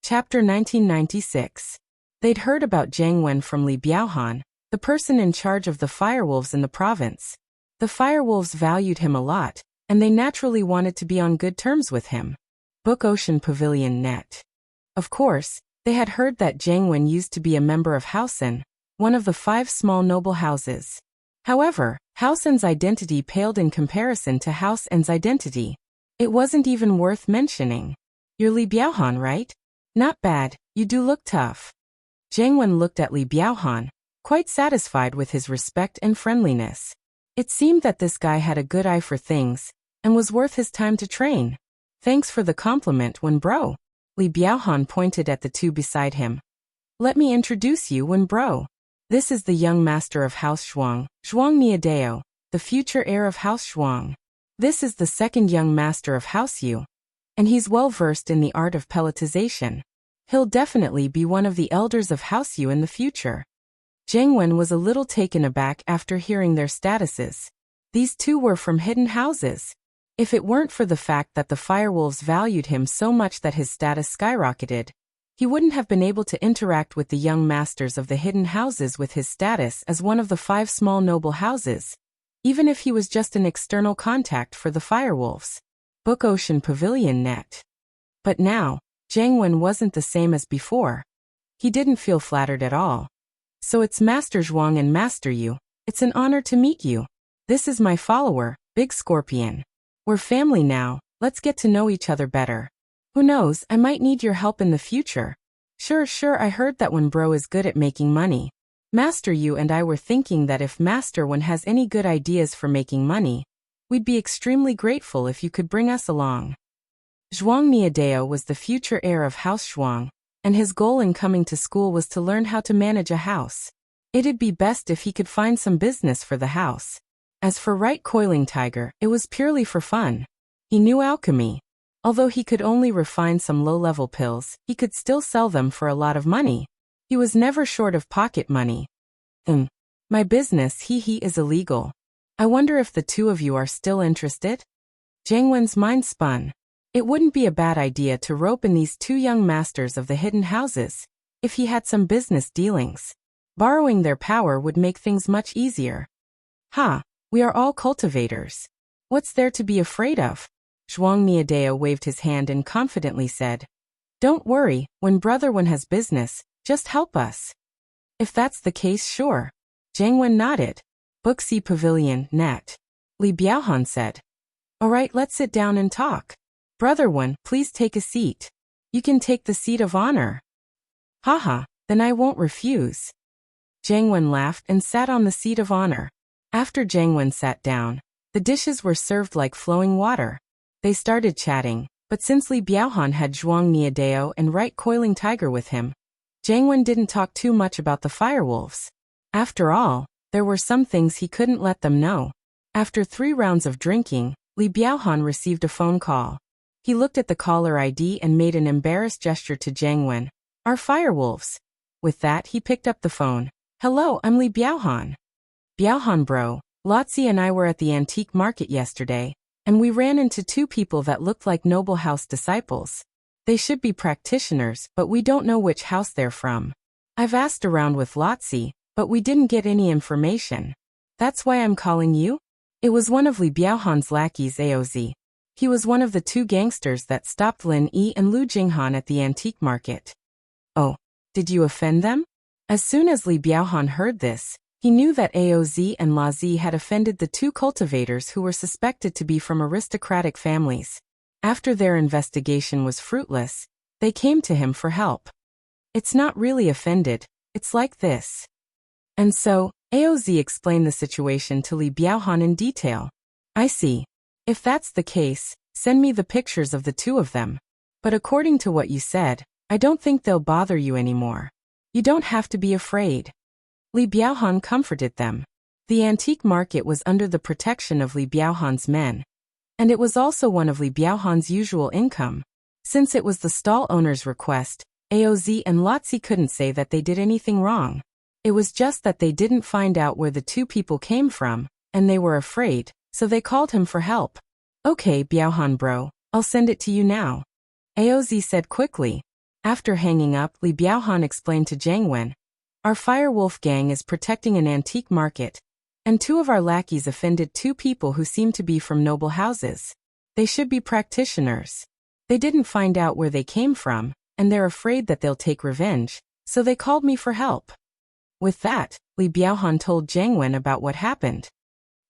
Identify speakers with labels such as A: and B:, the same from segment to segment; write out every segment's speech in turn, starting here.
A: Chapter 1996. They'd heard about Jiang Wen from Li Biaohan, the person in charge of the firewolves in the province. The firewolves valued him a lot, and they naturally wanted to be on good terms with him. Book Ocean Pavilion Net. Of course, they had heard that Jiang Wen used to be a member of Haosen, one of the 5 small noble houses. However, Haosen's identity paled in comparison to Haosen's identity. It wasn't even worth mentioning. You're Li Biaohan, right? Not bad, you do look tough. Jiang Wen looked at Li Biaohan, quite satisfied with his respect and friendliness. It seemed that this guy had a good eye for things, and was worth his time to train. Thanks for the compliment, Wen bro. Li Biaohan pointed at the two beside him. Let me introduce you, Wen bro. This is the young master of House Zhuang, Zhuang Niadeo, the future heir of House Zhuang. This is the second young master of House Yu, and he's well versed in the art of pelletization. He'll definitely be one of the elders of House Yu in the future. Jiang Wen was a little taken aback after hearing their statuses. These two were from hidden houses. If it weren't for the fact that the firewolves valued him so much that his status skyrocketed, he wouldn't have been able to interact with the young masters of the hidden houses with his status as one of the 5 small noble houses, even if he was just an external contact for the firewolves. Book Ocean Pavilion Net. But now, Jiang Wen wasn't the same as before. He didn't feel flattered at all. So it's Master Zhuang and Master Yu. It's an honor to meet you. This is my follower, Big Scorpion. We're family now, let's get to know each other better. Who knows, I might need your help in the future. Sure, I heard that Wen bro is good at making money. Master Yu and I were thinking that if Master Wen has any good ideas for making money, we'd be extremely grateful if you could bring us along. Zhuang Niadeo was the future heir of House Zhuang, and his goal in coming to school was to learn how to manage a house. It'd be best if he could find some business for the house. As for Right Coiling Tiger, it was purely for fun. He knew alchemy. Although he could only refine some low-level pills, he could still sell them for a lot of money. He was never short of pocket money. My business, is illegal. I wonder if the two of you are still interested? Jiang Wen's mind spun. It wouldn't be a bad idea to rope in these 2 young masters of the hidden houses, if he had some business dealings. Borrowing their power would make things much easier. We are all cultivators. What's there to be afraid of? Zhuang Niadeo waved his hand and confidently said, Don't worry, when Brother Wen has business, just help us. If that's the case, sure. Jiang Wen nodded. Wuxia Pavilion Net. Li Biaohan said. Alright, let's sit down and talk. Brother Wen, please take a seat. You can take the seat of honor. Then I won't refuse. Jiang Wen laughed and sat on the seat of honor. After Jiang Wen sat down, the dishes were served like flowing water. They started chatting, but since Li Biaohan had Zhuang Niadeo and Right Coiling Tiger with him, Jiang Wen didn't talk too much about the firewolves. After all, there were some things he couldn't let them know. After 3 rounds of drinking, Li Biaohan received a phone call. He looked at the caller ID and made an embarrassed gesture to Jiang Wen. Our firewolves. With that, he picked up the phone. Hello, I'm Li Biaohan. Biaohan bro, Lotzi and I were at the antique market yesterday, and we ran into 2 people that looked like noble house disciples. They should be practitioners, but we don't know which house they're from. I've asked around with Lotzi, but we didn't get any information. That's why I'm calling you? It was one of Li Biaohan's lackeys, Aoz. He was one of the 2 gangsters that stopped Lin Yi and Lu Jinghan at the antique market. Oh, did you offend them? As soon as Li Biaohan heard this, he knew that Aoz and Lazi had offended the 2 cultivators who were suspected to be from aristocratic families. After their investigation was fruitless, they came to him for help. It's not really offended, it's like this. And so, Aoz explained the situation to Li Biaohan in detail. I see. If that's the case, send me the pictures of the 2 of them. But according to what you said, I don't think they'll bother you anymore. You don't have to be afraid. Li Biaohan comforted them. The antique market was under the protection of Li Biaohan's men. And it was also one of Li Biaohan's usual income. Since it was the stall owner's request, Aoz and Lotzi couldn't say that they did anything wrong. It was just that they didn't find out where the 2 people came from, and they were afraid, so they called him for help. Okay, Biaohan bro, I'll send it to you now. Aoz said quickly. After hanging up, Li Biaohan explained to Jiang Wen, "Our firewolf gang is protecting an antique market, and 2 of our lackeys offended 2 people who seem to be from noble houses. They should be practitioners. They didn't find out where they came from, and they're afraid that they'll take revenge, so they called me for help." With that, Li Biaohan told Jiang Wen about what happened.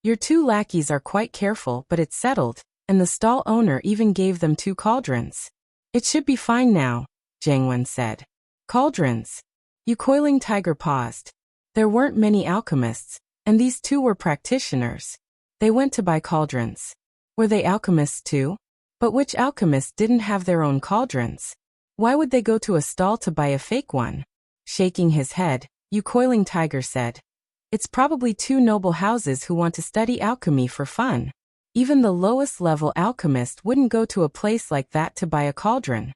A: "Your 2 lackeys are quite careful, but it's settled, and the stall owner even gave them 2 cauldrons. It should be fine now," Jiang Wen said. "Cauldrons?" Yu Coiling Tiger paused. There weren't many alchemists, and these 2 were practitioners. They went to buy cauldrons. Were they alchemists too? But which alchemists didn't have their own cauldrons? Why would they go to a stall to buy a fake one? Shaking his head, Yu Coiling Tiger said, "It's probably 2 noble houses who want to study alchemy for fun. Even the lowest level alchemist wouldn't go to a place like that to buy a cauldron."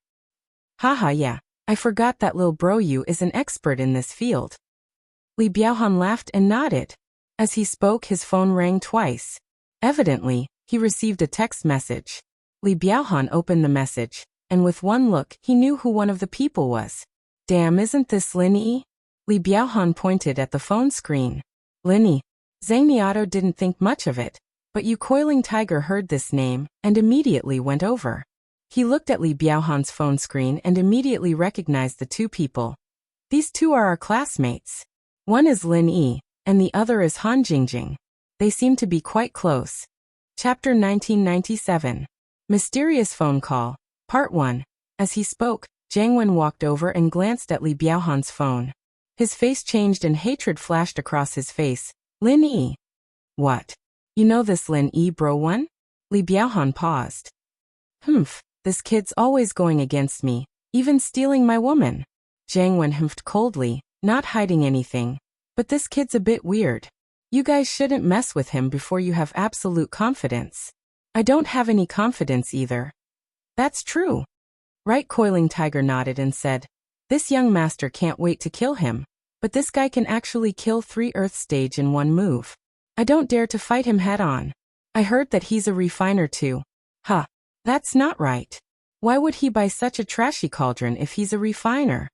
A: "Haha, yeah, I forgot that Lil Bro Yu is an expert in this field." Li Biaohan laughed and nodded. As he spoke, his phone rang twice. Evidently, he received a text message. Li Biaohan opened the message, and with one look, he knew who one of the people was. "Damn, isn't this Lin Yi?" Li Biaohan pointed at the phone screen. Lin Yi. Zhang Niato didn't think much of it, but Yu Coiling Tiger heard this name and immediately went over. He looked at Li Biaohan's phone screen and immediately recognized the 2 people. "These 2 are our classmates. One is Lin Yi, and the other is Han Jingjing. They seem to be quite close." Chapter 1997. Mysterious Phone Call, Part 1. As he spoke, Jiang Wen walked over and glanced at Li Biaohan's phone. His face changed and hatred flashed across his face. "Lin Yi." "What? You know this Lin Yi bro one?" Li Biaohan paused. "Humph, this kid's always going against me, even stealing my woman." Jiang Wen humphed coldly, not hiding anything. "But this kid's a bit weird. You guys shouldn't mess with him before you have absolute confidence." "I don't have any confidence either." "That's true." Right Coiling Tiger nodded and said, "This young master can't wait to kill him, but this guy can actually kill 3 Earth stage in one move. I don't dare to fight him head on. I heard that he's a refiner too." "Huh, that's not right. Why would he buy such a trashy cauldron if he's a refiner?"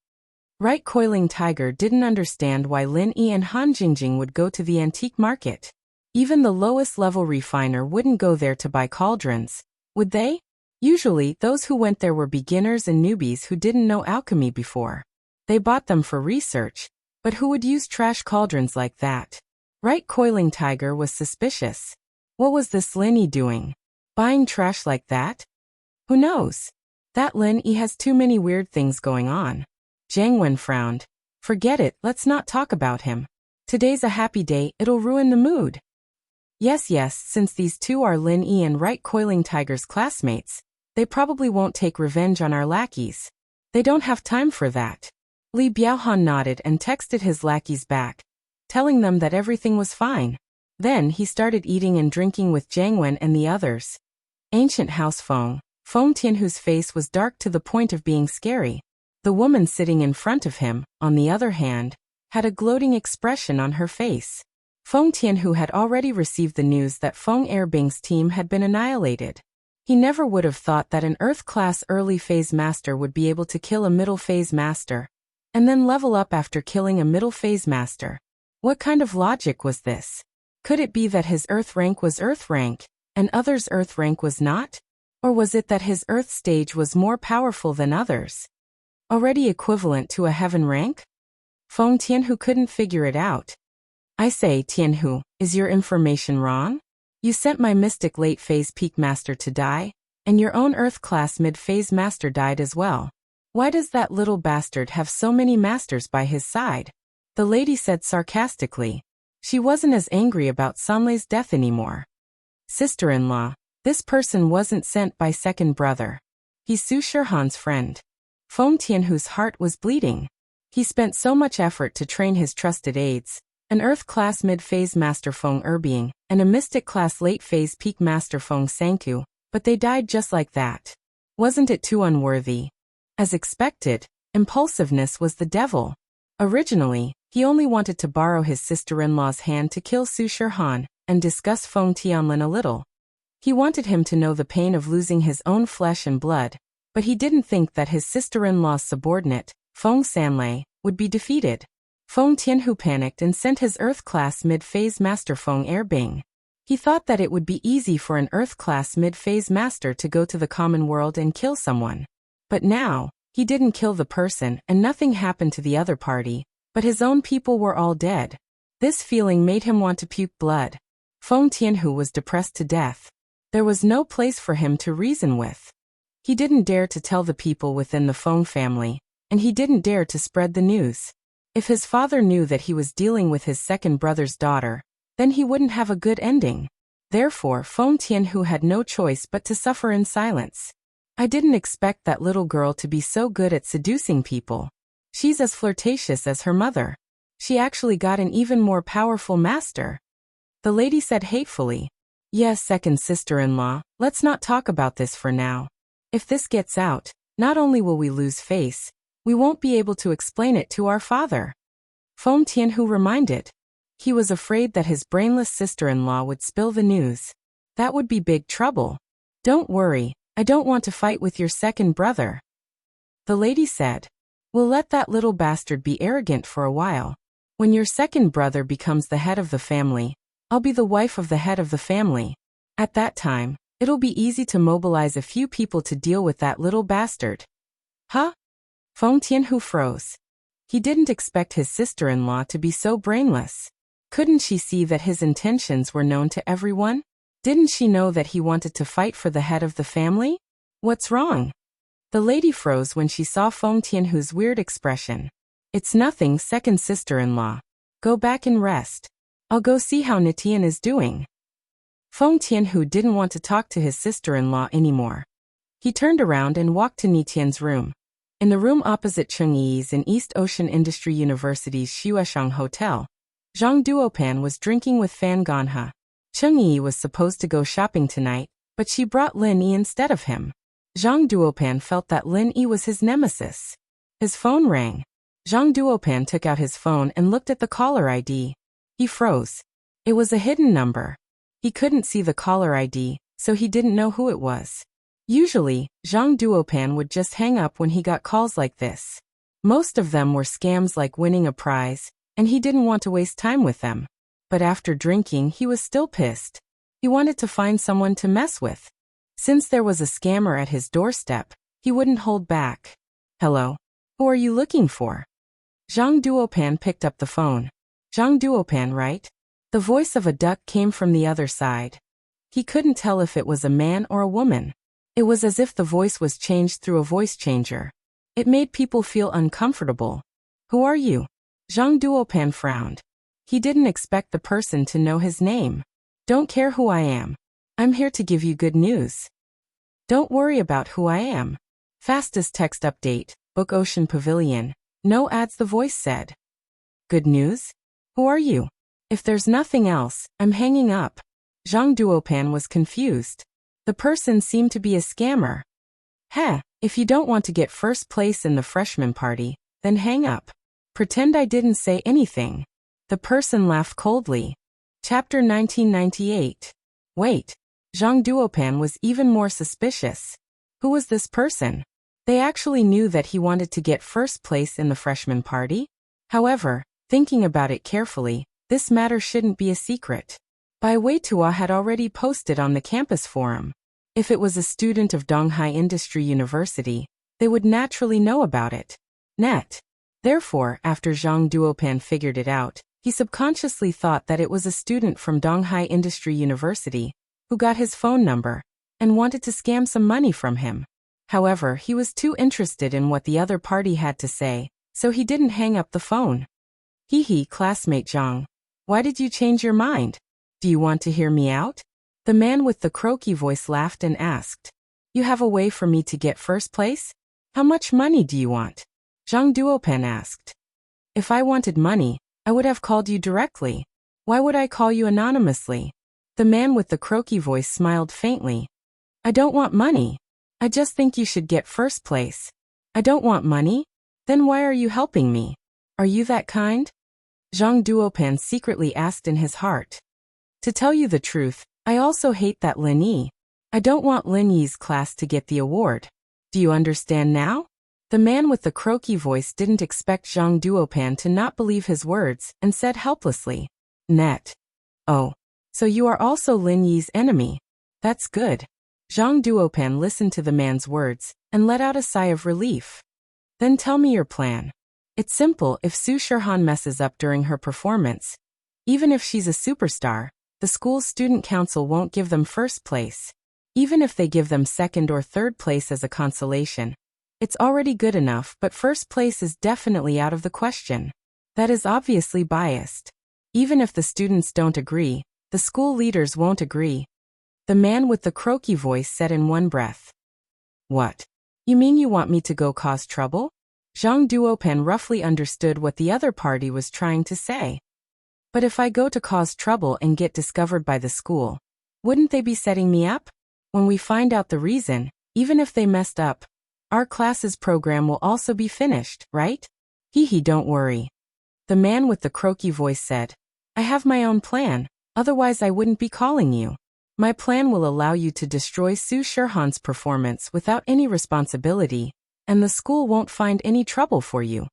A: Right Coiling Tiger didn't understand why Lin Yi and Han Jingjing would go to the antique market. Even the lowest level refiner wouldn't go there to buy cauldrons, would they? Usually, those who went there were beginners and newbies who didn't know alchemy before. They bought them for research, but who would use trash cauldrons like that? Right Coiling Tiger was suspicious. What was this Lin Yi doing? Buying trash like that? Who knows? That Lin Yi has too many weird things going on. Jiang Wen frowned. "Forget it, let's not talk about him. Today's a happy day, it'll ruin the mood." Yes, since these 2 are Lin Yi and Right Coiling Tiger's classmates, they probably won't take revenge on our lackeys. They don't have time for that. Li Biaohan nodded and texted his lackeys back, telling them that everything was fine. Then he started eating and drinking with Jiang Wen and the others. Ancient House Feng Tian, whose face was dark to the point of being scary. The woman sitting in front of him, on the other hand, had a gloating expression on her face. Feng Tian, who had already received the news that Feng Airbing's team had been annihilated. He never would have thought that an Earth-class early phase master would be able to kill a middle phase master, and then level up after killing a middle phase master. What kind of logic was this? Could it be that his Earth rank was Earth rank, and others' Earth rank was not? Or was it that his Earth stage was more powerful than others? Already equivalent to a heaven rank? Feng Tianhu couldn't figure it out. "I say, Tianhu, is your information wrong? You sent my mystic late phase peak master to die, and your own Earth class mid phase master died as well. Why does that little bastard have so many masters by his side?" The lady said sarcastically. She wasn't as angry about Sanlei's death anymore. "Sister-in-law, this person wasn't sent by second brother. He's Su Shirhan's friend." Feng Tianhu's heart was bleeding. He spent so much effort to train his trusted aides, an Earth-class mid-phase master Feng Erbiang, and a Mystic-class late-phase peak master Feng Sanku, but they died just like that. Wasn't it too unworthy? As expected, impulsiveness was the devil. Originally, he only wanted to borrow his sister-in-law's hand to kill Su Shirhan and discuss Feng Tianlin a little. He wanted him to know the pain of losing his own flesh and blood, But he didn't think that his sister-in-law's subordinate, Feng Sanlei, would be defeated. Feng Tianhu panicked and sent his Earth-class mid-phase master Feng Erbing. He thought that it would be easy for an Earth-class mid-phase master to go to the common world and kill someone. But now, he didn't kill the person and nothing happened to the other party, but his own people were all dead. This feeling made him want to puke blood. Feng Tianhu was depressed to death. There was no place for him to reason with. He didn't dare to tell the people within the Feng family, and he didn't dare to spread the news. If his father knew that he was dealing with his second brother's daughter, then he wouldn't have a good ending. Therefore, Feng Tianhu had no choice but to suffer in silence. I didn't expect that little girl to be so good at seducing people. She's as flirtatious as her mother. She actually got an even more powerful master. The lady said hatefully. Yes, second sister-in-law, let's not talk about this for now. If this gets out, not only will we lose face, we won't be able to explain it to our father. Feng Tianhu reminded. He was afraid that his brainless sister-in-law would spill the news. That would be big trouble. Don't worry, I don't want to fight with your second brother. The lady said. We'll let that little bastard be arrogant for a while. When your second brother becomes the head of the family, I'll be the wife of the head of the family. At that time, it'll be easy to mobilize a few people to deal with that little bastard. Huh? Feng Tianhu froze. He didn't expect his sister-in-law to be so brainless. Couldn't she see that his intentions were known to everyone? Didn't she know that he wanted to fight for the head of the family? What's wrong? The lady froze when she saw Feng Tianhu's weird expression. It's nothing, second sister-in-law. Go back and rest. I'll go see how Nitian is doing. Feng Tianhu didn't want to talk to his sister-in-law anymore. He turned around and walked to Nitian's room. In the room opposite Chengyi's in East Ocean Industry University's Xueshang Hotel, Zhang Duopan was drinking with Fan Ganhe. Chengyi was supposed to go shopping tonight, but she brought Lin Yi instead of him. Zhang Duopan felt that Lin Yi was his nemesis. His phone rang. Zhang Duopan took out his phone and looked at the caller ID. He froze. It was a hidden number. He couldn't see the caller ID, so he didn't know who it was. Usually, Zhang Duopan would just hang up when he got calls like this. Most of them were scams like winning a prize, and he didn't want to waste time with them. But after drinking, he was still pissed. He wanted to find someone to mess with. Since there was a scammer at his doorstep, he wouldn't hold back. Hello? Who are you looking for? Zhang Duopan picked up the phone. Zhang Duopan, right? The voice of a duck came from the other side. He couldn't tell if it was a man or a woman. It was as if the voice was changed through a voice changer. It made people feel uncomfortable. Who are you? Zhang Duopan frowned. He didn't expect the person to know his name. Don't care who I am. I'm here to give you good news. Don't worry about who I am. Fastest text update, Book Ocean Pavilion. No ads, the voice said. Good news? Who are you? If there's nothing else, I'm hanging up. Zhang Duopan was confused. The person seemed to be a scammer. Heh, if you don't want to get first place in the freshman party, then hang up. Pretend I didn't say anything. The person laughed coldly. Chapter 1998. Wait. Zhang Duopan was even more suspicious. Who was this person? They actually knew that he wanted to get first place in the freshman party? However, thinking about it carefully, this matter shouldn't be a secret. Bai Weitua had already posted on the campus forum. If it was a student of Donghai Industry University, they would naturally know about it. Therefore, after Zhang Duopan figured it out, he subconsciously thought that it was a student from Donghai Industry University who got his phone number and wanted to scam some money from him. However, he was too interested in what the other party had to say, so he didn't hang up the phone. Hee hee, classmate Zhang. Why did you change your mind? Do you want to hear me out? The man with the croaky voice laughed and asked. You have a way for me to get first place? How much money do you want? Zhang Duopan asked. If I wanted money, I would have called you directly. Why would I call you anonymously? The man with the croaky voice smiled faintly. I don't want money. I just think you should get first place. I don't want money? Then why are you helping me? Are you that kind? Zhang Duopan secretly asked in his heart. To tell you the truth, I also hate that Lin Yi. I don't want Lin Yi's class to get the award. Do you understand now? The man with the croaky voice didn't expect Zhang Duopan to not believe his words and said helplessly, Net. Oh. So you are also Lin Yi's enemy. That's good. Zhang Duopan listened to the man's words and let out a sigh of relief. Then tell me your plan. It's simple. If Su Shirhan messes up during her performance, even if she's a superstar, the school's student council won't give them first place. Even if they give them second or third place as a consolation, it's already good enough, but first place is definitely out of the question. That is obviously biased. Even if the students don't agree, the school leaders won't agree. The man with the croaky voice said in one breath. What? You mean you want me to go cause trouble? Zhang Duopan roughly understood what the other party was trying to say. But if I go to cause trouble and get discovered by the school, wouldn't they be setting me up? When we find out the reason, even if they messed up, our class's program will also be finished, right? Hee, don't worry. The man with the croaky voice said, I have my own plan, otherwise I wouldn't be calling you. My plan will allow you to destroy Su Shirhan's performance without any responsibility, and the school won't find any trouble for you.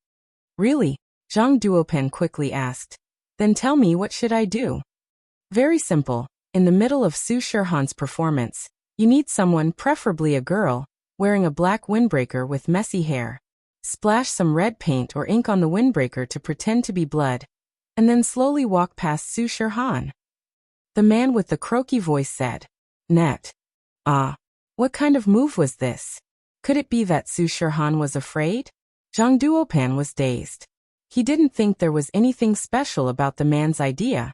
A: Really? Zhang Duopan quickly asked. Then tell me, what should I do? Very simple. In the middle of Su Shirhan's performance, you need someone, preferably a girl, wearing a black windbreaker with messy hair. Splash some red paint or ink on the windbreaker to pretend to be blood, and then slowly walk past Su Shirhan. The man with the croaky voice said, Net. Ah. What kind of move was this? Could it be that Su Shirhan was afraid? Zhang Duopan was dazed. He didn't think there was anything special about the man's idea.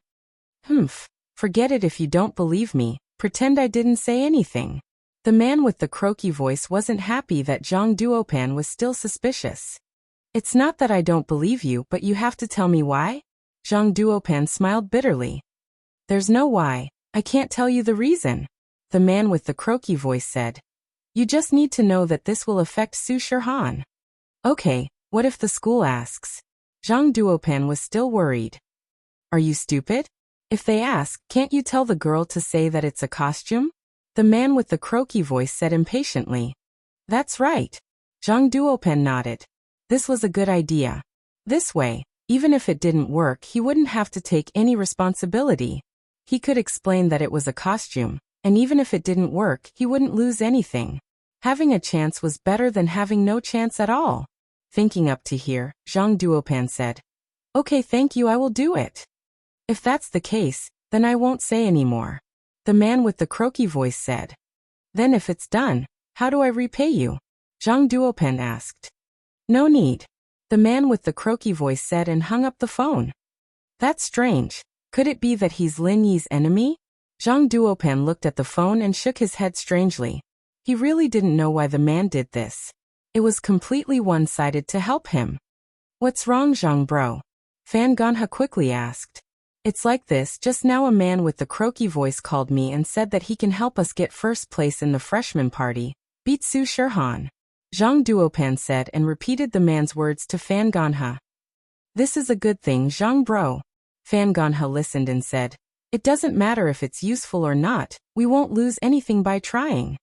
A: Forget it. If you don't believe me, pretend I didn't say anything. The man with the croaky voice wasn't happy that Zhang Duopan was still suspicious. It's not that I don't believe you, but you have to tell me why? Zhang Duopan smiled bitterly. There's no why. I can't tell you the reason. The man with the croaky voice said. You just need to know that this will affect Su Shirhan. Okay, what if the school asks? Zhang Duopan was still worried. Are you stupid? If they ask, can't you tell the girl to say that it's a costume? The man with the croaky voice said impatiently. That's right. Zhang Duopan nodded. This was a good idea. This way, even if it didn't work, he wouldn't have to take any responsibility. He could explain that it was a costume, and even if it didn't work, he wouldn't lose anything. Having a chance was better than having no chance at all. Thinking up to here, Zhang Duopan said. Okay, thank you, I will do it. If that's the case, then I won't say any more. The man with the croaky voice said. Then if it's done, how do I repay you? Zhang Duopan asked. No need. The man with the croaky voice said and hung up the phone. That's strange. Could it be that he's Lin Yi's enemy? Zhang Duopan looked at the phone and shook his head strangely. He really didn't know why the man did this. It was completely one-sided to help him. What's wrong, Zhang bro? Fan Ganha quickly asked. It's like this. Just now a man with the croaky voice called me and said that he can help us get first place in the freshman party. Beat Su Shirhan. Zhang Duopan said and repeated the man's words to Fan Ganha. This is a good thing, Zhang bro. Fan Ganha listened and said, it doesn't matter if it's useful or not, we won't lose anything by trying.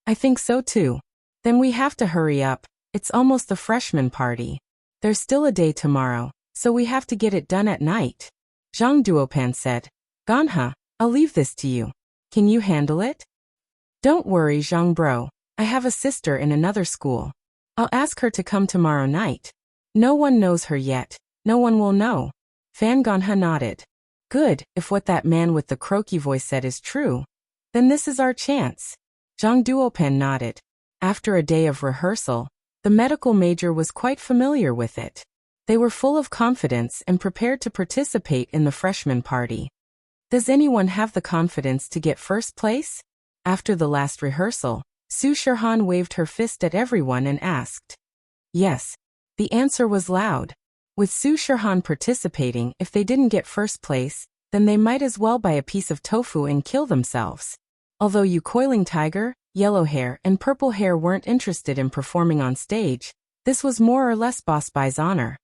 A: I think so too. Then we have to hurry up, it's almost the freshman party. There's still a day tomorrow, so we have to get it done at night. Zhang Duopan said, Ganha, I'll leave this to you. Can you handle it? Don't worry, Zhang bro. I have a sister in another school. I'll ask her to come tomorrow night. No one knows her yet. No one will know. Fan Ganha nodded. Good, if what that man with the croaky voice said is true, then this is our chance. Zhang Duopan nodded. After a day of rehearsal, the medical major was quite familiar with it. They were full of confidence and prepared to participate in the freshman party. Does anyone have the confidence to get first place? After the last rehearsal, Su Shirhan waved her fist at everyone and asked. Yes. The answer was loud. With Su Shirhan participating, if they didn't get first place, then they might as well buy a piece of tofu and kill themselves. Although Yu Coiling Tiger, Yellow Hair, and Purple Hair weren't interested in performing on stage, this was more or less Boss Bai's honor.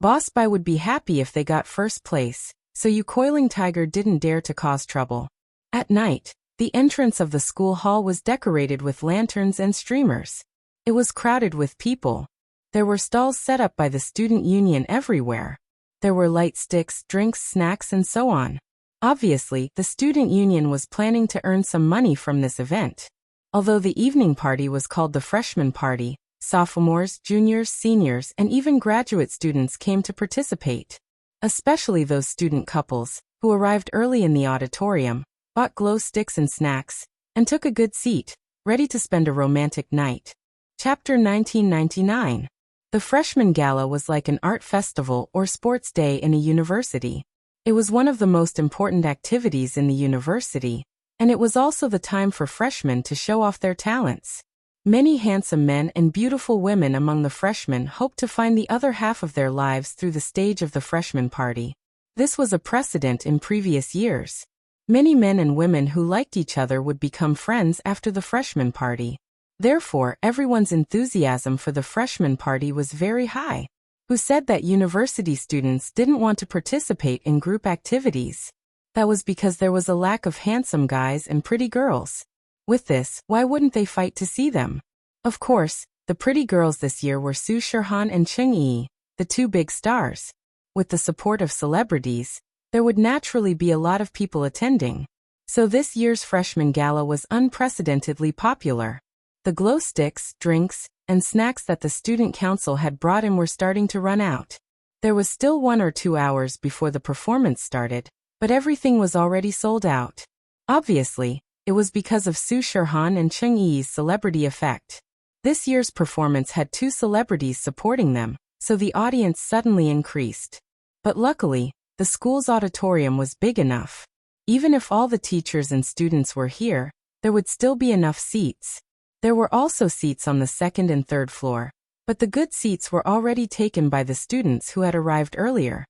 A: Boss Bai would be happy if they got first place, so Yu Coiling Tiger didn't dare to cause trouble. At night, the entrance of the school hall was decorated with lanterns and streamers. It was crowded with people. There were stalls set up by the student union everywhere. There were light sticks, drinks, snacks, and so on. Obviously, the student union was planning to earn some money from this event. Although the evening party was called the freshman party, sophomores, juniors, seniors, and even graduate students came to participate. Especially those student couples, who arrived early in the auditorium, bought glow sticks and snacks, and took a good seat, ready to spend a romantic night. Chapter 1999. The Freshman Gala was like an art festival or sports day in a university. It was one of the most important activities in the university, and it was also the time for freshmen to show off their talents. Many handsome men and beautiful women among the freshmen hoped to find the other half of their lives through the stage of the freshman party. This was a precedent in previous years. Many men and women who liked each other would become friends after the freshman party. Therefore, everyone's enthusiasm for the freshman party was very high. Who said that university students didn't want to participate in group activities? That was because there was a lack of handsome guys and pretty girls. With this, why wouldn't they fight to see them? Of course, the pretty girls this year were Su Shihan and Cheng Yi, the two big stars. With the support of celebrities, there would naturally be a lot of people attending. So this year's freshman gala was unprecedentedly popular. The glow sticks, drinks, and snacks that the student council had brought in were starting to run out. There was still 1 or 2 hours before the performance started, but everything was already sold out. Obviously, it was because of Su Shihan and Cheng Yi's celebrity effect. This year's performance had 2 celebrities supporting them, so the audience suddenly increased. But luckily, the school's auditorium was big enough. Even if all the teachers and students were here, there would still be enough seats. There were also seats on the 2nd and 3rd floor, but the good seats were already taken by the students who had arrived earlier.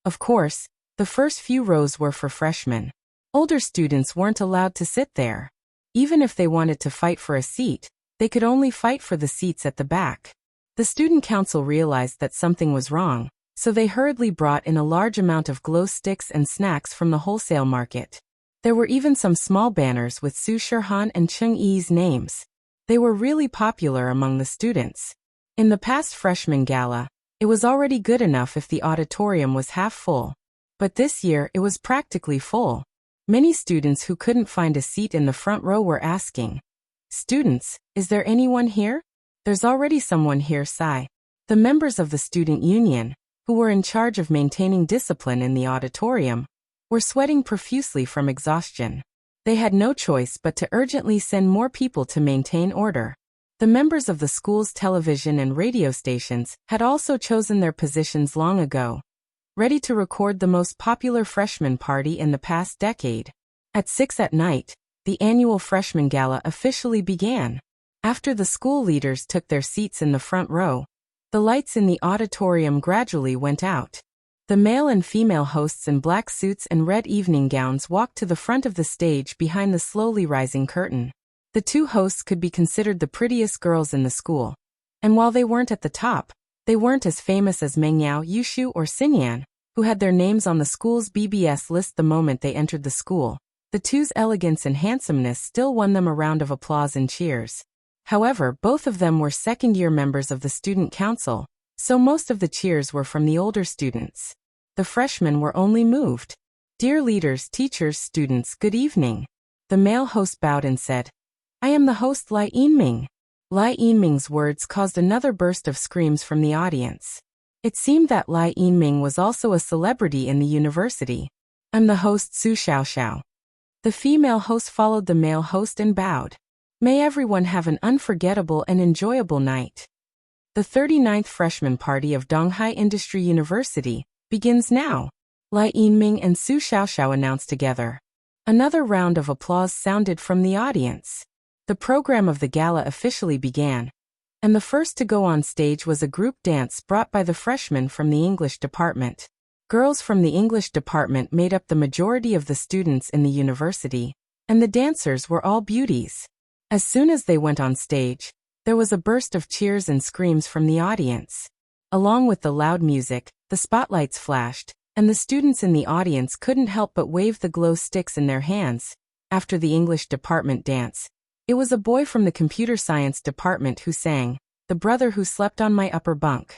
A: Of course, the first few rows were for freshmen. Older students weren't allowed to sit there. Even if they wanted to fight for a seat, they could only fight for the seats at the back. The student council realized that something was wrong, so they hurriedly brought in a large amount of glow sticks and snacks from the wholesale market. There were even some small banners with Su Shihan and Cheng Yi's names. They were really popular among the students. In the past freshman gala, it was already good enough if the auditorium was half full. But this year it was practically full. Many students who couldn't find a seat in the front row were asking, "Students, is there anyone here?" "There's already someone here, Sai." The members of the student union, who were in charge of maintaining discipline in the auditorium, were sweating profusely from exhaustion. They had no choice but to urgently send more people to maintain order. The members of the school's television and radio stations had also chosen their positions long ago, ready to record the most popular freshman party in the past decade. At 6 at night, the annual freshman gala officially began. After the school leaders took their seats in the front row, the lights in the auditorium gradually went out. The male and female hosts in black suits and red evening gowns walked to the front of the stage behind the slowly rising curtain. The 2 hosts could be considered the prettiest girls in the school. And while they weren't at the top, they weren't as famous as Mengyao, Yushu, or Xinyan, who had their names on the school's BBS list the moment they entered the school. The 2's elegance and handsomeness still won them a round of applause and cheers. However, both of them were second-year members of the student council, so most of the cheers were from the older students. The freshmen were only moved. "Dear leaders, teachers, students, good evening." The male host bowed and said, "I am the host Lai Yinming." Lai Yinming's words caused another burst of screams from the audience. It seemed that Lai Yinming was also a celebrity in the university. "I'm the host Su Xiaoxiao." The female host followed the male host and bowed. "May everyone have an unforgettable and enjoyable night." The 39th freshman party of Donghai Industry University begins now, Lai Yinming and Su Xiaoxiao announced together. Another round of applause sounded from the audience. The program of the gala officially began, and the first to go on stage was a group dance brought by the freshmen from the English department. Girls from the English department made up the majority of the students in the university, and the dancers were all beauties. As soon as they went on stage, there was a burst of cheers and screams from the audience. Along with the loud music, the spotlights flashed, and the students in the audience couldn't help but wave the glow sticks in their hands. After the English department dance, It was a boy from the computer science department who sang, "The Brother Who Slept on My Upper Bunk."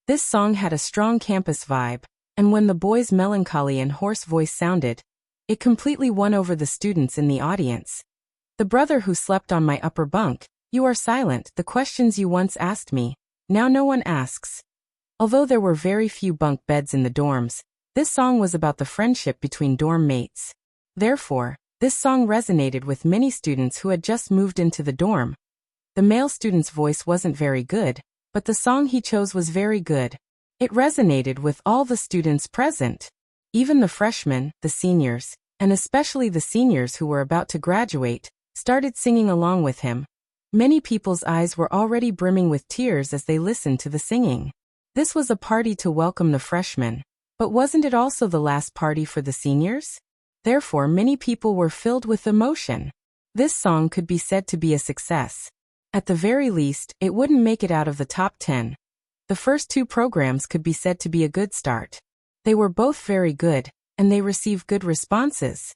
A: This song had a strong campus vibe, and when the boy's melancholy and hoarse voice sounded, it completely won over the students in the audience. "The brother who slept on my upper bunk, you are silent, the questions you once asked me, now no one asks." Although there were very few bunk beds in the dorms, this song was about the friendship between dorm mates. Therefore, this song resonated with many students who had just moved into the dorm. The male student's voice wasn't very good, but the song he chose was very good. It resonated with all the students present. Even the freshmen, the seniors, and especially the seniors who were about to graduate, started singing along with him. Many people's eyes were already brimming with tears as they listened to the singing. This was a party to welcome the freshmen, but wasn't it also the last party for the seniors? Therefore, many people were filled with emotion. This song could be said to be a success. At the very least, it wouldn't make it out of the top 10. The first two programs could be said to be a good start. They were both very good, and they received good responses.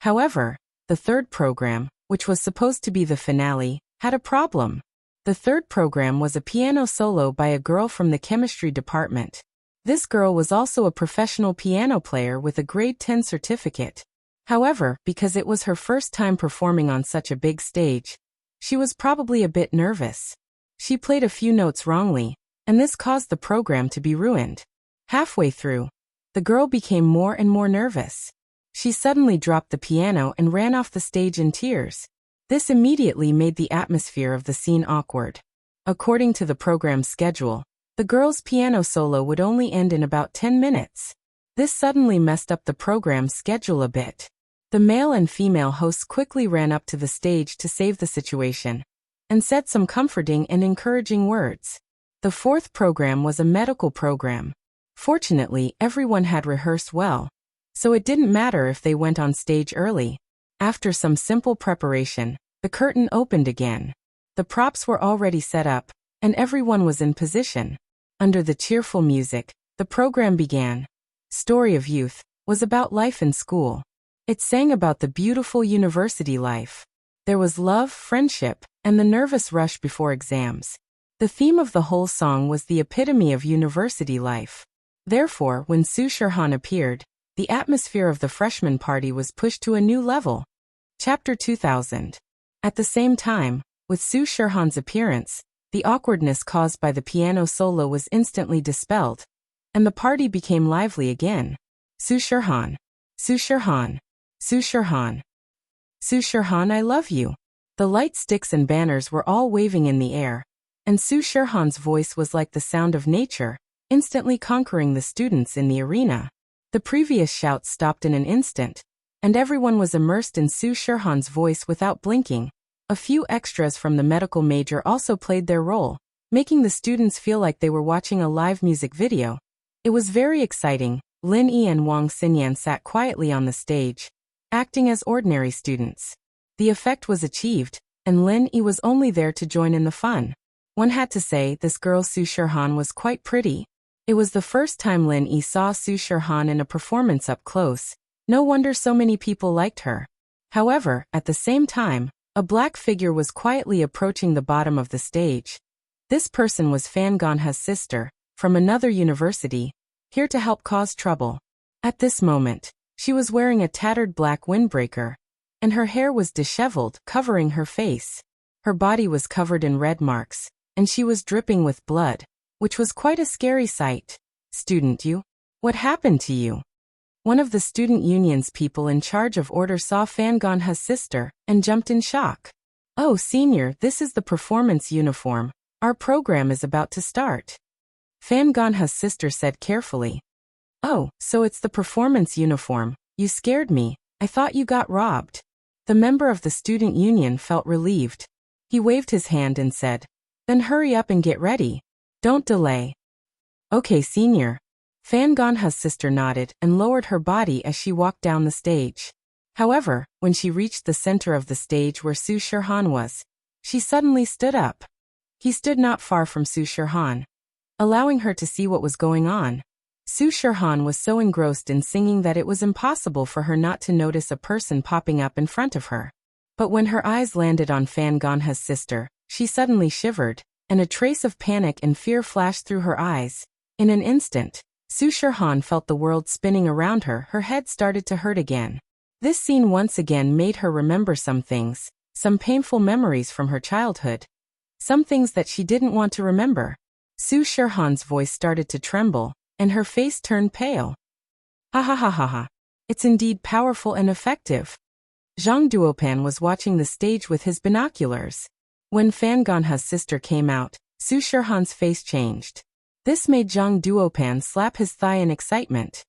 A: However, the third program, which was supposed to be the finale, had a problem. The third program was a piano solo by a girl from the chemistry department. This girl was also a professional piano player with a grade 10 certificate. However, because it was her first time performing on such a big stage, she was probably a bit nervous. She played a few notes wrongly, and this caused the program to be ruined. Halfway through, the girl became more and more nervous. She suddenly dropped the piano and ran off the stage in tears. This immediately made the atmosphere of the scene awkward. According to the program's schedule, the girl's piano solo would only end in about 10 minutes. This suddenly messed up the program's schedule a bit. The male and female hosts quickly ran up to the stage to save the situation, and said some comforting and encouraging words. The fourth program was a medical program. Fortunately, everyone had rehearsed well, so it didn't matter if they went on stage early. After some simple preparation, the curtain opened again. The props were already set up, and everyone was in position. Under the cheerful music, the program began. Story of Youth was about life in school. It sang about the beautiful university life. There was love, friendship, and the nervous rush before exams. The theme of the whole song was the epitome of university life. Therefore, when Su Shirhan appeared, the atmosphere of the freshman party was pushed to a new level. Chapter 2000. At the same time, with Su Shirhan's appearance, the awkwardness caused by the piano solo was instantly dispelled, and the party became lively again. Su Shirhan. Su Shirhan. Su Shirhan. Su Shirhan, I love you. The light sticks and banners were all waving in the air, and Su Shirhan's voice was like the sound of nature, instantly conquering the students in the arena. The previous shouts stopped in an instant, and everyone was immersed in Su Shirhan's voice without blinking. A few extras from the medical major also played their role, making the students feel like they were watching a live music video. It was very exciting. Lin Yi and Wang Xinyan sat quietly on the stage, acting as ordinary students. The effect was achieved, and Lin Yi was only there to join in the fun. One had to say this girl Su Shirhan was quite pretty. It was the first time Lin Yi saw Su Shirhan in a performance up close. No wonder so many people liked her. However, at the same time, a black figure was quietly approaching the bottom of the stage. This person was Fan Ganha's sister, from another university, here to help cause trouble. At this moment, she was wearing a tattered black windbreaker, and her hair was disheveled, covering her face. Her body was covered in red marks, and she was dripping with blood, which was quite a scary sight. Student you? What happened to you? One of the student union's people in charge of order saw Fan Ganha's sister, and jumped in shock. Oh, senior, this is the performance uniform. Our program is about to start. Fan Ganha's sister said carefully. Oh, so it's the performance uniform. You scared me. I thought you got robbed. The member of the student union felt relieved. He waved his hand and said, then hurry up and get ready. Don't delay. Okay, senior. Fan Ganha's sister nodded and lowered her body as she walked down the stage. However, when she reached the center of the stage where Su Shirhan was, she suddenly stood up. He stood not far from Su Shirhan, allowing her to see what was going on. Su Shirhan was so engrossed in singing that it was impossible for her not to notice a person popping up in front of her. But when her eyes landed on Fan Ganha's sister, she suddenly shivered, and a trace of panic and fear flashed through her eyes. In an instant, Su Shirhan felt the world spinning around her. Her head started to hurt again. This scene once again made her remember some things, some painful memories from her childhood. Some things that she didn't want to remember. Su Shirhan's voice started to tremble, and her face turned pale. Ha ha ha ha ha. It's indeed powerful and effective. Zhang Duopan was watching the stage with his binoculars. When Fan Ganha's sister came out, Su Shirhan's face changed. This made Zhang Duopan slap his thigh in excitement.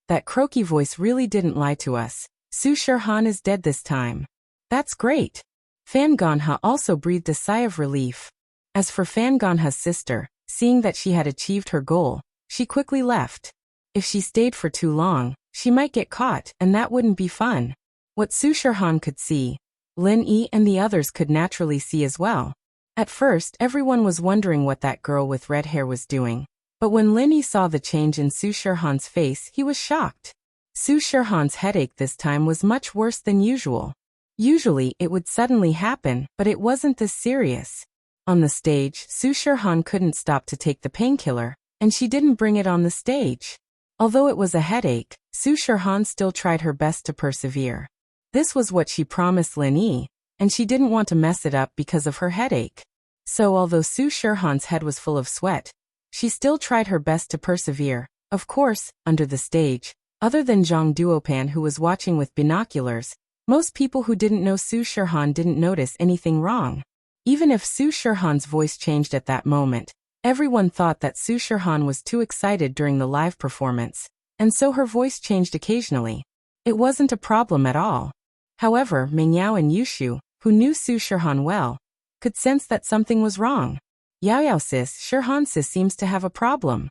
A: That croaky voice really didn't lie to us. Su Shirhan is dead this time. That's great. Fan Ganha also breathed a sigh of relief. As for Fan Ganha's sister, seeing that she had achieved her goal, she quickly left. If she stayed for too long, she might get caught, and that wouldn't be fun. What Su Shirhan could see, Lin Yi and the others could naturally see as well. At first, everyone was wondering what that girl with red hair was doing. But when Lin Yi saw the change in Su Shirhan's face, he was shocked. Su Shirhan's headache this time was much worse than usual. Usually, it would suddenly happen, but it wasn't this serious. On the stage, Su Shirhan couldn't stop to take the painkiller, and she didn't bring it on the stage. Although it was a headache, Su Shirhan still tried her best to persevere. This was what she promised Lin Yi, and she didn't want to mess it up because of her headache. So although Su Shirhan's head was full of sweat, she still tried her best to persevere. Of course, under the stage, other than Zhang Duopan who was watching with binoculars, most people who didn't know Su Shirhan didn't notice anything wrong. Even if Su Shirhan's voice changed at that moment, everyone thought that Su Shirhan was too excited during the live performance, and so her voice changed occasionally. It wasn't a problem at all. However, Mingyao and Yushu, who knew Su Shirhan well, could sense that something was wrong. Yao sis, Shirhan sis seems to have a problem.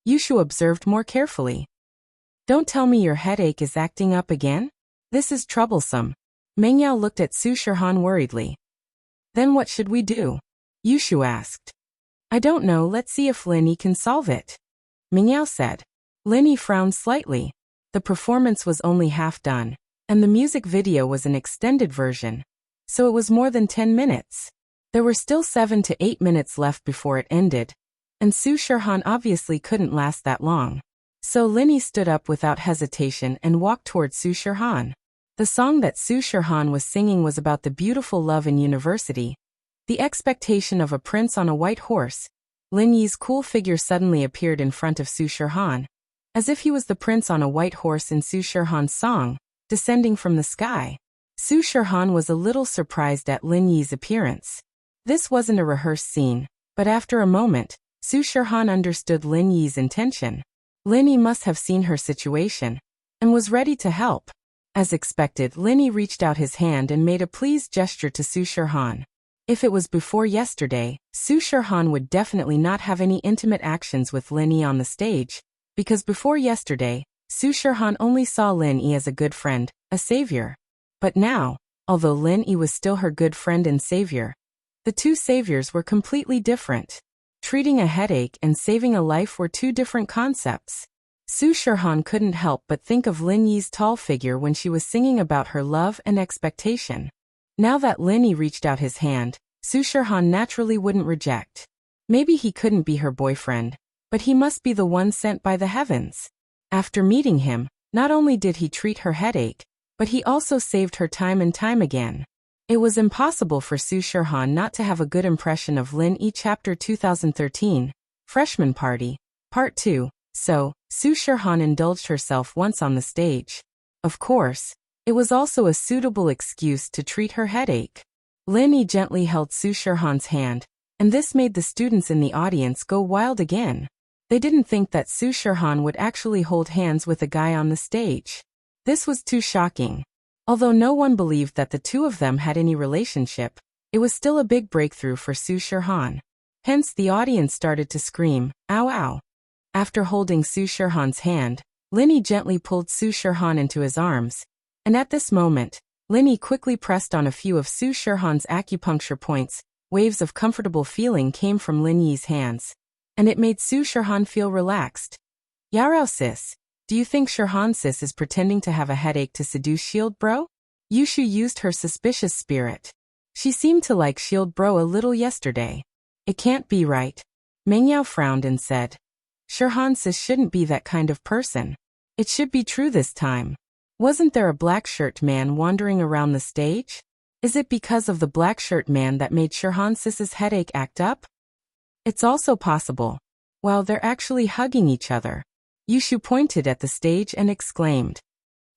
A: Yushu observed more carefully. Don't tell me your headache is acting up again? This is troublesome. Mingyao looked at Su Shirhan worriedly. Then what should we do? Yushu asked. I don't know, let's see if Lin Yi can solve it. Mingyao said. Lin Yi frowned slightly. The performance was only half done, and the music video was an extended version, so it was more than 10 minutes. There were still 7 to 8 minutes left before it ended, and Su Shirhan obviously couldn't last that long. So Lin Yi stood up without hesitation and walked toward Su Shirhan. The song that Su Shirhan was singing was about the beautiful love in university, the expectation of a prince on a white horse. Lin Yi's cool figure suddenly appeared in front of Su Shirhan, as if he was the prince on a white horse in Su Shirhan's song, descending from the sky. Su Shirhan was a little surprised at Lin Yi's appearance. This wasn't a rehearsed scene, but after a moment, Su Shirhan understood Lin Yi's intention. Lin Yi must have seen her situation, and was ready to help. As expected, Lin Yi reached out his hand and made a pleased gesture to Su Shirhan. If it was before yesterday, Su Shirhan would definitely not have any intimate actions with Lin Yi on the stage, because before yesterday, Su Shirhan only saw Lin Yi as a good friend, a savior. But now, although Lin Yi was still her good friend and savior, the two saviors were completely different. Treating a headache and saving a life were two different concepts. Su Shirhan couldn't help but think of Lin Yi's tall figure when she was singing about her love and expectation. Now that Lin Yi reached out his hand, Su Shirhan naturally wouldn't reject. Maybe he couldn't be her boyfriend, but he must be the one sent by the heavens. After meeting him, not only did he treat her headache, but he also saved her time and time again. It was impossible for Su Shirhan not to have a good impression of Lin Yi. Chapter 2013, Freshman Party, Part 2. So, Su Shirhan indulged herself once on the stage. Of course, it was also a suitable excuse to treat her headache. Lin Yi gently held Su Shirhan's hand, and this made the students in the audience go wild again. They didn't think that Su Shirhan would actually hold hands with a guy on the stage. This was too shocking. Although no one believed that the two of them had any relationship, it was still a big breakthrough for Su Shirhan. Hence the audience started to scream, "Ow ow." After holding Su Shirhan's hand, Lin Yi gently pulled Su Shirhan into his arms, and at this moment, Lin Yi quickly pressed on a few of Su Shirhan's acupuncture points. Waves of comfortable feeling came from Lin Yi's hands, and it made Su Shirhan feel relaxed. Yarao sis, do you think Shirhan sis is pretending to have a headache to seduce Shield bro? Yushu used her suspicious spirit. She seemed to like Shield Bro a little yesterday. It can't be right. Mengyao frowned and said, Shirhan sis shouldn't be that kind of person. It should be true this time. Wasn't there a black shirt man wandering around the stage? Is it because of the black shirt man that made Shirhan sis's headache act up? It's also possible. Wow, they're actually hugging each other. Yushu pointed at the stage and exclaimed.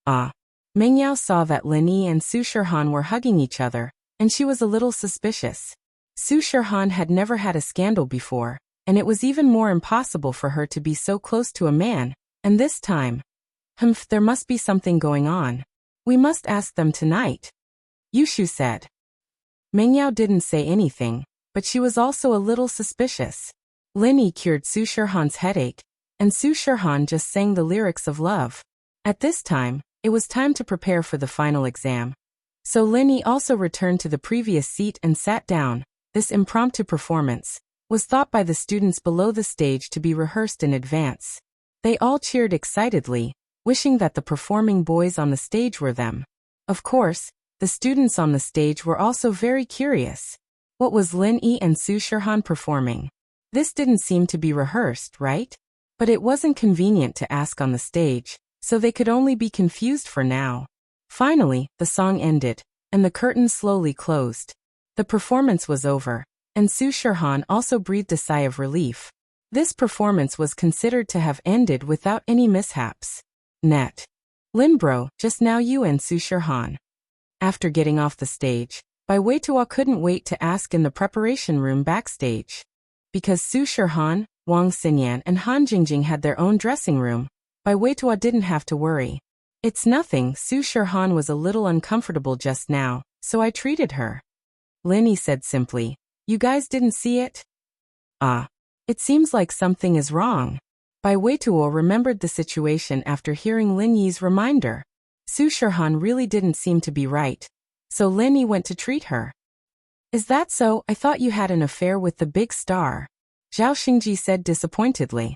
A: Ah. Mengyao saw that Lin Yi and Su Shirhan were hugging each other, and she was a little suspicious. Su Shirhan had never had a scandal before, and it was even more impossible for her to be so close to a man, and this time. There must be something going on. We must ask them tonight. Yushu said. Mengyao didn't say anything, but she was also a little suspicious. Lin Yi cured Su Shirhan's headache, and Su Shirhan just sang the lyrics of love. At this time, it was time to prepare for the final exam. So Lin Yi also returned to the previous seat and sat down. This impromptu performance was thought by the students below the stage to be rehearsed in advance. They all cheered excitedly, wishing that the performing boys on the stage were them. Of course, the students on the stage were also very curious. What was Lin Yi and Su Shirhan performing? This didn't seem to be rehearsed, right? But it wasn't convenient to ask on the stage, so they could only be confused for now. Finally, the song ended, and the curtain slowly closed. The performance was over, and Su Shirhan also breathed a sigh of relief. This performance was considered to have ended without any mishaps. Net. Linbro, just now you and Su Shirhan. After getting off the stage, Bai Weitua couldn't wait to ask in the preparation room backstage. Because Su Shirhan, Wang Xinyan and Han Jingjing had their own dressing room, Bai Weitua didn't have to worry. It's nothing, Su Shirhan was a little uncomfortable just now, so I treated her. Lin Yi said simply, you guys didn't see it? Ah. It seems like something is wrong. Bai Weitua remembered the situation after hearing Lin Yi's reminder. Su Shirhan really didn't seem to be right. So Lin Yi went to treat her. Is that so? I thought you had an affair with the big star. Zhao Xingji said disappointedly.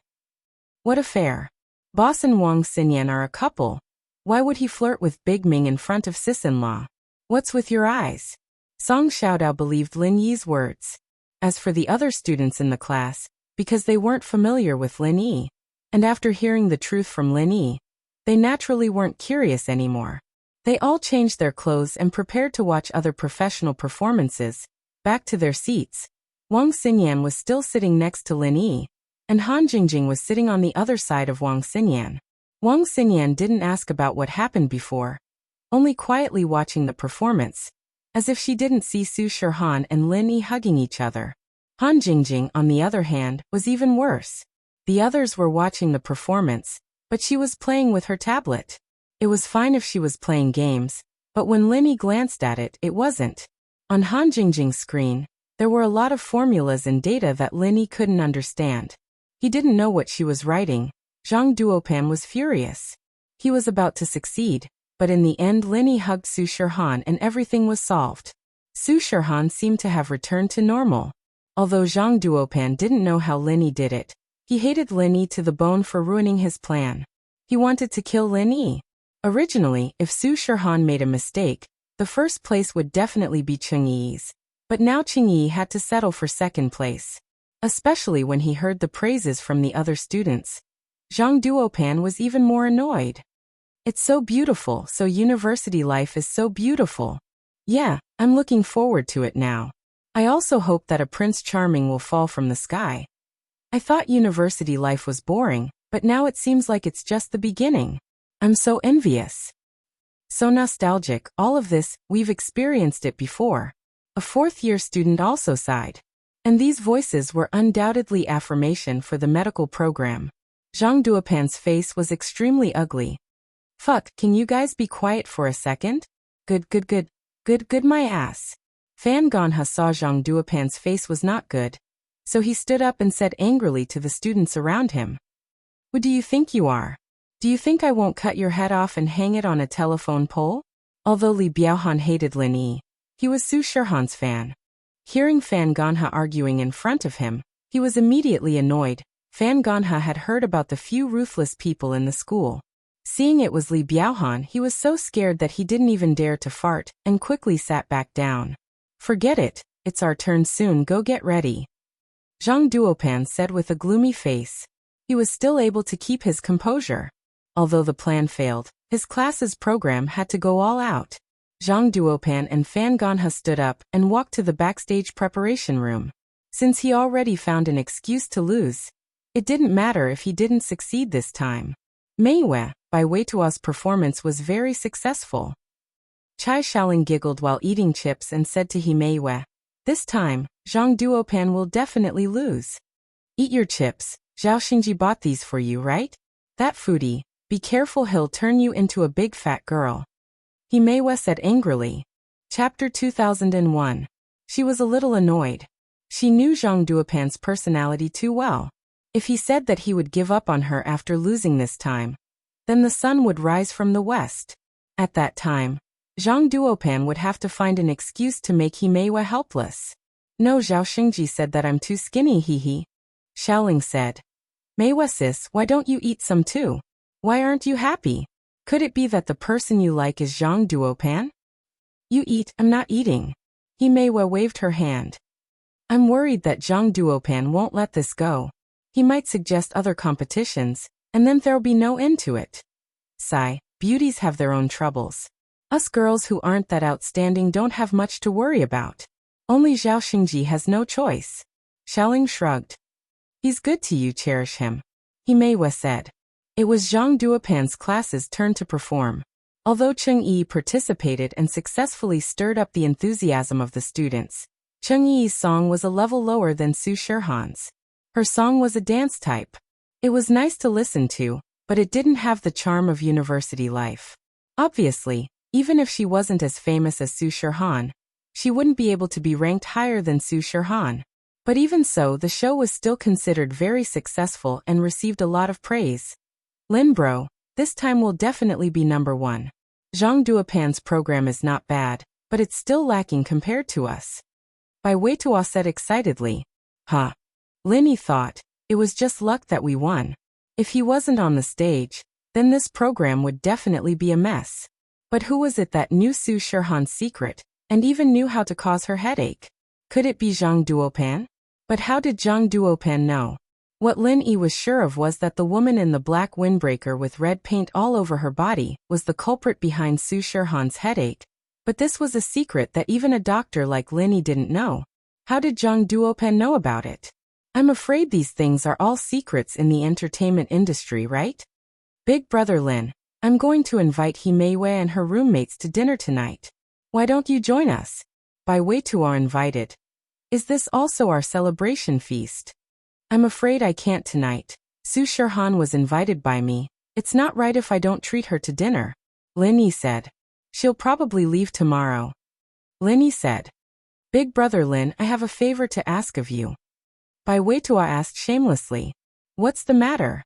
A: What affair? Boss and Wang Xinyan are a couple. Why would he flirt with Big Ming in front of sis-in-law? What's with your eyes? Song Xiaodao believed Lin Yi's words. As for the other students in the class, because they weren't familiar with Lin Yi, and after hearing the truth from Lin Yi, they naturally weren't curious anymore. They all changed their clothes and prepared to watch other professional performances. Back to their seats. Wang Xinyan was still sitting next to Lin Yi, and Han Jingjing was sitting on the other side of Wang Xinyan. Wang Xinyan didn't ask about what happened before, only quietly watching the performance, as if she didn't see Su Shirhan and Lin Yi hugging each other. Han Jingjing, on the other hand, was even worse. The others were watching the performance, but she was playing with her tablet. It was fine if she was playing games, but when Lin Yi glanced at it, it wasn't. On Han Jingjing's screen, there were a lot of formulas and data that Lin Yi couldn't understand. He didn't know what she was writing. Zhang Duopan was furious. He was about to succeed, but in the end Lin Yi hugged Su Shirhan and everything was solved. Su Shirhan seemed to have returned to normal. Although Zhang Duopan didn't know how Lin Yi did it, he hated Lin Yi to the bone for ruining his plan. He wanted to kill Lin Yi. Originally, if Su Shirhan made a mistake, the first place would definitely be Cheng Yi's, but now Cheng Yi had to settle for second place. Especially when he heard the praises from the other students. Zhang Duopan was even more annoyed. It's so beautiful, so university life is so beautiful. Yeah, I'm looking forward to it now. I also hope that a Prince Charming will fall from the sky. I thought university life was boring, but now it seems like it's just the beginning. I'm so envious. So nostalgic, all of this, we've experienced it before. A fourth-year student also sighed. And these voices were undoubtedly affirmation for the medical program. Zhang Duopan's face was extremely ugly. Fuck, can you guys be quiet for a second? Good my ass. Fan Ganha saw Zhang Duopan's face was not good, so he stood up and said angrily to the students around him. Who do you think you are? Do you think I won't cut your head off and hang it on a telephone pole? Although Li Biaohan hated Lin Yi, he was Su Shirhan's fan. Hearing Fan Ganha arguing in front of him, he was immediately annoyed. Fan Ganha had heard about the few ruthless people in the school. Seeing it was Li Biaohan, he was so scared that he didn't even dare to fart, and quickly sat back down. Forget it, it's our turn soon, go get ready. Zhang Duopan said with a gloomy face. He was still able to keep his composure. Although the plan failed, his class's program had to go all out. Zhang Duopan and Fan Ganha stood up and walked to the backstage preparation room. Since he already found an excuse to lose, it didn't matter if he didn't succeed this time. Meiwei, by Weitua's performance was very successful. Chai Shaoling giggled while eating chips and said to Meiwei, this time, Zhang Duopan will definitely lose. Eat your chips, Zhao Xingji bought these for you, right? That foodie, be careful, he'll turn you into a big fat girl. Meiwei said angrily. Chapter 2001. She was a little annoyed. She knew Zhang Duopan's personality too well. If he said that he would give up on her after losing this time, then the sun would rise from the west. At that time, Zhang Duopan would have to find an excuse to make Meiwei helpless. No, Zhao Xingji said that I'm too skinny, hee. Shaoling said. Meiwei sis, why don't you eat some too? Why aren't you happy? Could it be that the person you like is Zhang Duopan? You eat, I'm not eating. Meiwei waved her hand. I'm worried that Zhang Duopan won't let this go. He might suggest other competitions, and then there'll be no end to it. Sigh, beauties have their own troubles. Us girls who aren't that outstanding don't have much to worry about. Only Zhao Xingji has no choice. Shaoling shrugged. He's good to you, cherish him. Meiwei said. It was Zhang Duopan's class's turn to perform. Although Cheng Yi participated and successfully stirred up the enthusiasm of the students, Cheng Yi's song was a level lower than Su Shihan's. Her song was a dance type. It was nice to listen to, but it didn't have the charm of university life. Obviously, even if she wasn't as famous as Su Shihan, she wouldn't be able to be ranked higher than Su Shihan. But even so, the show was still considered very successful and received a lot of praise. Lin bro, this time will definitely be number one. Zhang Duopan's program is not bad, but it's still lacking compared to us. Bai Weitua said excitedly. Huh. Linny thought, it was just luck that we won. If he wasn't on the stage, then this program would definitely be a mess. But who was it that knew Su Shihan's secret, and even knew how to cause her headache? Could it be Zhang Duopan? But how did Zhang Duopan know? What Lin Yi was sure of was that the woman in the black windbreaker with red paint all over her body was the culprit behind Su Shihan's headache. But this was a secret that even a doctor like Lin Yi didn't know. How did Zhang Duopan know about it? I'm afraid these things are all secrets in the entertainment industry, right? Big brother Lin, I'm going to invite Meiwei and her roommates to dinner tonight. Why don't you join us? Bai Weitua invited. Is this also our celebration feast? I'm afraid I can't tonight. Su Shihan was invited by me. It's not right if I don't treat her to dinner. Lin Yi said. She'll probably leave tomorrow. Lin Yi said. Big brother Lin, I have a favor to ask of you. Bai Weitua asked shamelessly. What's the matter?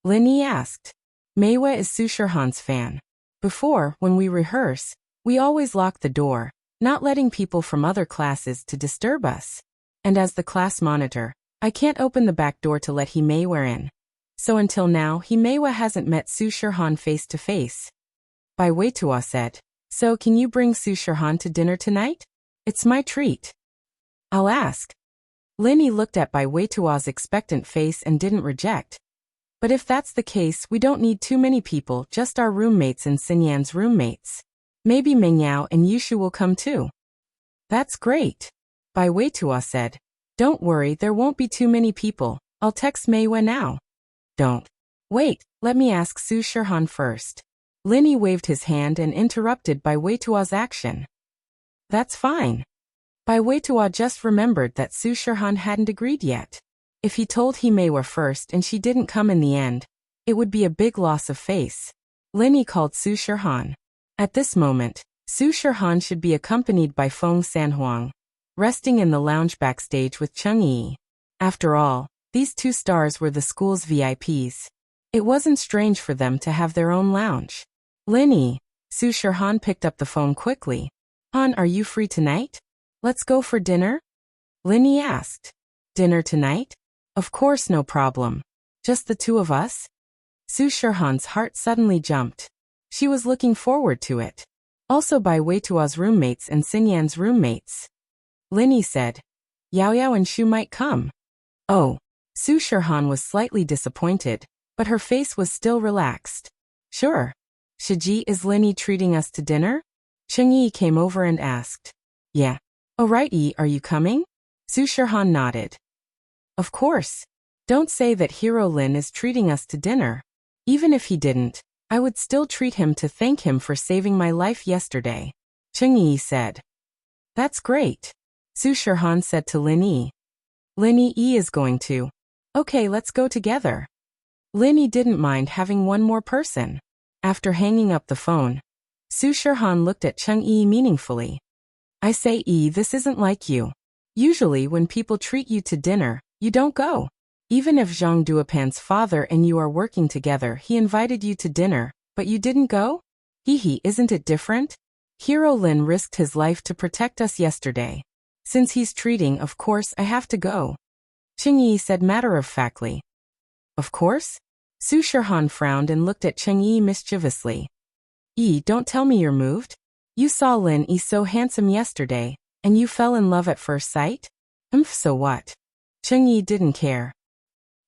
A: Lin Yi asked. Meiwei is Su Shihan's fan. Before, when we rehearse, we always lock the door, not letting people from other classes to disturb us. And as the class monitor, I can't open the back door to let Meiwei in. So until now, Meiwei hasn't met Su Shihan face to face. Bai Weitua said. So can you bring Su Shihan to dinner tonight? It's my treat. I'll ask. Lin Yi looked at Bai Weitua's expectant face and didn't reject. But if that's the case, we don't need too many people, just our roommates and Xinyan's roommates. Maybe Mengyao and Yushu will come too. That's great. Bai Weitua said. Don't worry, there won't be too many people. I'll text Meiwei now. Don't. Wait, let me ask Su Shihan first. Lin Yi waved his hand and interrupted Bai Weitua's action. That's fine. Bai Weitua just remembered that Su Shihan hadn't agreed yet. If he told Meiwei first and she didn't come in the end, it would be a big loss of face. Lin Yi called Su Shihan. At this moment, Su Shihan should be accompanied by Feng Sanhuang, resting in the lounge backstage with Cheng Yi. After all, these two stars were the school's VIPs. It wasn't strange for them to have their own lounge. Lin Yi, Su Shihan picked up the phone quickly. Han, are you free tonight? Let's go for dinner? Lin Yi asked. Dinner tonight? Of course, no problem. Just the two of us? Su Shirhan's heart suddenly jumped. She was looking forward to it. Also by Weitua's roommates and Xinyan's roommates. Linny said, Yao Yao and Shu might come. Oh. Su Shirhan was slightly disappointed, but her face was still relaxed. Sure. Shiji, is Linny treating us to dinner? Cheng Yi came over and asked. Yeah. Oh right, Yi, are you coming? Su Shirhan nodded. Of course. Don't say that Hero Lin is treating us to dinner. Even if he didn't, I would still treat him to thank him for saving my life yesterday. Cheng Yi said. That's great. Su Shirhan said to Lin Yi. Lin Yi is going to. Okay, let's go together. Lin Yi didn't mind having one more person. After hanging up the phone, Su Shirhan looked at Cheng Yi meaningfully. I say, Yi, this isn't like you. Usually when people treat you to dinner, you don't go. Even if Zhang Duopan's father and you are working together, he invited you to dinner, but you didn't go? Hee, isn't it different? Hero Lin risked his life to protect us yesterday. Since he's treating, of course I have to go. Cheng Yi said matter-of-factly. Of course? Su Shirhan frowned and looked at Cheng Yi mischievously. Yi, don't tell me you're moved? You saw Lin Yi so handsome yesterday, and you fell in love at first sight? So what? Cheng Yi didn't care.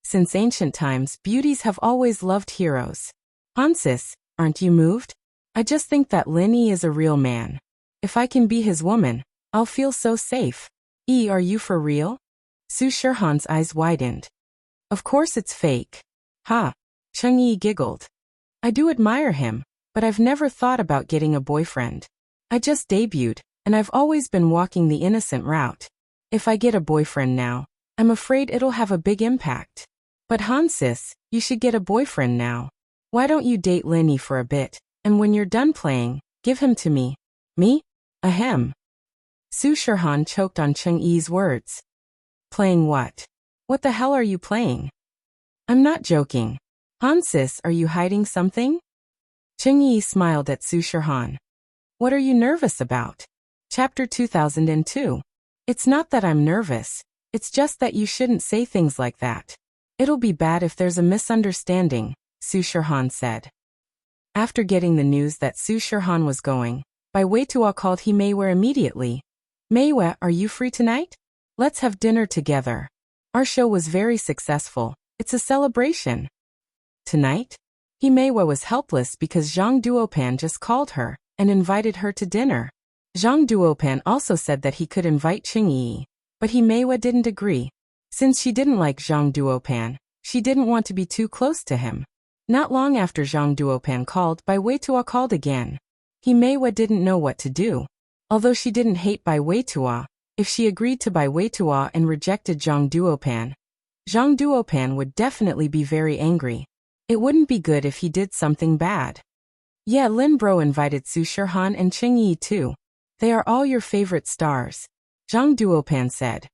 A: Since ancient times, beauties have always loved heroes. Hansis, aren't you moved? I just think that Lin Yi is a real man. If I can be his woman, I'll feel so safe. Yi, are you for real? Su Shirhan's eyes widened. Of course it's fake. Ha. Cheng Yi giggled. I do admire him, but I've never thought about getting a boyfriend. I just debuted, and I've always been walking the innocent route. If I get a boyfriend now, I'm afraid it'll have a big impact. But Hansis, you should get a boyfriend now. Why don't you date Lin Yi for a bit, and when you're done playing, give him to me. Me? Ahem. Su Shirhan choked on Cheng Yi's words. Playing what? What the hell are you playing? I'm not joking. Hansis, are you hiding something? Cheng Yi smiled at Su Shirhan. What are you nervous about? Chapter 2002. It's not that I'm nervous, it's just that you shouldn't say things like that. It'll be bad if there's a misunderstanding, Su Shirhan said. After getting the news that Su Shirhan was going, Bai Weitua called He Meiwe immediately. Meiwe, are you free tonight? Let's have dinner together. Our show was very successful. It's a celebration. Tonight? He Meiwe was helpless because Zhang Duopan just called her and invited her to dinner. Zhang Duopan also said that he could invite Cheng Yi, but He Meiwe didn't agree. Since she didn't like Zhang Duopan, she didn't want to be too close to him. Not long after Zhang Duopan called, Bai Weitua called again. He Meiwe didn't know what to do. Although she didn't hate Bai Weitua, if she agreed to Bai Weitua and rejected Zhang Duopan would definitely be very angry. It wouldn't be good if he did something bad. Yeah, Lin Bro invited Su Shirhan and Cheng Yi too. They are all your favorite stars. Zhang Duopan said.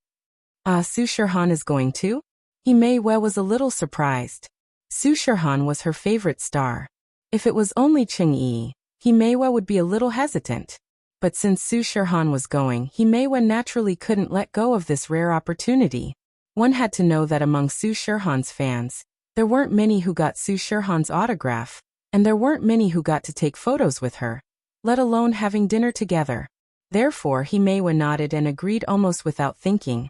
A: Su Shirhan is going too? He Meiwe was a little surprised. Su Shirhan was her favorite star. If it was only Cheng Yi, He Meiwe would be a little hesitant. But since Su Shirhan was going, He Meiwe naturally couldn't let go of this rare opportunity. One had to know that among Su Shirhan's fans, there weren't many who got Su Shirhan's autograph, and there weren't many who got to take photos with her, let alone having dinner together. Therefore, He Meiwe nodded and agreed almost without thinking.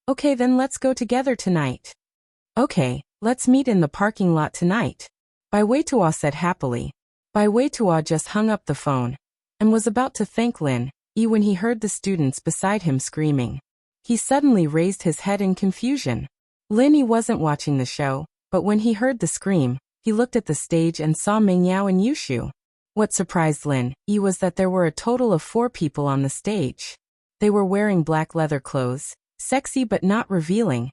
A: Okay, then let's go together tonight. Okay, let's meet in the parking lot tonight. Bai Weitua said happily. Bai Weitua just hung up the phone and was about to thank Lin Yi when he heard the students beside him screaming. He suddenly raised his head in confusion. Lin Yi wasn't watching the show, but when he heard the scream, he looked at the stage and saw Mengyao and Yushu. What surprised Lin Yi was that there were a total of 4 people on the stage. They were wearing black leather clothes, sexy but not revealing,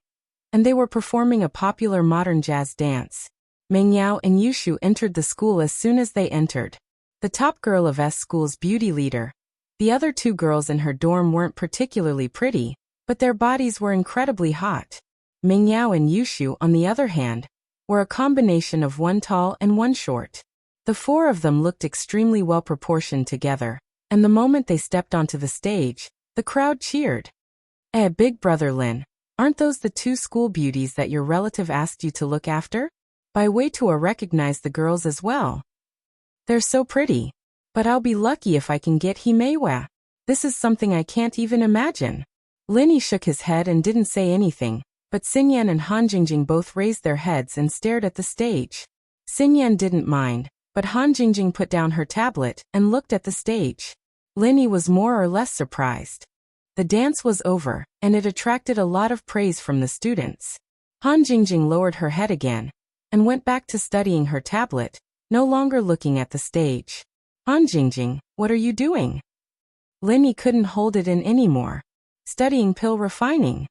A: and they were performing a popular modern jazz dance. Mengyao and Yushu entered the school as soon as they entered. The top girl of S school's beauty leader. The other 2 girls in her dorm weren't particularly pretty, but their bodies were incredibly hot. Mengyao and Yushu, on the other hand, were a combination of one tall and one short. The 4 of them looked extremely well proportioned together, and the moment they stepped onto the stage, the crowd cheered. Big brother Lin, aren't those the 2 school beauties that your relative asked you to look after? Bai Weitua recognized the girls as well. They're so pretty. But I'll be lucky if I can get Himeiwa. This is something I can't even imagine. Linny shook his head and didn't say anything, but Xinyan and Han Jingjing both raised their heads and stared at the stage. Xinyan didn't mind, but Han Jingjing put down her tablet and looked at the stage. Linny was more or less surprised. The dance was over, and it attracted a lot of praise from the students. Han Jingjing lowered her head again and went back to studying her tablet, no longer looking at the stage. Han Jingjing, what are you doing? Linny couldn't hold it in anymore. Studying pill refining.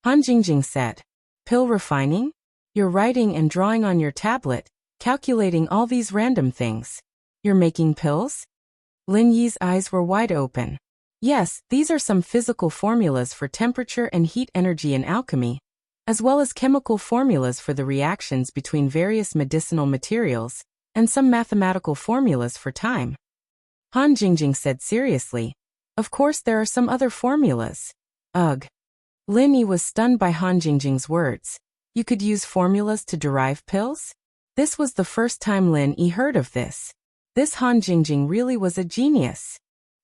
A: Han Jingjing said. Pill refining? You're writing and drawing on your tablet, calculating all these random things. You're making pills? Lin Yi's eyes were wide open. Yes, these are some physical formulas for temperature and heat energy in alchemy, as well as chemical formulas for the reactions between various medicinal materials, and some mathematical formulas for time. Han Jingjing said seriously. Of course there are some other formulas. Ugh. Lin Yi was stunned by Han Jingjing's words. You could use formulas to derive pills? This was the first time Lin Yi heard of this. This Han Jingjing really was a genius.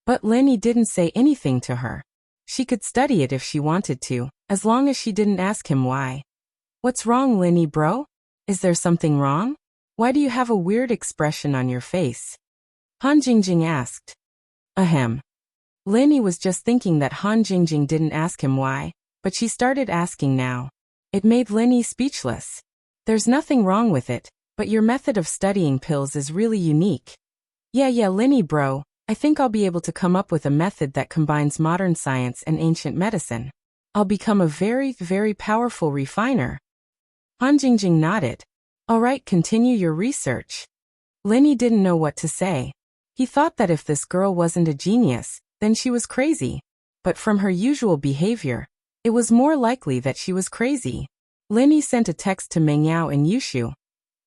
A: But Lin Yi didn't say anything to her. She could study it if she wanted to, as long as she didn't ask him why. What's wrong, Lin Yi bro? Is there something wrong? Why do you have a weird expression on your face? Han Jingjing asked. Ahem. Lin Yi was just thinking that Han Jingjing didn't ask him why, but she started asking now. It made Lin Yi speechless. There's nothing wrong with it, but your method of studying pills is really unique. Yeah, Lin Yi bro, I think I'll be able to come up with a method that combines modern science and ancient medicine. I'll become a very, very powerful refiner. Han Jingjing nodded. All right, continue your research. Lin Yi didn't know what to say. He thought that if this girl wasn't a genius, then she was crazy. But from her usual behavior, it was more likely that she was crazy. Lin Yi sent a text to Meng Yao and Yushu,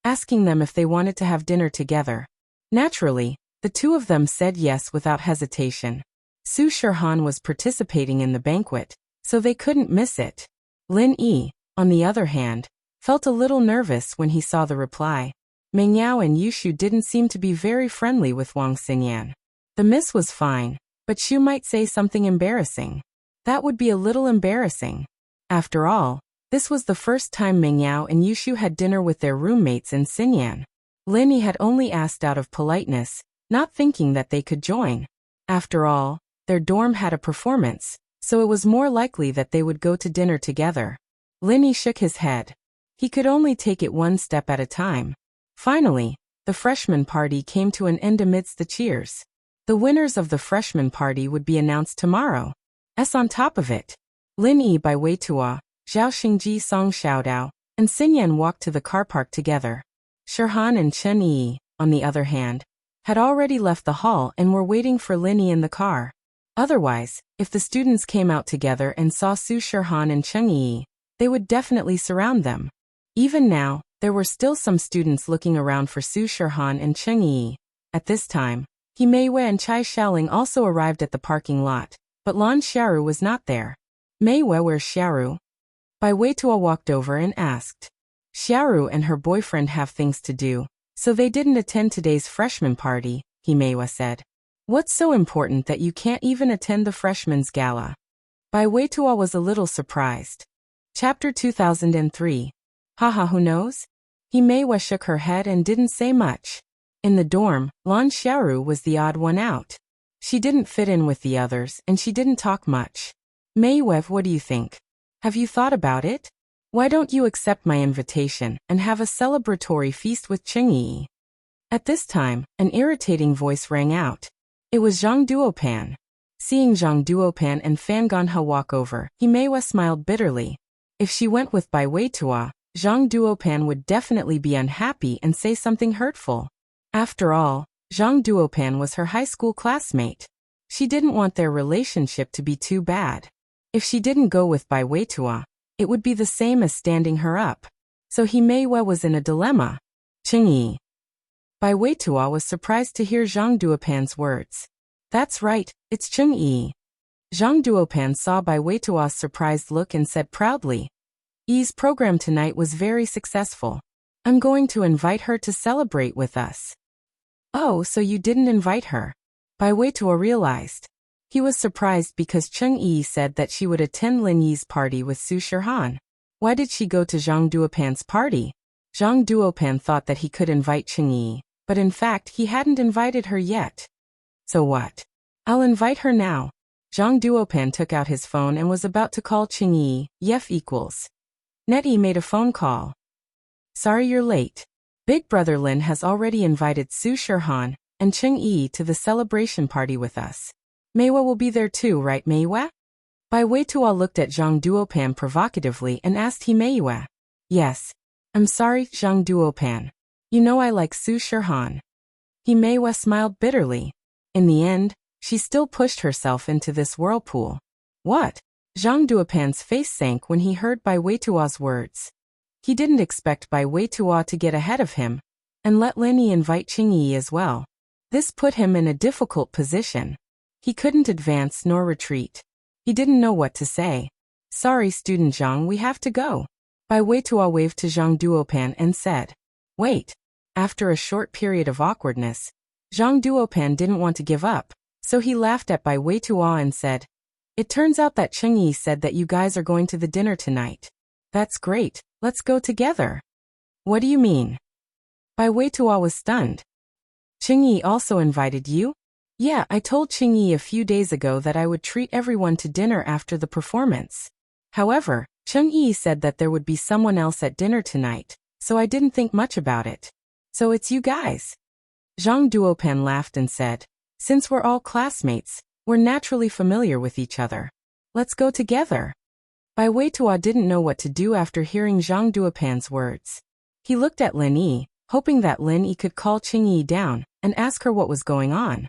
A: asking them if they wanted to have dinner together. Naturally, the two of them said yes without hesitation. Su Shirhan was participating in the banquet, so they couldn't miss it. Lin Yi, on the other hand, felt a little nervous when he saw the reply. Meng Yao and Yushu didn't seem to be very friendly with Wang Xinyan. The miss was fine, but Shu might say something embarrassing. That would be a little embarrassing. After all, this was the first time Meng Yao and Yushu had dinner with their roommates in Xinyan. Lin Yi had only asked out of politeness, not thinking that they could join. After all, their dorm had a performance, so it was more likely that they would go to dinner together. Lin Yi shook his head. He could only take it one step at a time. Finally, the freshman party came to an end amidst the cheers. The winners of the freshman party would be announced tomorrow. On top of it, Lin Yi Bai Weitua, Zhao Xingji Song Xiaodao, and Xinyan walked to the car park together. Shirhan and Chen Yi, on the other hand, had already left the hall and were waiting for Lin Yi in the car. Otherwise, if the students came out together and saw Su Shirhan and Cheng Yi, they would definitely surround them. Even now, there were still some students looking around for Su Shirhan and Cheng Yi. At this time, He Meiwei and Chai Xiaoling also arrived at the parking lot, but Lan Xiaoru was not there. Meiwei, where's Xiaoru? Bai Weitua walked over and asked. Xiaoru and her boyfriend have things to do, so they didn't attend today's freshman party, He Meiwei said. What's so important that you can't even attend the freshman's gala? Bai Weitua was a little surprised. Chapter 2003. Haha, who knows? He Meiwei shook her head and didn't say much. In the dorm, Lan Xiaoru was the odd one out. She didn't fit in with the others and she didn't talk much. Meiwei, what do you think? Have you thought about it? Why don't you accept my invitation and have a celebratory feast with Cheng Yi? At this time, an irritating voice rang out. It was Zhang Duopan. Seeing Zhang Duopan and Fan Ganhe walk over, He Meiwei smiled bitterly. If she went with Bai Weitua, Zhang Duopan would definitely be unhappy and say something hurtful. After all, Zhang Duopan was her high school classmate. She didn't want their relationship to be too bad. If she didn't go with Bai Weitua, it would be the same as standing her up. So He Meiwei was in a dilemma. Cheng Yi. Bai Weitua was surprised to hear Zhang Duopan's words. That's right, it's Cheng Yi. Zhang Duopan saw Bai Weitua's surprised look and said proudly. Yi's program tonight was very successful. I'm going to invite her to celebrate with us. Oh, so you didn't invite her? Bai Weituo realized. He was surprised because Cheng Yi said that she would attend Lin Yi's party with Su Shihan. Why did she go to Zhang Duopan's party? Zhang Duopan thought that he could invite Cheng Yi, but in fact he hadn't invited her yet. So what? I'll invite her now. Zhang Duopan took out his phone and was about to call Cheng Yi. Yef equals. Nettie made a phone call. Sorry you're late. Big brother Lin has already invited Su Shihan and Cheng Yi to the celebration party with us. Meiwa will be there too, right Meiwa? Bai Weituo looked at Zhang Duopan provocatively and asked he Meiwa. Yes. I'm sorry, Zhang Duopan. You know I like Su Shihan. He Meiwa smiled bitterly. In the end, she still pushed herself into this whirlpool. What? Zhang Duopan's face sank when he heard Bai Weituo's words. He didn't expect Bai Weituo to get ahead of him and let Lin Yi invite Cheng Yi as well. This put him in a difficult position. He couldn't advance nor retreat. He didn't know what to say. Sorry, student Zhang, we have to go. Bai Weituo waved to Zhang Duopan and said, Wait. After a short period of awkwardness, Zhang Duopan didn't want to give up, so he laughed at Bai Weituo and said, It turns out that Cheng Yi said that you guys are going to the dinner tonight. That's great, let's go together. What do you mean? Bai Weituo was stunned. Cheng Yi also invited you? Yeah, I told Cheng Yi a few days ago that I would treat everyone to dinner after the performance. However, Cheng Yi said that there would be someone else at dinner tonight, so I didn't think much about it. So it's you guys. Zhang Duopan laughed and said, Since we're all classmates, we're naturally familiar with each other. Let's go together. Bai Weituo didn't know what to do after hearing Zhang Duopan's words. He looked at Lin Yi, hoping that Lin Yi could call Cheng Yi down and ask her what was going on.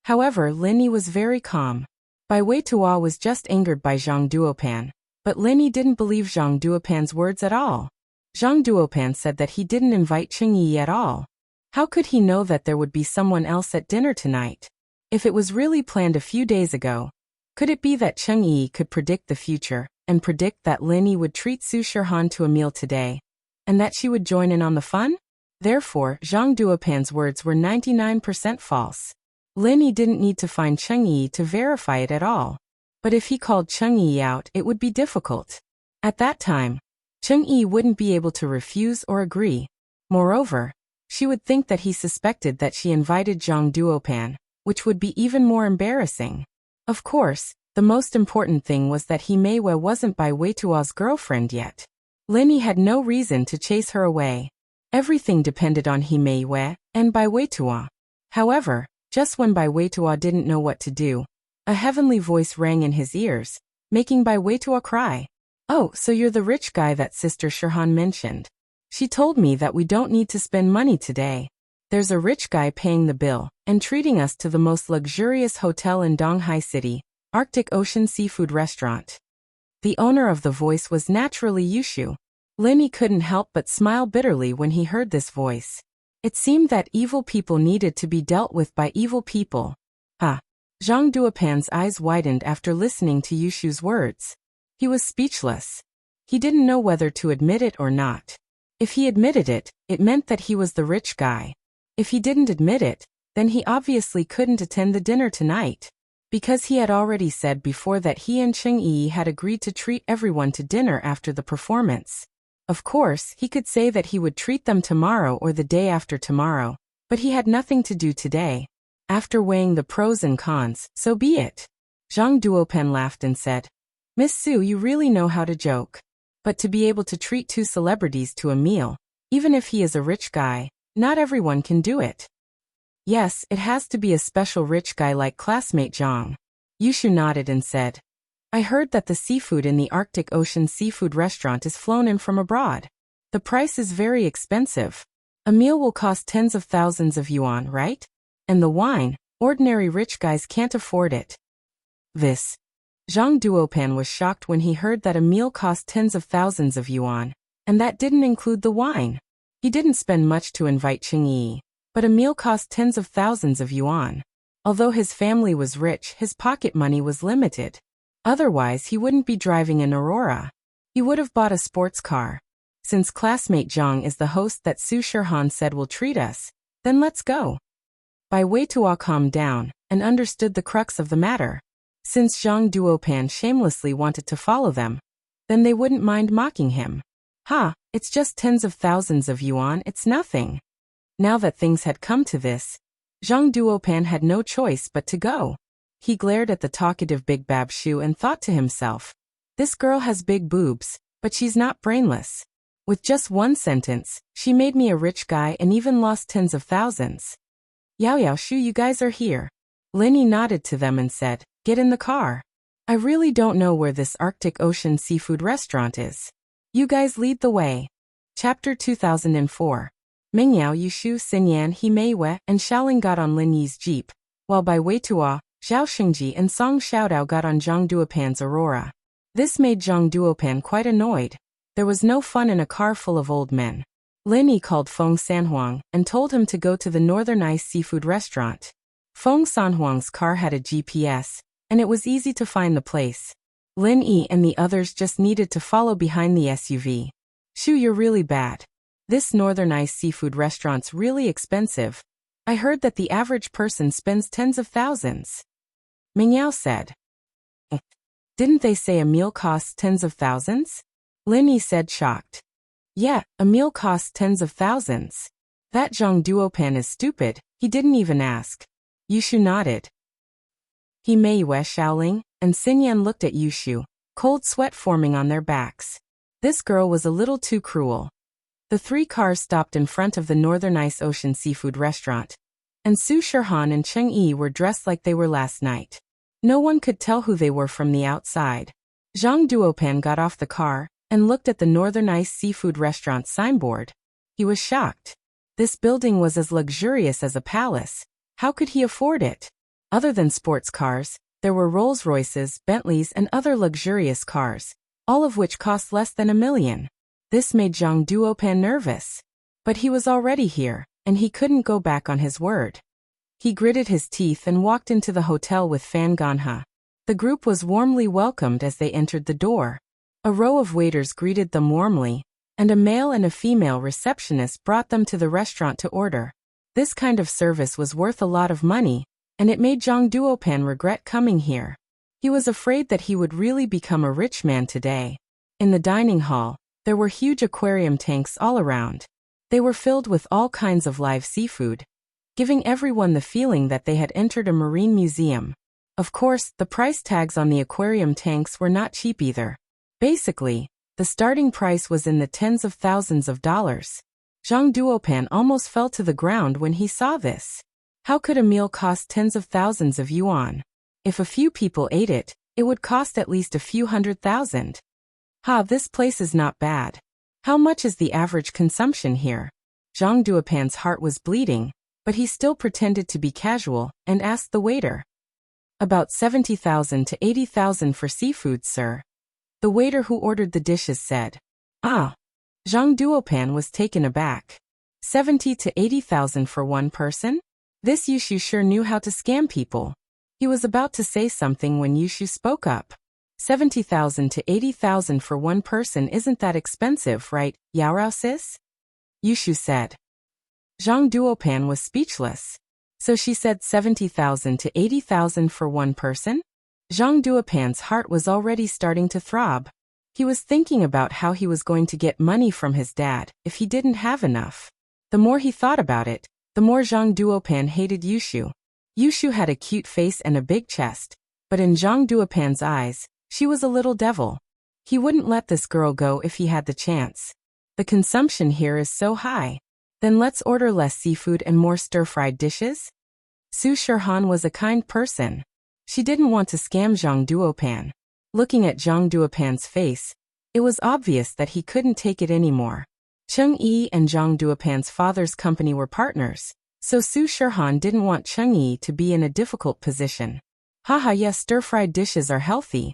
A: However, Lin Yi was very calm. Bai Weituo was just angered by Zhang Duopan, but Lin Yi didn't believe Zhang Duopan's words at all. Zhang Duopan said that he didn't invite Cheng Yi at all. How could he know that there would be someone else at dinner tonight? If it was really planned a few days ago, could it be that Cheng Yi could predict the future and predict that Lin Yi would treat Su Shihan to a meal today, and that she would join in on the fun? Therefore, Zhang Duopan's words were 99% false. Lin Yi didn't need to find Cheng Yi to verify it at all. But if he called Cheng Yi out, it would be difficult. At that time, Cheng Yi wouldn't be able to refuse or agree. Moreover, she would think that he suspected that she invited Zhang Duopan, which would be even more embarrassing. Of course, the most important thing was that Meiwa wasn't Bai Weituo's girlfriend yet. Lin Yi had no reason to chase her away. Everything depended on Meiwa and Bai Weituo. However, just when Bai Weituo didn't know what to do, a heavenly voice rang in his ears, making Bai Weituo cry. Oh, so you're the rich guy that Sister Shihan mentioned. She told me that we don't need to spend money today. There's a rich guy paying the bill and treating us to the most luxurious hotel in Donghai City, Arctic Ocean Seafood Restaurant. The owner of the voice was naturally Yushu. Lin Yi couldn't help but smile bitterly when he heard this voice. It seemed that evil people needed to be dealt with by evil people. Zhang Duopan's eyes widened after listening to Yushu's words. He was speechless. He didn't know whether to admit it or not. If he admitted it, it meant that he was the rich guy. If he didn't admit it, then he obviously couldn't attend the dinner tonight. Because he had already said before that he and Cheng Yi had agreed to treat everyone to dinner after the performance. Of course, he could say that he would treat them tomorrow or the day after tomorrow, but he had nothing to do today. After weighing the pros and cons, so be it. Zhang Duopan laughed and said, Miss Su, you really know how to joke. But to be able to treat two celebrities to a meal, even if he is a rich guy, not everyone can do it. Yes, it has to be a special rich guy like classmate Zhang. Yushu nodded and said, I heard that the seafood in the Arctic Ocean Seafood Restaurant is flown in from abroad. The price is very expensive. A meal will cost tens of thousands of yuan, right? And the wine, ordinary rich guys can't afford it. Zhang Duopan was shocked when he heard that a meal cost tens of thousands of yuan, and that didn't include the wine. He didn't spend much to invite Cheng Yi, but a meal cost tens of thousands of yuan. Although his family was rich, his pocket money was limited. Otherwise, he wouldn't be driving an Aurora. He would have bought a sports car. Since classmate Zhang is the host that Su Shirhan said will treat us, then let's go. Bai Weitua calmed down and understood the crux of the matter. Since Zhang Duopan shamelessly wanted to follow them, then they wouldn't mind mocking him. Ha, it's just tens of thousands of yuan, it's nothing. Now that things had come to this, Zhang Duopan had no choice but to go. He glared at the talkative Big Babshu and thought to himself, this girl has big boobs, but she's not brainless. With just one sentence, she made me a rich guy and even lost tens of thousands. Yao Shu, you guys are here. Linny nodded to them and said, get in the car. I really don't know where this Arctic Ocean seafood restaurant is. You guys lead the way. Chapter 2004. Mingyao Yushu, Xinyan, He Meiwe, and Xiaoling got on Lin Yi's jeep, while Bai Weitua, Zhao Xingji and Song Xiaodao got on Zhang Duopan's Aurora. This made Zhang Duopan quite annoyed. There was no fun in a car full of old men. Lin Yi called Feng Sanhuang and told him to go to the Northern Ice Seafood Restaurant. Feng Sanhuang's car had a GPS, and it was easy to find the place. Lin Yi and the others just needed to follow behind the SUV. Shu, you're really bad. This Northern Ice Seafood Restaurant's really expensive. I heard that the average person spends tens of thousands. Mingyao said. Didn't they say a meal costs tens of thousands? Lin Yi said, shocked. Yeah, a meal costs tens of thousands. That Zhang Duopan is stupid, he didn't even ask. Yushu nodded. He Meiwe, Xiaoling, and Xinyan looked at Yushu, cold sweat forming on their backs. This girl was a little too cruel. The three cars stopped in front of the Northern Ice Ocean Seafood Restaurant, and Su Shirhan and Cheng Yi were dressed like they were last night. No one could tell who they were from the outside. Zhang Duopan got off the car and looked at the Northern Ice Seafood Restaurant signboard. He was shocked. This building was as luxurious as a palace. How could he afford it? Other than sports cars, there were Rolls-Royces, Bentleys, and other luxurious cars, all of which cost less than $1 million. This made Zhang Duopan nervous. But he was already here, and he couldn't go back on his word. He gritted his teeth and walked into the hotel with Fan Ganha. The group was warmly welcomed as they entered the door. A row of waiters greeted them warmly, and a male and a female receptionist brought them to the restaurant to order. This kind of service was worth a lot of money, and it made Zhang Duopan regret coming here. He was afraid that he would really become a rich man today. In the dining hall, there were huge aquarium tanks all around. They were filled with all kinds of live seafood, giving everyone the feeling that they had entered a marine museum. Of course, the price tags on the aquarium tanks were not cheap either. Basically, the starting price was in the tens of thousands of dollars. Zhang Duopan almost fell to the ground when he saw this. How could a meal cost tens of thousands of yuan? If a few people ate it, it would cost at least a few $100,000. Ha, this place is not bad. How much is the average consumption here? Zhang Duopan's heart was bleeding, but he still pretended to be casual and asked the waiter. About 70,000 to 80,000 for seafood, sir. The waiter who ordered the dishes said. Ah. Zhang Duopan was taken aback. 70 to 80,000 for one person? This Yushu sure knew how to scam people. He was about to say something when Yushu spoke up. 70,000 to 80,000 for one person isn't that expensive, right, Yaorao sis? Yushu said. Zhang Duopan was speechless. So she said 70,000 to 80,000 for one person? Zhang Duopan's heart was already starting to throb. He was thinking about how he was going to get money from his dad if he didn't have enough. The more he thought about it, the more Zhang Duopan hated Yushu. Yushu had a cute face and a big chest, but in Zhang Duopan's eyes, she was a little devil. He wouldn't let this girl go if he had the chance. The consumption here is so high. Then let's order less seafood and more stir-fried dishes? Su Shirhan was a kind person. She didn't want to scam Zhang Duopan. Looking at Zhang Duopan's face, it was obvious that he couldn't take it anymore. Cheng Yi and Zhang Duopan's father's company were partners, so Su Shirhan didn't want Cheng Yi to be in a difficult position. Haha, yes, stir-fried dishes are healthy.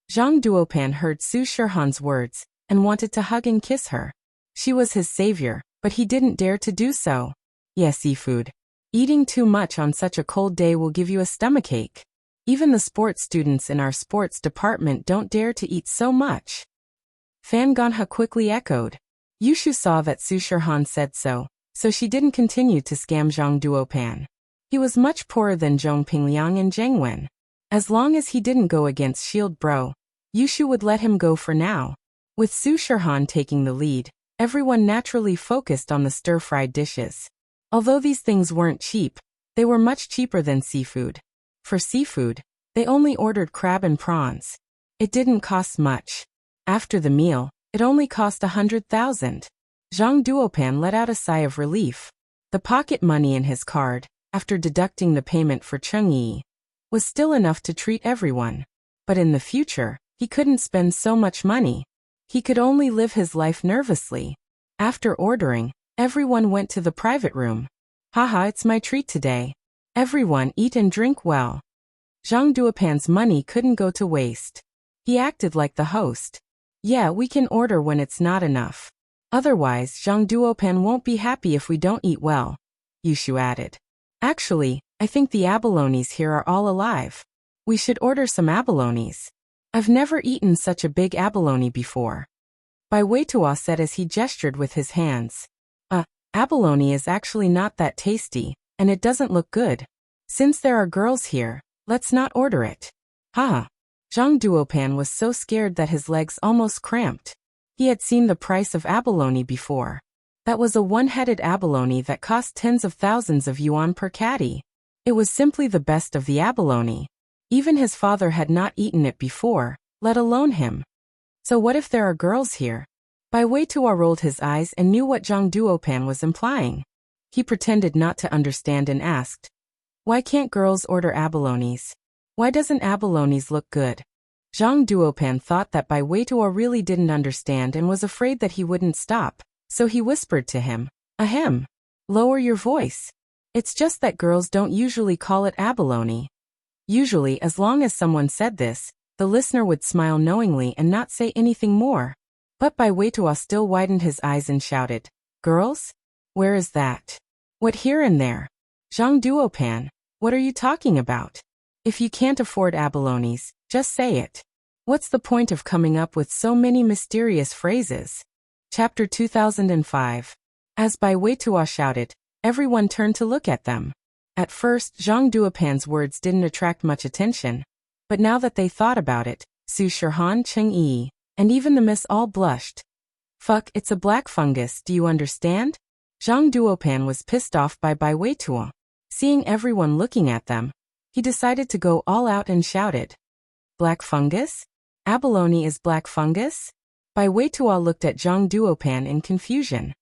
A: Zhang Duopan heard Su Shirhan's words and wanted to hug and kiss her. She was his savior, but he didn't dare to do so. Yes, seafood. Eating too much on such a cold day will give you a stomachache. Even the sports students in our sports department don't dare to eat so much. Fan Ganha quickly echoed. Yushu saw that Su Shihan said so she didn't continue to scam Zhang Duopan. He was much poorer than Zhong Pingliang and Zheng Wen. As long as he didn't go against Shield Bro, Yushu would let him go for now. With Su Shihan taking the lead, everyone naturally focused on the stir-fried dishes. Although these things weren't cheap, they were much cheaper than seafood. For seafood, they only ordered crab and prawns. It didn't cost much. After the meal, it only cost 100,000. Zhang Duopan let out a sigh of relief. The pocket money in his card, after deducting the payment for Chengyi, was still enough to treat everyone. But in the future, he couldn't spend so much money. He could only live his life nervously. After ordering, everyone went to the private room. Haha, it's my treat today. Everyone eat and drink well. Zhang Duopan's money couldn't go to waste. He acted like the host. Yeah, we can order when it's not enough. Otherwise, Zhang Duopan won't be happy if we don't eat well, Yushu added. Actually, I think the abalones here are all alive. We should order some abalones. I've never eaten such a big abalone before. Bai Weitua said as he gestured with his hands. Abalone is actually not that tasty, and it doesn't look good. Since there are girls here, let's not order it. Haha. Zhang Duopan was so scared that his legs almost cramped. He had seen the price of abalone before. That was a one-headed abalone that cost tens of thousands of yuan per catty. It was simply the best of the abalone. Even his father had not eaten it before, let alone him. So what if there are girls here? Bai Weitua rolled his eyes and knew what Zhang Duopan was implying. He pretended not to understand and asked, why can't girls order abalones? Why doesn't abalones look good? Zhang Duopan thought that Bai Weitua really didn't understand and was afraid that he wouldn't stop, so he whispered to him, ahem. Lower your voice. It's just that girls don't usually call it abalone. Usually, as long as someone said this, the listener would smile knowingly and not say anything more. But Bai Weitua still widened his eyes and shouted, girls? Where is that? What here and there? Zhang Duopan, what are you talking about? If you can't afford abalones, just say it. What's the point of coming up with so many mysterious phrases? Chapter 2005. As Bai Weitua shouted, everyone turned to look at them. At first, Zhang Duopan's words didn't attract much attention. But now that they thought about it, Su Shihan, Chengyi, and even the miss all blushed. Fuck, it's a black fungus, do you understand? Zhang Duopan was pissed off by Bai Weitua. Seeing everyone looking at them, he decided to go all out and shouted. Black fungus? Abalone is black fungus? Bai Weitua looked at Zhang Duopan in confusion.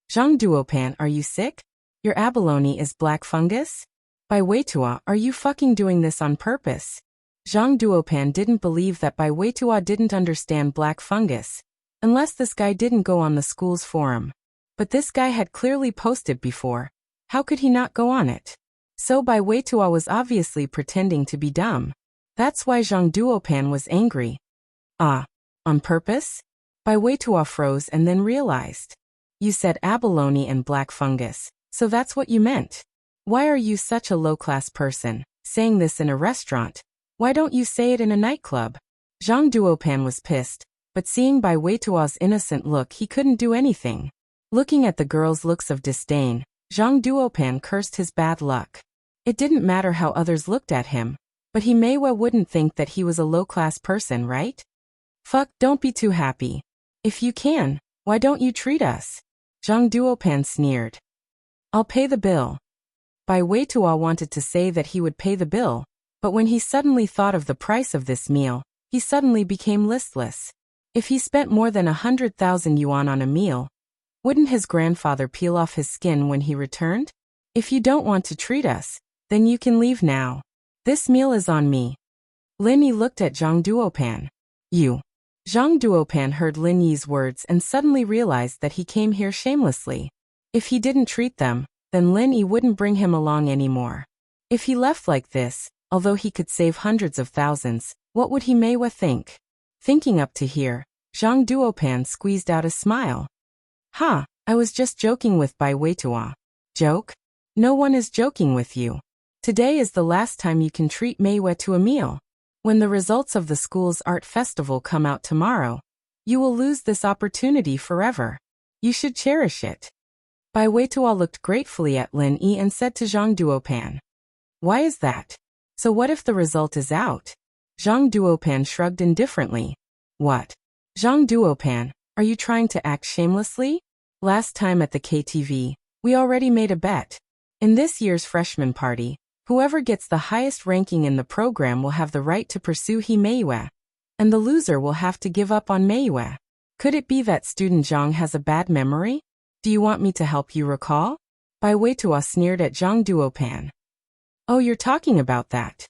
A: Zhang Duopan, are you sick? Your abalone is black fungus? Bai Weitua, are you fucking doing this on purpose? Zhang Duopan didn't believe that Bai Weitua didn't understand black fungus, unless this guy didn't go on the school's forum. But this guy had clearly posted before. How could he not go on it? So Bai Weitua was obviously pretending to be dumb. That's why Zhang Duopan was angry. On purpose? Bai Weitua froze and then realized. You said abalone and black fungus, so that's what you meant. Why are you such a low-class person, saying this in a restaurant? Why don't you say it in a nightclub? Zhang Duopan was pissed, but seeing Bai Weitua's innocent look he couldn't do anything. Looking at the girl's looks of disdain, Zhang Duopan cursed his bad luck. It didn't matter how others looked at him, but he wouldn't think that he was a low-class person, right? Fuck, don't be too happy. If you can, why don't you treat us? Zhang Duopan sneered. I'll pay the bill. Bai Weitua wanted to say that he would pay the bill, but when he suddenly thought of the price of this meal, he suddenly became listless. If he spent more than 100,000 yuan on a meal, wouldn't his grandfather peel off his skin when he returned? If you don't want to treat us, then you can leave now. This meal is on me. Lin Yi looked at Zhang Duopan. You. Zhang Duopan heard Lin Yi's words and suddenly realized that he came here shamelessly. If he didn't treat them, then Lin Yi wouldn't bring him along anymore. If he left like this, although he could save hundreds of thousands, what would he think? Thinking up to here, Zhang Duopan squeezed out a smile. Ha, I was just joking with Bai Weitua. Joke? No one is joking with you. Today is the last time you can treat Meiwe to a meal. When the results of the school's art festival come out tomorrow, you will lose this opportunity forever. You should cherish it. Bai Weitua looked gratefully at Lin Yi and said to Zhang Duopan. Why is that? So what if the result is out? Zhang Duopan shrugged indifferently. What? Zhang Duopan, are you trying to act shamelessly? Last time at the KTV, we already made a bet. In this year's freshman party, whoever gets the highest ranking in the program will have the right to pursue He Meiyue, and the loser will have to give up on Meiyue. Could it be that student Zhang has a bad memory? Do you want me to help you recall? Bai Weitua sneered at Zhang Duopan. Oh, you're talking about that.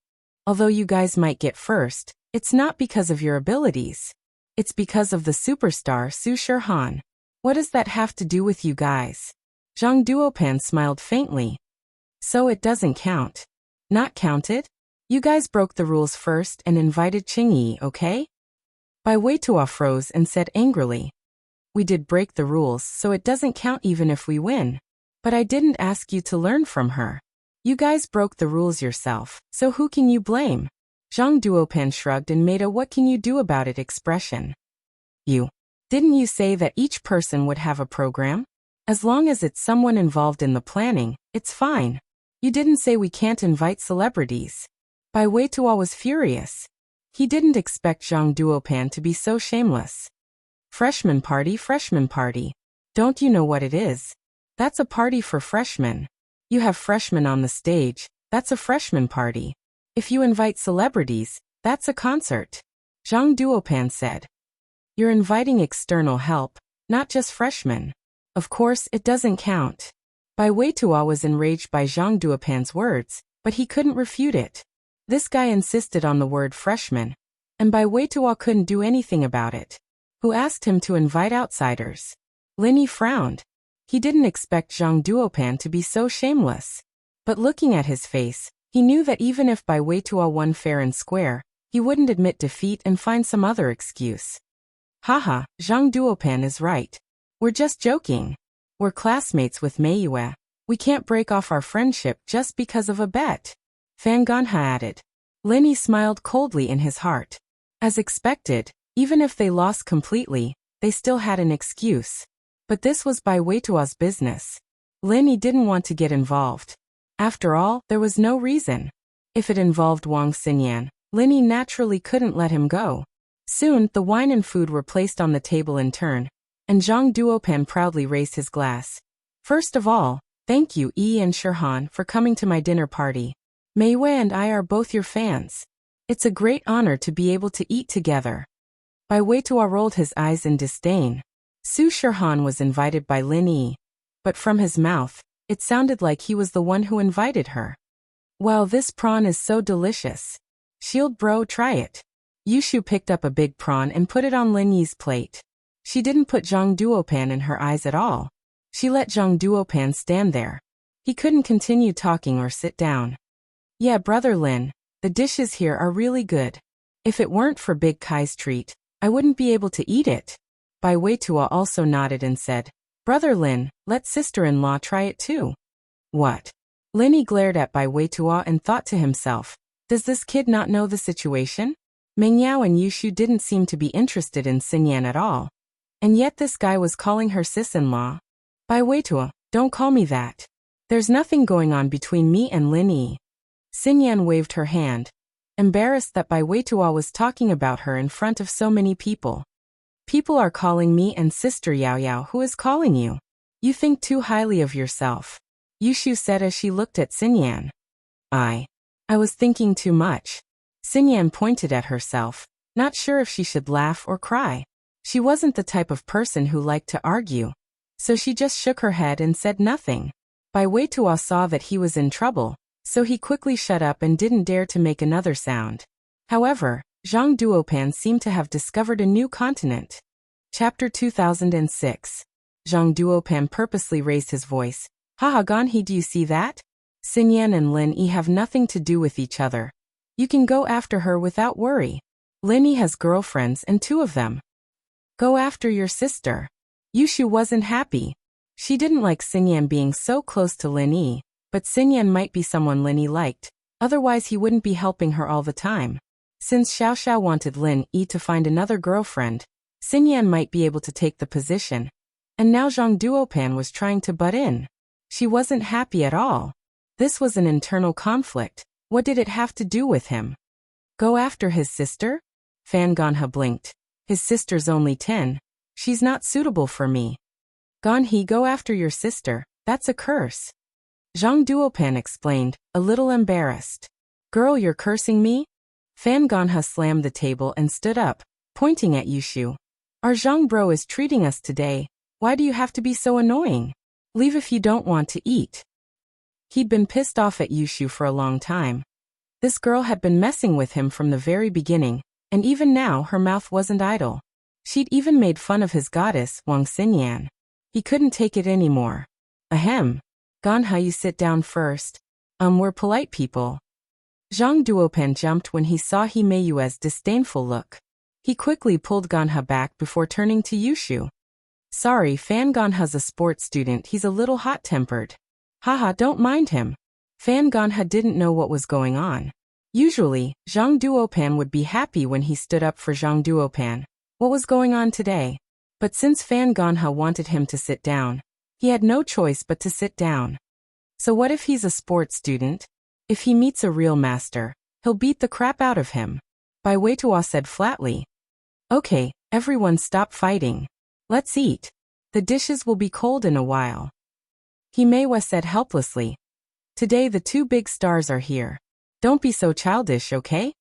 A: Although you guys might get first, it's not because of your abilities. It's because of the superstar Su Shirhan. What does that have to do with you guys? Zhang Duopan smiled faintly. So it doesn't count. Not counted? You guys broke the rules first and invited Qingyi, okay? Bai Weitua froze and said angrily. We did break the rules, so it doesn't count even if we win. But I didn't ask you to learn from her. You guys broke the rules yourself, so who can you blame? Zhang Duopan shrugged and made a what can you do about it expression. Didn't you say that each person would have a program? As long as it's someone involved in the planning, it's fine. You didn't say we can't invite celebrities. Bai Weitua was furious. He didn't expect Zhang Duopan to be so shameless. Freshman party. Don't you know what it is? That's a party for freshmen. You have freshmen on the stage, that's a freshman party. If you invite celebrities, that's a concert. Zhang Duopan said. You're inviting external help, not just freshmen. Of course, it doesn't count. Bai Weitua was enraged by Zhang Duopan's words, but he couldn't refute it. This guy insisted on the word freshman, and Bai Weitua couldn't do anything about it. Who asked him to invite outsiders? Lin Yi frowned. He didn't expect Zhang Duopan to be so shameless. But looking at his face, he knew that even if Bai Weitua won fair and square, he wouldn't admit defeat and find some other excuse. Haha, Zhang Duopan is right. We're just joking. We're classmates with Meiyue. We can't break off our friendship just because of a bet. Fan Ganha added. Lin Yi smiled coldly in his heart. As expected, even if they lost completely, they still had an excuse. But this was Bai Weitua's business. Lin Yi didn't want to get involved. After all, there was no reason. If it involved Wang Xinyan, Lin Yi naturally couldn't let him go. Soon, the wine and food were placed on the table in turn, and Zhang Duopan proudly raised his glass. First of all, thank you Yi and Shirhan for coming to my dinner party. Meiyue and I are both your fans. It's a great honor to be able to eat together. Bai Weitua rolled his eyes in disdain. Su Shirhan was invited by Lin Yi, but from his mouth, it sounded like he was the one who invited her. Wow, this prawn is so delicious. Shield bro, try it. Yushu picked up a big prawn and put it on Lin Yi's plate. She didn't put Zhang Duopan in her eyes at all. She let Zhang Duopan stand there. He couldn't continue talking or sit down. Yeah, brother Lin, the dishes here are really good. If it weren't for Big Kai's treat, I wouldn't be able to eat it. Bai Weitua also nodded and said, Brother Lin, let sister-in-law try it too. What? Lin Yi glared at Bai Weitua and thought to himself, does this kid not know the situation? Mengyao and Yushu didn't seem to be interested in Xinyan at all. And yet this guy was calling her sis-in-law. Bai Weitua, don't call me that. There's nothing going on between me and Lin Yi. Xinyan waved her hand, embarrassed that Bai Weitua was talking about her in front of so many people. People are calling me and Sister Yao Yao. Who is calling you? You think too highly of yourself, Yushu said as she looked at Xinyan. I was thinking too much. Xinyan pointed at herself, not sure if she should laugh or cry. She wasn't the type of person who liked to argue, so she just shook her head and said nothing. Bai Weitua saw that he was in trouble, so he quickly shut up and didn't dare to make another sound. However, Zhang Duopan seemed to have discovered a new continent. Chapter 2006. Zhang Duopan purposely raised his voice. Haha Ganhe, do you see that? Xinyan and Lin Yi have nothing to do with each other. You can go after her without worry. Lin Yi has girlfriends and 2 of them. Go after your sister. Yushu wasn't happy. She didn't like Xinyan being so close to Lin Yi, but Xinyan might be someone Lin Yi liked, otherwise he wouldn't be helping her all the time. Since Xiao Xiao wanted Lin Yi to find another girlfriend, Xinyan might be able to take the position, And now Zhang Duopan was trying to butt in. She wasn't happy at all. This was an internal conflict. What did it have to do with him? Go after his sister? Fan Ganha blinked. His sister's only 10. She's not suitable for me. Ganhe, go after your sister. That's a curse. Zhang Duopan explained, a little embarrassed. Girl, you're cursing me? Fan Ganha slammed the table and stood up, pointing at Yushu. Our Zhang bro is treating us today. Why do you have to be so annoying? Leave if you don't want to eat. He'd been pissed off at Yushu for a long time. This girl had been messing with him from the very beginning, and even now her mouth wasn't idle. She'd even made fun of his goddess, Wang Xinyan. He couldn't take it anymore. Ahem. Ganha, you sit down first. We're polite people. Zhang Duopan jumped when he saw Himeyue's disdainful look. He quickly pulled Ganha back before turning to Yushu. Sorry, Fan Ganha's a sports student, he's a little hot-tempered. Haha, don't mind him. Fan Ganha didn't know what was going on. Usually, Zhang Duopan would be happy when he stood up for Zhang Duopan. What was going on today? But since Fan Ganha wanted him to sit down, he had no choice but to sit down. So what if he's a sports student? If he meets a real master, he'll beat the crap out of him. Bai Weitua said flatly. Okay, everyone stop fighting. Let's eat. The dishes will be cold in a while. Himeiwa said helplessly. Today the two big stars are here. Don't be so childish, okay?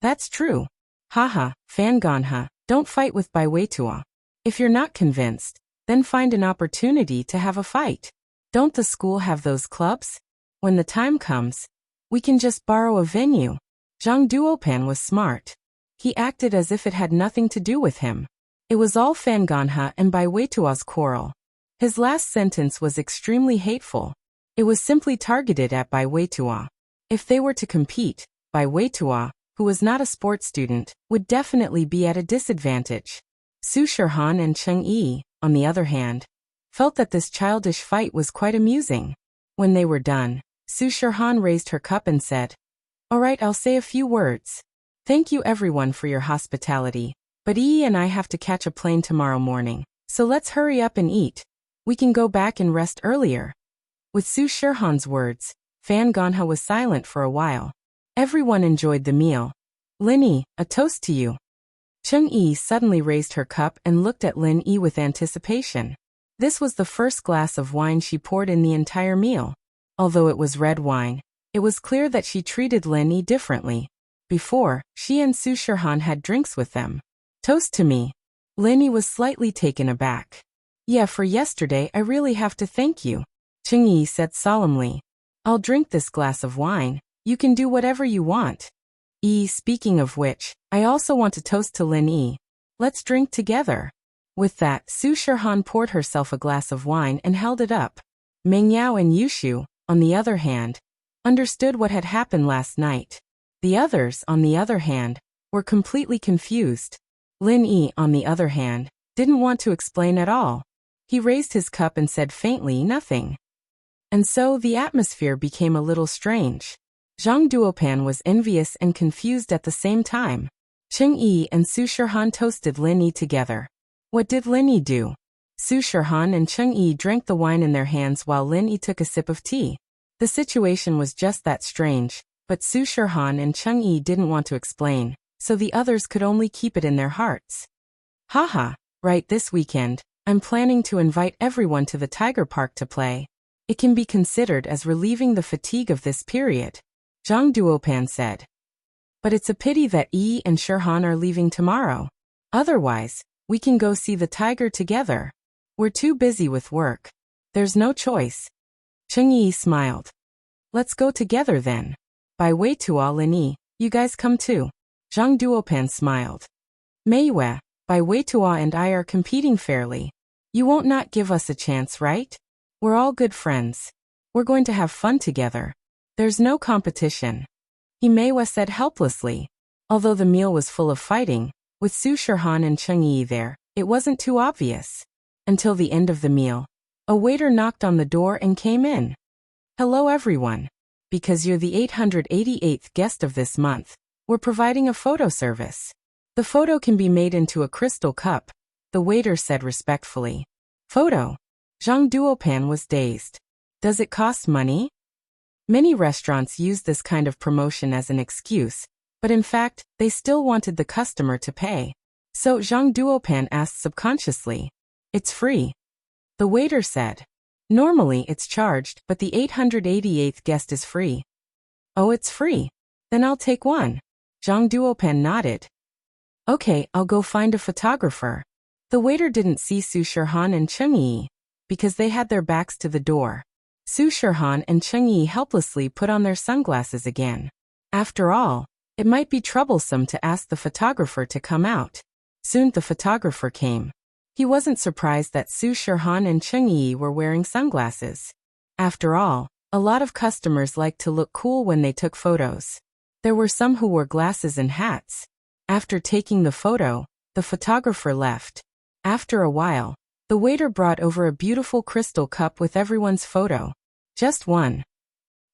A: That's true. Haha, Fan Ganha, don't fight with Bai Weitua. If you're not convinced, then find an opportunity to have a fight. Don't the school have those clubs? When the time comes, we can just borrow a venue. Zhang Duopan was smart. He acted as if it had nothing to do with him. It was all Fan Ganha and Bai Weitua's quarrel. His last sentence was extremely hateful. It was simply targeted at Bai Weitua. If they were to compete, Bai Weitua, who was not a sports student, would definitely be at a disadvantage. Su Shirhan and Cheng Yi, on the other hand, felt that this childish fight was quite amusing. When they were done, Su Shirhan raised her cup and said, All right, I'll say a few words. Thank you everyone for your hospitality, but Yi and I have to catch a plane tomorrow morning, so let's hurry up and eat. We can go back and rest earlier. With Su Shirhan's words, Fan Ganha was silent for a while. Everyone enjoyed the meal. Lin Yi, a toast to you. Cheng Yi suddenly raised her cup and looked at Lin Yi with anticipation. This was the first glass of wine she poured in the entire meal. Although it was red wine, it was clear that she treated Lin Yi differently. Before, she and Su Shirhan had drinks with them. Toast to me. Lin Yi was slightly taken aback. Yeah, for yesterday I really have to thank you. Cheng Yi said solemnly. I'll drink this glass of wine. You can do whatever you want. Speaking of which, I also want to toast to Lin Yi. Let's drink together. With that, Su Shirhan poured herself a glass of wine and held it up. Meng Yao and Yushu, on the other hand, understood what had happened last night. The others, on the other hand, were completely confused. Lin Yi, on the other hand, didn't want to explain at all. He raised his cup and said faintly nothing. And so the atmosphere became a little strange. Zhang Duopan was envious and confused at the same time. Cheng Yi and Su Shirhan toasted Lin Yi together. What did Lin Yi do? Su Shirhan and Cheng Yi drank the wine in their hands while Lin Yi took a sip of tea. The situation was just that strange, but Su Shirhan and Cheng Yi didn't want to explain, so the others could only keep it in their hearts. Haha, right, this weekend, I'm planning to invite everyone to the Tiger Park to play. It can be considered as relieving the fatigue of this period. Zhang Duopan said. But it's a pity that Yi and Shirhan are leaving tomorrow. Otherwise, we can go see the tiger together. We're too busy with work. There's no choice. Cheng Yi smiled. Let's go together then. Bai Weitua, Lin Yi, you guys come too. Zhang Duopan smiled. Meiyue, Bai Weitua and I are competing fairly. You won't not give us a chance, right? We're all good friends. We're going to have fun together. There's no competition. Himeiwa said helplessly. Although the meal was full of fighting, with Su Shirhan and Cheng Yi there, it wasn't too obvious. Until the end of the meal, a waiter knocked on the door and came in. Hello everyone. Because you're the 888th guest of this month, we're providing a photo service. The photo can be made into a crystal cup, the waiter said respectfully. Photo. Zhang Duopan was dazed. Does it cost money? Many restaurants use this kind of promotion as an excuse, but in fact, they still wanted the customer to pay. So Zhang Duopan asked subconsciously. It's free. The waiter said. Normally it's charged, but the 888th guest is free. Oh, it's free. Then I'll take one. Zhang Duopan nodded. Okay, I'll go find a photographer. The waiter didn't see Su Shirhan and Cheng Yi, because they had their backs to the door. Su Shirhan and Cheng Yi helplessly put on their sunglasses again. After all, it might be troublesome to ask the photographer to come out. Soon the photographer came. He wasn't surprised that Su Shirhan and Cheng Yi were wearing sunglasses. After all, a lot of customers liked to look cool when they took photos. There were some who wore glasses and hats. After taking the photo, the photographer left. After a while, the waiter brought over a beautiful crystal cup with everyone's photo. Just one.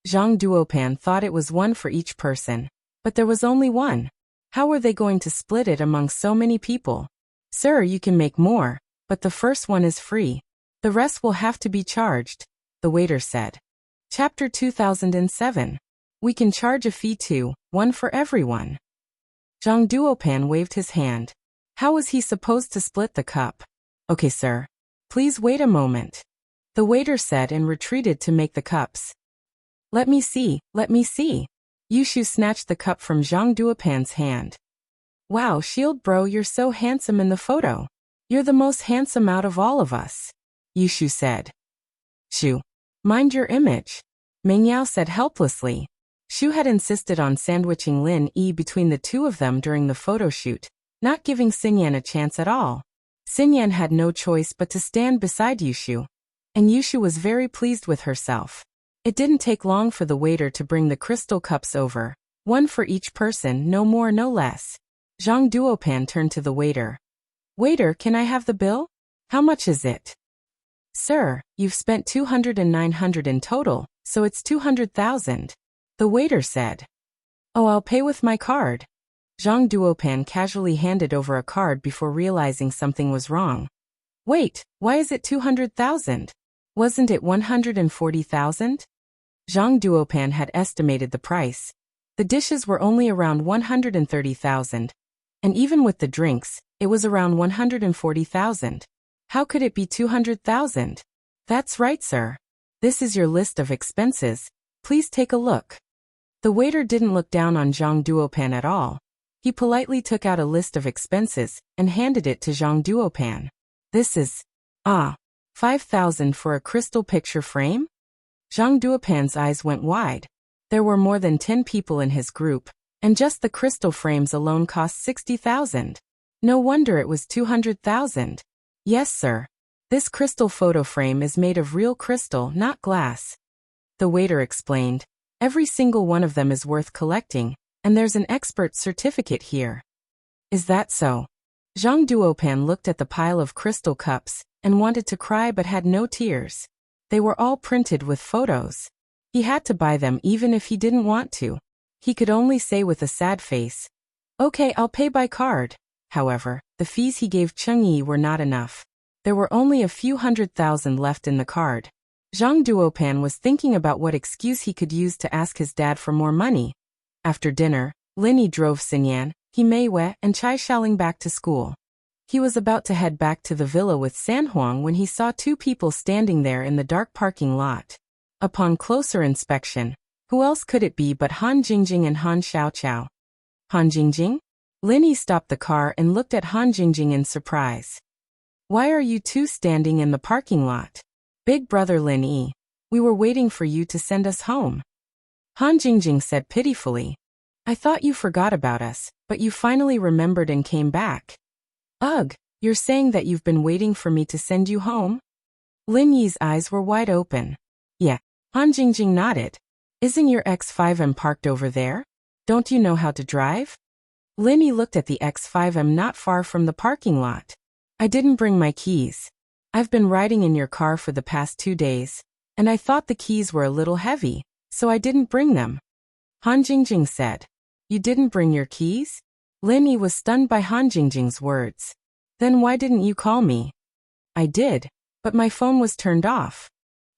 A: Zhang Duopan thought it was one for each person, but there was only one. How were they going to split it among so many people? Sir, you can make more, but the first one is free. The rest will have to be charged, the waiter said. Chapter 2007. We can charge a fee too, one for everyone. Zhang Duopan waved his hand. How was he supposed to split the cup? Okay, sir. Please wait a moment. The waiter said and retreated to make the cups. Let me see, let me see. Yushu snatched the cup from Zhang Duopan's hand. Wow, Shield Bro, you're so handsome in the photo. You're the most handsome out of all of us, Yushu said. Shu, mind your image, Mengyao said helplessly. Shu had insisted on sandwiching Lin Yi between the two of them during the photo shoot, not giving Xingyan a chance at all. Xingyan had no choice but to stand beside Yushu, and Yushu was very pleased with herself. It didn't take long for the waiter to bring the crystal cups over, one for each person, no more no less. Zhang Duopan turned to the waiter. Waiter, can I have the bill? How much is it? Sir, you've spent 200 and 900 in total, so it's 200,000. The waiter said. Oh, I'll pay with my card. Zhang Duopan casually handed over a card before realizing something was wrong. Wait, why is it 200,000? Wasn't it 140,000? Zhang Duopan had estimated the price. The dishes were only around 130,000, and even with the drinks, it was around 140,000. How could it be 200,000? That's right, sir. This is your list of expenses. Please take a look. The waiter didn't look down on Zhang Duopan at all. He politely took out a list of expenses and handed it to Zhang Duopan. This is, 5,000 for a crystal picture frame? Zhang Duopan's eyes went wide. There were more than 10 people in his group, and just the crystal frames alone cost 60,000. No wonder it was 200,000. Yes, sir. This crystal photo frame is made of real crystal, not glass. The waiter explained. Every single one of them is worth collecting, and there's an expert certificate here. Is that so? Zhang Duopan looked at the pile of crystal cups and wanted to cry but had no tears. They were all printed with photos. He had to buy them even if he didn't want to. He could only say with a sad face, Okay, I'll pay by card. However, the fees he gave Cheng Yi were not enough. There were only a few 100,000 left in the card. Zhang Duopan was thinking about what excuse he could use to ask his dad for more money. After dinner, Lin Yi drove Xingyan, Meiwei, and Chai Shaoling back to school. He was about to head back to the villa with Sanhuang when he saw two people standing there in the dark parking lot. Upon closer inspection, who else could it be but Han Jingjing and Han Xiaoqiao? Han Jingjing? Lin Yi stopped the car and looked at Han Jingjing in surprise. Why are you two standing in the parking lot? Big brother Lin Yi, we were waiting for you to send us home. Han Jingjing said pitifully. I thought you forgot about us, but you finally remembered and came back. Ugh, you're saying that you've been waiting for me to send you home? Lin Yi's eyes were wide open. Yeah, Han Jingjing nodded. Isn't your X5M parked over there? Don't you know how to drive? Lin Yi looked at the X5M not far from the parking lot. I didn't bring my keys. I've been riding in your car for the past 2 days, and I thought the keys were a little heavy, so I didn't bring them. Han Jingjing said. You didn't bring your keys? Lin Yi was stunned by Han Jingjing's words. Then why didn't you call me? I did, But my phone was turned off.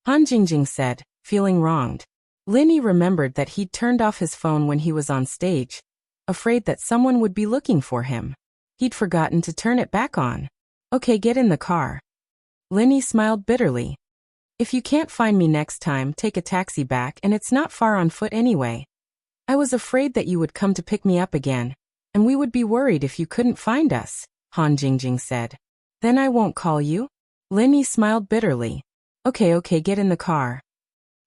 A: Han Jingjing said, feeling wronged. Lin Yi remembered that he'd turned off his phone when he was on stage, afraid that someone would be looking for him. He'd forgotten to turn it back on. Okay, get in the car. Lin Yi smiled bitterly. If you can't find me next time, take a taxi back, and it's not far on foot anyway. I was afraid that you would come to pick me up again, and we would be worried if you couldn't find us, Han Jingjing said. Then I won't call you? Lin Yi smiled bitterly. Okay, get in the car.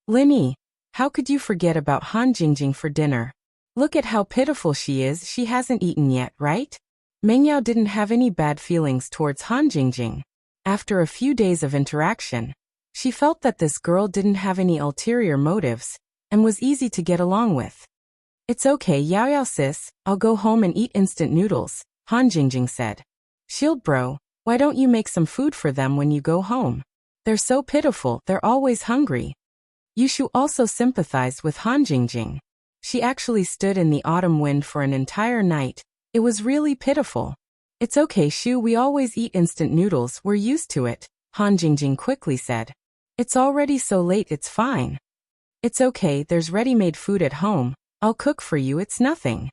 A: Lin Yi, how could you forget about Han Jingjing for dinner? Look at how pitiful she is, she hasn't eaten yet, right? Meng Yao didn't have any bad feelings towards Han Jingjing. After a few days of interaction, she felt that this girl didn't have any ulterior motives, and was easy to get along with. It's okay, Yao Yao sis, I'll go home and eat instant noodles, Han Jingjing said. Shield bro, why don't you make some food for them when you go home? They're so pitiful, they're always hungry. Yushu also sympathized with Han Jingjing. She actually stood in the autumn wind for an entire night. It was really pitiful. It's okay Shu, we always eat instant noodles, we're used to it, Han Jingjing quickly said. It's already so late, it's fine. It's okay, there's ready-made food at home. I'll cook for you, it's nothing.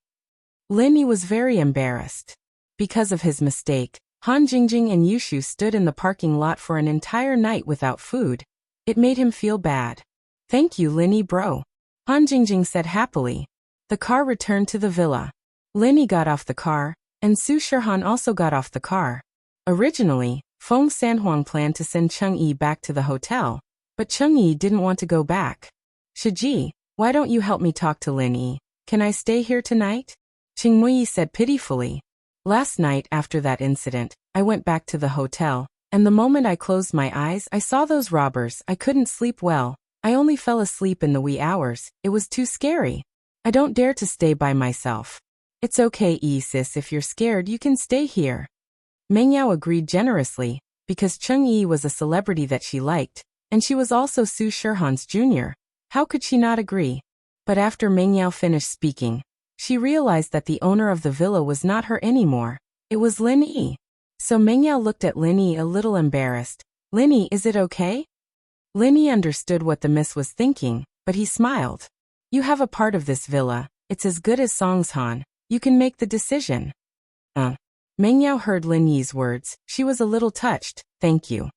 A: Lin Yi was very embarrassed. Because of his mistake, Han Jingjing and Yushu stood in the parking lot for an entire night without food. It made him feel bad. Thank you Lin Yi bro, Han Jingjing said happily. The car returned to the villa. Lin Yi got off the car, and Su Shihan also got off the car. Originally, Feng Sanhuang planned to send Cheng Yi back to the hotel, but Cheng Yi didn't want to go back. Shiji, why don't you help me talk to Lin Yi? Can I stay here tonight? Cheng Muyi said pitifully. Last night after that incident, I went back to the hotel, and the moment I closed my eyes I saw those robbers. I couldn't sleep well. I only fell asleep in the wee hours. It was too scary. I don't dare to stay by myself. It's okay sis, if you're scared you can stay here. Meng Yao agreed generously, because Cheng Yi was a celebrity that she liked, and she was also Su Shihan's junior. How could she not agree? But after Meng Yao finished speaking, she realized that the owner of the villa was not her anymore. It was Lin Yi. So Meng Yao looked at Lin Yi a little embarrassed. Lin Yi, is it okay? Lin Yi understood what the miss was thinking, but he smiled. You have a part of this villa. It's as good as Songshan. You can make the decision. Meng Yao heard Lin Yi's words. She was a little touched. Thank you.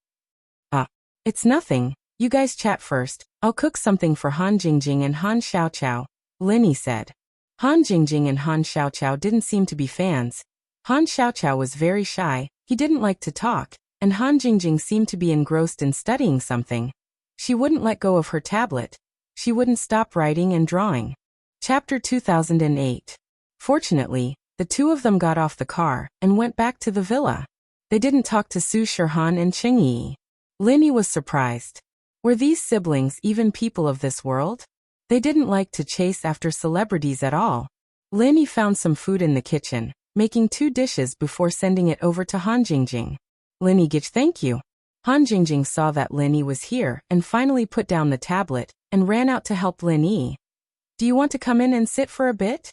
A: It's nothing. You guys chat first. I'll cook something for Han Jingjing and Han Xiaoqiao, Lin Yi said. Han Jingjing and Han Xiaoqiao didn't seem to be fans. Han Xiaoqiao was very shy, he didn't like to talk, and Han Jingjing seemed to be engrossed in studying something. She wouldn't let go of her tablet. She wouldn't stop writing and drawing. Chapter 2008. Fortunately, the two of them got off the car and went back to the villa. They didn't talk to Su Shihan and Cheng Yi. Lin Yi was surprised. Were these siblings even people of this world? They didn't like to chase after celebrities at all. Lin Yi found some food in the kitchen, making 2 dishes before sending it over to Han Jingjing. Lin Yi gich, thank you. Han Jingjing saw that Lin Yi was here and finally put down the tablet and ran out to help Lin Yi. Do you want to come in and sit for a bit?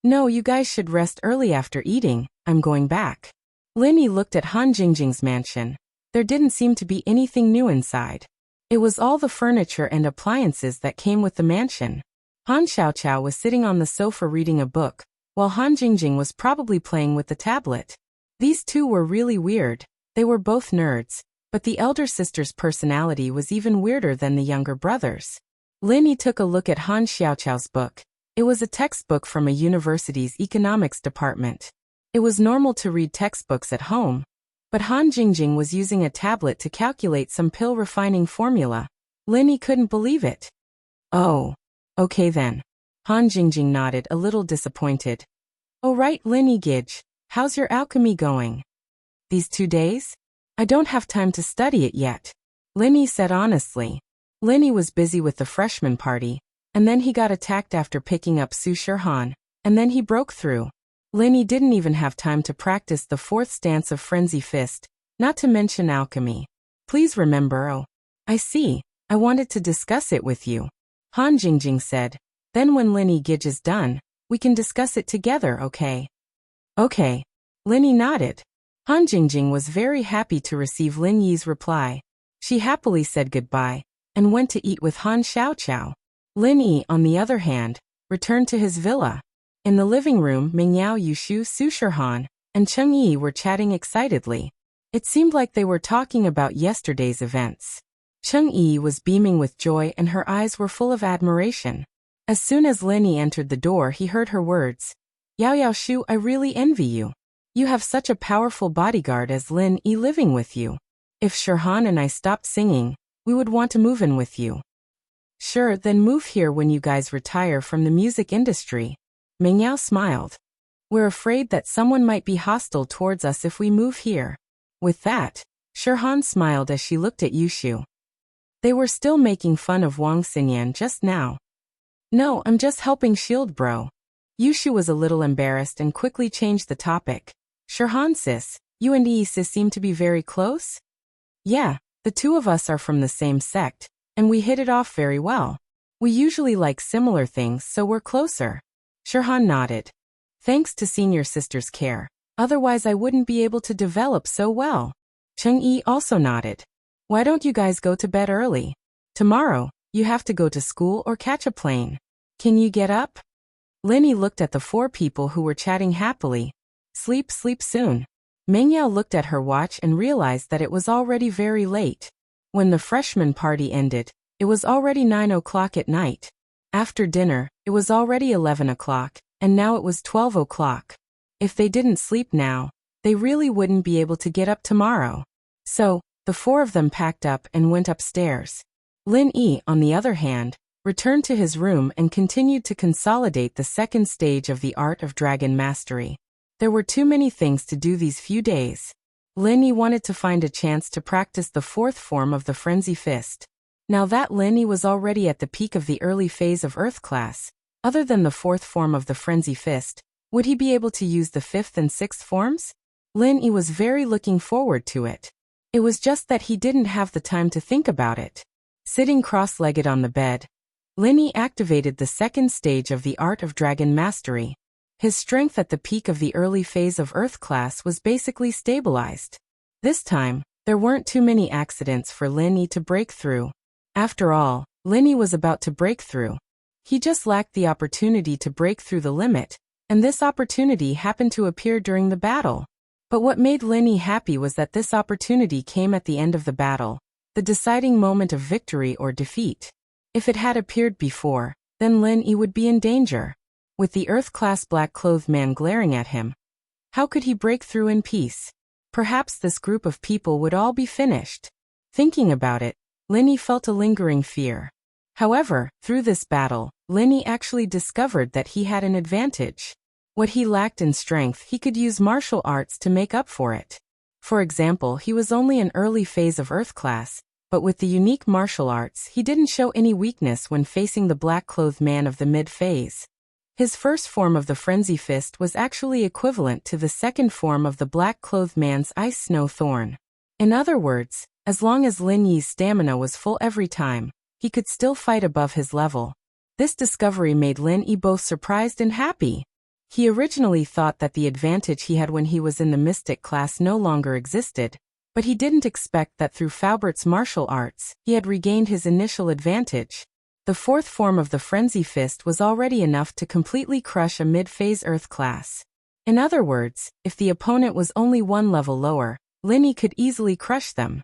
A: No, you guys should rest early after eating. I'm going back. Lin Yi looked at Han Jingjing's mansion. There didn't seem to be anything new inside. It was all the furniture and appliances that came with the mansion. Han Xiaoqiao was sitting on the sofa reading a book, while Han Jingjing was probably playing with the tablet. These two were really weird. They were both nerds, but the elder sister's personality was even weirder than the younger brother's. Lin Yi took a look at Han Xiaoqiao's book. It was a textbook from a university's economics department. It was normal to read textbooks at home, but Han Jingjing was using a tablet to calculate some pill refining formula. Lin Yi couldn't believe it. Oh, okay then. Han Jingjing nodded, a little disappointed. Oh right, Lin Yi gidge, how's your alchemy going? These 2 days? I don't have time to study it yet, Lin Yi said honestly. Lin Yi was busy with the freshman party, and then he got attacked after picking up Su Shihan, and then he broke through. Lin Yi didn't even have time to practice the 4th stance of Frenzy Fist, not to mention alchemy. Please remember. Oh, I see. I wanted to discuss it with you, Han Jingjing said. Then when Lin Yi gidge is done, we can discuss it together, okay? Okay. Lin Yi nodded. Han Jingjing was very happy to receive Lin Yi's reply. She happily said goodbye and went to eat with Han Xiaoqiao. Lin Yi, on the other hand, returned to his villa. In the living room, Mingyao Yushu, Su Shihan, and Cheng Yi were chatting excitedly. It seemed like they were talking about yesterday's events. Cheng Yi was beaming with joy and her eyes were full of admiration. As soon as Lin Yi entered the door, he heard her words. Yao Yao Shu, I really envy you. You have such a powerful bodyguard as Lin Yi living with you. If Shihan and I stopped singing, we would want to move in with you. Sure, then move here when you guys retire from the music industry. Mingyao smiled. We're afraid that someone might be hostile towards us if we move here. With that, Shihan smiled as she looked at Yushu. They were still making fun of Wang Xinyan just now. No, I'm just helping Shield bro. Yushu was a little embarrassed and quickly changed the topic. Shihan sis, you and Yi sis seem to be very close? Yeah, the two of us are from the same sect, and we hit it off very well. We usually like similar things, so we're closer. Shihan nodded. Thanks to senior sister's care. Otherwise I wouldn't be able to develop so well. Cheng Yi also nodded. Why don't you guys go to bed early? Tomorrow, you have to go to school or catch a plane. Can you get up? Lin Yi looked at the four people who were chatting happily. Sleep soon. Mingyao looked at her watch and realized that it was already very late. When the freshman party ended, it was already 9 o'clock at night. After dinner, it was already 11 o'clock, and now it was 12 o'clock. If they didn't sleep now, they really wouldn't be able to get up tomorrow. So, the four of them packed up and went upstairs. Lin Yi, on the other hand, returned to his room and continued to consolidate the second stage of the art of dragon mastery. There were too many things to do these few days. Lin Yi wanted to find a chance to practice the fourth form of the Frenzy Fist. Now that Lin Yi was already at the peak of the early phase of Earth class, other than the fourth form of the Frenzy Fist, would he be able to use the fifth and sixth forms? Lin Yi was very looking forward to it. It was just that he didn't have the time to think about it. Sitting cross-legged on the bed, Lin Yi activated the second stage of the art of dragon mastery. His strength at the peak of the early phase of Earth class was basically stabilized. This time, there weren't too many accidents for Lin Yi to break through. After all, Lin Yi was about to break through. He just lacked the opportunity to break through the limit, and this opportunity happened to appear during the battle. But what made Lin Yi happy was that this opportunity came at the end of the battle, the deciding moment of victory or defeat. If it had appeared before, then Lin Yi would be in danger. With the Earth-class black-clothed man glaring at him, how could he break through in peace? Perhaps this group of people would all be finished. Thinking about it, Lin Yi felt a lingering fear. However, through this battle, Lin Yi actually discovered that he had an advantage. What he lacked in strength, he could use martial arts to make up for it. For example, he was only an early phase of Earth class, but with the unique martial arts, he didn't show any weakness when facing the black-clothed man of the mid-phase. His first form of the Frenzy Fist was actually equivalent to the second form of the black-clothed man's Ice Snow Thorn. In other words, as long as Lin Yi's stamina was full every time, he could still fight above his level. This discovery made Lin Yi both surprised and happy. He originally thought that the advantage he had when he was in the Mystic class no longer existed, but he didn't expect that through Faubert's martial arts, he had regained his initial advantage. The fourth form of the Frenzy Fist was already enough to completely crush a mid-phase Earth class. In other words, if the opponent was only one level lower, Lin Yi could easily crush them.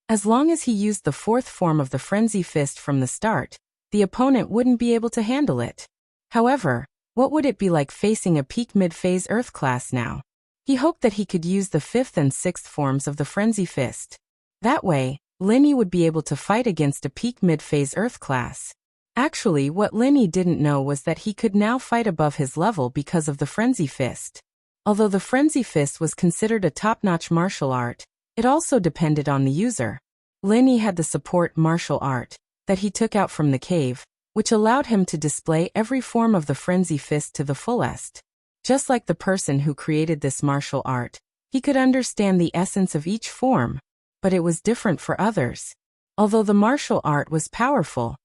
A: As long as he used the fourth form of the Frenzy Fist from the start, the opponent wouldn't be able to handle it. However, what would it be like facing a peak mid-phase Earth class now? He hoped that he could use the fifth and sixth forms of the Frenzy Fist. That way, Lin Yi would be able to fight against a peak mid-phase Earth class. Actually, what Lin Yi didn't know was that he could now fight above his level because of the Frenzy Fist. Although the Frenzy Fist was considered a top-notch martial art, it also depended on the user. Lin Yi had the support martial art that he took out from the cave, which allowed him to display every form of the Frenzy Fist to the fullest. Just like the person who created this martial art, he could understand the essence of each form, but it was different for others. Although the martial art was powerful,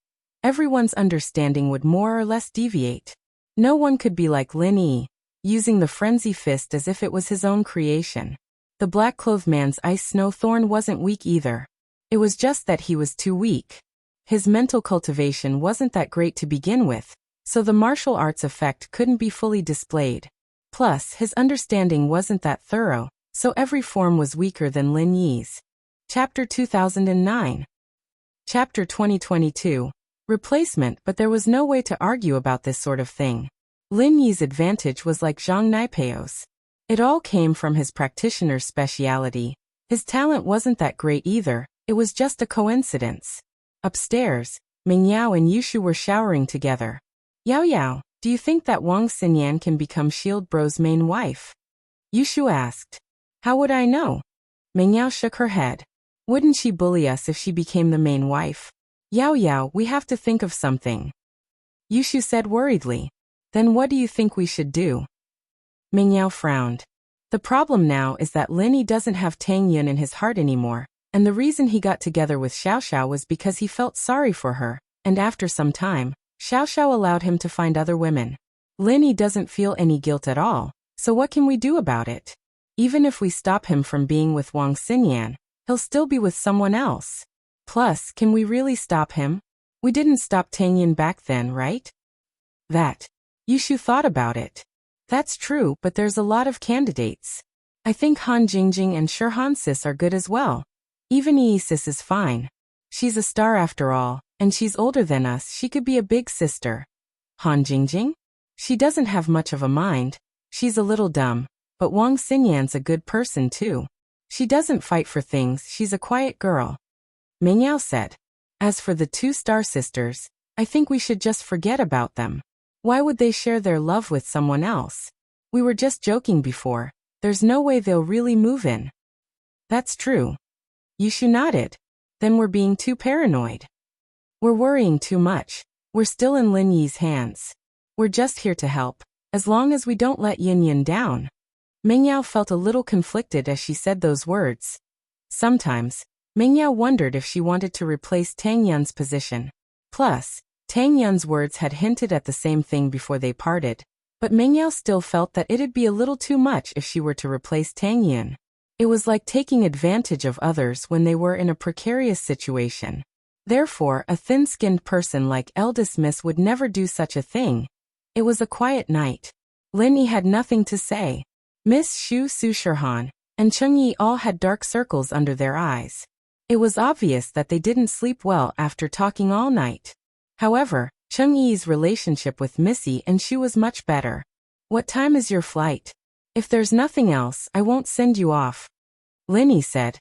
A: everyone's understanding would more or less deviate. No one could be like Lin Yi, using the Frenzy Fist as if it was his own creation. The black-clothed man's Ice Snow Thorn wasn't weak either. It was just that he was too weak. His mental cultivation wasn't that great to begin with, so the martial arts effect couldn't be fully displayed. Plus, his understanding wasn't that thorough, so every form was weaker than Lin Yi's. Chapter 2009. Chapter 2022. Replacement. But there was no way to argue about this sort of thing. Lin Yi's advantage was like Zhang Naipeo's. It all came from his practitioner's speciality. His talent wasn't that great either, it was just a coincidence. Upstairs, Ming Yao and Yushu were showering together. Yao Yao, do you think that Wang Xinyan can become Shield Bro's main wife? Yushu asked. How would I know? Ming Yao shook her head. Wouldn't she bully us if she became the main wife? Yao Yao, we have to think of something. Yushu said worriedly. Then what do you think we should do? Ming Yao frowned. The problem now is that Lin Yi doesn't have Tang Yun in his heart anymore, and the reason he got together with Xiao Xiao was because he felt sorry for her, and after some time, Xiao Xiao allowed him to find other women. Lin Yi doesn't feel any guilt at all, so what can we do about it? Even if we stop him from being with Wang Xinyan, he'll still be with someone else. Plus, can we really stop him? We didn't stop Tang Yun back then, right? That. Yushu thought about it. That's true, but there's a lot of candidates. I think Han Jingjing and Shirhan Sis are good as well. Even Yi Sis is fine. She's a star after all, and she's older than us, she could be a big sister. Han Jingjing? She doesn't have much of a mind. She's a little dumb, but Wang Xinyan's a good person too. She doesn't fight for things, she's a quiet girl. Ming Yao said. As for the two star sisters, I think we should just forget about them. Why would they share their love with someone else? We were just joking before. There's no way they'll really move in. That's true. Yushu nodded. Then we're being too paranoid. We're worrying too much. We're still in Lin Yi's hands. We're just here to help, as long as we don't let Yin Yin down. Ming Yao felt a little conflicted as she said those words. Sometimes, Ming Yao wondered if she wanted to replace Tang Yun's position. Plus, Tang Yun's words had hinted at the same thing before they parted, but Ming Yao still felt that it'd be a little too much if she were to replace Tang Yun. It was like taking advantage of others when they were in a precarious situation. Therefore, a thin-skinned person like eldest Miss would never do such a thing. It was a quiet night. Lin Yi had nothing to say. Miss Xu Su Shirhan and Cheng Yi all had dark circles under their eyes. It was obvious that they didn't sleep well after talking all night. However, Cheng Yi's relationship with Missy and Xu was much better. What time is your flight? If there's nothing else, I won't send you off. Lin Yi said.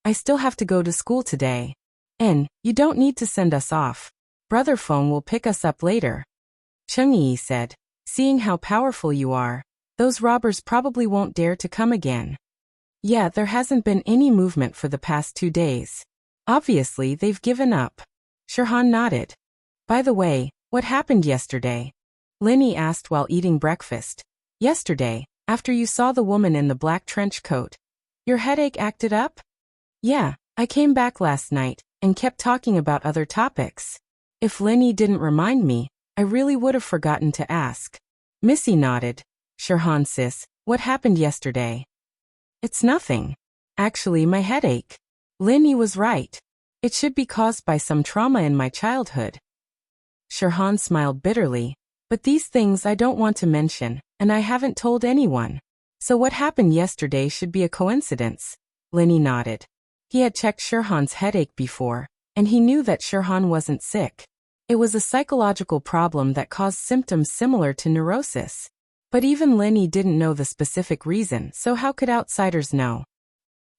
A: I still have to go to school today. And, you don't need to send us off. Brother Feng will pick us up later. Cheng Yi said. Seeing how powerful you are, those robbers probably won't dare to come again. Yeah, there hasn't been any movement for the past 2 days. Obviously, they've given up. Shirhan nodded. By the way, what happened yesterday? Lin Yi asked while eating breakfast. Yesterday, after you saw the woman in the black trench coat, your headache acted up? Yeah, I came back last night and kept talking about other topics. If Lin Yi didn't remind me, I really would have forgotten to ask. Missy nodded. Shirhan Sis, what happened yesterday? It's nothing. Actually, my headache. Lin Yi was right. It should be caused by some trauma in my childhood. Shirhan smiled bitterly. But these things I don't want to mention, and I haven't told anyone. So what happened yesterday should be a coincidence. Lin Yi nodded. He had checked Shirhan's headache before, and he knew that Shirhan wasn't sick. It was a psychological problem that caused symptoms similar to neurosis. But even Lin Yi didn't know the specific reason, so how could outsiders know?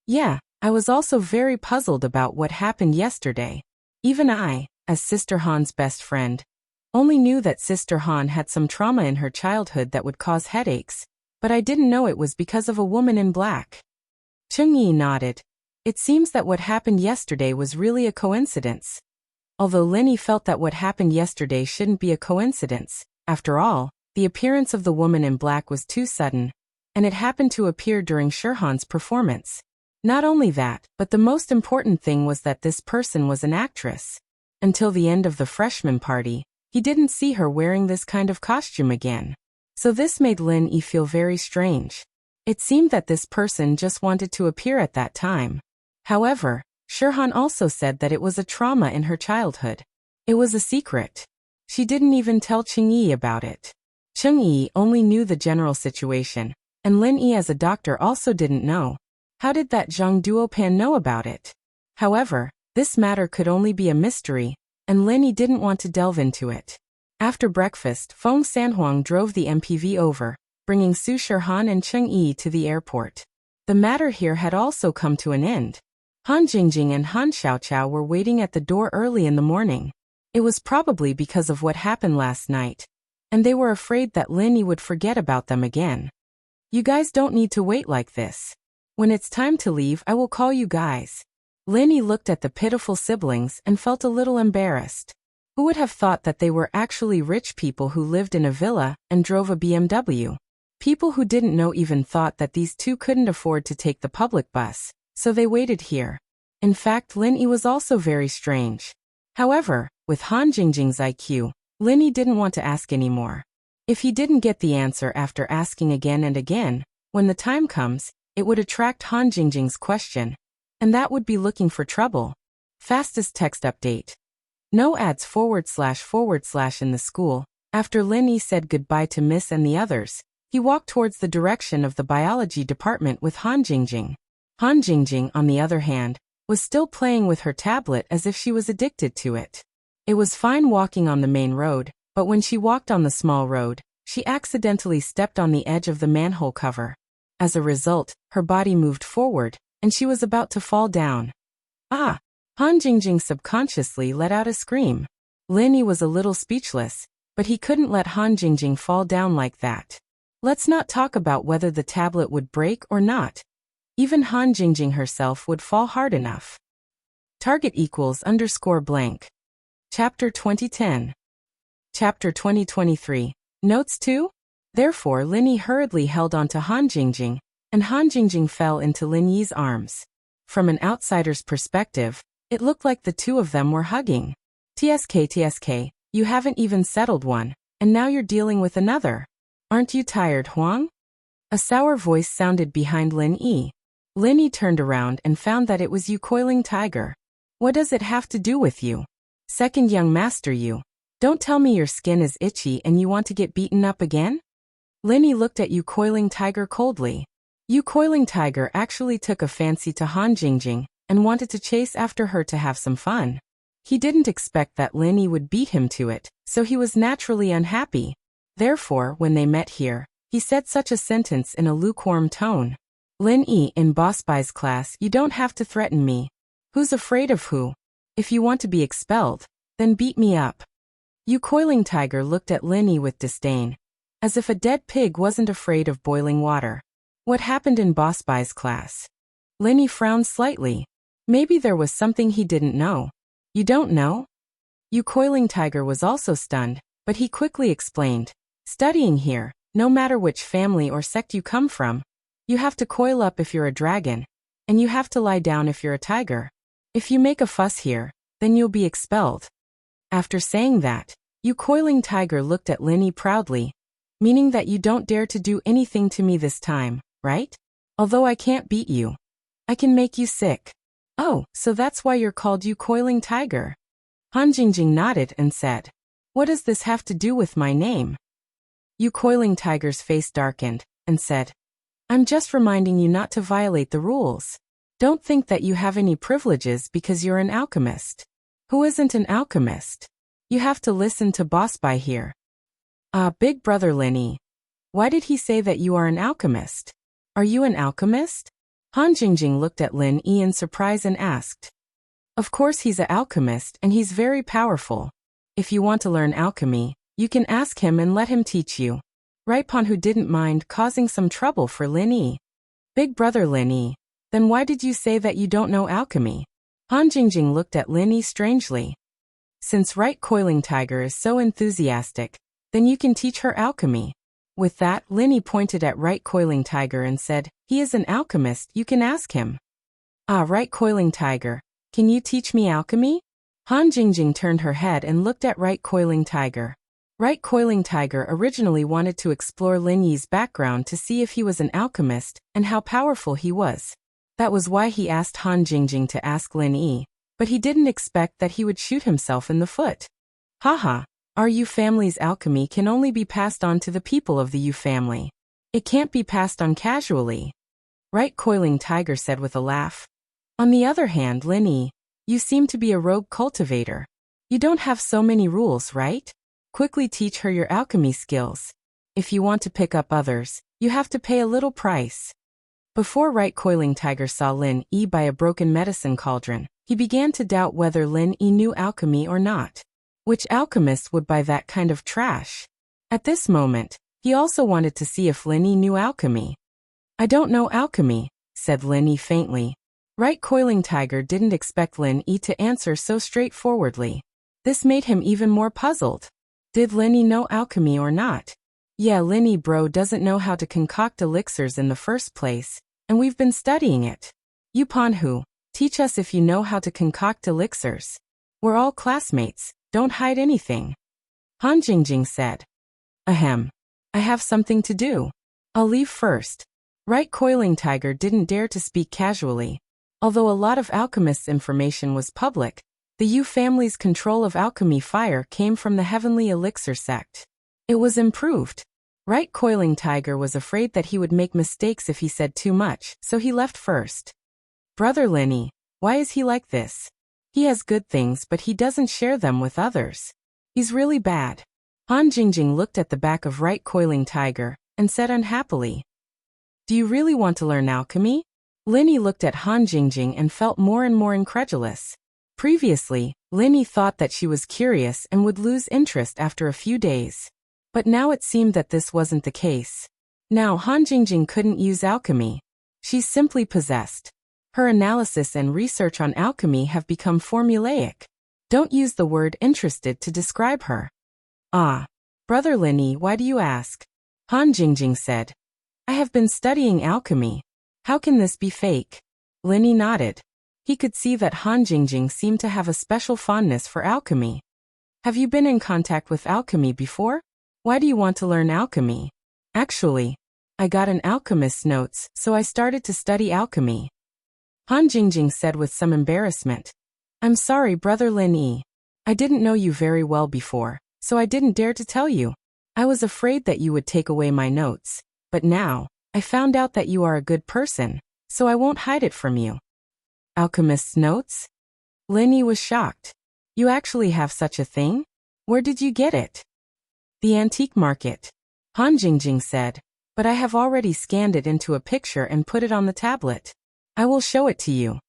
A: Yeah, I was also very puzzled about what happened yesterday. Even I, as Sister Han's best friend, only knew that Sister Han had some trauma in her childhood that would cause headaches, but I didn't know it was because of a woman in black. Cheng Yi nodded. It seems that what happened yesterday was really a coincidence. Although Lin Yi felt that what happened yesterday shouldn't be a coincidence, after all, the appearance of the woman in black was too sudden, and it happened to appear during Shirhan's performance. Not only that, but the most important thing was that this person was an actress. Until the end of the freshman party, he didn't see her wearing this kind of costume again. So this made Lin Yi feel very strange. It seemed that this person just wanted to appear at that time. However, Shirhan also said that it was a trauma in her childhood. It was a secret. She didn't even tell Cheng-yi about it. Cheng-yi only knew the general situation, and Lin-yi as a doctor also didn't know. How did that Zhang Duopan know about it? However, this matter could only be a mystery, and Lin-yi didn't want to delve into it. After breakfast, Feng Sanhuang drove the MPV over, bringing Su Shirhan and Cheng-yi to the airport. The matter here had also come to an end. Han Jingjing and Han Xiaoqiao were waiting at the door early in the morning. It was probably because of what happened last night, and they were afraid that Lin-yi would forget about them again. You guys don't need to wait like this. When it's time to leave, I will call you guys. Lin-yi looked at the pitiful siblings and felt a little embarrassed. Who would have thought that they were actually rich people who lived in a villa and drove a BMW? People who didn't know even thought that these two couldn't afford to take the public bus, so they waited here. In fact, Lin-yi was also very strange. However, with Han Jingjing's IQ, Lin-yi didn't want to ask anymore. If he didn't get the answer after asking again and again, when the time comes, it would attract Han Jingjing's question, and that would be looking for trouble. Fastest text update. No ads // in the school. After Lin-yi said goodbye to Miss and the others, he walked towards the direction of the biology department with Han Jingjing. Han Jingjing, on the other hand, was still playing with her tablet as if she was addicted to it. It was fine walking on the main road, but when she walked on the small road, she accidentally stepped on the edge of the manhole cover. As a result, her body moved forward, and she was about to fall down. Ah! Han Jingjing subconsciously let out a scream. Lin-yi was a little speechless, but he couldn't let Han Jingjing fall down like that. Let's not talk about whether the tablet would break or not. Even Han Jingjing herself would fall hard enough. Target =_ blank. Chapter 2010. Chapter 2023. Notes 2? Therefore Lin-yi hurriedly held on to Han Jingjing, and Han Jingjing fell into Lin-yi's arms. From an outsider's perspective, it looked like the two of them were hugging. TSK, you haven't even settled one, and now you're dealing with another. Aren't you tired, Huang? A sour voice sounded behind Lin-yi. Lin-yi turned around and found that it was Yu Coiling Tiger. What does it have to do with you? Second young master you. Don't tell me your skin is itchy and you want to get beaten up again? Lin-yi looked at Yu Coiling Tiger coldly. Yu Coiling Tiger actually took a fancy to Han Jingjing and wanted to chase after her to have some fun. He didn't expect that Lin-yi would beat him to it, so he was naturally unhappy. Therefore, when they met here, he said such a sentence in a lukewarm tone. Lin-yi, in Boss Bai's class, you don't have to threaten me. Who's afraid of who? If you want to be expelled, then beat me up. Yu Coiling Tiger looked at Lin-yi with disdain, as if a dead pig wasn't afraid of boiling water. What happened in Boss Bai's class? Lin-yi frowned slightly. Maybe there was something he didn't know. You don't know? Yu Coiling Tiger was also stunned, but he quickly explained. Studying here, no matter which family or sect you come from, you have to coil up if you're a dragon, and you have to lie down if you're a tiger. If you make a fuss here, then you'll be expelled. After saying that, Yu Coiling Tiger looked at Lin-yi proudly, meaning that you don't dare to do anything to me this time, right? Although I can't beat you, I can make you sick. Oh, so that's why you're called Yu Coiling Tiger. Han Jingjing nodded and said, what does this have to do with my name? Yu Coiling Tiger's face darkened, and said, I'm just reminding you not to violate the rules. Don't think that you have any privileges because you're an alchemist. Who isn't an alchemist? You have to listen to Boss Bai here. Big brother Lin-yi. Why did he say that you are an alchemist? Are you an alchemist? Han Jingjing looked at Lin-yi in surprise and asked. Of course he's an alchemist and he's very powerful. If you want to learn alchemy, you can ask him and let him teach you. Raipan, who didn't mind causing some trouble for Lin-yi. Big brother Lin-yi. Then why did you say that you don't know alchemy? Han Jingjing looked at Lin-yi strangely. Since Right Coiling Tiger is so enthusiastic, then you can teach her alchemy. With that, Lin-yi pointed at Right Coiling Tiger and said, he is an alchemist, you can ask him. Right Coiling Tiger, can you teach me alchemy? Han Jingjing turned her head and looked at Right Coiling Tiger. Right Coiling Tiger originally wanted to explore Lin-yi's background to see if he was an alchemist and how powerful he was. That was why he asked Han Jingjing to ask Lin Yi, but he didn't expect that he would shoot himself in the foot. Haha, our Yu family's alchemy can only be passed on to the people of the Yu family. It can't be passed on casually. Right, Coiling Tiger said with a laugh. On the other hand, Lin Yi, you seem to be a rogue cultivator. You don't have so many rules, right? Quickly teach her your alchemy skills. If you want to pick up others, you have to pay a little price. Before Right Coiling Tiger saw Lin Yi buy a broken medicine cauldron, he began to doubt whether Lin Yi knew alchemy or not. Which alchemist would buy that kind of trash? At this moment, he also wanted to see if Lin Yi knew alchemy. I don't know alchemy, said Lin Yi faintly. Right Coiling Tiger didn't expect Lin Yi to answer so straightforwardly. This made him even more puzzled. Did Lin Yi know alchemy or not? Yeah, Lin Yi bro doesn't know how to concoct elixirs in the first place, and we've been studying it. Yu Panhu, teach us if you know how to concoct elixirs. We're all classmates, don't hide anything. Han Jingjing said. Ahem. I have something to do. I'll leave first. Right Coiling Tiger didn't dare to speak casually. Although a lot of alchemists' information was public, the Yu family's control of alchemy fire came from the Heavenly Elixir sect. It was improved. Right Coiling Tiger was afraid that he would make mistakes if he said too much, so he left first. Brother Lin Yi, why is he like this? He has good things but he doesn't share them with others. He's really bad. Han Jingjing looked at the back of Right Coiling Tiger and said unhappily. Do you really want to learn alchemy? Lin Yi looked at Han Jingjing and felt more and more incredulous. Previously, Lin Yi thought that she was curious and would lose interest after a few days. But now it seemed that this wasn't the case. Now Han Jingjing couldn't use alchemy. She's simply possessed. Her analysis and research on alchemy have become formulaic. Don't use the word interested to describe her. Ah. Brother Lin Yi, why do you ask? Han Jingjing said. I have been studying alchemy. How can this be fake? Lin Yi nodded. He could see that Han Jingjing seemed to have a special fondness for alchemy. Have you been in contact with alchemy before? Why do you want to learn alchemy? Actually, I got an alchemist's notes, so I started to study alchemy. Han Jingjing said with some embarrassment. I'm sorry, Brother Lin Yi. I didn't know you very well before, so I didn't dare to tell you. I was afraid that you would take away my notes, but now, I found out that you are a good person, so I won't hide it from you. Alchemist's notes? Lin Yi was shocked. You actually have such a thing? Where did you get it? The antique market. Han Jingjing said, but I have already scanned it into a picture and put it on the tablet. I will show it to you.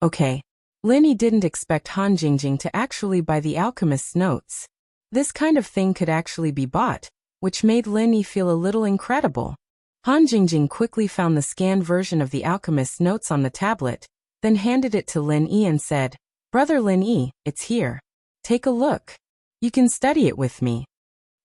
A: Okay. Lin Yi didn't expect Han Jingjing to actually buy the alchemist's notes. This kind of thing could actually be bought, which made Lin Yi feel a little incredible. Han Jingjing quickly found the scanned version of the alchemist's notes on the tablet, then handed it to Lin Yi and said, Brother Lin Yi, it's here. Take a look. You can study it with me.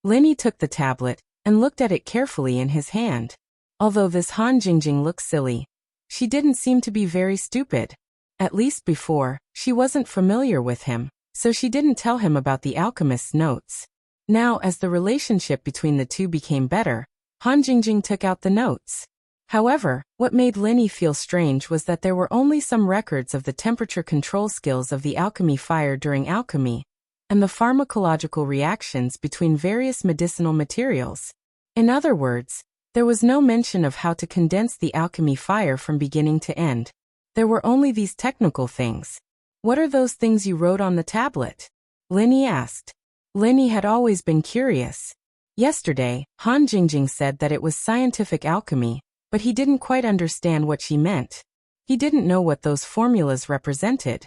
A: Lin Yi took the tablet and looked at it carefully in his hand. Although this Han Jingjing looked silly, she didn't seem to be very stupid. At least before, she wasn't familiar with him, so she didn't tell him about the alchemist's notes. Now, as the relationship between the two became better, Han Jingjing took out the notes. However, what made Lin Yi feel strange was that there were only some records of the temperature control skills of the alchemy fire during alchemy, and the pharmacological reactions between various medicinal materials. In other words, there was no mention of how to condense the alchemy fire from beginning to end. There were only these technical things. What are those things you wrote on the tablet? Lin Yi asked. Lin Yi had always been curious. Yesterday, Han Jingjing said that it was scientific alchemy, but he didn't quite understand what she meant. He didn't know what those formulas represented.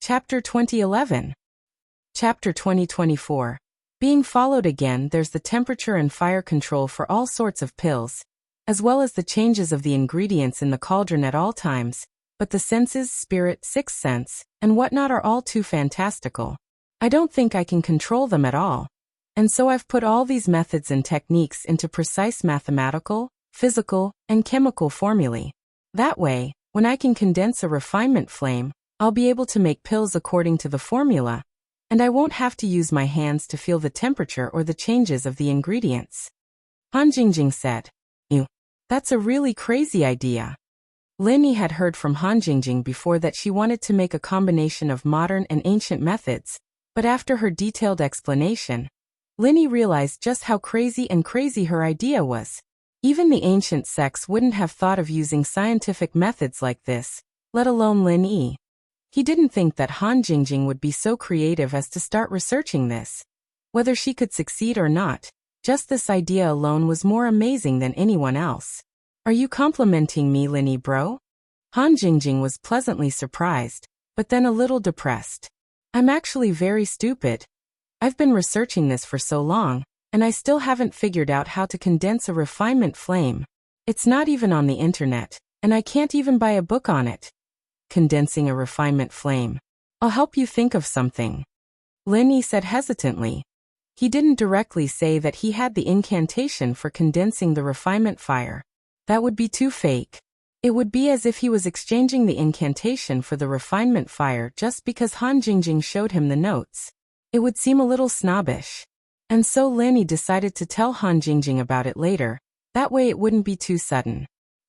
A: Chapter 2011. Chapter 2024. Being followed again, there's the temperature and fire control for all sorts of pills, as well as the changes of the ingredients in the cauldron at all times, but the senses, spirit, sixth sense, and whatnot are all too fantastical. I don't think I can control them at all. And so I've put all these methods and techniques into precise mathematical, physical, and chemical formulae. That way, when I can condense a refinement flame, I'll be able to make pills according to the formula, and I won't have to use my hands to feel the temperature or the changes of the ingredients. Han Jingjing said. That's a really crazy idea. Lin Yi had heard from Han Jingjing before that she wanted to make a combination of modern and ancient methods, but after her detailed explanation, Lin Yi realized just how crazy her idea was. Even the ancient sects wouldn't have thought of using scientific methods like this, let alone Lin Yi. He didn't think that Han Jingjing would be so creative as to start researching this. Whether she could succeed or not, just this idea alone was more amazing than anyone else. Are you complimenting me, Lin Yi bro? Han Jingjing was pleasantly surprised, but then a little depressed. I'm actually very stupid. I've been researching this for so long, and I still haven't figured out how to condense a refinement flame. It's not even on the internet, and I can't even buy a book on it. Condensing a refinement flame. I'll help you think of something. Lin Yi said hesitantly. He didn't directly say that he had the incantation for condensing the refinement fire. That would be too fake. It would be as if he was exchanging the incantation for the refinement fire just because Han Jingjing showed him the notes. It would seem a little snobbish. And so Lin Yi decided to tell Han Jingjing about it later. That way it wouldn't be too sudden.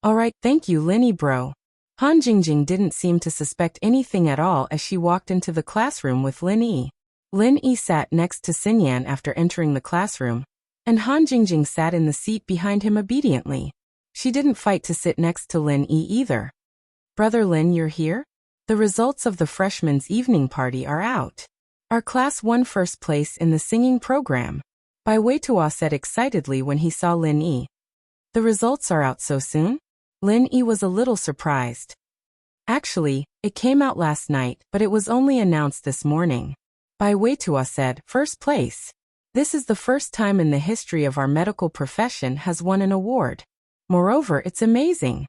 A: Alright, thank you Lin Yi bro. Han Jingjing didn't seem to suspect anything at all as she walked into the classroom with Lin Yi. Lin Yi sat next to Xinyan after entering the classroom, and Han Jingjing sat in the seat behind him obediently. She didn't fight to sit next to Lin Yi either. Brother Lin, you're here? The results of the freshmen's evening party are out. Our class won first place in the singing program. Bai Weitua said excitedly when he saw Lin Yi. The results are out so soon? Lin Yi was a little surprised. Actually, it came out last night, but it was only announced this morning. Bai Weitua said, first place. This is the first time in the history of our medical profession has won an award. Moreover, it's amazing.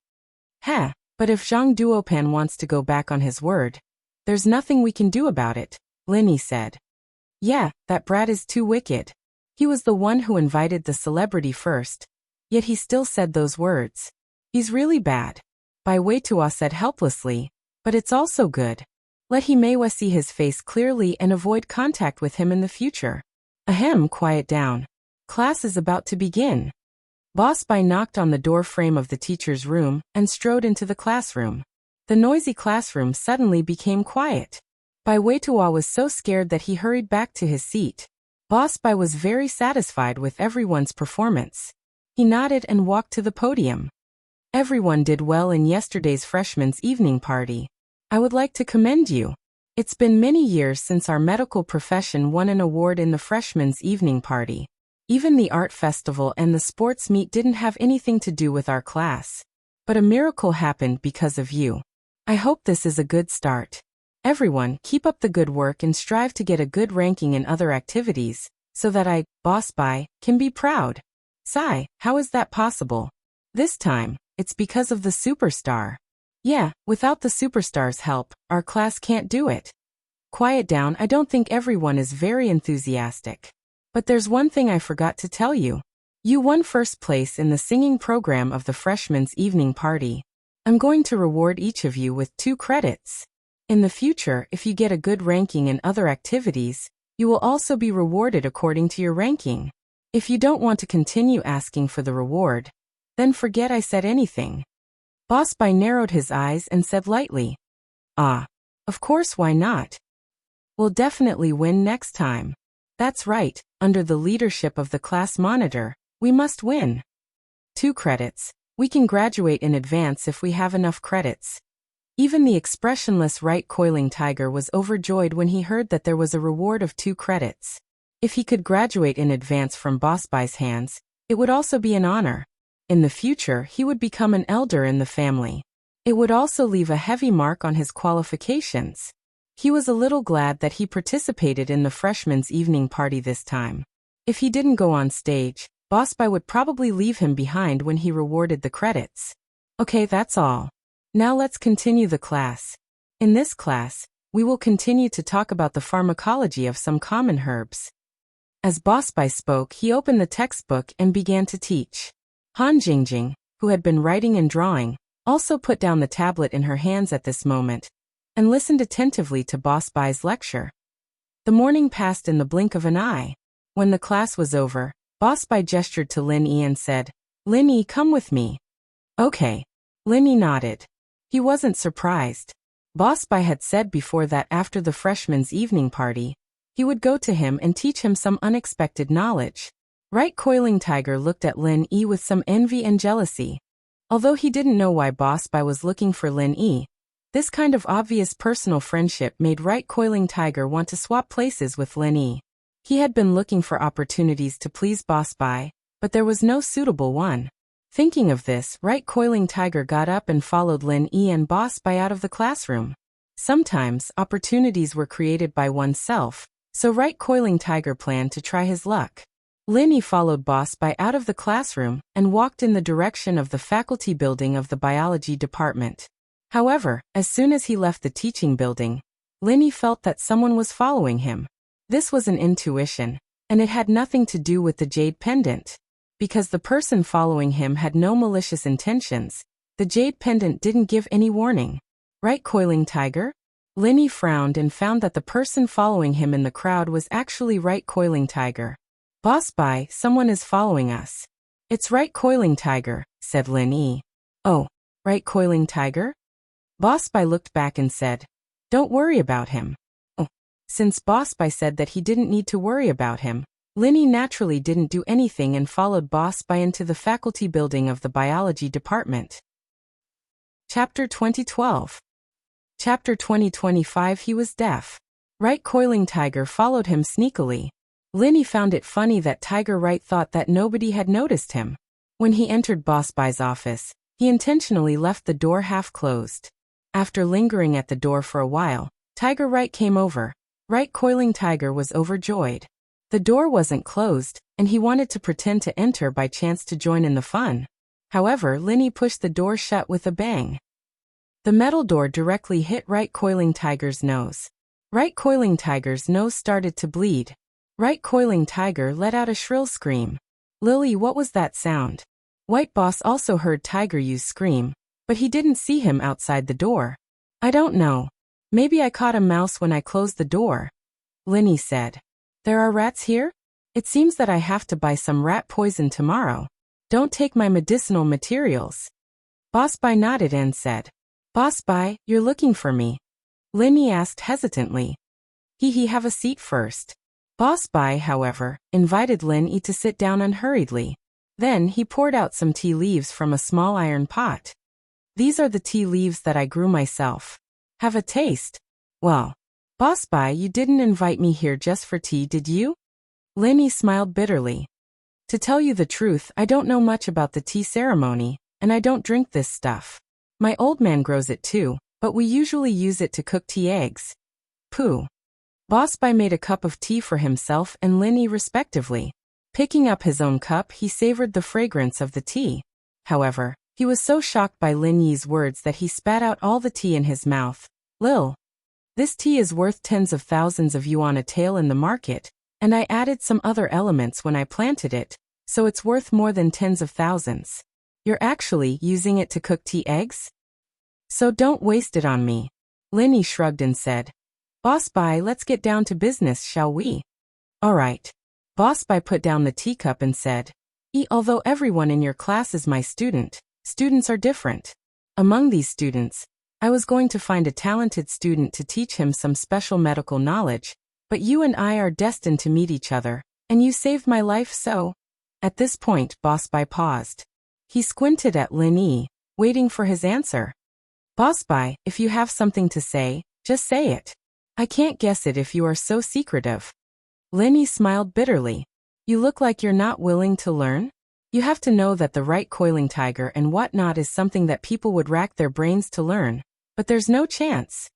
A: Heh, but if Zhang Duopan wants to go back on his word, there's nothing we can do about it, Lin Yi said. Yeah, that brat is too wicked. He was the one who invited the celebrity first, yet he still said those words. He's really bad. Bai Weitua said helplessly, but it's also good. Let Himewa see his face clearly and avoid contact with him in the future. Ahem, quiet down. Class is about to begin. Boss Bai knocked on the door frame of the teacher's room and strode into the classroom. The noisy classroom suddenly became quiet. Bai Weitua was so scared that he hurried back to his seat. Boss Bai was very satisfied with everyone's performance. He nodded and walked to the podium. Everyone did well in yesterday's freshmen's evening party. I would like to commend you. It's been many years since our medical profession won an award in the freshmen's evening party. Even the art festival and the sports meet didn't have anything to do with our class. But a miracle happened because of you. I hope this is a good start. Everyone, keep up the good work and strive to get a good ranking in other activities, so that I, Boss Bai, can be proud. Sigh, how is that possible? This time, it's because of the superstar. Yeah, without the superstar's help, our class can't do it. Quiet down, I don't think everyone is very enthusiastic. But there's one thing I forgot to tell you. You won first place in the singing program of the freshmen's evening party. I'm going to reward each of you with 2 credits. In the future, if you get a good ranking in other activities, you will also be rewarded according to your ranking. If you don't want to continue asking for the reward, then forget I said anything. Boss Bai narrowed his eyes and said lightly. Ah, of course, why not? We'll definitely win next time. That's right, under the leadership of the class monitor, we must win. 2 credits. We can graduate in advance if we have enough credits. Even the expressionless right-coiling tiger was overjoyed when he heard that there was a reward of 2 credits. If he could graduate in advance from Boss Bai's hands, it would also be an honor. In the future, he would become an elder in the family. It would also leave a heavy mark on his qualifications. He was a little glad that he participated in the freshmen's evening party this time. If he didn't go on stage, Boss Bai would probably leave him behind when he rewarded the credits. Okay, that's all. Now let's continue the class. In this class, we will continue to talk about the pharmacology of some common herbs. As Boss Bai spoke, he opened the textbook and began to teach. Han Jingjing, who had been writing and drawing, also put down the tablet in her hands at this moment, and listened attentively to Boss Bai's lecture. The morning passed in the blink of an eye. When the class was over, Boss Bai gestured to Lin Yi and said, Lin Yi, come with me. Okay. Lin Yi nodded. He wasn't surprised. Boss Bai had said before that after the freshman's evening party, he would go to him and teach him some unexpected knowledge. Right Coiling Tiger looked at Lin Yi with some envy and jealousy. Although he didn't know why Boss Bai was looking for Lin Yi, this kind of obvious personal friendship made Right Coiling Tiger want to swap places with Lin Yi. He had been looking for opportunities to please Boss Bai, but there was no suitable one. Thinking of this, Right Coiling Tiger got up and followed Lin Yi and Boss Bai out of the classroom. Sometimes, opportunities were created by oneself, so Right Coiling Tiger planned to try his luck. Lin Yi followed Boss Bai out of the classroom and walked in the direction of the faculty building of the biology department. However, as soon as he left the teaching building, Lin Yi felt that someone was following him. This was an intuition, and it had nothing to do with the jade pendant. Because the person following him had no malicious intentions, the jade pendant didn't give any warning. Right Coiling Tiger? Lin Yi frowned and found that the person following him in the crowd was actually Right Coiling Tiger. Boss Bai, someone is following us. It's Right Coiling Tiger, said Lin Yi. Oh, Right Coiling Tiger? Boss Bai looked back and said, don't worry about him. Oh. Since Boss Bai said that he didn't need to worry about him, Lin Yi naturally didn't do anything and followed Boss Bai into the faculty building of the biology department. Chapter 2012. Chapter 2025. He was deaf. Right Coiling Tiger followed him sneakily. Lin Yi found it funny that Tiger Right thought that nobody had noticed him. When he entered Boss Bai's office, he intentionally left the door half closed. After lingering at the door for a while, Tiger Right came over. Right Coiling Tiger was overjoyed. The door wasn't closed, and he wanted to pretend to enter by chance to join in the fun. However, Lin Yi pushed the door shut with a bang. The metal door directly hit Right Coiling Tiger's nose. Right Coiling Tiger's nose started to bleed. Right Coiling Tiger let out a shrill scream. Lily, what was that sound? White Boss also heard Tiger Yu's scream, but he didn't see him outside the door. I don't know. Maybe I caught a mouse when I closed the door. Lin Yi said. There are rats here? It seems that I have to buy some rat poison tomorrow. Don't take my medicinal materials. Boss Bai nodded and said. Boss Bai, you're looking for me? Lin Yi asked hesitantly. Have a seat first. Boss Bai, however, invited Lin Yi to sit down unhurriedly. Then he poured out some tea leaves from a small iron pot. These are the tea leaves that I grew myself. Have a taste. Well, Boss Bai, you didn't invite me here just for tea, did you? Lin Yi smiled bitterly. To tell you the truth, I don't know much about the tea ceremony, and I don't drink this stuff. My old man grows it too, but we usually use it to cook tea eggs. Pooh. Boss Bai made a cup of tea for himself and Lin Yi respectively. Picking up his own cup, he savored the fragrance of the tea. However, he was so shocked by Lin Yi's words that he spat out all the tea in his mouth. Lil. This tea is worth tens of thousands of yuan a tael in the market, and I added some other elements when I planted it, so it's worth more than tens of thousands. You're actually using it to cook tea eggs? So don't waste it on me. Lin Yi shrugged and said. Boss Bai, let's get down to business, shall we? All right. Boss Bai put down the teacup and said. Although everyone in your class is my student, students are different. Among these students, I was going to find a talented student to teach him some special medical knowledge, but you and I are destined to meet each other, and you saved my life so. At this point, Boss Bai paused. He squinted at Lin Yi, waiting for his answer. Boss Bai, if you have something to say, just say it. I can't guess it if you are so secretive. Lin Yi smiled bitterly. You look like you're not willing to learn? You have to know that the Right Coiling Tiger and whatnot is something that people would rack their brains to learn, but there's no chance.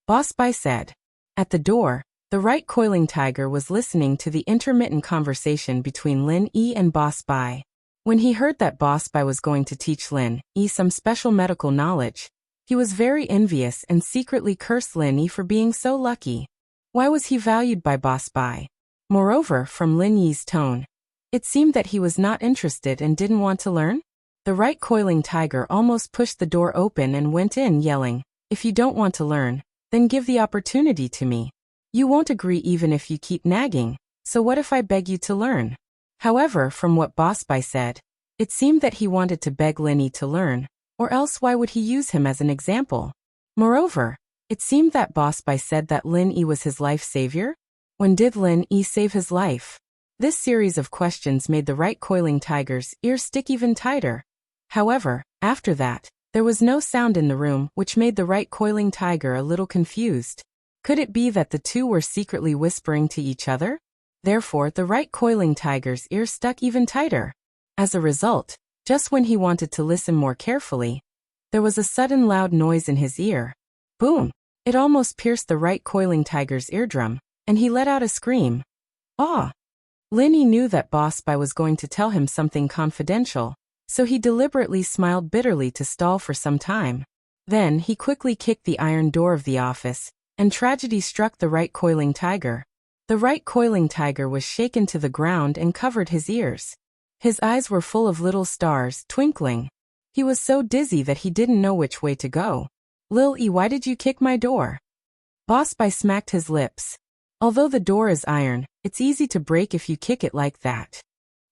A: Boss Bai said. At the door, the Right Coiling Tiger was listening to the intermittent conversation between Lin Yi and Boss Bai. When he heard that Boss Bai was going to teach Lin Yi some special medical knowledge, he was very envious and secretly cursed Lin Yi for being so lucky. Why was he valued by Boss Bai? Moreover, from Lin Yi's tone, it seemed that he was not interested and didn't want to learn. The Right Coiling Tiger almost pushed the door open and went in, yelling, If you don't want to learn, then give the opportunity to me. You won't agree even if you keep nagging, so what if I beg you to learn? However, from what Boss Bai said, it seemed that he wanted to beg Lin Yi to learn, Or else why would he use him as an example? Moreover, it seemed that Boss Bai said that Lin Yi was his life savior. When did Lin Yi save his life? This series of questions made the right coiling tiger's ears stick even tighter. However, after that, there was no sound in the room, which made the right coiling tiger a little confused. Could it be that the two were secretly whispering to each other? Therefore, the right coiling tiger's ears stuck even tighter. As a result, just when he wanted to listen more carefully, there was a sudden loud noise in his ear. Boom! It almost pierced the right coiling tiger's eardrum, and he let out a scream. Ah! Lin Yi knew that Boss Bai was going to tell him something confidential, so he deliberately smiled bitterly to stall for some time. Then he quickly kicked the iron door of the office, and tragedy struck the right coiling tiger. The right coiling tiger was shaken to the ground and covered his ears. His eyes were full of little stars, twinkling. He was so dizzy that he didn't know which way to go. Lil Yi, why did you kick my door? Boss Bai smacked his lips. Although the door is iron, it's easy to break if you kick it like that.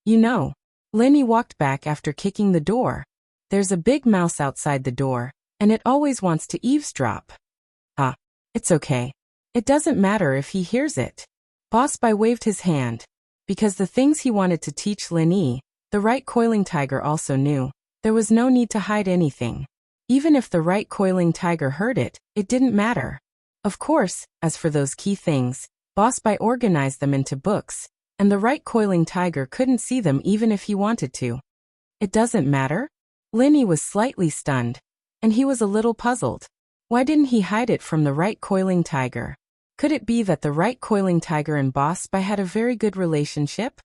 A: You know. Lin Yi walked back after kicking the door. There's a big mouse outside the door, and it always wants to eavesdrop. Ah, it's okay. It doesn't matter if he hears it. Boss Bai waved his hand. Because the things he wanted to teach Lin Yi, the right coiling tiger also knew, there was no need to hide anything. Even if the right coiling tiger heard it, it didn't matter. Of course, as for those key things, Boss Bai organized them into books, and the right coiling tiger couldn't see them even if he wanted to. It doesn't matter? Lin Yi was slightly stunned, and he was a little puzzled. Why didn't he hide it from the right coiling tiger? Could it be that the right coiling tiger and Boss Bai had a very good relationship?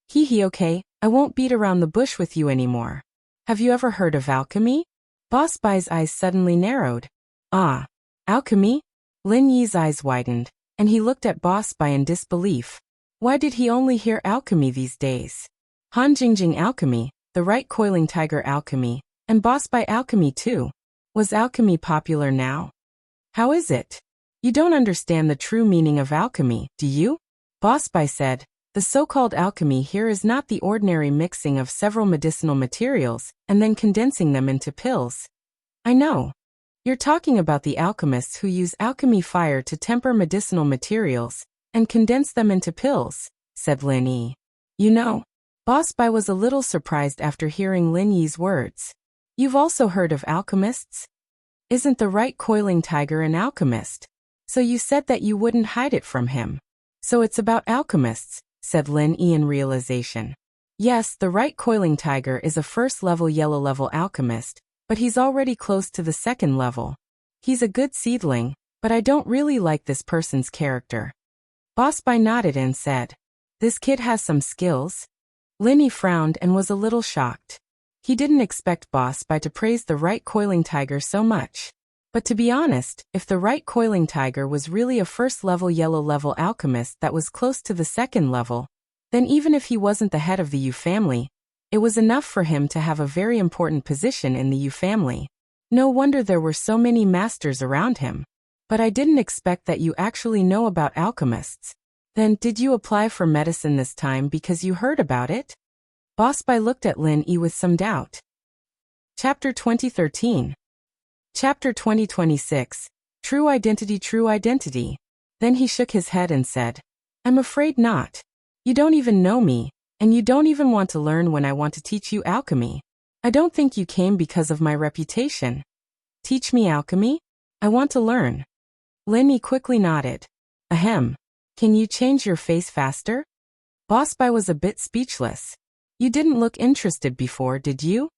A: Hee okay, I won't beat around the bush with you anymore. Have you ever heard of alchemy? Boss Bai's eyes suddenly narrowed. Ah, alchemy? Lin Yi's eyes widened, and he looked at Boss Bai in disbelief. Why did he only hear alchemy these days? Han Jingjing alchemy, the right coiling tiger alchemy, and Boss Bai alchemy too. Was alchemy popular now? How is it? You don't understand the true meaning of alchemy, do you? Boss Bai said, the so-called alchemy here is not the ordinary mixing of several medicinal materials and then condensing them into pills. I know. You're talking about the alchemists who use alchemy fire to temper medicinal materials and condense them into pills, said Lin Yi. You know, Boss Bai was a little surprised after hearing Lin Yi's words. You've also heard of alchemists? Isn't the right coiling tiger an alchemist? So you said that you wouldn't hide it from him. So it's about alchemists, said Lin Yi in realization. Yes, the right coiling tiger is a first-level yellow-level alchemist, but he's already close to the second level. He's a good seedling, but I don't really like this person's character. Boss Bai nodded and said, this kid has some skills. Lin Yi frowned and was a little shocked. He didn't expect Boss Bai to praise the right coiling tiger so much. But to be honest, if the right coiling tiger was really a first-level yellow-level alchemist that was close to the second level, then even if he wasn't the head of the Yu family, it was enough for him to have a very important position in the Yu family. No wonder there were so many masters around him. But I didn't expect that you actually know about alchemists. Then, did you apply for medicine this time because you heard about it? Boss Bai looked at Lin Yi with some doubt. Chapter 2013. Chapter 2026. True Identity, True Identity. Then he shook his head and said, I'm afraid not. You don't even know me, and you don't even want to learn when I want to teach you alchemy. I don't think you came because of my reputation. Teach me alchemy? I want to learn. Lin Yi quickly nodded. Ahem. Can you change your face faster? Boss Bai was a bit speechless. You didn't look interested before, did you?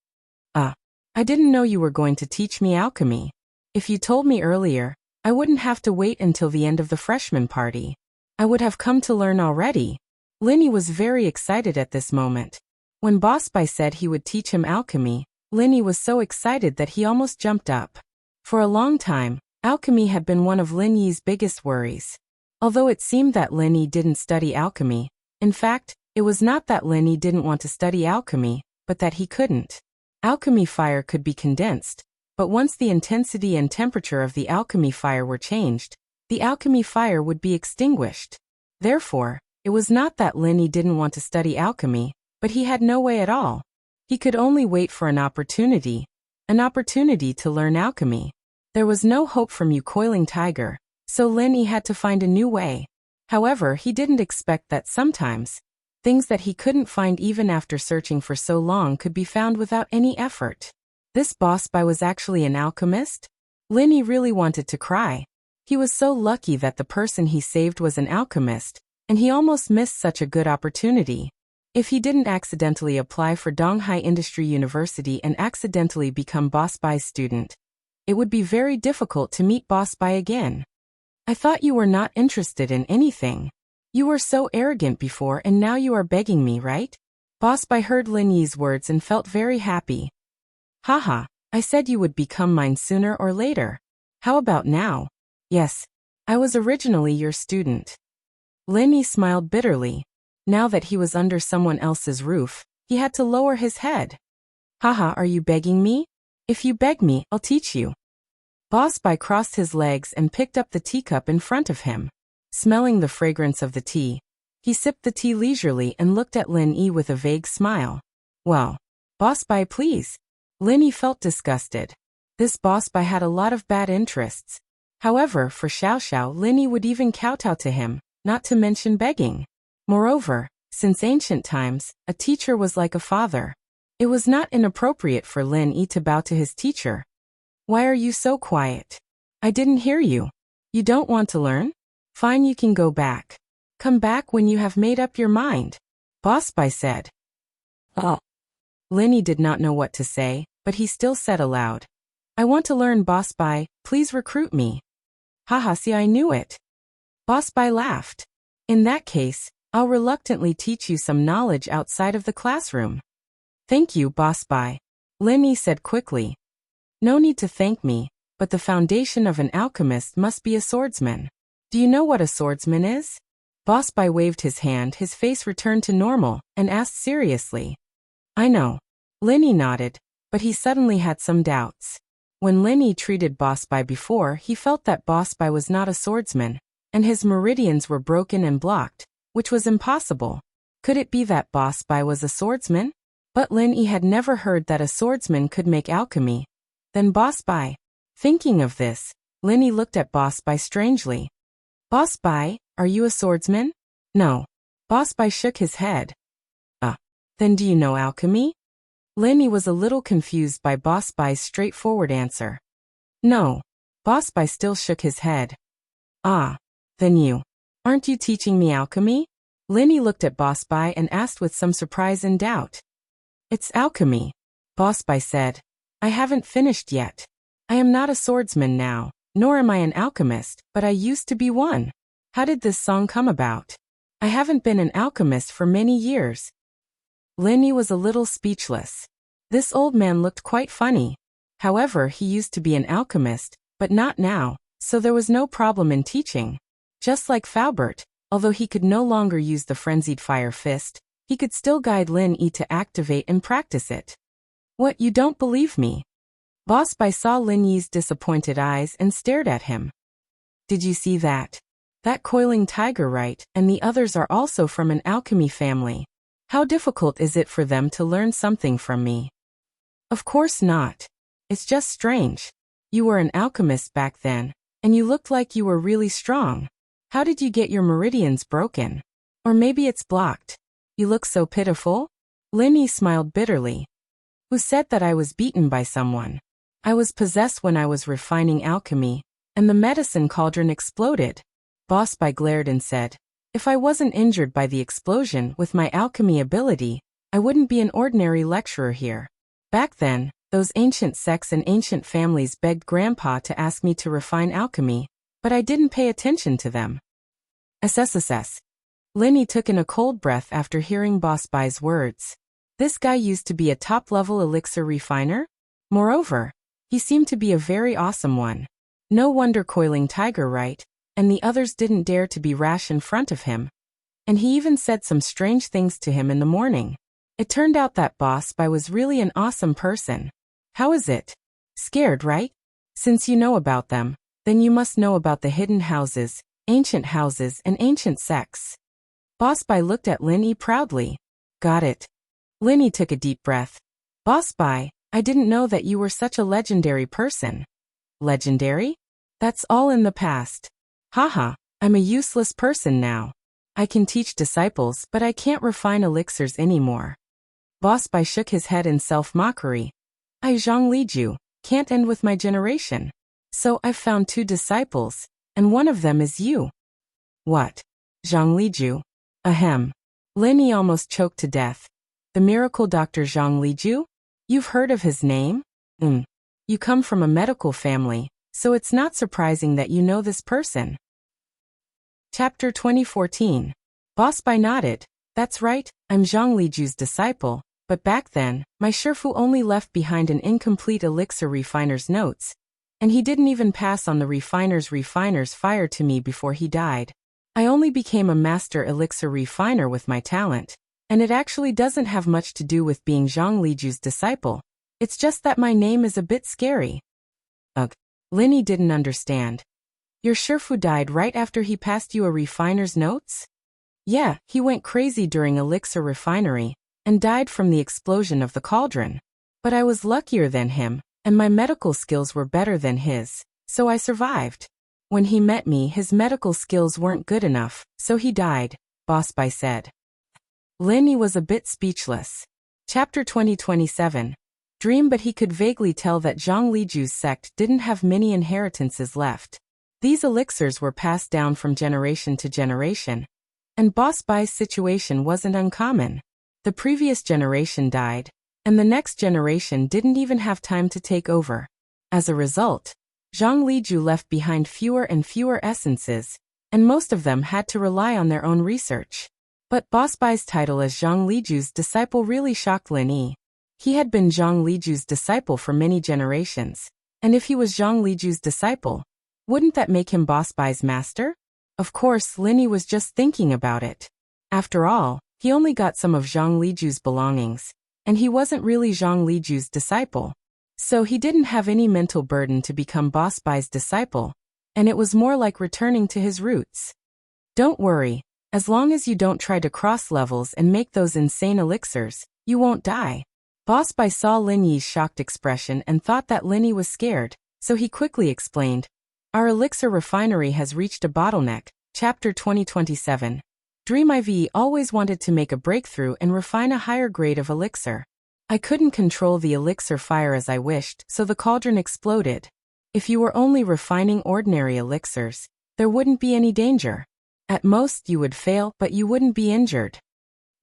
A: I didn't know you were going to teach me alchemy. If you told me earlier, I wouldn't have to wait until the end of the freshman party. I would have come to learn already. Lin Yi was very excited at this moment. When Boss Bai said he would teach him alchemy, Lin Yi was so excited that he almost jumped up. For a long time, alchemy had been one of Lin Yi's biggest worries. Although it seemed that Lin Yi didn't study alchemy, in fact, it was not that Lin Yi didn't want to study alchemy, but that he couldn't. Alchemy fire could be condensed, but once the intensity and temperature of the alchemy fire were changed, the alchemy fire would be extinguished. Therefore, it was not that Lin Yi didn't want to study alchemy, but he had no way at all. He could only wait for an opportunity. an opportunity to learn alchemy. There was no hope from you coiling tiger, so Lin Yi had to find a new way. However, he didn't expect that sometimes, things that he couldn't find even after searching for so long could be found without any effort. This boss spy was actually an alchemist? Lin Yi really wanted to cry. He was so lucky that the person he saved was an alchemist, and he almost missed such a good opportunity. If he didn't accidentally apply for Donghai Industry University and accidentally become Boss Spy's student, it would be very difficult to meet Boss Spy again. I thought you were not interested in anything. You were so arrogant before and now you are begging me, right? Boss Spy heard Lin Yi's words and felt very happy. Haha, I said you would become mine sooner or later. How about now? Yes, I was originally your student. Lin Yi smiled bitterly. Now that he was under someone else's roof, he had to lower his head. Haha, are you begging me? If you beg me, I'll teach you. Boss Spy crossed his legs and picked up the teacup in front of him. Smelling the fragrance of the tea, he sipped the tea leisurely and looked at Lin Yi with a vague smile. Well, Boss Spy, please. Lin Yi felt disgusted. This Boss Spy had a lot of bad interests. However, for Xiao, Lin Yi would even kowtow to him, not to mention begging. Moreover, since ancient times, a teacher was like a father. It was not inappropriate for Lin Yi to bow to his teacher. Why are you so quiet? I didn't hear you. You don't want to learn? Fine, you can go back. Come back when you have made up your mind. Boss Spy said. Oh. Lin Yi did not know what to say, but he still said aloud. I want to learn, Boss Spy, please recruit me. Haha, see, I knew it. Boss Spy laughed. In that case, I'll reluctantly teach you some knowledge outside of the classroom. Thank you, Boss Spy. Lin Yi said quickly. No need to thank me, but the foundation of an alchemist must be a swordsman. Do you know what a swordsman is? Boss Spy waved his hand, his face returned to normal, and asked seriously. I know. Lin Yi nodded, but he suddenly had some doubts. When Lin Yi treated Boss Spy before, he felt that Boss Spy was not a swordsman, and his meridians were broken and blocked, which was impossible. Could it be that Boss Spy was a swordsman? But Lin Yi had never heard that a swordsman could make alchemy. Then Boss Spy. Thinking of this, Lin Yi looked at Boss Spy strangely. Boss Spy, are you a swordsman? No. Boss Spy shook his head. Then do you know alchemy? Lin Yi was a little confused by Boss Spy's straightforward answer. No. Boss Spy still shook his head. Then you. Aren't you teaching me alchemy? Lin Yi looked at Boss Spy and asked with some surprise and doubt. It's alchemy. Boss Spy said. I haven't finished yet. I am not a swordsman now, nor am I an alchemist, but I used to be one. How did this song come about? I haven't been an alchemist for many years. Lin Yi was a little speechless. This old man looked quite funny. However, he used to be an alchemist, but not now, so there was no problem in teaching. Just like Faubert, although he could no longer use the frenzied fire fist, he could still guide Lin Yi to activate and practice it. What, you don't believe me? Boss Spy saw Lin Yi's disappointed eyes and stared at him. Did you see that? That coiling tiger, right, and the others are also from an alchemy family. How difficult is it for them to learn something from me? Of course not. It's just strange. You were an alchemist back then, and you looked like you were really strong. How did you get your meridians broken? Or maybe it's blocked. You look so pitiful. Lin Yi smiled bitterly. Who said that I was beaten by someone? I was possessed when I was refining alchemy, and the medicine cauldron exploded. Boss Spy glared and said, if I wasn't injured by the explosion with my alchemy ability, I wouldn't be an ordinary lecturer here. Back then, those ancient sects and ancient families begged Grandpa to ask me to refine alchemy, but I didn't pay attention to them. SSSS. Lin Yi took in a cold breath after hearing Boss Spy's words. This guy used to be a top-level elixir refiner? Moreover, he seemed to be a very awesome one. No wonder coiling tiger, right? And the others didn't dare to be rash in front of him. And he even said some strange things to him in the morning. It turned out that Boss Spy was really an awesome person. How is it? Scared, right? Since you know about them, then you must know about the hidden houses, and ancient sects. Boss Spy looked at Lin Yi proudly. Got it. Lin Yi took a deep breath. Boss Spy, I didn't know that you were such a legendary person. Legendary? That's all in the past. Haha, I'm a useless person now. I can teach disciples, but I can't refine elixirs anymore. Boss Bai shook his head in self-mockery. I, Zhang Liju, can't end with my generation. So I've found 2 disciples, and one of them is you. What? Zhang Liju? Ahem. Lin Yi almost choked to death. The miracle doctor Zhang Liju? You've heard of his name? You come from a medical family, so it's not surprising that you know this person. Chapter 2014. Boss Bai nodded. That's right, I'm Zhang Liju's disciple, but back then, my Shifu only left behind an incomplete elixir refiner's notes, and he didn't even pass on the refiner's fire to me before he died. I only became a master elixir refiner with my talent, and it actually doesn't have much to do with being Zhang Liju's disciple. It's just that my name is a bit scary. Ugh. Lin Yi didn't understand. Your Shifu died right after he passed you a refiner's notes? Yeah, he went crazy during elixir refinery, and died from the explosion of the cauldron. But I was luckier than him, and my medical skills were better than his, so I survived. When he met me, his medical skills weren't good enough, so he died, Boss Bai said. Lin Yi was a bit speechless. Chapter 2027. Dream. But he could vaguely tell that Zhang Liju's sect didn't have many inheritances left. These elixirs were passed down from generation to generation, and Boss Bai's situation wasn't uncommon. The previous generation died, and the next generation didn't even have time to take over. As a result, Zhang Liju left behind fewer and fewer essences, and most of them had to rely on their own research. But Boss Bai's title as Zhang Liju's disciple really shocked Lin Yi. He had been Zhang Liju's disciple for many generations, and if he was Zhang Liju's disciple, wouldn't that make him Boss Bai's master? Of course, Lin Yi was just thinking about it. After all, he only got some of Zhang Liju's belongings, and he wasn't really Zhang Liju's disciple. So he didn't have any mental burden to become Boss Bai's disciple, and it was more like returning to his roots. Don't worry, as long as you don't try to cross levels and make those insane elixirs, you won't die. Boss Bai saw Lin Yi's shocked expression and thought that Lin Yi was scared, so he quickly explained. Our elixir refinery has reached a bottleneck. Chapter 2027. Dream. I've always wanted to make a breakthrough and refine a higher grade of elixir. I couldn't control the elixir fire as I wished, so the cauldron exploded. If you were only refining ordinary elixirs, there wouldn't be any danger. At most you would fail, but you wouldn't be injured.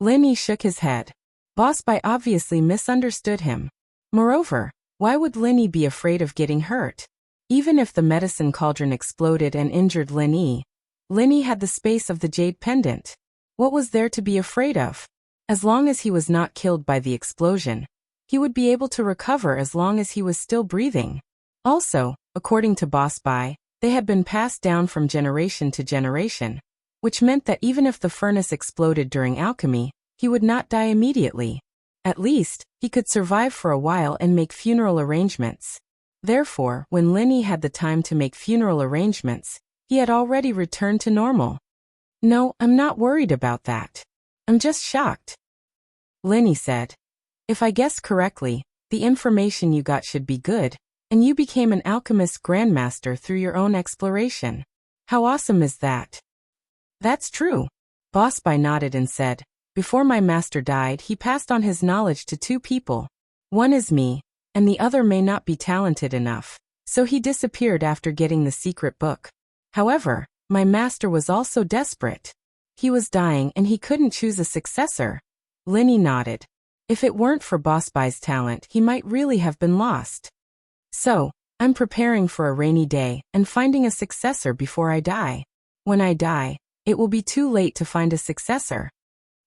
A: Lin Yi shook his head. Boss Bai obviously misunderstood him. Moreover, why would Lin Yi be afraid of getting hurt? Even if the medicine cauldron exploded and injured Lin Yi had the space of the jade pendant. What was there to be afraid of? As long as he was not killed by the explosion, he would be able to recover as long as he was still breathing. Also, according to Boss Bai, they had been passed down from generation to generation, which meant that even if the furnace exploded during alchemy, he would not die immediately. At least, he could survive for a while and make funeral arrangements. Therefore, when Lin Yi had the time to make funeral arrangements, he had already returned to normal. No, I'm not worried about that. I'm just shocked. Lin Yi said. If I guessed correctly, the information you got should be good, and you became an alchemist grandmaster through your own exploration. How awesome is that? That's true. Boss Bai nodded and said, before my master died, he passed on his knowledge to 2 people. One is me, and the other may not be talented enough, so he disappeared after getting the secret book. However, my master was also desperate. He was dying and he couldn't choose a successor. Lin Yi nodded. If it weren't for Boss Bai's talent, he might really have been lost. So, I'm preparing for a rainy day and finding a successor before I die. When I die, it will be too late to find a successor.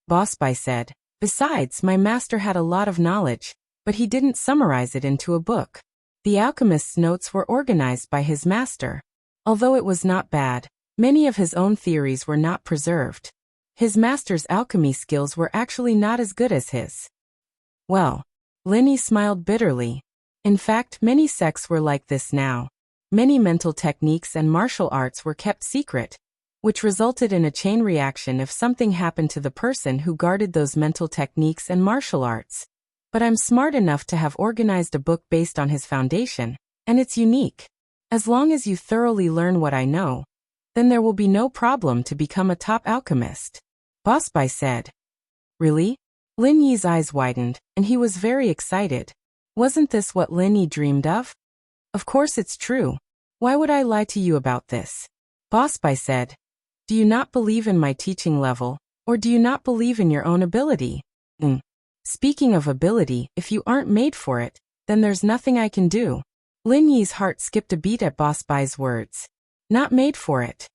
A: Boss Bai said. Besides, my master had a lot of knowledge, but he didn't summarize it into a book. The alchemist's notes were organized by his master. Although it was not bad, many of his own theories were not preserved. His master's alchemy skills were actually not as good as his. Well, Lin Yi smiled bitterly. In fact, many sects were like this now. Many mental techniques and martial arts were kept secret, which resulted in a chain reaction if something happened to the person who guarded those mental techniques and martial arts. But I'm smart enough to have organized a book based on his foundation, and it's unique. As long as you thoroughly learn what I know, then there will be no problem to become a top alchemist. Boss Bai said. Really? Lin Yi's eyes widened, and he was very excited. Wasn't this what Lin Yi dreamed of? Of course it's true. Why would I lie to you about this? Boss Bai said. Do you not believe in my teaching level, or do you not believe in your own ability? Speaking of ability, if you aren't made for it, then there's nothing I can do. Lin Yi's heart skipped a beat at Boss Bai's words. Not made for it.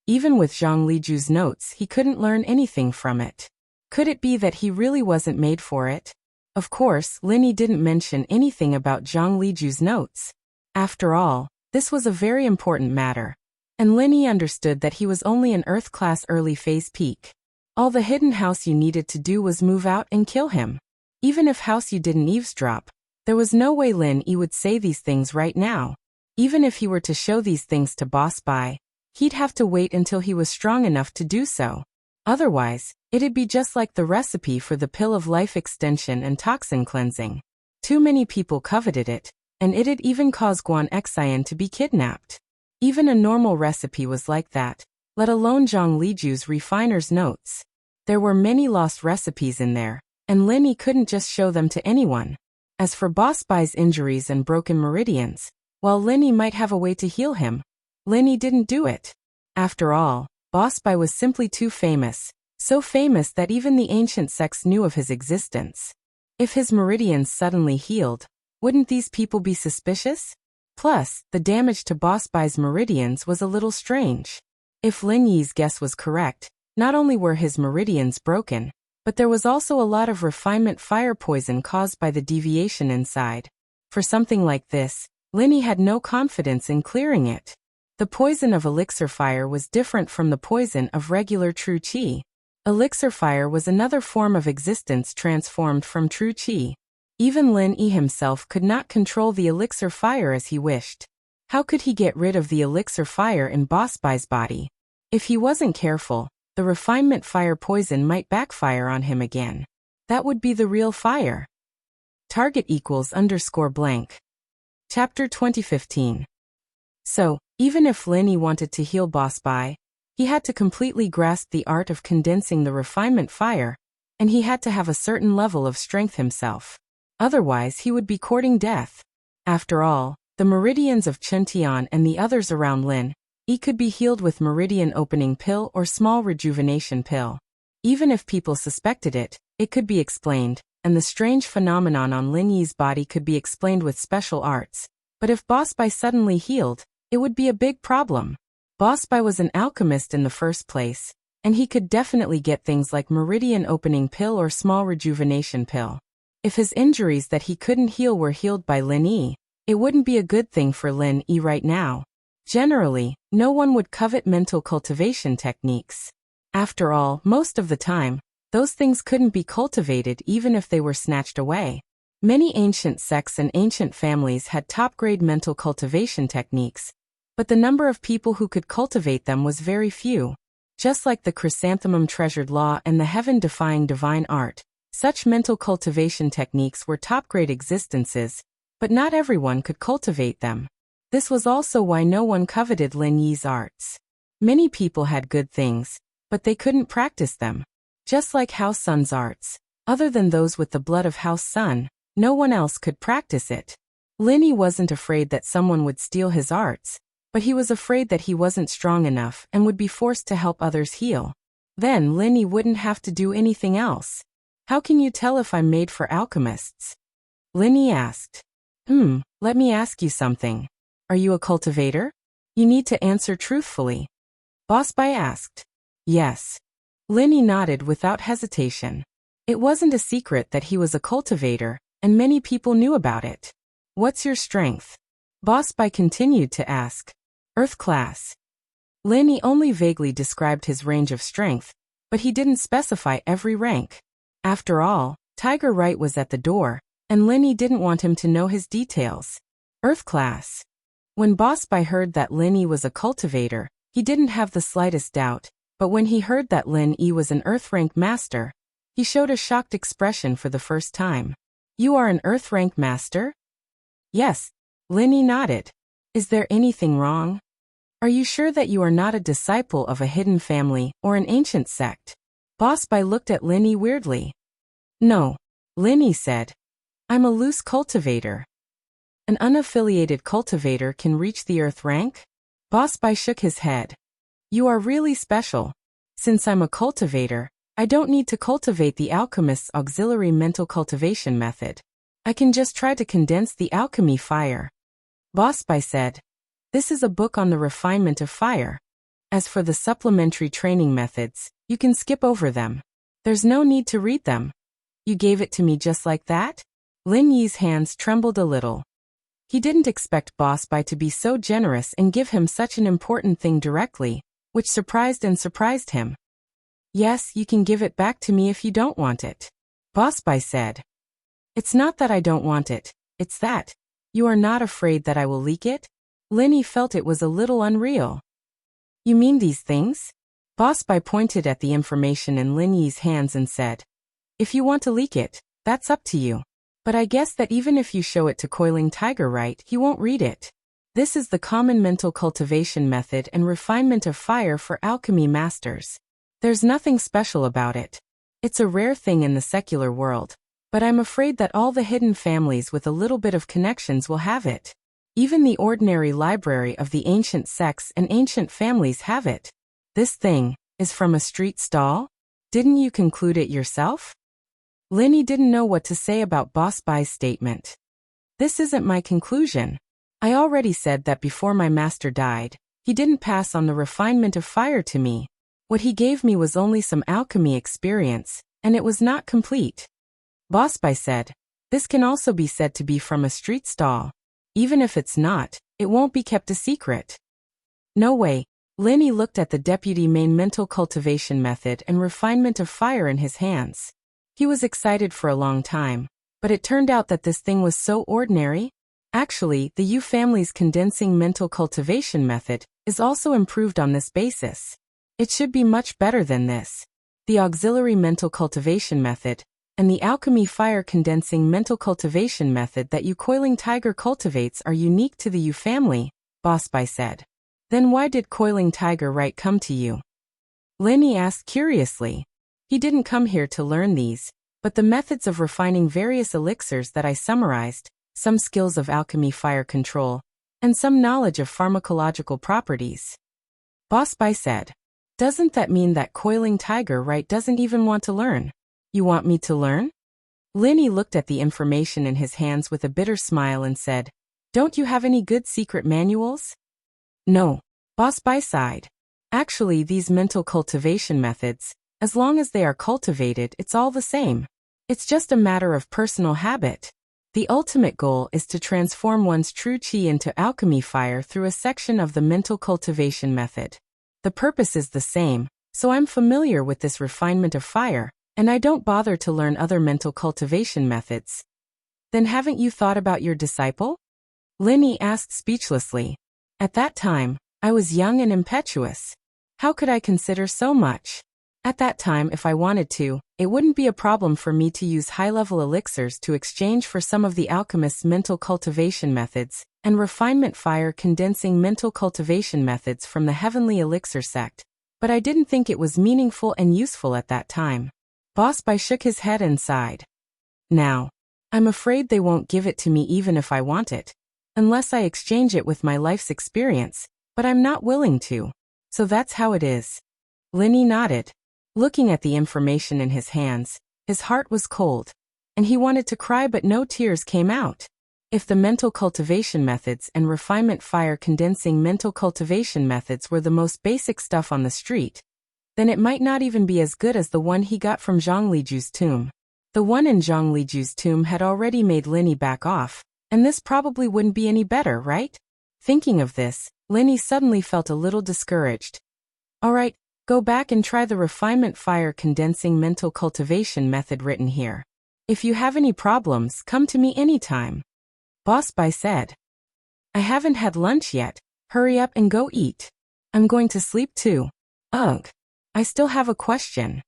A: Even with Zhang Liju's notes, he couldn't learn anything from it. Could it be that he really wasn't made for it? Of course, Lin Yi didn't mention anything about Zhang Liju's notes. After all, this was a very important matter. And Lin Yi understood that he was only an Earth-class early-phase peak. All the hidden House Yu needed to do was move out and kill him. Even if House Yu didn't eavesdrop, there was no way Lin Yi would say these things right now. Even if he were to show these things to Boss Bai, he'd have to wait until he was strong enough to do so. Otherwise, it'd be just like the recipe for the pill of life extension and toxin cleansing. Too many people coveted it, and it'd even cause Guan Xian to be kidnapped. Even a normal recipe was like that, let alone Zhang Liju's refiner's notes. There were many lost recipes in there, and Lin Yi couldn't just show them to anyone. As for Boss Bai's injuries and broken meridians, while Lin Yi might have a way to heal him, Lin Yi didn't do it. After all, Boss Bai was simply too famous, so famous that even the ancient sects knew of his existence. If his meridians suddenly healed, wouldn't these people be suspicious? Plus, the damage to Boss Bai's meridians was a little strange. If Lin Yi's guess was correct, not only were his meridians broken, but there was also a lot of refinement fire poison caused by the deviation inside. For something like this, Lin Yi had no confidence in clearing it. The poison of elixir fire was different from the poison of regular true qi. Elixir fire was another form of existence transformed from true qi. Even Lin Yi himself could not control the elixir fire as he wished. How could he get rid of the elixir fire in Boss Bai's body? If he wasn't careful, the refinement fire poison might backfire on him again. That would be the real fire. Target =_blank. Chapter 2015. So, even if Lin Yi wanted to heal Boss Bai, he had to completely grasp the art of condensing the refinement fire, and he had to have a certain level of strength himself. Otherwise he would be courting death. After all, the meridians of Chen Tian and the others around Lin Yi could be healed with meridian opening pill or small rejuvenation pill. Even if people suspected it, it could be explained, and the strange phenomenon on Lin Yi's body could be explained with special arts. But if Boss Bai suddenly healed, it would be a big problem. Boss Bai was an alchemist in the first place, and he could definitely get things like meridian opening pill or small rejuvenation pill. If his injuries that he couldn't heal were healed by Lin Yi, it wouldn't be a good thing for Lin Yi right now. Generally, no one would covet mental cultivation techniques. After all, most of the time, those things couldn't be cultivated even if they were snatched away. Many ancient sects and ancient families had top-grade mental cultivation techniques, but the number of people who could cultivate them was very few. Just like the chrysanthemum treasured law and the heaven-defying divine art, such mental cultivation techniques were top-grade existences, but not everyone could cultivate them. This was also why no one coveted Lin Yi's arts. Many people had good things, but they couldn't practice them. Just like House Sun's arts, other than those with the blood of House Sun, no one else could practice it. Lin Yi wasn't afraid that someone would steal his arts, but he was afraid that he wasn't strong enough and would be forced to help others heal. Then Lin Yi wouldn't have to do anything else. How can you tell if I'm made for alchemists? Lin Yi asked. Let me ask you something. Are you a cultivator? You need to answer truthfully. Boss Bai asked. Yes. Lin Yi nodded without hesitation. It wasn't a secret that he was a cultivator, and many people knew about it. What's your strength? Boss Bai continued to ask. Earth class. Lin Yi only vaguely described his range of strength, but he didn't specify every rank. After all, Tiger Wright was at the door, and Lin Yi didn't want him to know his details. Earth class. When Boss Bai heard that Lin Yi was a cultivator, he didn't have the slightest doubt, but when he heard that Lin Yi was an Earth rank master, he showed a shocked expression for the first time. You are an Earth rank master? Yes. Linny nodded. Is there anything wrong? Are you sure that you are not a disciple of a hidden family or an ancient sect? Boss Bai looked at Linny weirdly. No. Linny said. I'm a loose cultivator. An unaffiliated cultivator can reach the Earth rank? Boss Bai shook his head. You are really special. Since I'm a cultivator, I don't need to cultivate the alchemist's auxiliary mental cultivation method. I can just try to condense the alchemy fire. Boss Bai said. This is a book on the refinement of fire. As for the supplementary training methods, you can skip over them. There's no need to read them. You gave it to me just like that? Lin Yi's hands trembled a little. He didn't expect Boss Bai to be so generous and give him such an important thing directly, which surprised him. Yes, you can give it back to me if you don't want it. Boss Bai said. It's not that I don't want it, it's that. You are not afraid that I will leak it? Linny felt it was a little unreal. You mean these things? Boss Bai pointed at the information in Lin Yi's hands and said. If you want to leak it, that's up to you. But I guess that even if you show it to Coiling Tiger right, he won't read it. This is the common mental cultivation method and refinement of fire for alchemy masters. There's nothing special about it. It's a rare thing in the secular world, but I'm afraid that all the hidden families with a little bit of connections will have it. Even the ordinary library of the ancient sects and ancient families have it. This thing is from a street stall? Didn't you conclude it yourself? Linny didn't know what to say about Boss Bai's statement. This isn't my conclusion. I already said that before my master died, he didn't pass on the refinement of fire to me. What he gave me was only some alchemy experience, and it was not complete. Boss Bai said, this can also be said to be from a street stall. Even if it's not, it won't be kept a secret. No way. Linny looked at the deputy main mental cultivation method and refinement of fire in his hands. He was excited for a long time, but it turned out that this thing was so ordinary. Actually, the Yu family's condensing mental cultivation method is also improved on this basis. It should be much better than this. The auxiliary mental cultivation method and the alchemy fire condensing mental cultivation method that Yu Coiling Tiger cultivates are unique to the Yu family, Boss Bai said. Then why did Coiling Tiger right come to you? Linny asked curiously. He didn't come here to learn these, but the methods of refining various elixirs that I summarized, some skills of alchemy fire control, and some knowledge of pharmacological properties. Boss Bai said. Doesn't that mean that Coiling Tiger right doesn't even want to learn? You want me to learn? Linny looked at the information in his hands with a bitter smile and said, don't you have any good secret manuals? No. Boss Bai sighed. Actually, these mental cultivation methods, as long as they are cultivated, it's all the same. It's just a matter of personal habit. The ultimate goal is to transform one's true qi into alchemy fire through a section of the mental cultivation method. The purpose is the same, so I'm familiar with this refinement of fire, and I don't bother to learn other mental cultivation methods. Then haven't you thought about your disciple? Linny asked speechlessly. At that time, I was young and impetuous. How could I consider so much? At that time, if I wanted to, it wouldn't be a problem for me to use high-level elixirs to exchange for some of the alchemist's mental cultivation methods and refinement fire condensing mental cultivation methods from the Heavenly Elixir sect, but I didn't think it was meaningful and useful at that time. Boss Bai shook his head and sighed. Now, I'm afraid they won't give it to me even if I want it, unless I exchange it with my life's experience, but I'm not willing to. So that's how it is. Linny nodded. Looking at the information in his hands, his heart was cold, and he wanted to cry but no tears came out. If the mental cultivation methods and refinement fire condensing mental cultivation methods were the most basic stuff on the street, then it might not even be as good as the one he got from Zhang Liju's tomb. The one in Zhang Liju's tomb had already made Linny back off, and this probably wouldn't be any better, right? Thinking of this, Linny suddenly felt a little discouraged. Alright, go back and try the refinement fire condensing mental cultivation method written here. If you have any problems, come to me anytime. Boss Bai said. I haven't had lunch yet, hurry up and go eat. I'm going to sleep too. Ugh. I still have a question.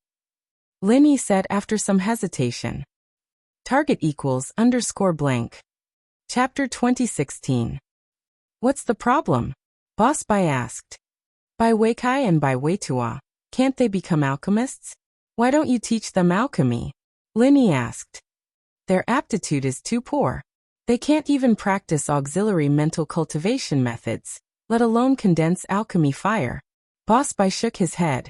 A: Linny said after some hesitation. Target equals _ blank. Chapter 2016. What's the problem? Boss Bai asked. Bai Weikai and Bai Weitua, can't they become alchemists? Why don't you teach them alchemy? Linny asked. Their aptitude is too poor. They can't even practice auxiliary mental cultivation methods, let alone condense alchemy fire. Boss Bai shook his head.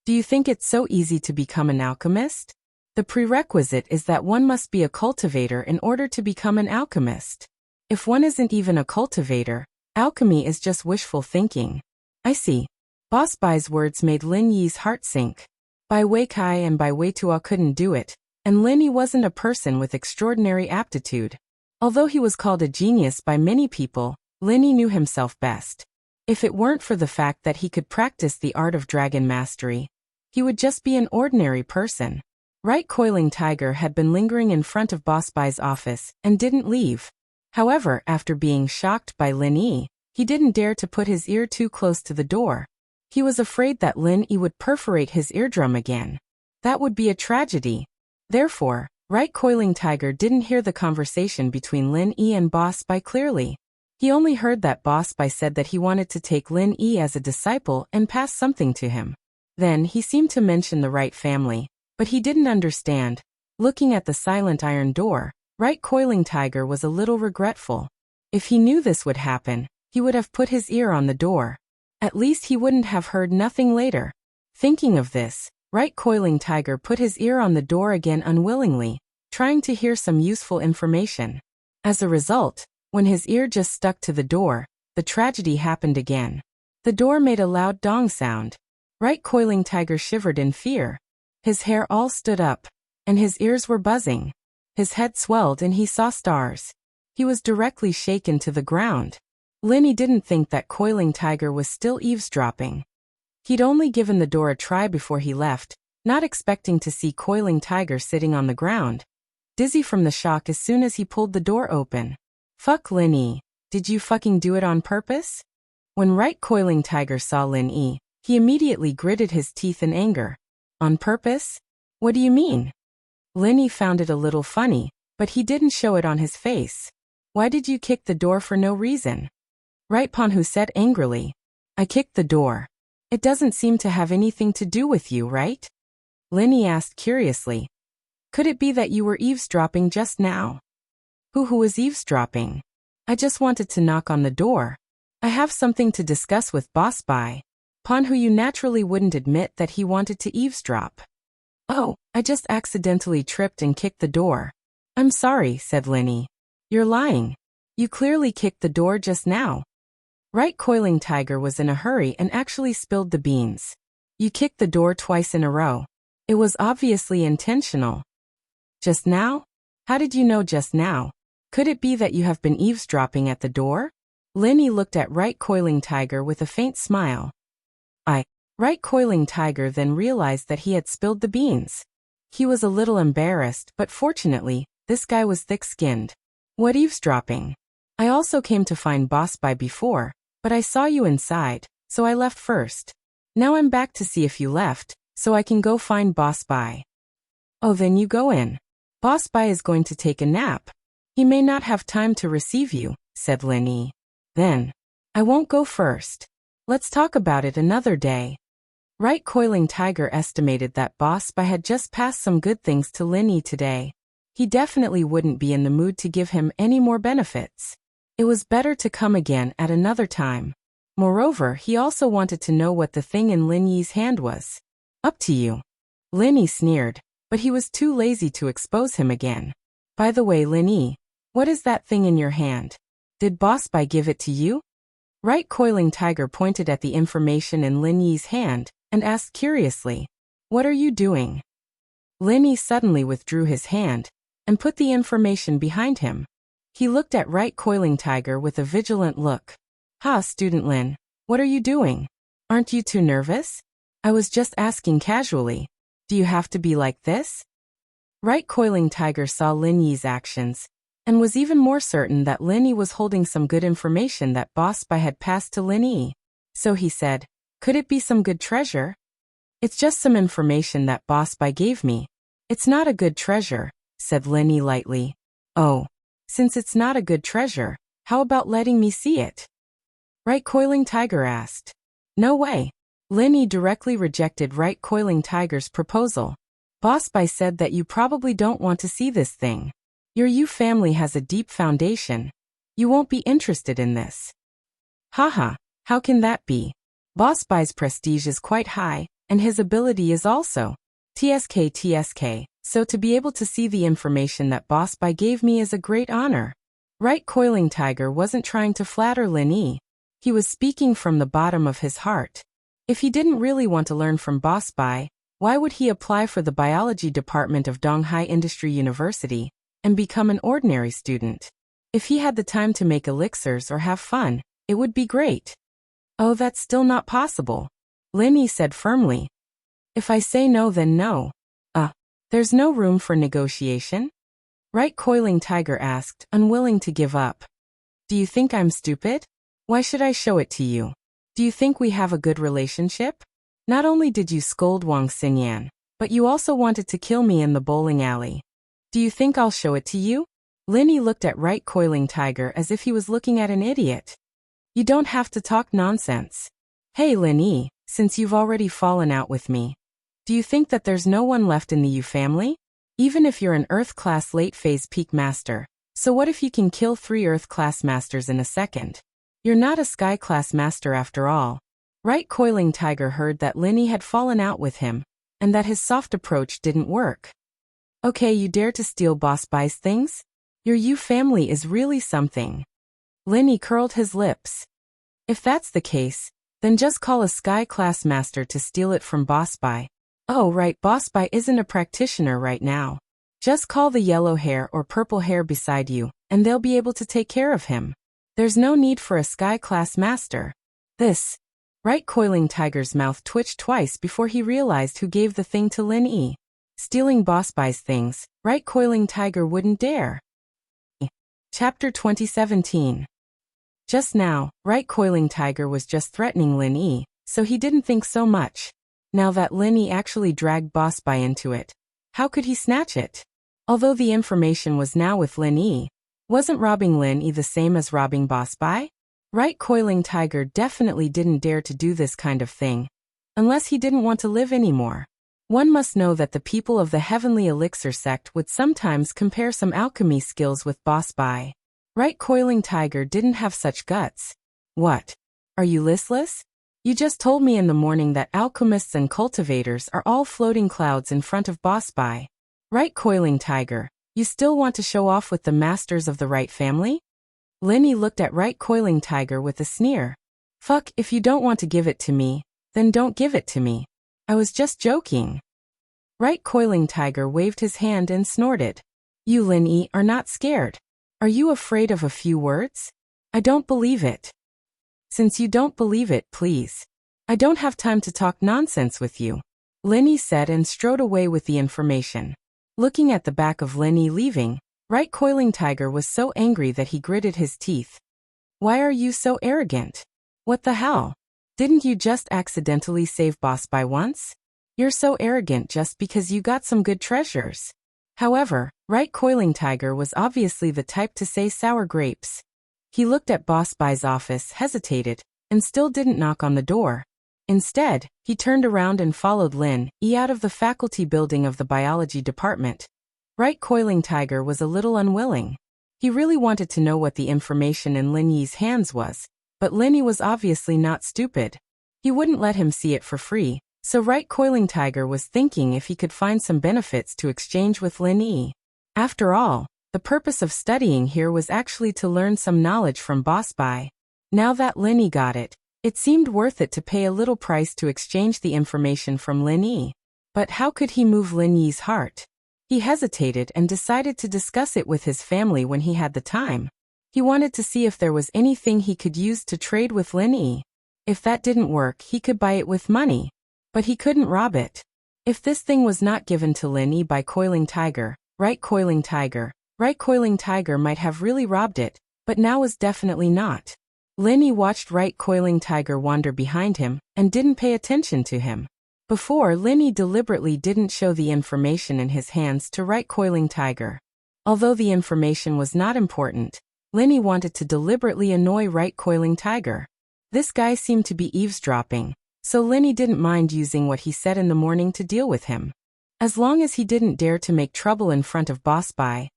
A: Do you think it's so easy to become an alchemist? The prerequisite is that one must be a cultivator in order to become an alchemist. If one isn't even a cultivator, alchemy is just wishful thinking. I see. Boss Bai's words made Lin Yi's heart sink. Bai Weikai and Bai Weitua couldn't do it, and Lin Yi wasn't a person with extraordinary aptitude. Although he was called a genius by many people, Lin Yi knew himself best. If it weren't for the fact that he could practice the art of dragon mastery, he would just be an ordinary person. Right Coiling Tiger had been lingering in front of Boss Bai's office and didn't leave. However, after being shocked by Lin Yi, he didn't dare to put his ear too close to the door. He was afraid that Lin Yi would perforate his eardrum again. That would be a tragedy. Therefore, Right Coiling Tiger didn't hear the conversation between Lin Yi and Boss Bai clearly. He only heard that Boss Bai said that he wanted to take Lin Yi as a disciple and pass something to him. Then he seemed to mention the Right family, but he didn't understand. Looking at the silent iron door, Right Coiling Tiger was a little regretful. If he knew this would happen, he would have put his ear on the door. At least he wouldn't have heard nothing later. Thinking of this, Right Coiling Tiger put his ear on the door again unwillingly, trying to hear some useful information. As a result, when his ear just stuck to the door, the tragedy happened again. The door made a loud dong sound. Right Coiling Tiger shivered in fear. His hair all stood up, and his ears were buzzing. His head swelled and he saw stars. He was directly shaken to the ground. Linny didn't think that Coiling Tiger was still eavesdropping. He'd only given the door a try before he left, not expecting to see Coiling Tiger sitting on the ground, dizzy from the shock as soon as he pulled the door open. Fuck Lin Yi, did you fucking do it on purpose? When Right Coiling Tiger saw Lin Yi, he immediately gritted his teeth in anger. On purpose? What do you mean? Lin Yi found it a little funny, but he didn't show it on his face. Why did you kick the door for no reason? Right Ponhu said angrily. I kicked the door. It doesn't seem to have anything to do with you, right? Lin Yi asked curiously. Could it be that you were eavesdropping just now? Who was eavesdropping? I just wanted to knock on the door. I have something to discuss with Boss Bai. Ponhu you naturally wouldn't admit that he wanted to eavesdrop. Oh, I just accidentally tripped and kicked the door. I'm sorry, said Lin Yi. You're lying. You clearly kicked the door just now. Right Coiling Tiger was in a hurry and actually spilled the beans. You kicked the door twice in a row. It was obviously intentional. Just now? How did you know just now? Could it be that you have been eavesdropping at the door? Lin Yi looked at Right Coiling Tiger with a faint smile. Right Coiling Tiger then realized that he had spilled the beans. He was a little embarrassed, but fortunately, this guy was thick-skinned. What eavesdropping? I also came to find Boss Bai before, but I saw you inside, so I left first. Now I'm back to see if you left, so I can go find Boss Bai. Oh, then you go in. Boss Bai is going to take a nap. He may not have time to receive you, said Lin Yi. Then, I won't go first. Let's talk about it another day. Right Coiling Tiger estimated that Boss Bai had just passed some good things to Lin Yi today. He definitely wouldn't be in the mood to give him any more benefits. It was better to come again at another time. Moreover, he also wanted to know what the thing in Lin Yi's hand was. Up to you. Lin Yi sneered, but he was too lazy to expose him again. By the way, Lin Yi, what is that thing in your hand? Did Boss Bai give it to you? Right Coiling Tiger pointed at the information in Lin Yi's hand and asked curiously, what are you doing? Lin Yi suddenly withdrew his hand and put the information behind him. He looked at Right Coiling Tiger with a vigilant look. Ha, Student Lin, what are you doing? Aren't you too nervous? I was just asking casually. Do you have to be like this? Right Coiling Tiger saw Lin Yi's actions and was even more certain that Lin Yi was holding some good information that Boss Bai had passed to Lin Yi. So he said, could it be some good treasure? It's just some information that Boss Bai gave me. It's not a good treasure. said Linny lightly. Oh. Since it's not a good treasure, how about letting me see it? Right Coiling Tiger asked. No way. Linny directly rejected Right Coiling Tiger's proposal. Boss Bai said that you probably don't want to see this thing. Your Yu family has a deep foundation. You won't be interested in this. Haha, how can that be? Boss Bai's prestige is quite high, and his ability is also. TSK. So to be able to see the information that Boss Bai gave me is a great honor. Right Coiling Tiger wasn't trying to flatter Lin Yi. He was speaking from the bottom of his heart. If he didn't really want to learn from Boss Bai, why would he apply for the biology department of Donghai Industry University and become an ordinary student? If he had the time to make elixirs or have fun, it would be great. Oh, that's still not possible, Lin Yi said firmly. If I say no, then no. There's no room for negotiation? Right Coiling Tiger asked, unwilling to give up. Do you think I'm stupid? Why should I show it to you? Do you think we have a good relationship? Not only did you scold Wang Xingyan, but you also wanted to kill me in the bowling alley. Do you think I'll show it to you? Lin Yi looked at Right Coiling Tiger as if he was looking at an idiot. You don't have to talk nonsense. Hey Lin Yi, since you've already fallen out with me, do you think that there's no one left in the Yu family? Even if you're an Earth-class late-phase peak master, so what if you can kill 3 Earth-class masters in a second? You're not a Sky-class master after all. Right Coiling Tiger heard that Lin Yi had fallen out with him, and that his soft approach didn't work. Okay, you dare to steal Boss Bai's things? Your Yu family is really something. Lin Yi curled his lips. If that's the case, then just call a Sky-class master to steal it from Boss Bai. Oh right, Boss Bai isn't a practitioner right now. Just call the yellow hair or purple hair beside you, and they'll be able to take care of him. There's no need for a Sky-class master. This. Right Coiling Tiger's mouth twitched twice before he realized who gave the thing to Lin Yi. Stealing Boss Bai's things, Right Coiling Tiger wouldn't dare. Chapter 2017. Just now, Right Coiling Tiger was just threatening Lin Yi, so he didn't think so much. Now that Lin Yi actually dragged Boss Bai into it, how could he snatch it? Although the information was now with Lin Yi, wasn't robbing Lin Yi the same as robbing Boss Bai? Right Coiling Tiger definitely didn't dare to do this kind of thing, unless he didn't want to live anymore. One must know that the people of the Heavenly Elixir sect would sometimes compare some alchemy skills with Boss Bai. Right Coiling Tiger didn't have such guts. What? Are you listless? You just told me in the morning that alchemists and cultivators are all floating clouds in front of Boss Bai. Right Coiling Tiger, you still want to show off with the masters of the Right family? Lin Yi looked at Right Coiling Tiger with a sneer. Fuck, if you don't want to give it to me, then don't give it to me. I was just joking. Right Coiling Tiger waved his hand and snorted. You Lin Yi are not scared. Are you afraid of a few words? I don't believe it. Since you don't believe it, please. I don't have time to talk nonsense with you, Lin Yi said and strode away with the information. Looking at the back of Lin Yi leaving, Right Coiling Tiger was so angry that he gritted his teeth. Why are you so arrogant? What the hell? Didn't you just accidentally save Boss Bai once? You're so arrogant just because you got some good treasures. However, Right Coiling Tiger was obviously the type to say sour grapes. He looked at Boss Bai's office, hesitated, and still didn't knock on the door. Instead, he turned around and followed Lin Yi out of the faculty building of the biology department. Right Coiling Tiger was a little unwilling. He really wanted to know what the information in Lin Yi's hands was, but Lin Yi was obviously not stupid. He wouldn't let him see it for free, so Right Coiling Tiger was thinking if he could find some benefits to exchange with Lin Yi. After all, the purpose of studying here was actually to learn some knowledge from Boss Bai. Now that Lin Yi got it, it seemed worth it to pay a little price to exchange the information from Lin Yi. But how could he move Lin Yi's heart? He hesitated and decided to discuss it with his family when he had the time. He wanted to see if there was anything he could use to trade with Lin Yi. If that didn't work, he could buy it with money. But he couldn't rob it. If this thing was not given to Lin Yi by Coiling Tiger, Right Coiling Tiger might have really robbed it, but now was definitely not. Lin Yi watched Right Coiling Tiger wander behind him and didn't pay attention to him. Before, Linny deliberately didn't show the information in his hands to right coiling tiger. Although the information was not important, Linny wanted to deliberately annoy right coiling tiger. This guy seemed to be eavesdropping, so Linny didn't mind using what he said in the morning to deal with him. As long as he didn't dare to make trouble in front of Boss Bai,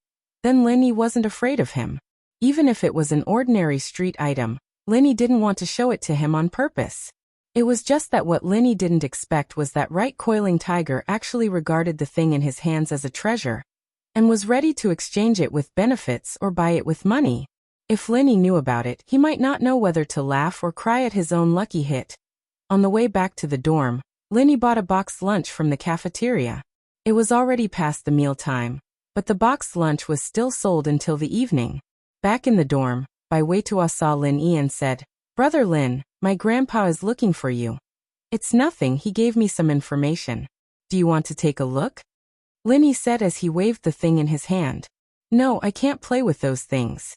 A: then Linny wasn't afraid of him. Even if it was an ordinary street item, Linny didn't want to show it to him on purpose. It was just that what Linny didn't expect was that right coiling tiger actually regarded the thing in his hands as a treasure, and was ready to exchange it with benefits or buy it with money. If Linny knew about it, he might not know whether to laugh or cry at his own lucky hit. On the way back to the dorm, Linny bought a boxed lunch from the cafeteria. It was already past the meal time, but the boxed lunch was still sold until the evening. Back in the dorm, Bai Weitua saw Lin Yi and said, "Brother Lin, my grandpa is looking for you." "It's nothing, he gave me some information." "Do you want to take a look?" Lin Yi said as he waved the thing in his hand. "No, I can't play with those things."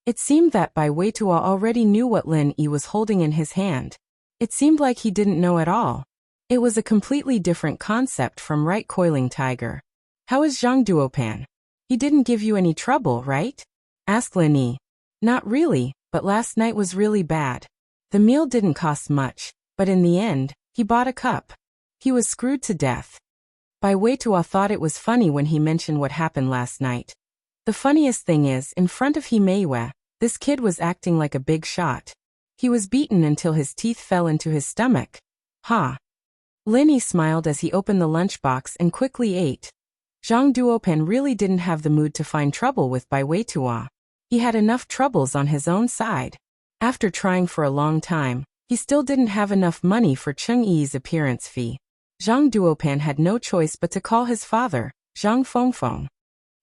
A: It seemed that Bai Weitua already knew what Lin Yi was holding in his hand. It seemed like he didn't know at all. It was a completely different concept from right coiling tiger. "How is Zhang Duopan? He didn't give you any trouble, right?" asked Lin Yi. "Not really, but last night was really bad. The meal didn't cost much, but in the end, he bought a cup. He was screwed to death." Bai Weitua thought it was funny when he mentioned what happened last night. The funniest thing is, in front of Himeiwe, this kid was acting like a big shot. He was beaten until his teeth fell into his stomach. Ha! Lin Yi smiled as he opened the lunchbox and quickly ate. Zhang Duopan really didn't have the mood to find trouble with Bai Weitua. He had enough troubles on his own side. After trying for a long time, he still didn't have enough money for Cheng Yi's appearance fee. Zhang Duopan had no choice but to call his father, Zhang Fengfeng.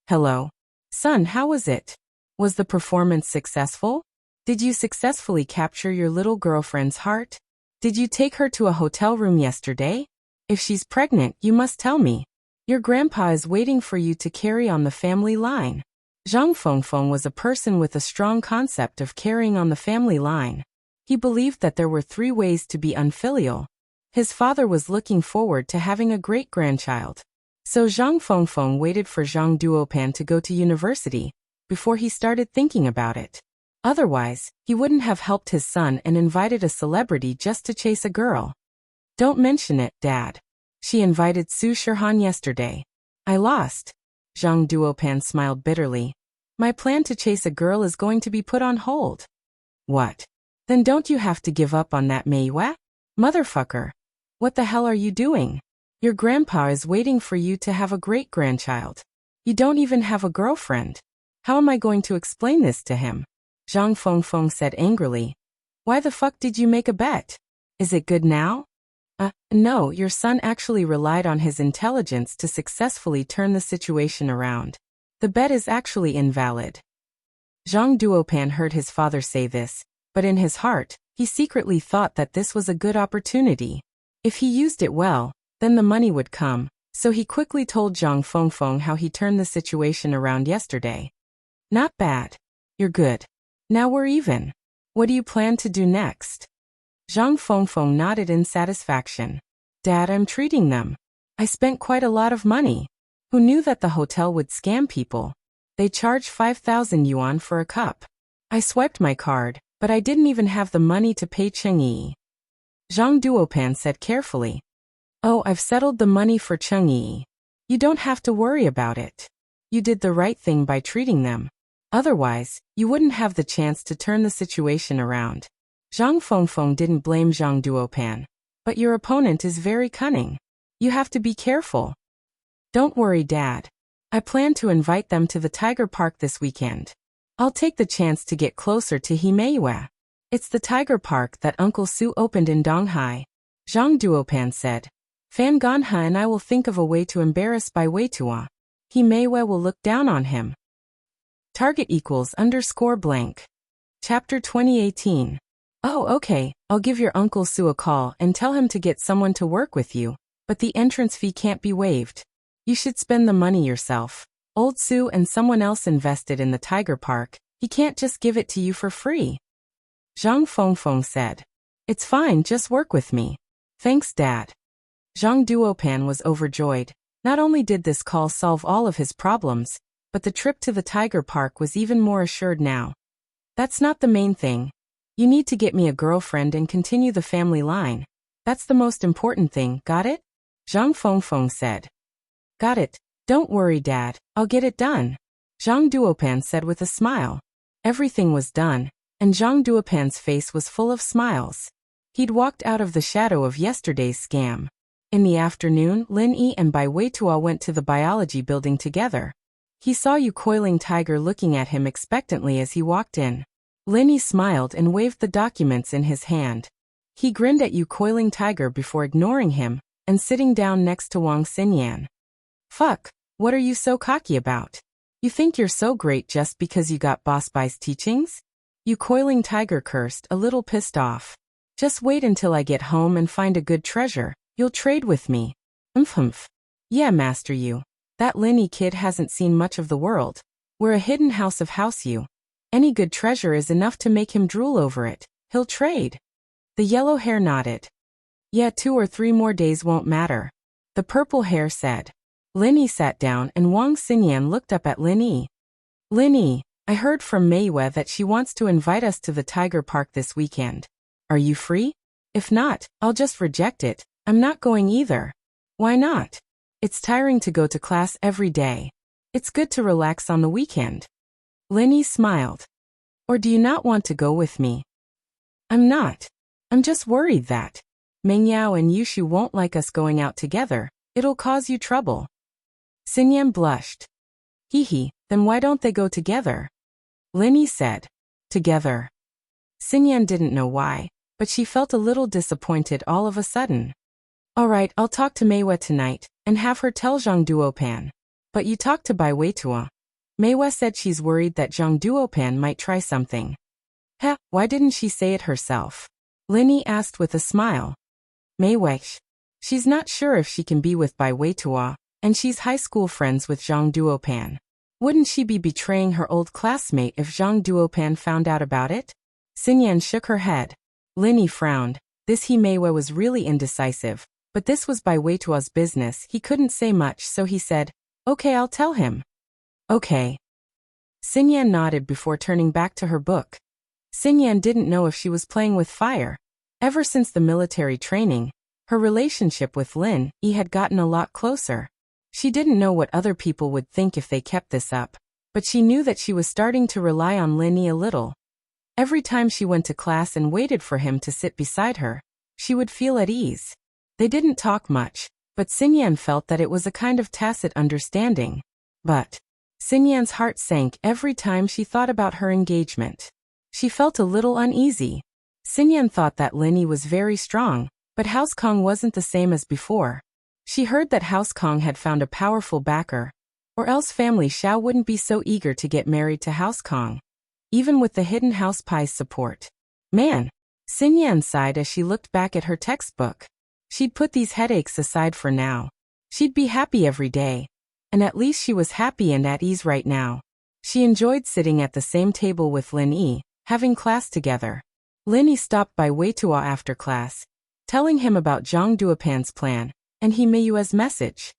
A: "Hello. Son, how was it? Was the performance successful? Did you successfully capture your little girlfriend's heart? Did you take her to a hotel room yesterday? If she's pregnant, you must tell me. Your grandpa is waiting for you to carry on the family line." Zhang Fengfeng was a person with a strong concept of carrying on the family line. He believed that there were 3 ways to be unfilial. His father was looking forward to having a great-grandchild. So Zhang Fengfeng waited for Zhang Duopan to go to university before he started thinking about it. Otherwise, he wouldn't have helped his son and invited a celebrity just to chase a girl. "Don't mention it, Dad. She invited Su Shirhan yesterday. I lost." Zhang Duopan smiled bitterly. "My plan to chase a girl is going to be put on hold." "What? Then don't you have to give up on that, Meiwe? Motherfucker. What the hell are you doing? Your grandpa is waiting for you to have a great-grandchild. You don't even have a girlfriend. How am I going to explain this to him?" Zhang Fengfeng said angrily. "Why the fuck did you make a bet? Is it good now?" No, your son actually relied on his intelligence to successfully turn the situation around. The bet is actually invalid." Zhang Duopan heard his father say this, but in his heart, he secretly thought that this was a good opportunity. If he used it well, then the money would come, so he quickly told Zhang Fengfeng how he turned the situation around yesterday. "Not bad. You're good. Now we're even. What do you plan to do next?" Zhang Fengfeng nodded in satisfaction. "Dad, I'm treating them. I spent quite a lot of money. Who knew that the hotel would scam people? They charge 5,000 yuan for a cup. I swiped my card, but I didn't even have the money to pay Cheng Yi." Zhang Duopan said carefully. "Oh, I've settled the money for Cheng Yi. You don't have to worry about it. You did the right thing by treating them. Otherwise, you wouldn't have the chance to turn the situation around." Zhang Fengfeng didn't blame Zhang Duopan. "But your opponent is very cunning. You have to be careful." "Don't worry, Dad. I plan to invite them to the Tiger Park this weekend. I'll take the chance to get closer to Himeiwe. It's the Tiger Park that Uncle Su opened in Donghai." Zhang Duopan said. "Fan Ganha and I will think of a way to embarrass Bai Weitua. Himeiwe will look down on him." Target =_blank. Chapter 2018. "Oh, okay, I'll give your Uncle Su a call and tell him to get someone to work with you, but the entrance fee can't be waived. You should spend the money yourself. Old Su and someone else invested in the Tiger Park. He can't just give it to you for free." Zhang Fengfeng said. "It's fine, just work with me." "Thanks, Dad." Zhang Duopan was overjoyed. Not only did this call solve all of his problems, but the trip to the Tiger Park was even more assured now. That's not the main thing. You need to get me a girlfriend and continue the family line. That's the most important thing, got it? Zhang Fengfeng said. Got it. Don't worry, Dad. I'll get it done. Zhang Duopan said with a smile. Everything was done, and Zhang Duopan's face was full of smiles. He'd walked out of the shadow of yesterday's scam. In the afternoon, Lin Yi and Bai Weitua went to the biology building together. He saw Yu Coiling Tiger looking at him expectantly as he walked in. Lin Yi smiled and waved the documents in his hand. He grinned at Yu Coiling Tiger before ignoring him and sitting down next to Wang Xinyan. Fuck, what are you so cocky about? You think you're so great just because you got Boss Bai's teachings? Yu Coiling Tiger cursed, a little pissed off. Just wait until I get home and find a good treasure. You'll trade with me. Humph. Yeah, Master Yu. That Lin Yi kid hasn't seen much of the world. We're a hidden house of House Yu. Any good treasure is enough to make him drool over it. He'll trade. The yellow hair nodded. Yeah, 2 or 3 more days won't matter. The purple hair said. Lin Yi sat down and Wang Xinyan looked up at Lin Yi. Lin Yi, I heard from Meiyue that she wants to invite us to the Tiger Park this weekend. Are you free? If not, I'll just reject it. I'm not going either. Why not? It's tiring to go to class every day. It's good to relax on the weekend. Lin Yi smiled. Or do you not want to go with me? I'm not. I'm just worried that Meng Yao and Yushu won't like us going out together. It'll cause you trouble. Xinyan blushed. Hee, then why don't they go together? Lin Yi said. Together. Xinyan didn't know why, but she felt a little disappointed all of a sudden. Alright, I'll talk to Meiyue tonight, and have her tell Zhang Duopan. But you talked to Bai Weitua. Meiyue said she's worried that Zhang Duopan might try something. Heh, why didn't she say it herself? Lin Yi asked with a smile. Meiyue. She's not sure if she can be with Bai Weitua, and she's high school friends with Zhang Duopan. Wouldn't she be betraying her old classmate if Zhang Duopan found out about it? Xinyan shook her head. Lin Yi frowned. This Meiyue was really indecisive. But this was Bai Weitua's business. He couldn't say much, so he said, Okay, I'll tell him. Okay. Xinyan nodded before turning back to her book. Xinyan didn't know if she was playing with fire. Ever since the military training, her relationship with Lin Yi had gotten a lot closer. She didn't know what other people would think if they kept this up, but she knew that she was starting to rely on Lin Yi a little. Every time she went to class and waited for him to sit beside her, she would feel at ease. They didn't talk much, but Xinyan felt that it was a kind of tacit understanding. But Xinyan's heart sank every time she thought about her engagement. She felt a little uneasy. Xinyan thought that Lin Yi was very strong, but House Kong wasn't the same as before. She heard that House Kong had found a powerful backer, or else family Xiao wouldn't be so eager to get married to House Kong, even with the hidden house pie's support. Man, Xinyan sighed as she looked back at her textbook. She'd put these headaches aside for now. She'd be happy every day. And at least she was happy and at ease right now. She enjoyed sitting at the same table with Lin Yi, having class together. Lin Yi stopped by Weitua after class, telling him about Zhang Duopan's plan, and Meiyue's message.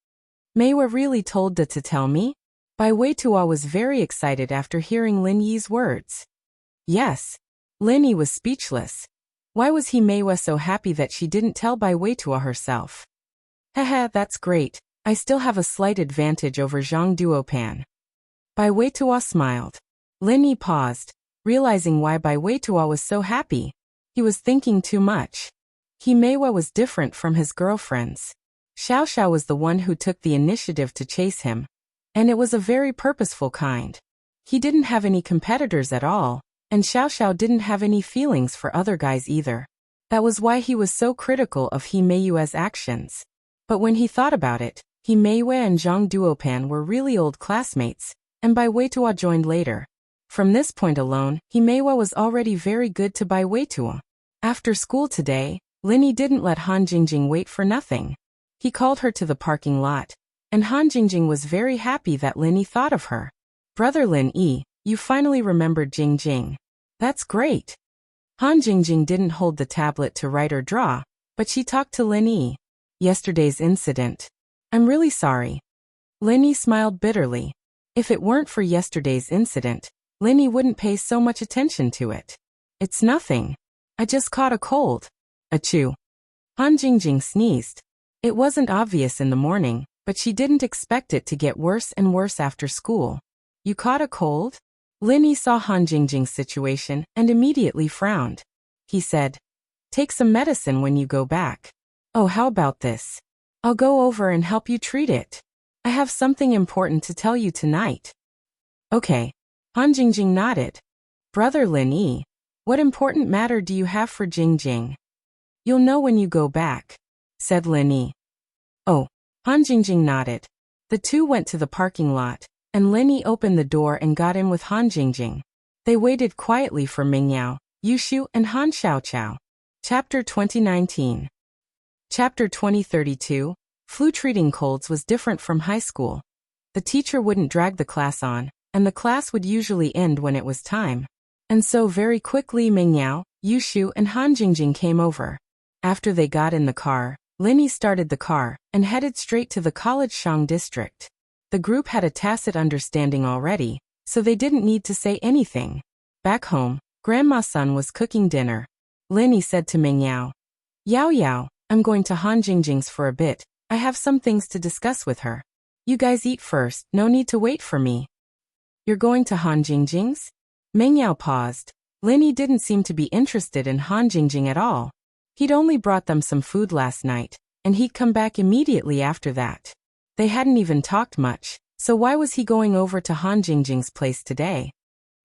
A: Meiyue really told Da to tell me? Bai Weitua was very excited after hearing Lin Yi's words. Yes. Lin Yi was speechless. Why was Meiyue so happy that she didn't tell Bai Weitua herself? Haha, that's great. I still have a slight advantage over Zhang Duopan. Bai Weitua smiled. Lin Yi paused, realizing why Bai Weitua was so happy. He was thinking too much. Meiyue was different from his girlfriends. Xiao Xiao was the one who took the initiative to chase him, and it was a very purposeful kind. He didn't have any competitors at all, and Xiao Xiao didn't have any feelings for other guys either. That was why he was so critical of Meiyue's actions. But when he thought about it, Meiyue and Zhang Duopan were really old classmates, and Bai Weitua joined later. From this point alone, Meiyue was already very good to Bai Weitua. After school today, Lin Yi didn't let Han Jingjing wait for nothing. He called her to the parking lot, and Han Jingjing was very happy that Lin Yi thought of her. Brother Lin Yi, you finally remembered Jingjing. That's great. Han Jingjing didn't hold the tablet to write or draw, but she talked to Lin Yi. Yesterday's incident. I'm really sorry. Linny smiled bitterly. If it weren't for yesterday's incident, Linny wouldn't pay so much attention to it. It's nothing. I just caught a cold. Achoo. Han Jingjing sneezed. It wasn't obvious in the morning, but she didn't expect it to get worse and worse after school. You caught a cold? Linny saw Han Jingjing's situation and immediately frowned. He said, take some medicine when you go back. Oh, how about this? I'll go over and help you treat it. I have something important to tell you tonight. Okay. Han Jingjing nodded. Brother Lin Yi, what important matter do you have for Jingjing? You'll know when you go back, said Lin Yi. Oh. Han Jingjing nodded. The two went to the parking lot, and Lin Yi opened the door and got in with Han Jingjing. They waited quietly for Mingyao, Yushu, and Han Xiaoqiao. Chapter 2019. Chapter 2032. Flu treating colds was different from high school. The teacher wouldn't drag the class on, and the class would usually end when it was time. And so very quickly Mingyao, Yushu, and Han Jingjing came over. After they got in the car, Lin Yi started the car and headed straight to the college Shang district. The group had a tacit understanding already, so they didn't need to say anything. Back home, Grandma's son was cooking dinner. Lin Yi said to Mingyao, Yao Yao, I'm going to Han Jingjing's for a bit. I have some things to discuss with her. You guys eat first, no need to wait for me. You're going to Han Jingjing's? Mingyao paused. Lin Yi didn't seem to be interested in Han Jingjing at all. He'd only brought them some food last night, and he'd come back immediately after that. They hadn't even talked much, so why was he going over to Han Jingjing's place today?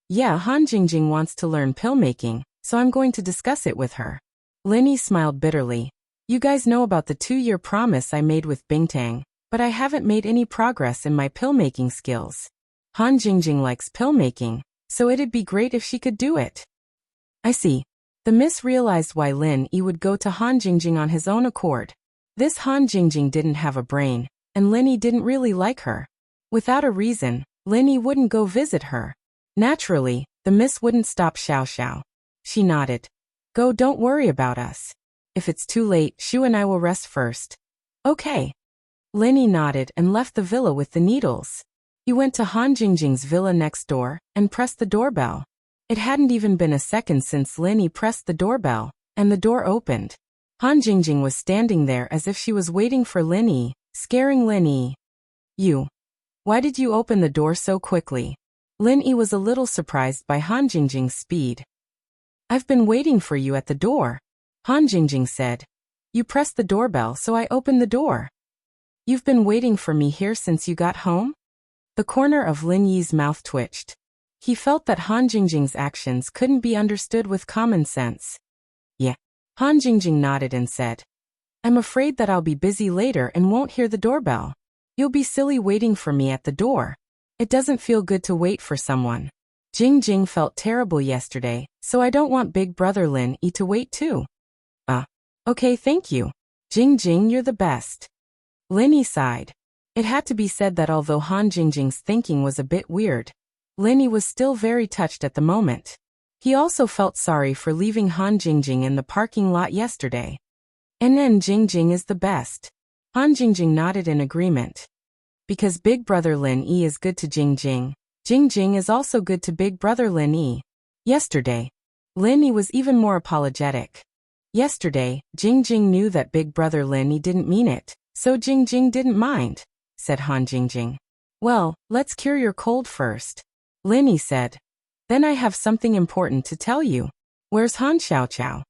A: Yeah, Han Jingjing wants to learn pill making, so I'm going to discuss it with her. Lin Yi smiled bitterly. You guys know about the 2-year promise I made with Bingtang, but I haven't made any progress in my pill making skills. Han Jingjing likes pill making, so it'd be great if she could do it. I see. The miss realized why Lin Yi would go to Han Jingjing on his own accord. This Han Jingjing didn't have a brain, and Lin Yi didn't really like her. Without a reason, Lin Yi wouldn't go visit her. Naturally, the miss wouldn't stop Xiao Xiao. She nodded. Go, don't worry about us. If it's too late, Shu and I will rest first. Okay. Lin Yi nodded and left the villa with the needles. He went to Han Jingjing's villa next door and pressed the doorbell. It hadn't even been a second since Lin Yi pressed the doorbell, and the door opened. Han Jingjing was standing there as if she was waiting for Lin Yi, scaring Lin Yi. You. Why did you open the door so quickly? Lin Yi was a little surprised by Han Jingjing's speed. I've been waiting for you at the door, Han Jingjing said. You pressed the doorbell, so I opened the door. You've been waiting for me here since you got home? The corner of Lin Yi's mouth twitched. He felt that Han Jingjing's actions couldn't be understood with common sense. Yeah. Han Jingjing nodded and said, I'm afraid that I'll be busy later and won't hear the doorbell. You'll be silly waiting for me at the door. It doesn't feel good to wait for someone. Jingjing felt terrible yesterday, so I don't want big brother Lin Yi to wait too. Okay, thank you. Jingjing, you're the best. Lin Yi sighed. It had to be said that although Han Jingjing's thinking was a bit weird, Lin Yi was still very touched at the moment. He also felt sorry for leaving Han Jingjing in the parking lot yesterday. And then Jingjing is the best. Han Jingjing nodded in agreement. Because big brother Lin Yi is good to Jingjing, Jingjing is also good to big brother Lin Yi. Yesterday, Lin Yi was even more apologetic. Yesterday, Jingjing knew that big brother Lin Yi didn't mean it, so Jingjing didn't mind, said Han Jingjing. Well, let's cure your cold first, Lin Yi said. Then I have something important to tell you. Where's Han Xiaoqiao?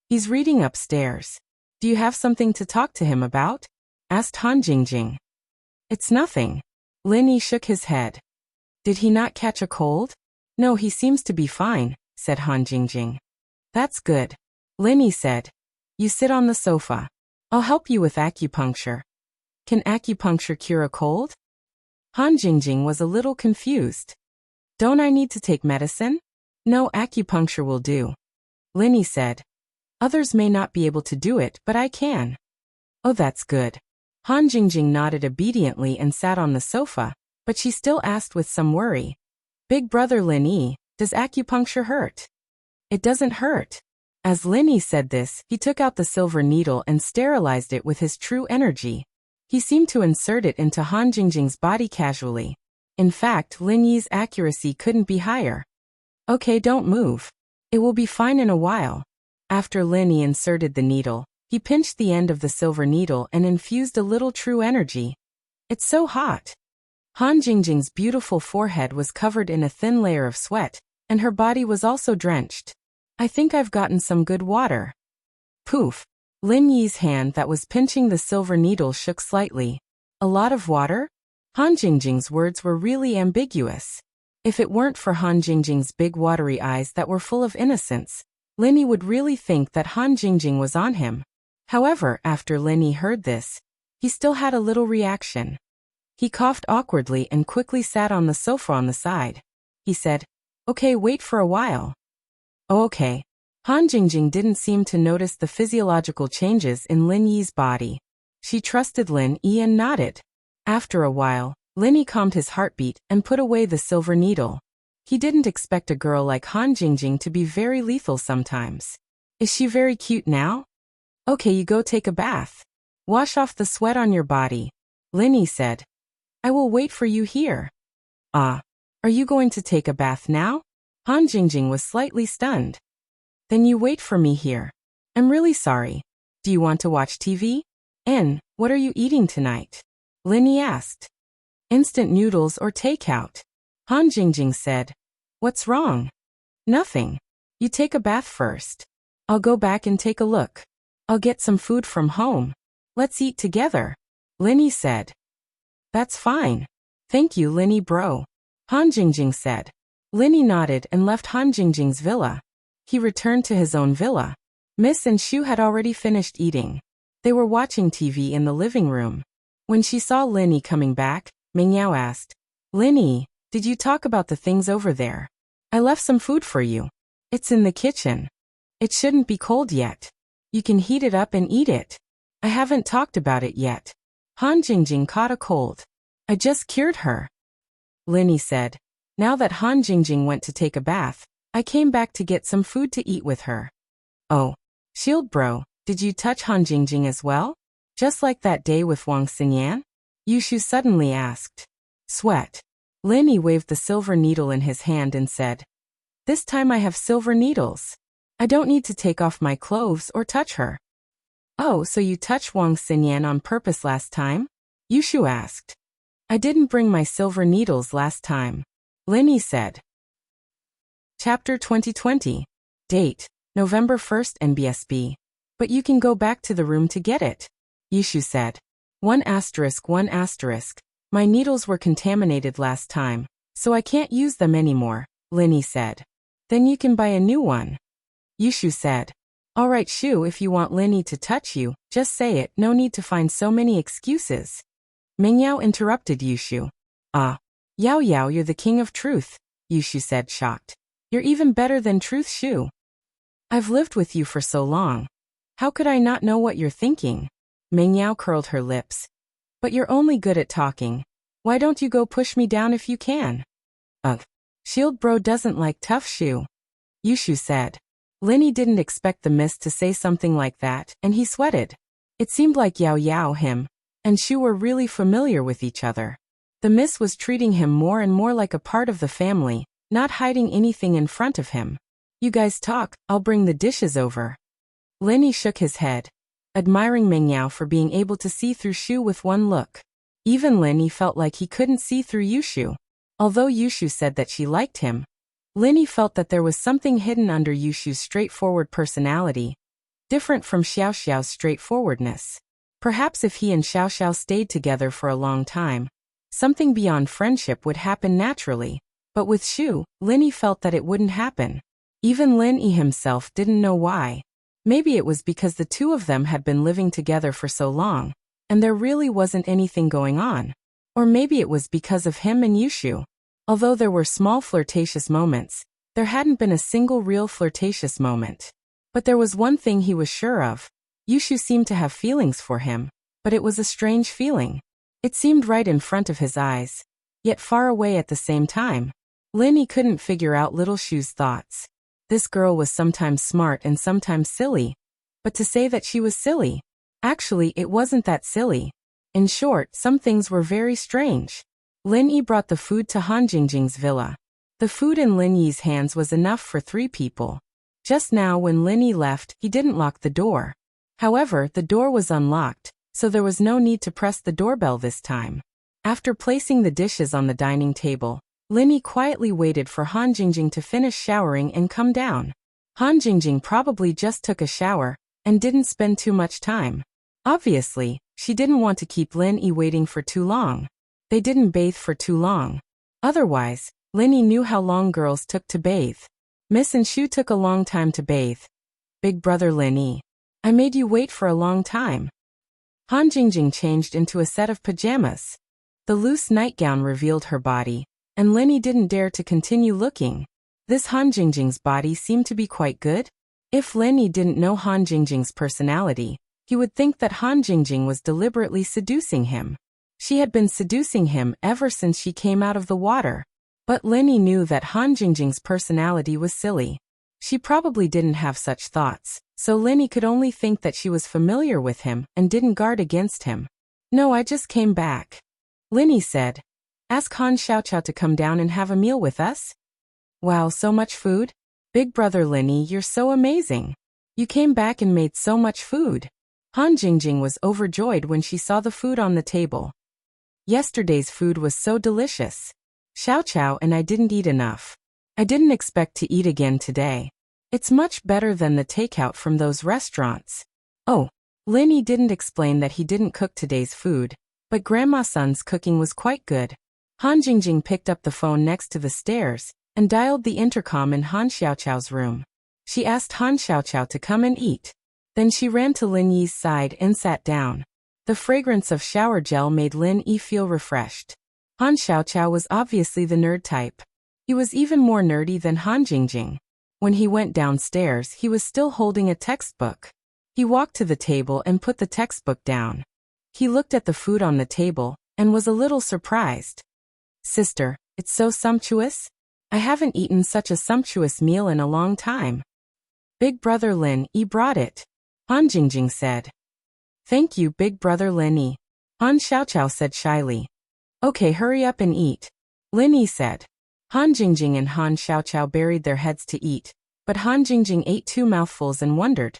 A: He's reading upstairs. Do you have something to talk to him about? Asked Han Jingjing. It's nothing. Lin Yi shook his head. Did he not catch a cold? No, he seems to be fine, said Han Jingjing. That's good. Lin Yi said. You sit on the sofa. I'll help you with acupuncture. Can acupuncture cure a cold? Han Jingjing was a little confused. Don't I need to take medicine? No, acupuncture will do. Lin Yi said. Others may not be able to do it, but I can. Oh, that's good. Han Jingjing nodded obediently and sat on the sofa, but she still asked with some worry. Big brother Lin Yi, does acupuncture hurt? It doesn't hurt. As Linny said this, he took out the silver needle and sterilized it with his true energy. He seemed to insert it into Han Jingjing's body casually. In fact, Lin Yi's accuracy couldn't be higher. Okay, don't move. It will be fine in a while. After Lin Yi inserted the needle, he pinched the end of the silver needle and infused a little true energy. It's so hot. Han Jingjing's beautiful forehead was covered in a thin layer of sweat, and her body was also drenched. I think I've gotten some good water. Poof. Lin Yi's hand that was pinching the silver needle shook slightly. A lot of water? Han Jingjing's words were really ambiguous. If it weren't for Han Jingjing's big watery eyes that were full of innocence, Lin Yi would really think that Han Jingjing was on him. However, after Lin Yi heard this, he still had a little reaction. He coughed awkwardly and quickly sat on the sofa on the side. He said, "Okay, wait for a while." Oh, okay. Han Jingjing didn't seem to notice the physiological changes in Lin Yi's body. She trusted Lin Yi and nodded. After a while, Lin Yi calmed his heartbeat and put away the silver needle. He didn't expect a girl like Han Jingjing to be very lethal sometimes. Is she very cute now? Okay, you go take a bath. Wash off the sweat on your body, Lin Yi said. I will wait for you here. Ah, are you going to take a bath now? Han Jingjing was slightly stunned. Then you wait for me here. I'm really sorry. Do you want to watch TV? And, what are you eating tonight? Lin Yi asked. Instant noodles or takeout. Han Jingjing said. What's wrong? Nothing. You take a bath first. I'll go back and take a look. I'll get some food from home. Let's eat together, Lin Yi said. That's fine. Thank you, Lin Yi bro, Han Jingjing said. Lin Yi nodded and left Han Jingjing's villa. He returned to his own villa. Miss and Shu had already finished eating. They were watching TV in the living room. When she saw Lin Yi coming back, Mingyao asked, Lin Yi, did you talk about the things over there? I left some food for you. It's in the kitchen. It shouldn't be cold yet. You can heat it up and eat it. I haven't talked about it yet. Han Jingjing caught a cold. I just cured her. Lin Yi said. Now that Han Jingjing went to take a bath, I came back to get some food to eat with her. Oh, Shield bro, did you touch Han Jingjing as well? Just like that day with Wang Xinyan? Yushu suddenly asked. Sweat. Lin Yi waved the silver needle in his hand and said, This time I have silver needles. I don't need to take off my clothes or touch her. Oh, so you touched Wang Xinyan on purpose last time? Yushu asked. I didn't bring my silver needles last time, Lin Yi said. Chapter 2020. Date, November 1st NBSB. But you can go back to the room to get it, Yushu said. 1 asterisk 1 asterisk. My needles were contaminated last time, so I can't use them anymore, Lin Yi said. Then you can buy a new one, Yushu said. Alright Shu, if you want Lin Yi to touch you, just say it, no need to find so many excuses. Mingyao interrupted Yushu. Ah. Yao Yao, you're the king of truth, Yushu said shocked. You're even better than truth Shu. I've lived with you for so long. How could I not know what you're thinking? Mingyao curled her lips. But you're only good at talking. Why don't you go push me down if you can? Ugh. Shield bro doesn't like tough Shu, Yushu said. Lin Yi didn't expect the miss to say something like that, and he sweated. It seemed like Yao Yao, him, and Shu were really familiar with each other. The miss was treating him more and more like a part of the family, not hiding anything in front of him. You guys talk, I'll bring the dishes over. Lin Yi shook his head, admiring Mingyao for being able to see through Shu with one look. Even Lin Yi felt like he couldn't see through Yushu. Although Yushu said that she liked him, Lin Yi felt that there was something hidden under Yushu's straightforward personality, different from Xiao Xiao's straightforwardness. Perhaps if he and Xiao Xiao stayed together for a long time, something beyond friendship would happen naturally. But with Shu, Lin Yi felt that it wouldn't happen. Even Lin Yi himself didn't know why. Maybe it was because the two of them had been living together for so long, and there really wasn't anything going on. Or maybe it was because of him and Yushu. Although there were small flirtatious moments, there hadn't been a single real flirtatious moment. But there was one thing he was sure of. Yushu seemed to have feelings for him, but it was a strange feeling. It seemed right in front of his eyes, yet far away at the same time. Lin Yi couldn't figure out little Shu's thoughts. This girl was sometimes smart and sometimes silly. But to say that she was silly, actually it wasn't that silly. In short, some things were very strange. Lin Yi brought the food to Han Jingjing's villa. The food in Lin Yi's hands was enough for 3 people. Just now when Lin Yi left, he didn't lock the door. However, the door was unlocked, so there was no need to press the doorbell this time. After placing the dishes on the dining table, Lin Yi quietly waited for Han Jingjing to finish showering and come down. Han Jingjing probably just took a shower and didn't spend too much time. Obviously, she didn't want to keep Lin Yi waiting for too long. They didn't bathe for too long. Otherwise, Lin Yi knew how long girls took to bathe. Miss and Shu took a long time to bathe. Big brother Lin Yi, I made you wait for a long time. Han Jingjing changed into a set of pajamas. The loose nightgown revealed her body, and Lin Yi didn't dare to continue looking. This Han Jingjing's body seemed to be quite good. If Lin Yi didn't know Han Jingjing's personality, he would think that Han Jingjing was deliberately seducing him. She had been seducing him ever since she came out of the water. But Lin Yi knew that Han Jingjing's personality was silly. She probably didn't have such thoughts, so Lin Yi could only think that she was familiar with him and didn't guard against him. No, I just came back. Lin Yi said. Ask Han Xiaoqiao to come down and have a meal with us. Wow, so much food? Big brother Lin Yi, you're so amazing. You came back and made so much food. Han Jingjing was overjoyed when she saw the food on the table. Yesterday's food was so delicious. Xiaoqiao and I didn't eat enough. I didn't expect to eat again today. It's much better than the takeout from those restaurants. Oh, Lin Yi didn't explain that he didn't cook today's food, but Grandma Sun's cooking was quite good. Han Jingjing picked up the phone next to the stairs and dialed the intercom in Han Xiaoqiao's room. She asked Han Xiaoqiao to come and eat. Then she ran to Lin Yi's side and sat down. The fragrance of shower gel made Lin Yi feel refreshed. Han Xiaoqiao was obviously the nerd type. He was even more nerdy than Han Jingjing. When he went downstairs, he was still holding a textbook. He walked to the table and put the textbook down. He looked at the food on the table and was a little surprised. Sister, it's so sumptuous. I haven't eaten such a sumptuous meal in a long time. Big brother Lin Yi brought it. Han Jingjing said. Thank you, big brother Lin Yi. Han Xiaoqiao said shyly. Okay, hurry up and eat. Lin Yi said. Han Jingjing and Han Xiaoqiao buried their heads to eat, but Han Jingjing ate 2 mouthfuls and wondered.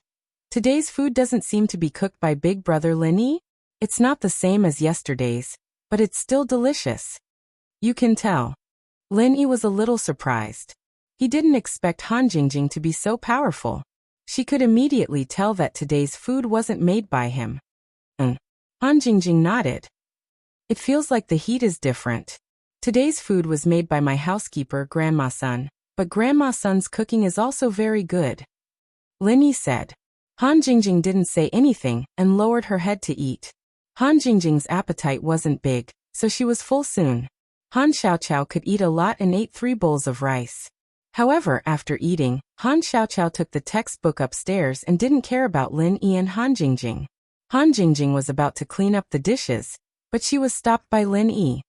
A: Today's food doesn't seem to be cooked by big brother Lin Yi. It's not the same as yesterday's, but it's still delicious. You can tell. Lin Yi was a little surprised. He didn't expect Han Jingjing to be so powerful. She could immediately tell that today's food wasn't made by him. Han Jingjing nodded. It feels like the heat is different. Today's food was made by my housekeeper, Grandma Sun, but Grandma Sun's cooking is also very good. Lin Yi said. Han Jingjing didn't say anything and lowered her head to eat. Han Jingjing's appetite wasn't big, so she was full soon. Han Xiaoqiao could eat a lot and ate 3 bowls of rice. However, after eating, Han Xiaoqiao took the textbook upstairs and didn't care about Lin Yi and Han Jingjing. Han Jingjing was about to clean up the dishes, but she was stopped by Lin Yi.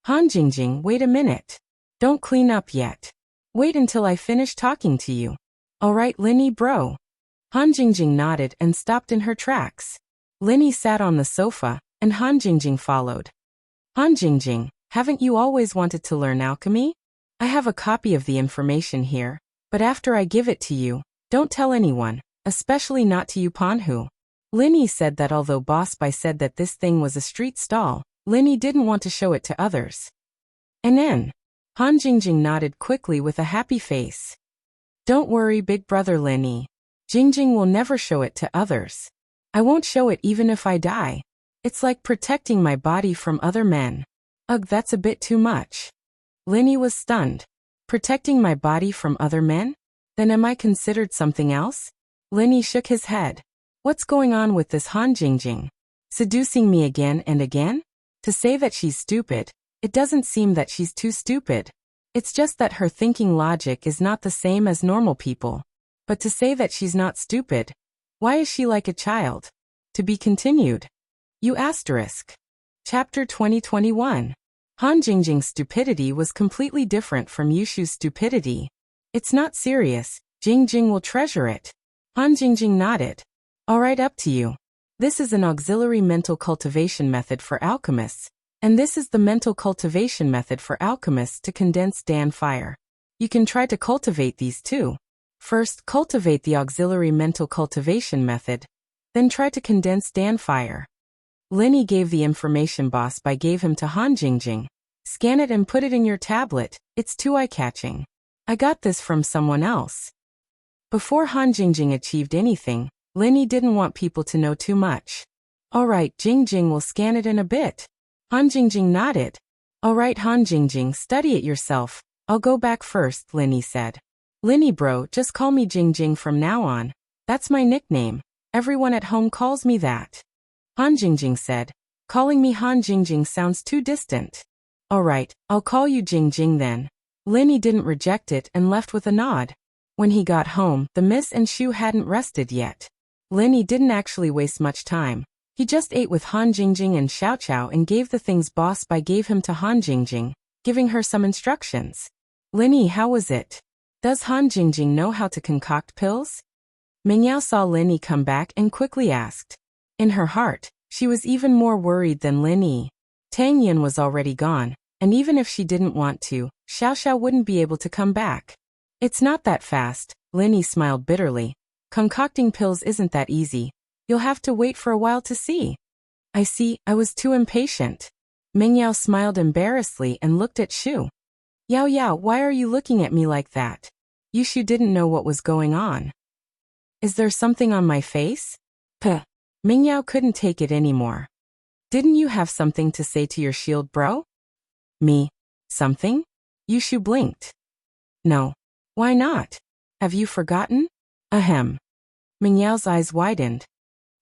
A: Han Jingjing, wait a minute. Don't clean up yet. Wait until I finish talking to you. Alright, Lin Yi bro. Han Jingjing nodded and stopped in her tracks. Lin Yi sat on the sofa, and Han Jingjing followed. Han Jingjing, haven't you always wanted to learn alchemy? I have a copy of the information here, but after I give it to you, don't tell anyone, especially not to you Panhu. Lin Yi said that although Boss Bai said that this thing was a street stall, Lin Yi didn't want to show it to others. And then, Han Jingjing nodded quickly with a happy face. Don't worry, big brother Lin Yi. Jingjing will never show it to others. I won't show it even if I die. It's like protecting my body from other men. Ugh, that's a bit too much. Lin Yi was stunned. Protecting my body from other men? Then am I considered something else? Lin Yi shook his head. What's going on with this Han Jingjing? Seducing me again and again? To say that she's stupid, it doesn't seem that she's too stupid. It's just that her thinking logic is not the same as normal people. But to say that she's not stupid, why is she like a child? To be continued. You asterisk. Chapter 2021. Han Jingjing's stupidity was completely different from Yushu's stupidity. It's not serious, Jing Jing will treasure it. Han Jingjing nodded. All right, up to you. This is an auxiliary mental cultivation method for alchemists, and this is the mental cultivation method for alchemists to condense Dan fire. You can try to cultivate these too. First, cultivate the auxiliary mental cultivation method, then try to condense Dan fire. Linny gave the information boss by gave him to Han Jingjing. Scan it and put it in your tablet, it's too eye-catching. I got this from someone else. Before Han Jingjing achieved anything, Linny didn't want people to know too much. Alright, Jing Jing will scan it in a bit. Han Jingjing nodded. Alright Han Jingjing, study it yourself. I'll go back first, Linny said. Linny bro, just call me Jing Jing from now on. That's my nickname. Everyone at home calls me that. Han Jingjing said. Calling me Han Jingjing sounds too distant. Alright, I'll call you Jing Jing then. Linny didn't reject it and left with a nod. When he got home, the Miss and Shu hadn't rested yet. Linny didn't actually waste much time. He just ate with Han Jingjing and Xiao Qiao and gave the things boss by gave him to Han Jingjing, giving her some instructions. Linny, how was it? Does Han Jingjing know how to concoct pills? Mingyao saw Linny come back and quickly asked. In her heart, she was even more worried than Linny. Tang Yin was already gone, and even if she didn't want to, Xiao Xiao wouldn't be able to come back. It's not that fast, Linny smiled bitterly. Concocting pills isn't that easy. You'll have to wait for a while to see. I see, I was too impatient. Mingyao smiled embarrassedly and looked at Shu. Yao Yao, why are you looking at me like that? Yushu didn't know what was going on. Is there something on my face? Puh. Mingyao couldn't take it anymore. Didn't you have something to say to your shield bro? Me? Something? Yushu blinked. No. Why not? Have you forgotten? Ahem. Mingyao's eyes widened.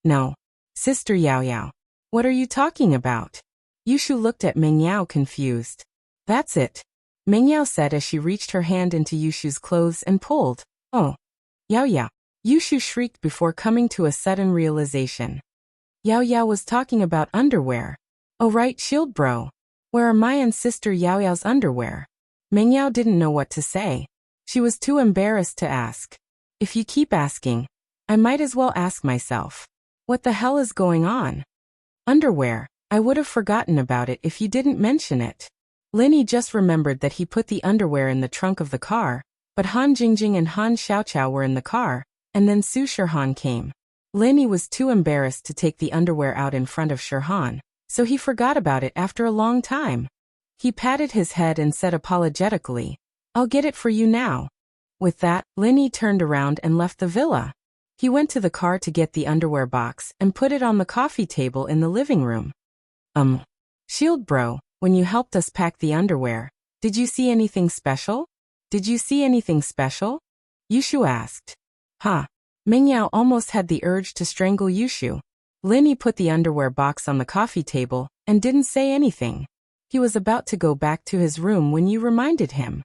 A: No. Sister Yao Yao. What are you talking about? Yushu looked at Mingyao confused. That's it. Mingyao said as she reached her hand into Yushu's clothes and pulled. Oh. Yao Yao. Yushu shrieked before coming to a sudden realization. Yao Yao was talking about underwear. Oh right, shield bro. Where are my and sister Yao Yao's underwear? Mingyao didn't know what to say. She was too embarrassed to ask. If you keep asking, I might as well ask myself. What the hell is going on? Underwear. I would have forgotten about it if you didn't mention it. Linny just remembered that he put the underwear in the trunk of the car, but Han Jingjing and Han Xiaoqiao were in the car, and then Su Shirhan came. Linny was too embarrassed to take the underwear out in front of Shirhan, so he forgot about it after a long time. He patted his head and said apologetically, I'll get it for you now. With that, Linny turned around and left the villa. He went to the car to get the underwear box and put it on the coffee table in the living room. Shield bro, when you helped us pack the underwear, did you see anything special? Did you see anything special? Yushu asked. Ha. Mingyao almost had the urge to strangle Yushu. Linny put the underwear box on the coffee table and didn't say anything. He was about to go back to his room when you reminded him.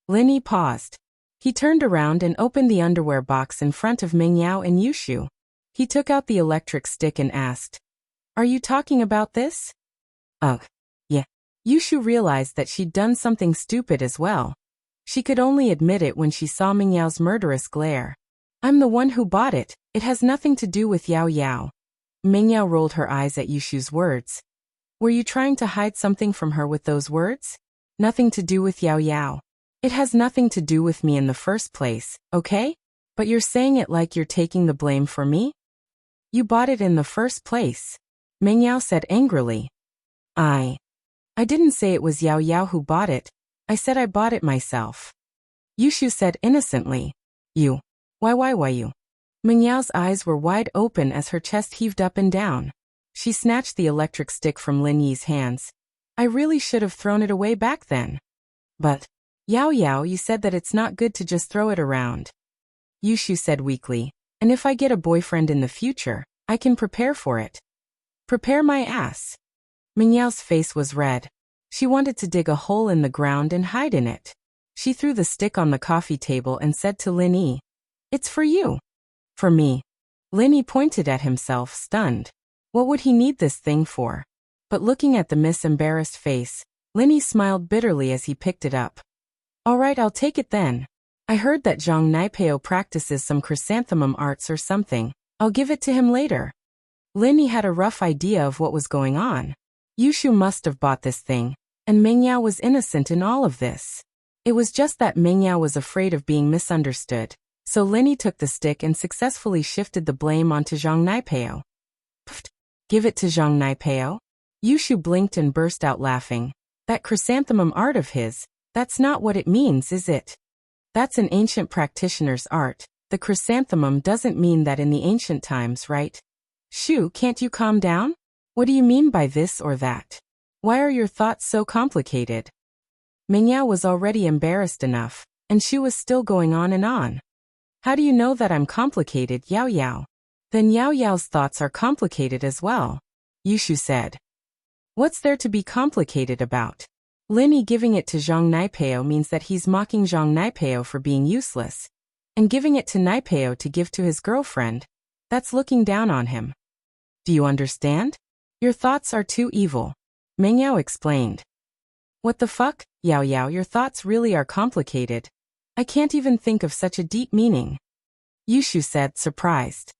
A: Linny paused. He turned around and opened the underwear box in front of Mingyao and Yushu. He took out the electric stick and asked, Are you talking about this? Ugh. Yeah. Yushu realized that she'd done something stupid as well. She could only admit it when she saw Mingyao's murderous glare. I'm the one who bought it. It has nothing to do with Yao Yao. Mingyao rolled her eyes at Yushu's words. Were you trying to hide something from her with those words? Nothing to do with Yao Yao. It has nothing to do with me in the first place, okay? But you're saying it like you're taking the blame for me? You bought it in the first place. Mingyao said angrily. I didn't say it was Yao Yao who bought it. I said I bought it myself. Yushu said innocently. You. Why you? Mingyao's eyes were wide open as her chest heaved up and down. She snatched the electric stick from Lin Yi's hands. I really should have thrown it away back then. But, Yao Yao, you said that it's not good to just throw it around. Yushu said weakly, and if I get a boyfriend in the future, I can prepare for it. Prepare my ass. Mingyao's face was red. She wanted to dig a hole in the ground and hide in it. She threw the stick on the coffee table and said to Lin Yi, It's for you. For me. Lin Yi pointed at himself, stunned. What would he need this thing for? But looking at the Miss' embarrassed face, Lin Yi smiled bitterly as he picked it up. All right, I'll take it then. I heard that Zhang Naipeo practices some chrysanthemum arts or something. I'll give it to him later. Linny had a rough idea of what was going on. Yushu must have bought this thing, and Mengyao was innocent in all of this. It was just that Mengyao was afraid of being misunderstood, so Linny took the stick and successfully shifted the blame onto Zhang Naipeo. Pfft! Give it to Zhang Naipeo? Yushu blinked and burst out laughing. That chrysanthemum art of his, that's not what it means, is it? That's an ancient practitioner's art. The chrysanthemum doesn't mean that in the ancient times, right? Shu, can't you calm down? What do you mean by this or that? Why are your thoughts so complicated? Mengyao was already embarrassed enough, and Shu was still going on and on. How do you know that I'm complicated, Yao Yao? Then Yao Yao's thoughts are complicated as well, Yushu said. What's there to be complicated about? Linny giving it to Zhang Naipeo means that he's mocking Zhang Naipeo for being useless, and giving it to Naipeo to give to his girlfriend, that's looking down on him. Do you understand? Your thoughts are too evil, Mengyao explained. What the fuck, Yao Yao, your thoughts really are complicated. I can't even think of such a deep meaning, Yushu said, surprised.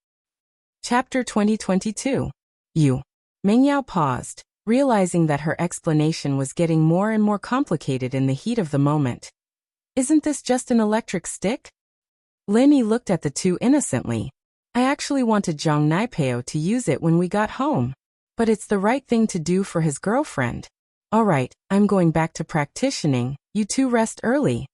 A: Chapter 2022. You. Mengyao paused, realizing that her explanation was getting more and more complicated in the heat of the moment. Isn't this just an electric stick? Linny looked at the two innocently. I actually wanted Zhang Naipeo to use it when we got home. But it's the right thing to do for his girlfriend. Alright, I'm going back to practicing, you two rest early.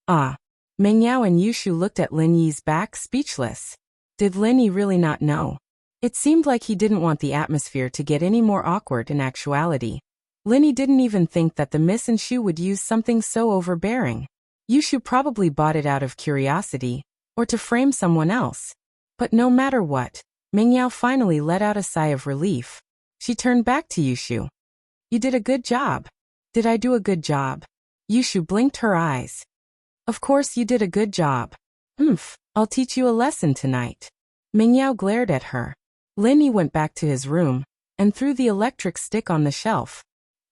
A: Ah. Mengyao and Yushu looked at Lin Yi's back, speechless. Did Linny really not know? It seemed like he didn't want the atmosphere to get any more awkward in actuality. Linny didn't even think that the Miss and Shu would use something so overbearing. Yushu probably bought it out of curiosity, or to frame someone else. But no matter what, Mengyao finally let out a sigh of relief. She turned back to Yushu. You did a good job. Did I do a good job? Yushu blinked her eyes. Of course you did a good job. I'll teach you a lesson tonight. Mengyao glared at her. Linny went back to his room, and threw the electric stick on the shelf.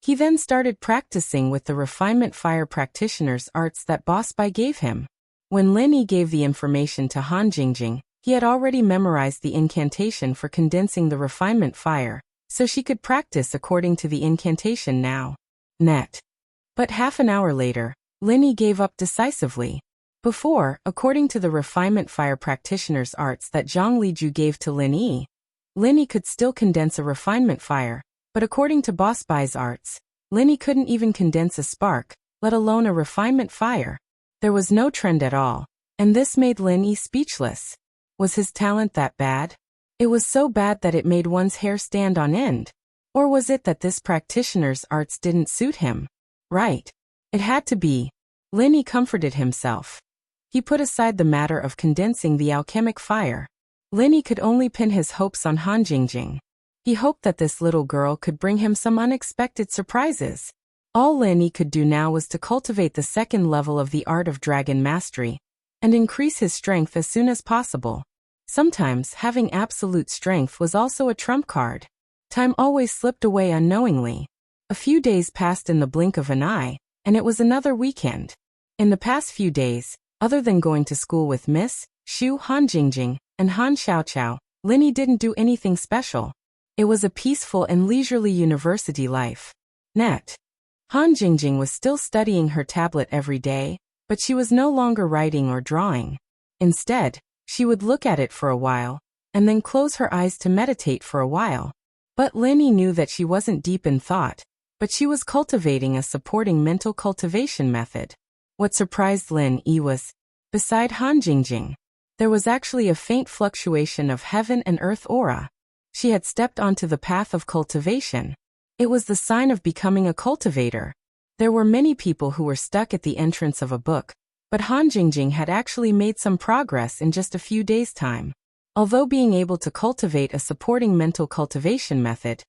A: He then started practicing with the refinement fire practitioner's arts that Boss Bai gave him. When Linny gave the information to Han Jingjing, he had already memorized the incantation for condensing the refinement fire, so she could practice according to the incantation now. But half an hour later, Linny gave up decisively. Before, according to the refinement fire practitioner's arts that Zhang Liju gave to Linny could still condense a refinement fire, but according to Boss Bai's arts, Linny couldn't even condense a spark, let alone a refinement fire. There was no trend at all, and this made Linny speechless. Was his talent that bad? It was so bad that it made one's hair stand on end. Or was it that this practitioner's arts didn't suit him? Right. It had to be. Linny comforted himself. He put aside the matter of condensing the alchemic fire. Linny could only pin his hopes on Han Jingjing. He hoped that this little girl could bring him some unexpected surprises. All Linny could do now was to cultivate the second level of the art of dragon mastery, and increase his strength as soon as possible. Sometimes having absolute strength was also a trump card. Time always slipped away unknowingly. A few days passed in the blink of an eye, and it was another weekend. In the past few days, other than going to school with Miss, Shu, Han Jingjing, and Han Xiaoqiao, Linny didn't do anything special. It was a peaceful and leisurely university life. Han Jingjing was still studying her tablet every day, but she was no longer writing or drawing. Instead, she would look at it for a while, and then close her eyes to meditate for a while. But Linny knew that she wasn't deep in thought, but she was cultivating a supporting mental cultivation method. What surprised Lin Yi was, beside Han Jingjing, there was actually a faint fluctuation of heaven and earth aura. She had stepped onto the path of cultivation. It was the sign of becoming a cultivator. There were many people who were stuck at the entrance of a book, but Han Jingjing had actually made some progress in just a few days' time. Although being able to cultivate a supporting mental cultivation method,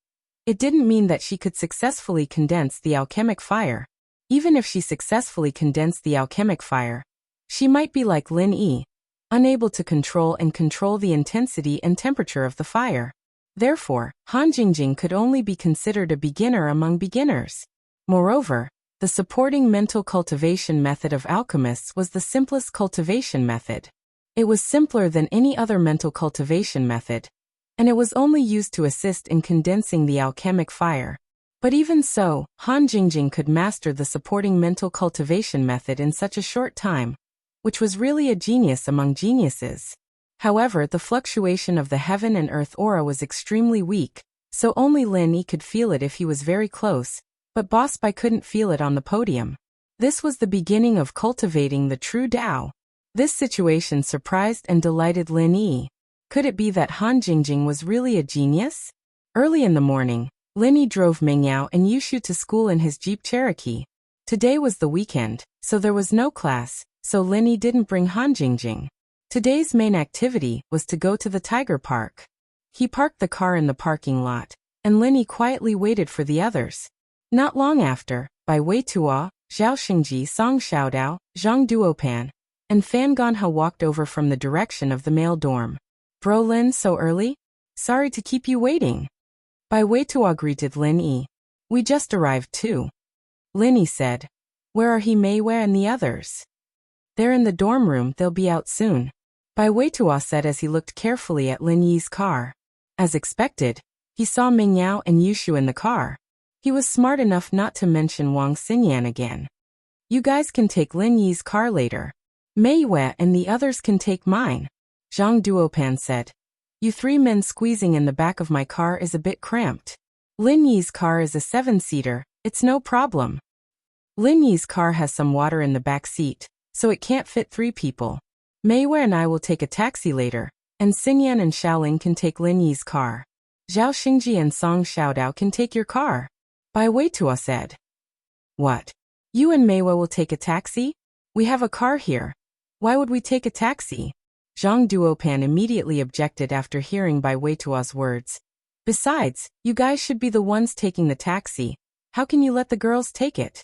A: it didn't mean that she could successfully condense the alchemic fire. Even if she successfully condensed the alchemic fire, she might be like Lin Yi, unable to control the intensity and temperature of the fire. Therefore, Han Jingjing could only be considered a beginner among beginners. Moreover, The supporting mental cultivation method of alchemists was the simplest cultivation method. It was simpler than any other mental cultivation method, and it was only used to assist in condensing the alchemic fire. But even so, Han Jingjing could master the supporting mental cultivation method in such a short time, which was really a genius among geniuses. However, the fluctuation of the heaven and earth aura was extremely weak, so only Lin Yi could feel it if he was very close, but Boss Bai couldn't feel it on the podium. This was the beginning of cultivating the true Tao. This situation surprised and delighted Lin Yi. Could it be that Han Jingjing was really a genius? Early in the morning, Lin Yi drove Mengyao and Yushu to school in his Jeep Cherokee. Today was the weekend, so there was no class, so Lin Yi didn't bring Han Jingjing. Today's main activity was to go to the Tiger Park. He parked the car in the parking lot, and Lin Yi quietly waited for the others. Not long after, Bai Weituo, Zhao Xingji, Song Xiaodao, Zhang Duopan, and Fan Ganhe walked over from the direction of the male dorm. Bro Lin, so early? Sorry to keep you waiting. Bai Weituo greeted Lin Yi. We just arrived too. Lin Yi said. Where are he, Meiwei and the others? They're in the dorm room, they'll be out soon. Bai Weituo said as he looked carefully at Lin Yi's car. As expected, he saw Mengyao and Yushu in the car. He was smart enough not to mention Wang Xinyan again. You guys can take Lin Yi's car later. Meiwei and the others can take mine, Zhang Duopan said. You three men squeezing in the back of my car is a bit cramped. Lin Yi's car is a 7-seater, it's no problem. Lin Yi's car has some water in the back seat, so it can't fit 3 people. Meiwei and I will take a taxi later, and Xinyan and Xiaoling can take Lin Yi's car. Zhao Xingji and Song Xiaodao can take your car, Bai Weituo said. What? You and Meiwei will take a taxi? We have a car here. Why would we take a taxi? Zhang Duopan immediately objected after hearing Bai Weituo's words. Besides, you guys should be the ones taking the taxi. How can you let the girls take it?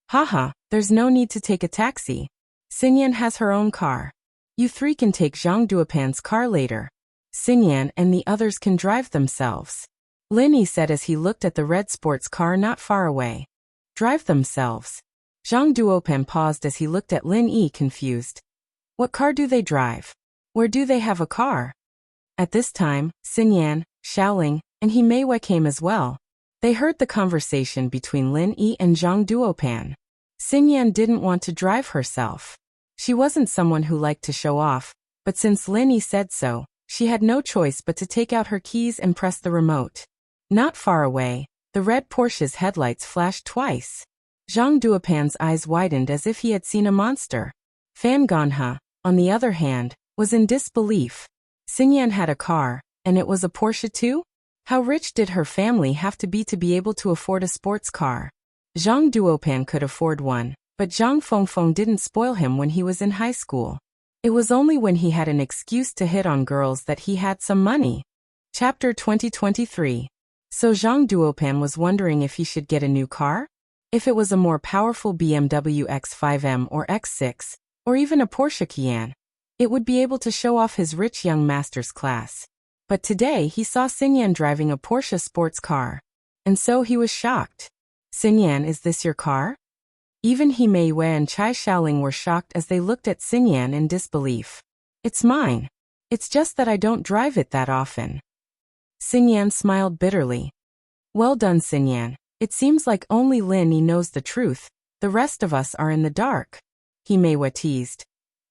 A: Haha, there's no need to take a taxi. Xinyan has her own car. You 3 can take Zhang Duopan's car later. Xinyan and the others can drive themselves, Lin Yi said as he looked at the red sports car not far away. Drive themselves. Zhang Duopan paused as he looked at Lin Yi confused. What car do they drive? Where do they have a car? At this time, Xinyan, Xiaoling, and He Meiwei came as well. They heard the conversation between Lin Yi and Zhang Duopan. Xinyan didn't want to drive herself. She wasn't someone who liked to show off, but since Lin Yi said so, she had no choice but to take out her keys and press the remote. Not far away, the red Porsche's headlights flashed twice. Zhang Duopan's eyes widened as if he had seen a monster. Fan Ganhe, on the other hand, was in disbelief. Xinyan had a car, and it was a Porsche too? How rich did her family have to be able to afford a sports car? Zhang Duopan could afford one, but Zhang Fengfeng didn't spoil him when he was in high school. It was only when he had an excuse to hit on girls that he had some money. Chapter 2023. So Zhang Duopan was wondering if he should get a new car? If it was a more powerful BMW X5M or X6, or even a Porsche Cayenne, it would be able to show off his rich young master's class. But today he saw Xinyan driving a Porsche sports car. And so he was shocked. Xinyan, is this your car? Even He Meiwei and Chai Xiaoling were shocked as they looked at Xinyan in disbelief. It's mine. It's just that I don't drive it that often. Xinyan smiled bitterly. Well done, Xinyan. It seems like only Lin Yi knows the truth. The rest of us are in the dark. He Meiwei teased.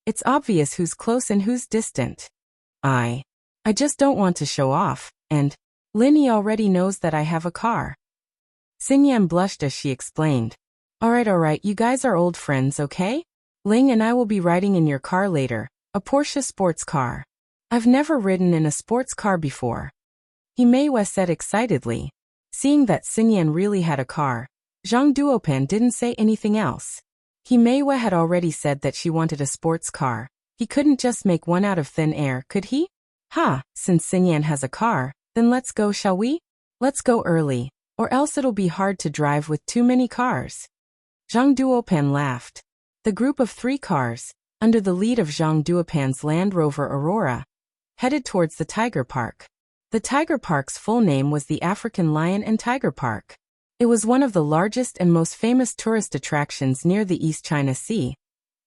A: It's obvious who's close and who's distant. I just don't want to show off, and Lin Yi already knows that I have a car. Xinyan blushed as she explained. Alright, you guys are old friends, okay? Ling and I will be riding in your car later, a Porsche sports car. I've never ridden in a sports car before. He Meiwei said excitedly. Seeing that Xinyan really had a car, Zhang Duopan didn't say anything else. He Meiwei had already said that she wanted a sports car. He couldn't just make one out of thin air, could he? Since Xinyan has a car, then let's go, shall we? Let's go early, or else it'll be hard to drive with too many cars. Zhang Duopan laughed. The group of 3 cars, under the lead of Zhang Duopan's Land Rover Aurora, headed towards the Tiger Park. The Tiger Park's full name was the African Lion and Tiger Park. It was one of the largest and most famous tourist attractions near the East China Sea,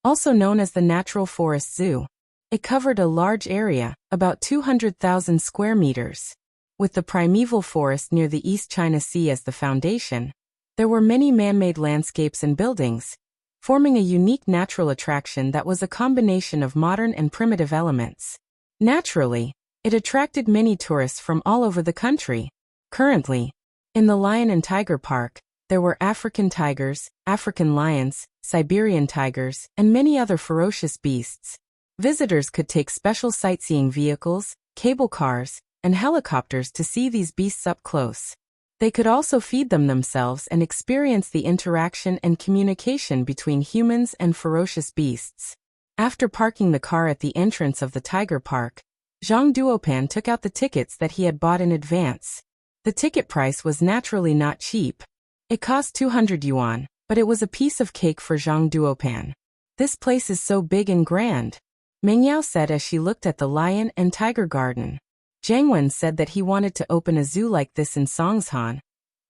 A: also known as the Natural Forest Zoo. It covered a large area, about 200,000 square meters. With the primeval forest near the East China Sea as the foundation, there were many man-made landscapes and buildings, forming a unique natural attraction that was a combination of modern and primitive elements. Naturally, it attracted many tourists from all over the country. Currently, in the Lion and Tiger Park, there were African tigers, African lions, Siberian tigers, and many other ferocious beasts. Visitors could take special sightseeing vehicles, cable cars, and helicopters to see these beasts up close. They could also feed them themselves and experience the interaction and communication between humans and ferocious beasts. After parking the car at the entrance of the Tiger Park, Zhang Duopan took out the tickets that he had bought in advance. The ticket price was naturally not cheap. It cost 200 yuan, but it was a piece of cake for Zhang Duopan. "This place is so big and grand," Meng Yao said as she looked at the lion and tiger garden. Zhang Wen said that he wanted to open a zoo like this in Songshan.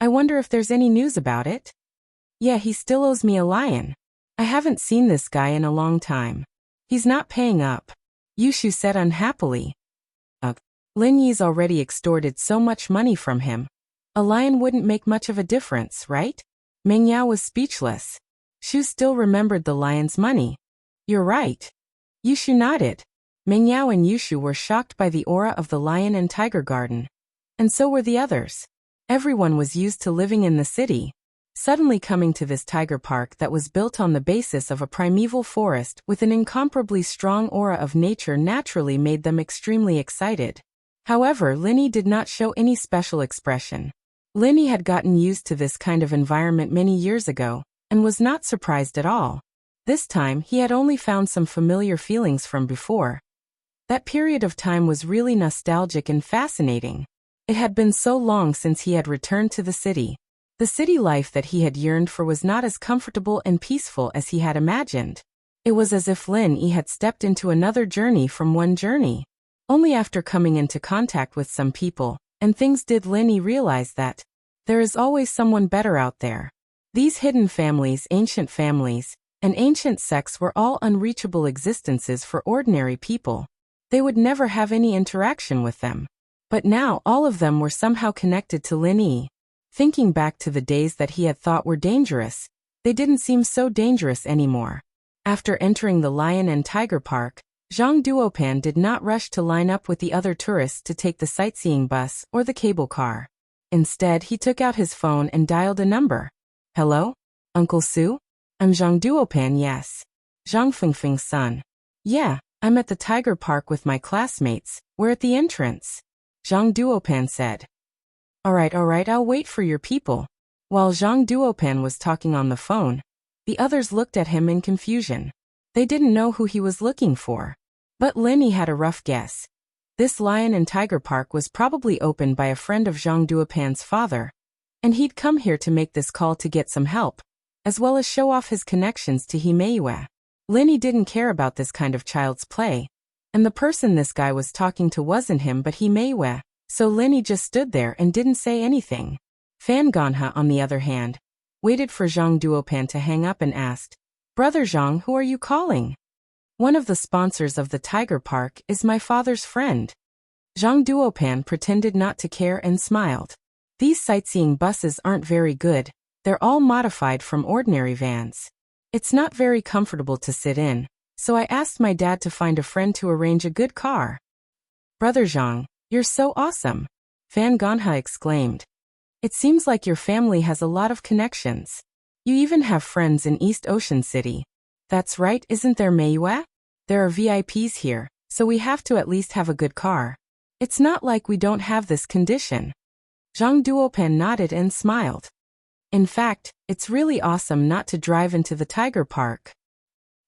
A: "I wonder if there's any news about it?" "Yeah, he still owes me a lion. I haven't seen this guy in a long time. He's not paying up," Yushu said unhappily. Ugh. Lin Yi's already extorted so much money from him. A lion wouldn't make much of a difference, right? Meng Yao was speechless. Shu still remembered the lion's money. "You're right." Yushu nodded. Meng Yao and Yushu were shocked by the aura of the lion and tiger garden. And so were the others. Everyone was used to living in the city. Suddenly coming to this tiger park that was built on the basis of a primeval forest with an incomparably strong aura of nature naturally made them extremely excited. However, Linny did not show any special expression. Linny had gotten used to this kind of environment many years ago, and was not surprised at all. This time he had only found some familiar feelings from before. That period of time was really nostalgic and fascinating. It had been so long since he had returned to the city. The city life that he had yearned for was not as comfortable and peaceful as he had imagined. It was as if Lin Yi had stepped into another journey from one journey. Only after coming into contact with some people and things did Lin Yi realize that there is always someone better out there. These hidden families, ancient families, and ancient sects were all unreachable existences for ordinary people. They would never have any interaction with them. But now all of them were somehow connected to Lin Yi. Thinking back to the days that he had thought were dangerous, they didn't seem so dangerous anymore. After entering the Lion and Tiger Park, Zhang Duopan did not rush to line up with the other tourists to take the sightseeing bus or the cable car. Instead, he took out his phone and dialed a number. "Hello? Uncle Su? I'm Zhang Duopan, yes. Zhang Fengfeng's son. Yeah, I'm at the Tiger Park with my classmates. We're at the entrance," Zhang Duopan said. All right, I'll wait for your people." While Zhang Duopan was talking on the phone, the others looked at him in confusion. They didn't know who he was looking for. But Lin Yi had a rough guess. This Lion and Tiger Park was probably opened by a friend of Zhang Duopan's father, and he'd come here to make this call to get some help, as well as show off his connections to Himeiwa. Lin Yi didn't care about this kind of child's play, and the person this guy was talking to wasn't him but Himeiwa, so Lin Yi just stood there and didn't say anything. Fan Ganha, on the other hand, waited for Zhang Duopan to hang up and asked, "Brother Zhang, who are you calling?" "One of the sponsors of the Tiger Park is my father's friend." Zhang Duopan pretended not to care and smiled. "These sightseeing buses aren't very good. They're all modified from ordinary vans. It's not very comfortable to sit in, so I asked my dad to find a friend to arrange a good car." "Brother Zhang, you're so awesome," Fan Ganha exclaimed. "It seems like your family has a lot of connections. You even have friends in East Ocean City." "That's right, isn't there, Meiyue? There are VIPs here, so we have to at least have a good car. It's not like we don't have this condition." Zhang Duopan nodded and smiled. "In fact, it's really awesome not to drive into the Tiger Park."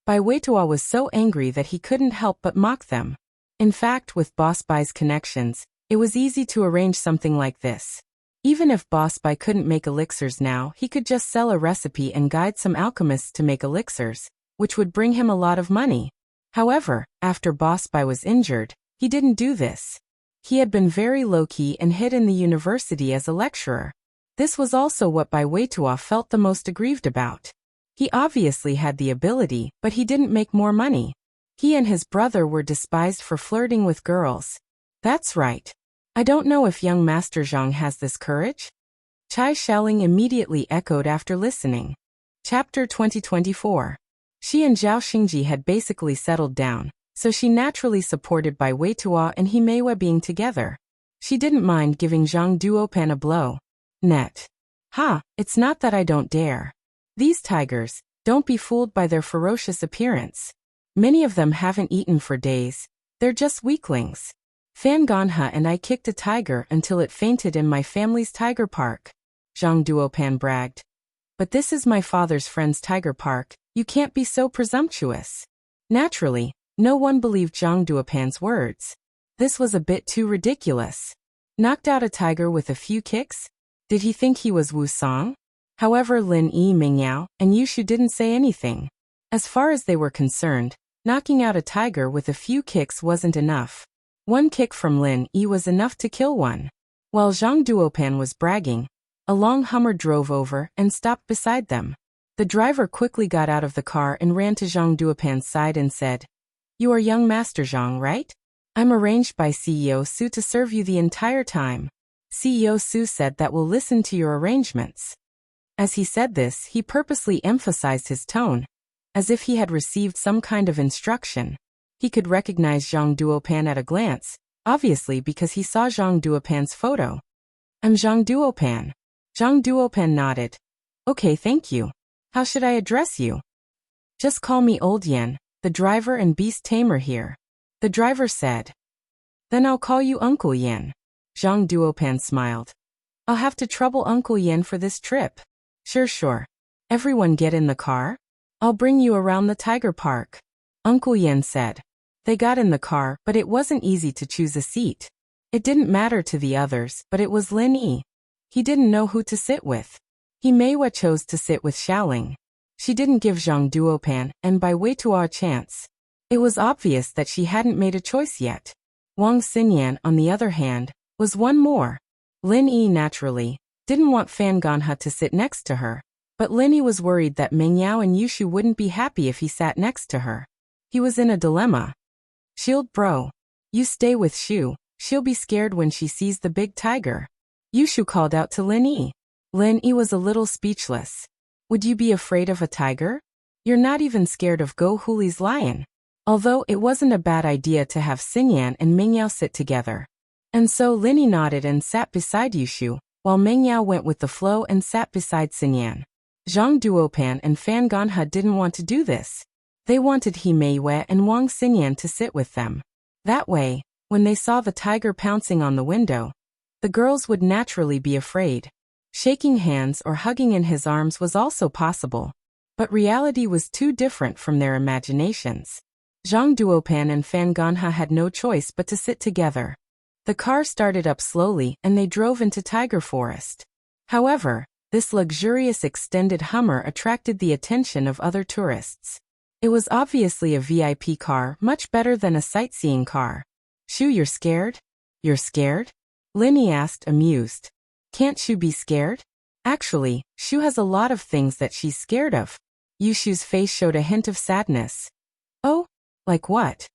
A: Bai Weitua was so angry that he couldn't help but mock them. In fact, with Boss Bai's connections, it was easy to arrange something like this. Even if Boss Bai couldn't make elixirs now, he could just sell a recipe and guide some alchemists to make elixirs, which would bring him a lot of money. However, after Boss Bai was injured, he didn't do this. He had been very low-key and hid in the university as a lecturer. This was also what Bai Weitua felt the most aggrieved about. He obviously had the ability, but he didn't make more money. He and his brother were despised for flirting with girls. That's right. I don't know if young Master Zhang has this courage. Chai Xiaoling immediately echoed after listening. Chapter 2024. She and Zhao Xingji had basically settled down, so she naturally supported Bai Weitua and He Meiwei being together. She didn't mind giving Zhang Duopan a blow. Net. Ha, it's not that I don't dare. These tigers, don't be fooled by their ferocious appearance. Many of them haven't eaten for days. They're just weaklings. Fan Ganha and I kicked a tiger until it fainted in my family's tiger park. Zhang Duopan bragged. But this is my father's friend's tiger park. You can't be so presumptuous. Naturally, no one believed Zhang Duopan's words. This was a bit too ridiculous. Knocked out a tiger with a few kicks? Did he think he was Wu Song? However, Lin Yi, Mingyao, and Yushu didn't say anything. As far as they were concerned, knocking out a tiger with a few kicks wasn't enough. One kick from Lin Yi was enough to kill one. While Zhang Duopan was bragging, a long Hummer drove over and stopped beside them. The driver quickly got out of the car and ran to Zhang Duopan's side and said, "You are young Master Zhang, right? I'm arranged by CEO Su to serve you the entire time. CEO Su said that we'll listen to your arrangements." As he said this, he purposely emphasized his tone, as if he had received some kind of instruction. He could recognize Zhang Duopan at a glance, obviously because he saw Zhang Duopan's photo. "I'm Zhang Duopan." Zhang Duopan nodded. "Okay, thank you. How should I address you?" "Just call me Old Yen, the driver and beast tamer here." The driver said. "Then I'll call you Uncle Yen." Zhang Duopan smiled. "I'll have to trouble Uncle Yen for this trip." Sure. Everyone get in the car? I'll bring you around the tiger park," Uncle Yen said. They got in the car, but it wasn't easy to choose a seat. It didn't matter to the others, but it was Lin Yi. He didn't know who to sit with. He Meiwei chose to sit with Xiaoling. She didn't give Zhang Duopan and Bai Weitua a chance. It was obvious that she hadn't made a choice yet. Wang Xinyan, on the other hand, was one more. Lin Yi, naturally, didn't want Fan Ganha to sit next to her, but Lin Yi was worried that Mingyao and Yushu wouldn't be happy if he sat next to her. He was in a dilemma. "Shield bro. You stay with Shu, she'll be scared when she sees the big tiger." Yushu called out to Lin Yi. Lin Yi was a little speechless. "Would you be afraid of a tiger? You're not even scared of Go Huli's lion." Although it wasn't a bad idea to have Xinyan and Mingyao sit together. And so Lin Yi nodded and sat beside Yushu, while Mingyao went with the flow and sat beside Xinyan. Zhang Duopan and Fan Ganha didn't want to do this. They wanted He Meiwei and Wang Xinyan to sit with them. That way, when they saw the tiger pouncing on the window, the girls would naturally be afraid. Shaking hands or hugging in his arms was also possible. But reality was too different from their imaginations. Zhang Duopan and Fan Ganha had no choice but to sit together. The car started up slowly and they drove into Tiger Forest. However, this luxurious extended Hummer attracted the attention of other tourists. It was obviously a VIP car, much better than a sightseeing car. "Shu, you're scared?" "You're scared?" Lin Yi asked, amused. "Can't Shu be scared?" Actually, Shu has a lot of things that she's scared of. Yushu's face showed a hint of sadness. "Oh? Like what?"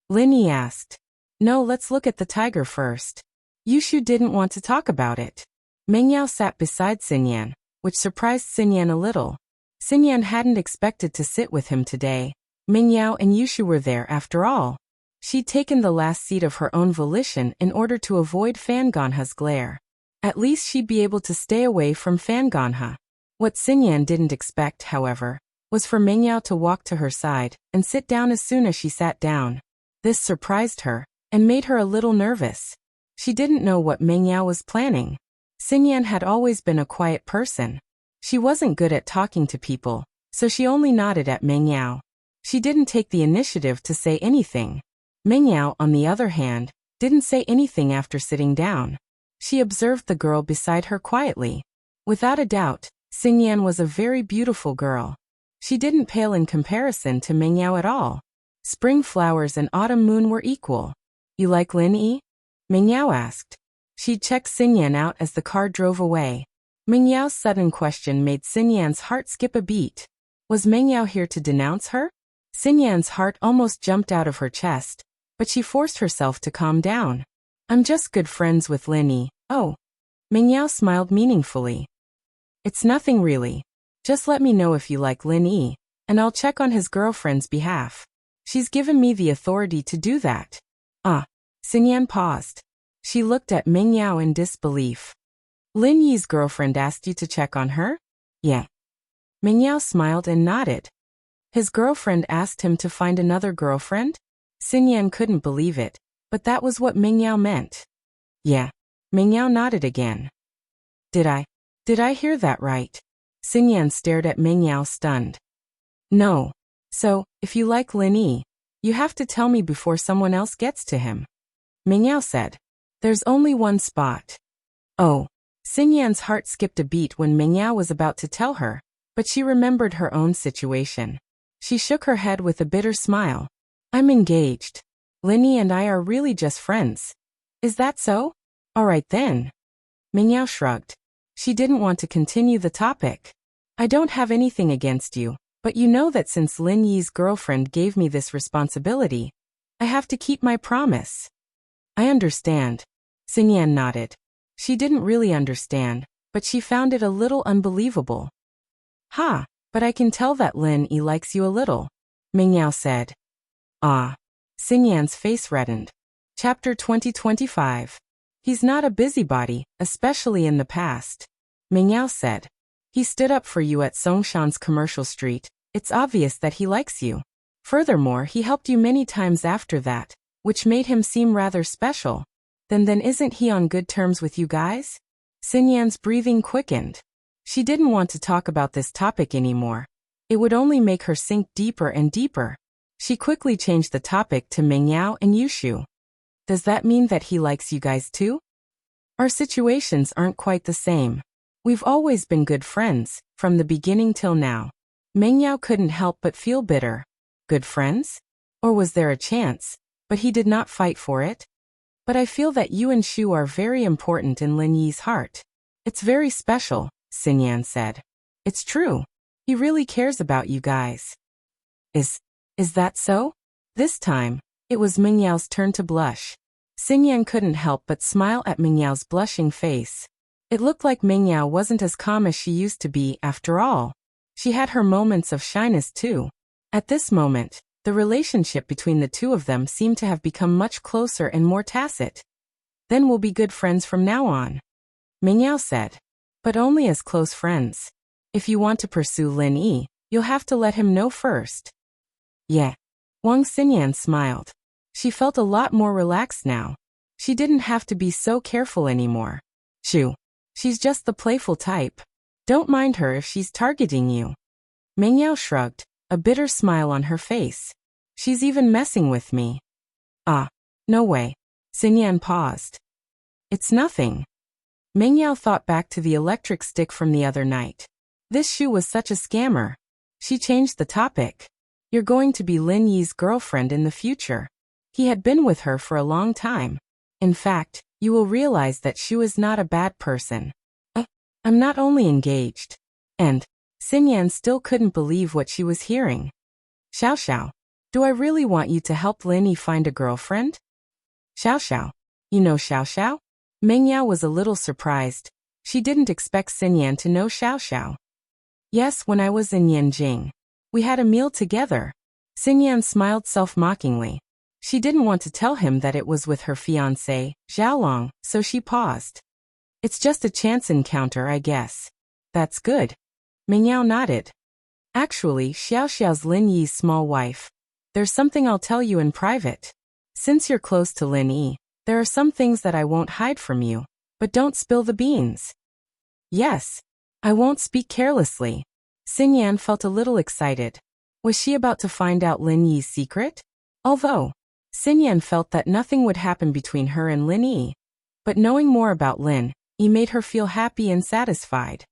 A: Lin Yi asked. "No, let's look at the tiger first." Yushu didn't want to talk about it. Mingyao sat beside Xinyan, which surprised Xinyan a little. Xinyan hadn't expected to sit with him today. Mingyao and Yushu were there after all. She'd taken the last seat of her own volition in order to avoid Fan Ganha's glare. At least she'd be able to stay away from Fan Ganha. What Xinyan didn't expect, however, was for Mingyao to walk to her side and sit down as soon as she sat down. This surprised her and made her a little nervous. She didn't know what Mingyao was planning. Xinyan had always been a quiet person. She wasn't good at talking to people, so she only nodded at Mingyao. She didn't take the initiative to say anything. Mingyao, on the other hand, didn't say anything after sitting down. She observed the girl beside her quietly. Without a doubt, Xinyan was a very beautiful girl. She didn't pale in comparison to Mingyao at all. Spring flowers and autumn moon were equal. "You like Lin Yi?" Mingyao asked. She checked Xinyan out as the car drove away. Meng Yao's sudden question made Xin Yan's heart skip a beat. Was Meng Yao here to denounce her? Xin Yan's heart almost jumped out of her chest, but she forced herself to calm down. I'm just good friends with Lin Yi. Oh. Meng Yao smiled meaningfully. It's nothing really. Just let me know if you like Lin Yi, and I'll check on his girlfriend's behalf. She's given me the authority to do that. Ah. Xin Yan paused. She looked at Meng Yao in disbelief. Lin Yi's girlfriend asked you to check on her? Yeah. Meng Yao smiled and nodded. His girlfriend asked him to find another girlfriend? Xin Yan couldn't believe it, but that was what Meng Yao meant. Yeah. Meng Yao nodded again. Did I hear that right? Xin Yan stared at Meng Yao stunned. No. So, if you like Lin Yi, you have to tell me before someone else gets to him. Meng Yao said. There's only one spot. Oh. Xin Yan's heart skipped a beat when Meng Yao was about to tell her, but she remembered her own situation. She shook her head with a bitter smile. I'm engaged. Lin Yi and I are really just friends. Is that so? All right then. Meng Yao shrugged. She didn't want to continue the topic. I don't have anything against you, but you know that since Lin Yi's girlfriend gave me this responsibility, I have to keep my promise. I understand. Xin Yan nodded. She didn't really understand, but she found it a little unbelievable. Ha, but I can tell that Lin Yi likes you a little, Meng Yao said. Ah. Xin Yan's face reddened. Chapter 2025. He's not a busybody, especially in the past, Meng Yao said. He stood up for you at Songshan's commercial street. It's obvious that he likes you. Furthermore, he helped you many times after that, which made him seem rather special. Then isn't he on good terms with you guys? Xin Yan's breathing quickened. She didn't want to talk about this topic anymore. It would only make her sink deeper and deeper. She quickly changed the topic to Meng Yao and Yushu. Does that mean that he likes you guys too? Our situations aren't quite the same. We've always been good friends, from the beginning till now. Meng Yao couldn't help but feel bitter. Good friends? Or was there a chance, but he did not fight for it? But I feel that you and Shu are very important in Lin Yi's heart. It's very special, Xin Yan said. It's true. He really cares about you guys. Is that so? This time, it was Meng Yao's turn to blush. Xin Yan couldn't help but smile at Meng Yao's blushing face. It looked like Meng Yao wasn't as calm as she used to be after all. She had her moments of shyness too. At this moment, the relationship between the two of them seemed to have become much closer and more tacit. Then we'll be good friends from now on, Meng Yao said. But only as close friends. If you want to pursue Lin Yi, you'll have to let him know first. Yeah. Wang Xinyan smiled. She felt a lot more relaxed now. She didn't have to be so careful anymore. Shoo. She's just the playful type. Don't mind her if she's targeting you. Meng Yao shrugged, a bitter smile on her face. She's even messing with me. Ah. No way. Xinyan paused. It's nothing. Meng Yao thought back to the electric stick from the other night. This Shu was such a scammer. She changed the topic. You're going to be Lin Yi's girlfriend in the future. He had been with her for a long time. In fact, you will realize that Shu is not a bad person. I'm not only engaged. And Xinyan still couldn't believe what she was hearing. Xiao, do I really want you to help Lin Yi find a girlfriend? Xiao, you know Xiao? Meng Yao was a little surprised. She didn't expect Xinyan to know Xiao. Yes, when I was in Yanjing. We had a meal together. Xinyan smiled self-mockingly. She didn't want to tell him that it was with her fiancé, Xiaolong, so she paused. It's just a chance encounter, I guess. That's good. Meng Yao nodded. Actually, Xiao's Lin Yi's small wife. There's something I'll tell you in private. Since you're close to Lin Yi, there are some things that I won't hide from you, but don't spill the beans. Yes. I won't speak carelessly. Xinyan felt a little excited. Was she about to find out Lin Yi's secret? Although, Xinyan felt that nothing would happen between her and Lin Yi. But knowing more about Lin Yi made her feel happy and satisfied.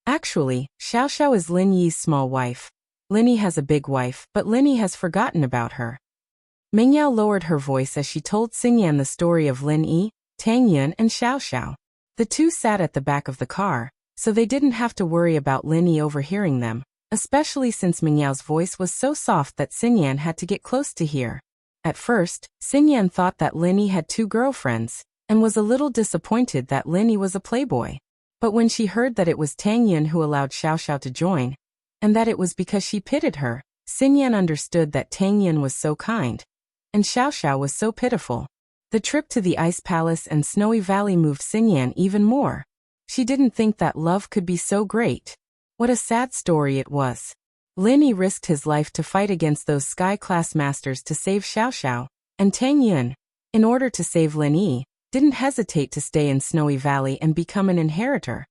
A: Actually, Xiao is Lin Yi's small wife. Lin Yi has a big wife, but Lin Yi has forgotten about her. Meng Yao lowered her voice as she told Xinyan the story of Lin Yi, Tang Yun and Xiao. The two sat at the back of the car, so they didn't have to worry about Lin Yi overhearing them, especially since Mingyao's voice was so soft that Xinyan had to get close to hear. At first, Xinyan thought that Lin Yi had 2 girlfriends, and was a little disappointed that Lin Yi was a playboy. But when she heard that it was Tang Yun who allowed Xiao Xiao to join, and that it was because she pitied her, Xinyan understood that Tang Yun was so kind, and Xiao Xiao was so pitiful. The trip to the Ice Palace and Snowy Valley moved Xinyan even more. She didn't think that love could be so great. What a sad story it was. Lin Yi risked his life to fight against those sky-class masters to save Xiao Xiao, and Tang Yun, in order to save Lin Yi, didn't hesitate to stay in Snowy Valley and become an inheritor.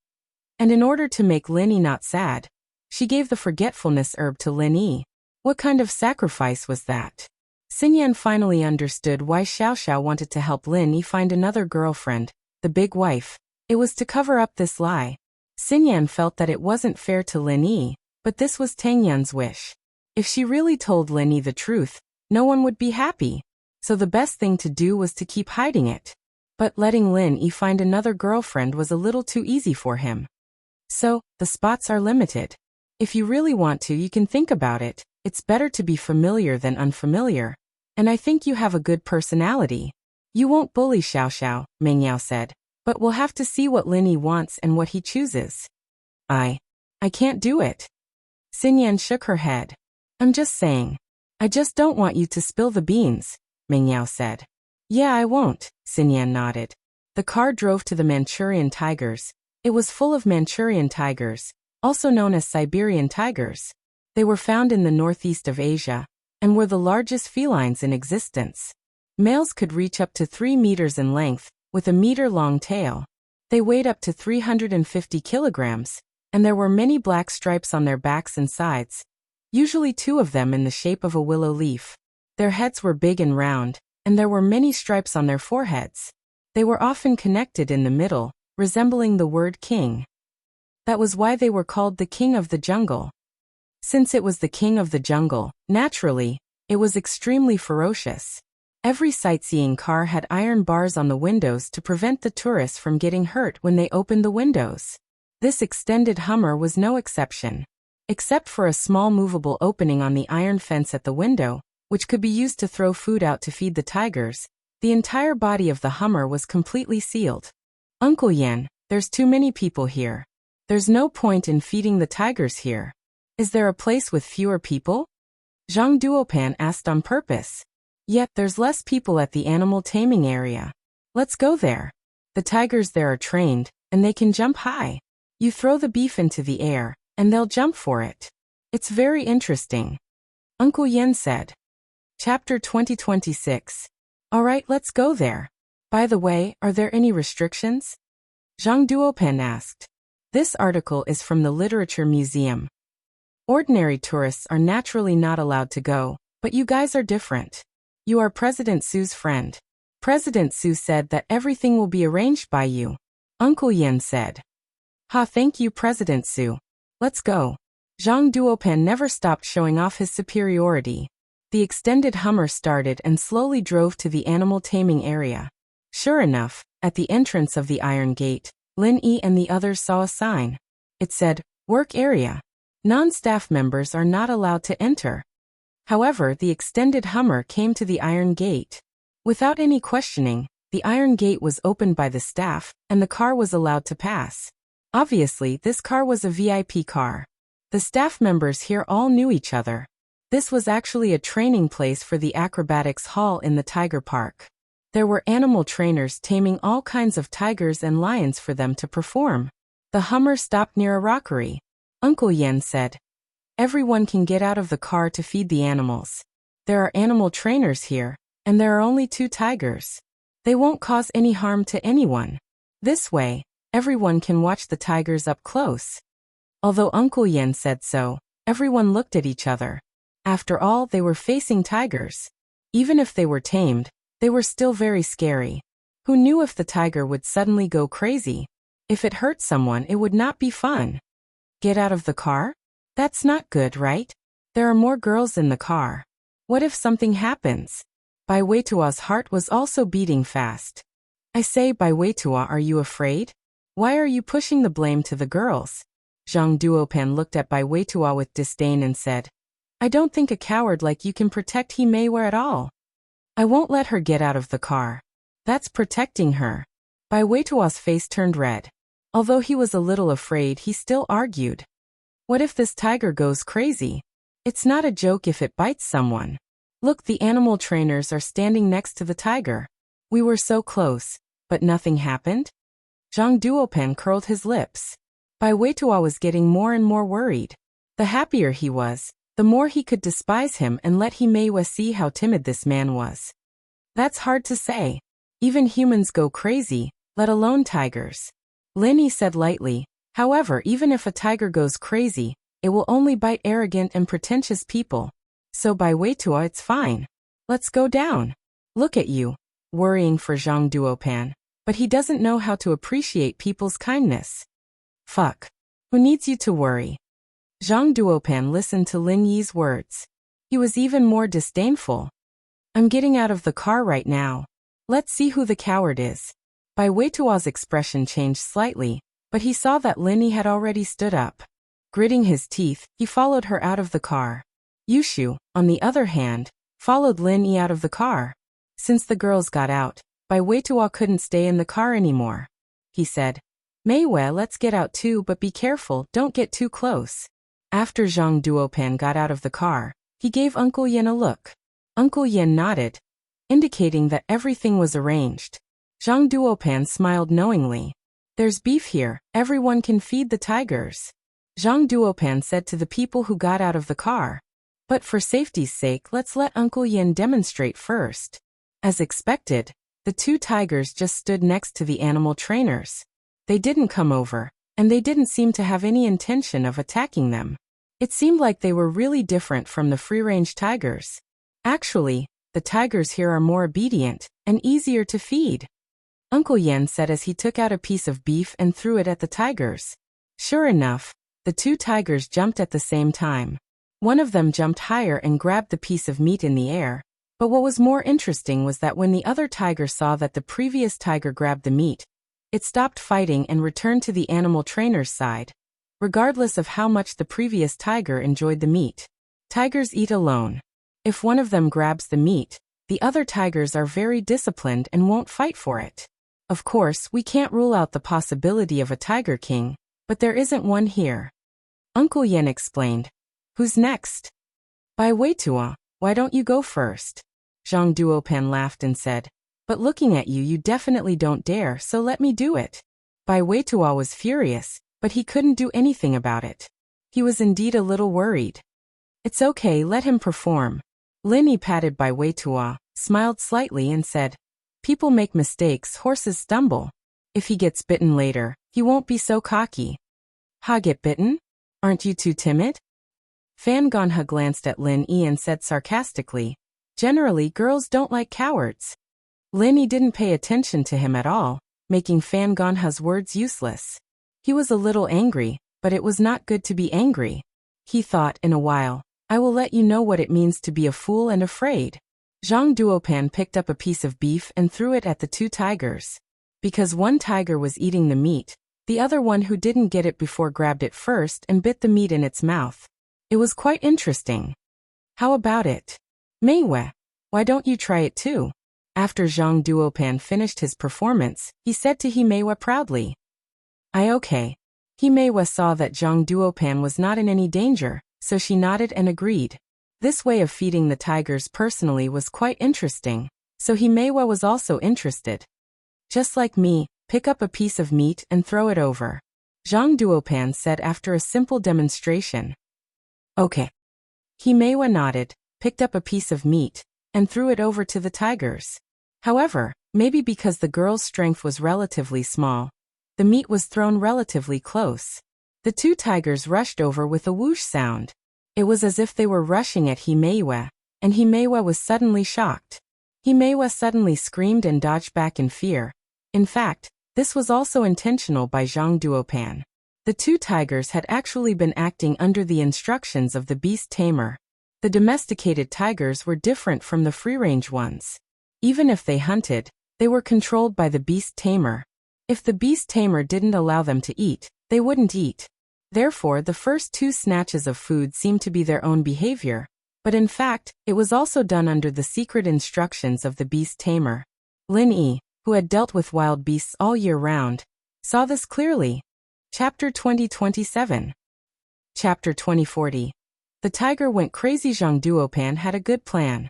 A: And in order to make Lin Yi not sad, she gave the forgetfulness herb to Lin Yi. What kind of sacrifice was that? Xinyan finally understood why Xiao Xiao wanted to help Lin Yi find another girlfriend, the big wife. It was to cover up this lie. Xinyan felt that it wasn't fair to Lin Yi, but this was Tang Yun's wish. If she really told Lin Yi the truth, no one would be happy. So the best thing to do was to keep hiding it. But letting Lin Yi find another girlfriend was a little too easy for him. So, the spots are limited. If you really want to, you can think about it. It's better to be familiar than unfamiliar. And I think you have a good personality. You won't bully Xiao Xiao, Mingyao said. But we'll have to see what Lin Yi wants and what he chooses. I can't do it. Xinyan shook her head. I'm just saying. I just don't want you to spill the beans, Mingyao said. Yeah, I won't, Xinyan nodded. The car drove to the Manchurian tigers. It was full of Manchurian tigers, also known as Siberian tigers. They were found in the northeast of Asia, and were the largest felines in existence. Males could reach up to 3 meters in length, with a meter-long tail. They weighed up to 350 kilograms, and there were many black stripes on their backs and sides, usually 2 of them in the shape of a willow leaf. Their heads were big and round, and there were many stripes on their foreheads. They were often connected in the middle, resembling the word king. That was why they were called the king of the jungle. Since it was the king of the jungle, naturally, it was extremely ferocious. Every sightseeing car had iron bars on the windows to prevent the tourists from getting hurt when they opened the windows. This extended Hummer was no exception. Except for a small movable opening on the iron fence at the window, which could be used to throw food out to feed the tigers, the entire body of the Hummer was completely sealed. Uncle Yan, there's too many people here. There's no point in feeding the tigers here. Is there a place with fewer people? Zhang Duopan asked on purpose. Yet there's less people at the animal taming area. Let's go there. The tigers there are trained, and they can jump high. You throw the beef into the air, and they'll jump for it. It's very interesting. Uncle Yan said. Chapter 2026. Alright, let's go there. By the way, are there any restrictions? Zhang Duopan asked. This article is from the Literature Museum. Ordinary tourists are naturally not allowed to go, but you guys are different. You are President Su's friend. President Su said that everything will be arranged by you. Uncle Yan said. Thank you, President Su. Let's go. Zhang Duopan never stopped showing off his superiority. The extended Hummer started and slowly drove to the animal taming area. Sure enough, at the entrance of the Iron Gate, Lin Yi and the others saw a sign. It said, Work Area. Non-staff members are not allowed to enter. However, the extended Hummer came to the Iron Gate. Without any questioning, the Iron Gate was opened by the staff, and the car was allowed to pass. Obviously, this car was a VIP car. The staff members here all knew each other. This was actually a training place for the acrobatics hall in the Tiger Park. There were animal trainers taming all kinds of tigers and lions for them to perform. The Hummer stopped near a rockery. Uncle Yan said, Everyone can get out of the car to feed the animals. There are animal trainers here, and there are only 2 tigers. They won't cause any harm to anyone. This way, everyone can watch the tigers up close. Although Uncle Yan said so, everyone looked at each other. After all, they were facing tigers. Even if they were tamed, they were still very scary. Who knew if the tiger would suddenly go crazy? If it hurt someone, it would not be fun. Get out of the car? That's not good, right? There are more girls in the car. What if something happens? Bai Weitua's heart was also beating fast. I say, Bai Weitua, are you afraid? Why are you pushing the blame to the girls? Zhang Duopan looked at Bai Weitua with disdain and said, I don't think a coward like you can protect He Meiwa at all. I won't let her get out of the car. That's protecting her. Bai Weitua's face turned red. Although he was a little afraid, he still argued. What if this tiger goes crazy? It's not a joke if it bites someone. Look, the animal trainers are standing next to the tiger. We were so close, but nothing happened? Zhang Duopan curled his lips. Bai Weitua was getting more and more worried. The happier he was, the more he could despise him and let He Meiwa see how timid this man was. That's hard to say. Even humans go crazy, let alone tigers. Lin Yi said lightly, however, even if a tiger goes crazy, it will only bite arrogant and pretentious people. So Bai Weitua, it's fine. Let's go down. Look at you, worrying for Zhang Duopan, but he doesn't know how to appreciate people's kindness. Fuck. Who needs you to worry? Zhang Duopan listened to Lin Yi's words. He was even more disdainful. I'm getting out of the car right now. Let's see who the coward is. Bai Weitua's expression changed slightly, but he saw that Lin Yi had already stood up. Gritting his teeth, he followed her out of the car. Yushu, on the other hand, followed Lin Yi out of the car. Since the girls got out, Bai Weitua couldn't stay in the car anymore. He said, Meiwa, let's get out too, but be careful, don't get too close. After Zhang Duopan got out of the car, he gave Uncle Yin a look. Uncle Yin nodded, indicating that everything was arranged. Zhang Duopan smiled knowingly. There's beef here, everyone can feed the tigers. Zhang Duopan said to the people who got out of the car. But for safety's sake, let's let Uncle Yin demonstrate first. As expected, the two tigers just stood next to the animal trainers. They didn't come over, and they didn't seem to have any intention of attacking them. It seemed like they were really different from the free-range tigers. Actually, the tigers here are more obedient and easier to feed. Uncle Yen said as he took out a piece of beef and threw it at the tigers. Sure enough, the two tigers jumped at the same time. One of them jumped higher and grabbed the piece of meat in the air, but what was more interesting was that when the other tiger saw that the previous tiger grabbed the meat, it stopped fighting and returned to the animal trainer's side, regardless of how much the previous tiger enjoyed the meat. Tigers eat alone. If one of them grabs the meat, the other tigers are very disciplined and won't fight for it. Of course, we can't rule out the possibility of a tiger king, but there isn't one here. Uncle Yen explained. Who's next? Bai Weitua, why don't you go first? Zhang Duopan laughed and said, but looking at you, you definitely don't dare, so let me do it. Bai Weitua was furious, but he couldn't do anything about it. He was indeed a little worried. It's okay, let him perform. Lin Yi patted Bai Weitua, smiled slightly and said, people make mistakes, horses stumble. If he gets bitten later, he won't be so cocky. Ha, get bitten? Aren't you too timid? Fan Gonha glanced at Lin Yi and said sarcastically, generally girls don't like cowards. Lin Yi didn't pay attention to him at all, making Fan Gonha's words useless. He was a little angry, but it was not good to be angry. He thought, in a while, I will let you know what it means to be a fool and afraid. Zhang Duopan picked up a piece of beef and threw it at the two tigers. Because one tiger was eating the meat, the other one who didn't get it before grabbed it first and bit the meat in its mouth. It was quite interesting. How about it? Meiwa, why don't you try it too? After Zhang Duopan finished his performance, he said to He Meiwa proudly. Okay. He Meiwa saw that Zhang Duopan was not in any danger, so she nodded and agreed. This way of feeding the tigers personally was quite interesting, so He Meiwa was also interested. Just like me, pick up a piece of meat and throw it over. Zhang Duopan said after a simple demonstration. Okay. He Meiwa nodded, picked up a piece of meat, and threw it over to the tigers. However, maybe because the girl's strength was relatively small, the meat was thrown relatively close. The two tigers rushed over with a whoosh sound. It was as if they were rushing at He Meiwa, and He Meiwa was suddenly shocked. He Meiwa suddenly screamed and dodged back in fear. In fact, this was also intentional by Zhang Duopan. The two tigers had actually been acting under the instructions of the beast tamer. The domesticated tigers were different from the free-range ones. Even if they hunted, they were controlled by the beast tamer. If the beast tamer didn't allow them to eat, they wouldn't eat. Therefore, the first 2 snatches of food seemed to be their own behavior, but in fact, it was also done under the secret instructions of the beast tamer. Lin Yi, who had dealt with wild beasts all year round, saw this clearly. Chapter 2027. Chapter 2040. The tiger went crazy. Zhang Duopan had a good plan.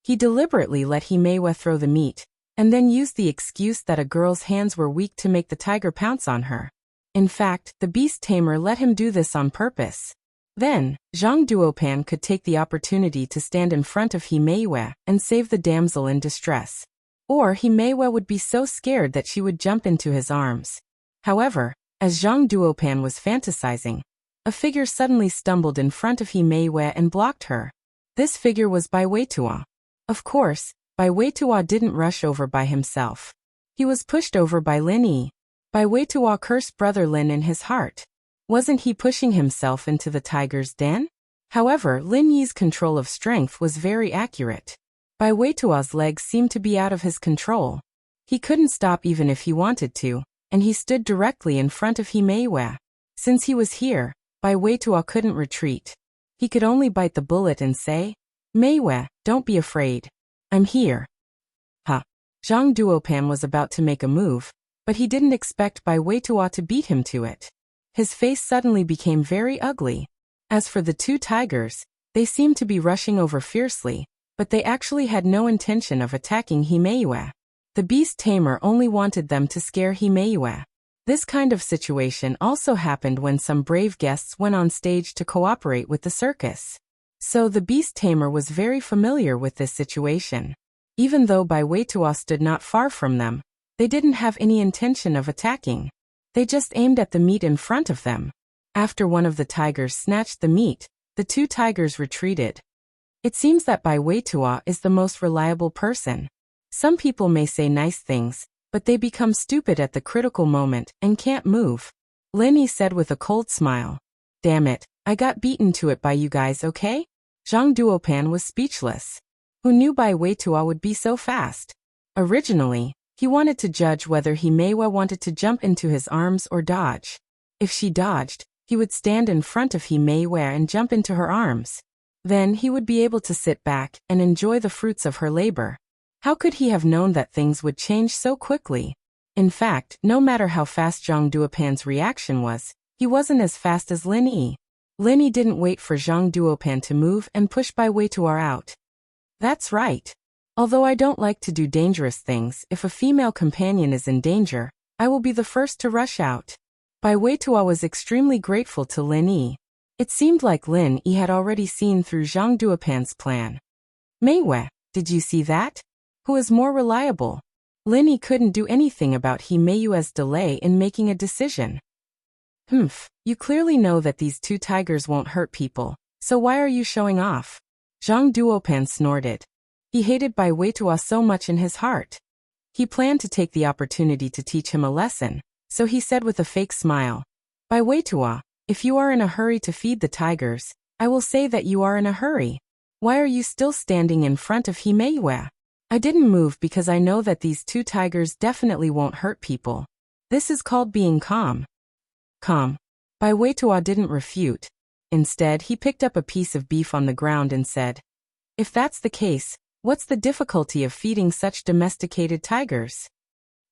A: He deliberately let Himeiwa throw the meat, and then used the excuse that a girl's hands were weak to make the tiger pounce on her. In fact, the beast tamer let him do this on purpose. Then, Zhang Duopan could take the opportunity to stand in front of Himeiwa and save the damsel in distress. Or Himeiwa would be so scared that she would jump into his arms. However, as Zhang Duopan was fantasizing, a figure suddenly stumbled in front of Himeiwa and blocked her. This figure was Bai Weitua. Of course, Bai Weitua didn't rush over by himself. He was pushed over by Lin Yi. Bai Weitua cursed brother Lin in his heart. Wasn't he pushing himself into the tiger's den? However, Lin Yi's control of strength was very accurate. Bai Weitua's legs seemed to be out of his control. He couldn't stop even if he wanted to, and he stood directly in front of Himeiwa. Since he was here, Bai Weitua couldn't retreat. He could only bite the bullet and say, "Meiwa, don't be afraid. I'm here." Zhang Duopan was about to make a move, but he didn't expect Bai Weitua to beat him to it. His face suddenly became very ugly. As for the 2 tigers, they seemed to be rushing over fiercely, but they actually had no intention of attacking Himeiwa. The beast tamer only wanted them to scare Himeiwa. This kind of situation also happened when some brave guests went on stage to cooperate with the circus. So the beast tamer was very familiar with this situation. Even though Bai Weitua stood not far from them, they didn't have any intention of attacking. They just aimed at the meat in front of them. After one of the tigers snatched the meat, the 2 tigers retreated. It seems that Bai Weitua is the most reliable person. Some people may say nice things, but they become stupid at the critical moment and can't move. Lin Yi said with a cold smile. Damn it, I got beaten to it by you guys, okay? Zhang Duopan was speechless. Who knew Bai Weitua would be so fast? Originally, he wanted to judge whether Himeiwa wanted to jump into his arms or dodge. If she dodged, he would stand in front of Himeiwa and jump into her arms. Then he would be able to sit back and enjoy the fruits of her labor. How could he have known that things would change so quickly? In fact, no matter how fast Zhang Duopan's reaction was, he wasn't as fast as Lin Yi. Lin Yi didn't wait for Zhang Duopan to move and push Bai Weitua out. That's right. Although I don't like to do dangerous things, if a female companion is in danger, I will be the first to rush out. Bai Weitua was extremely grateful to Lin Yi. It seemed like Lin Yi had already seen through Zhang Duopan's plan. Meiwa, did you see that? Who is more reliable? Lin Yi couldn't do anything about Himeiwa's delay in making a decision. You clearly know that these 2 tigers won't hurt people, so why are you showing off? Zhang Duopan snorted. He hated Bai Weitua so much in his heart. He planned to take the opportunity to teach him a lesson, so he said with a fake smile, Bai Weitua, if you are in a hurry to feed the tigers, I will say that you are in a hurry. Why are you still standing in front of Himeiwa? I didn't move because I know that these 2 tigers definitely won't hurt people. This is called being calm. Calm. Bai Weitua didn't refute. Instead, he picked up a piece of beef on the ground and said, If that's the case, what's the difficulty of feeding such domesticated tigers?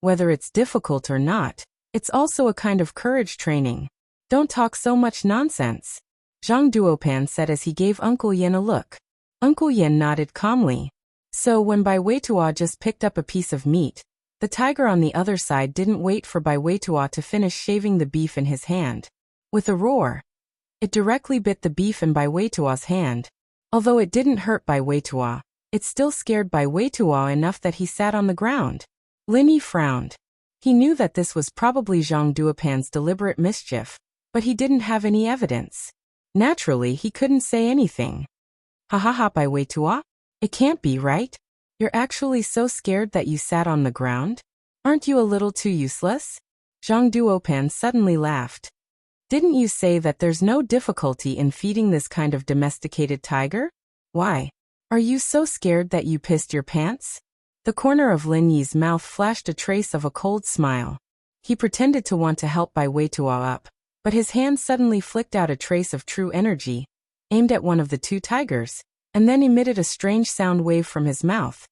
A: Whether it's difficult or not, it's also a kind of courage training. Don't talk so much nonsense. Zhang Duopan said as he gave Uncle Yin a look. Uncle Yin nodded calmly. So when Bai Weitua just picked up a piece of meat, the tiger on the other side didn't wait for Bai Weitua to finish shaving the beef in his hand. With a roar, it directly bit the beef in Bai Weitua's hand. Although it didn't hurt Bai Weitua, it still scared Bai Weitua enough that he sat on the ground. Lin Yi frowned. He knew that this was probably Zhang Duopan's deliberate mischief, but he didn't have any evidence. Naturally, he couldn't say anything. Ha, Bai Weitua? It can't be, right? You're actually so scared that you sat on the ground? Aren't you a little too useless? Zhang Duopan suddenly laughed. Didn't you say that there's no difficulty in feeding this kind of domesticated tiger? Why? Are you so scared that you pissed your pants? The corner of Lin Yi's mouth flashed a trace of a cold smile. He pretended to want to help Bai Weitua up, but his hand suddenly flicked out a trace of true energy, aimed at one of the two tigers, and then emitted a strange sound wave from his mouth.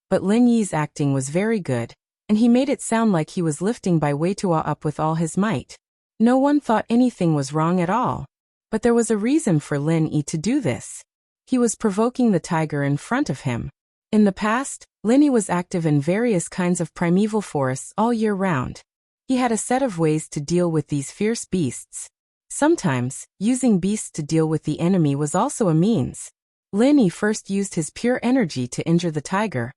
A: But Lin Yi's acting was very good, and he made it sound like he was lifting Bai Weitua up with all his might. No one thought anything was wrong at all. But there was a reason for Lin Yi to do this. He was provoking the tiger in front of him. In the past, Lin Yi was active in various kinds of primeval forests all year round. He had a set of ways to deal with these fierce beasts. Sometimes, using beasts to deal with the enemy was also a means. Lin Yi first used his pure energy to injure the tiger,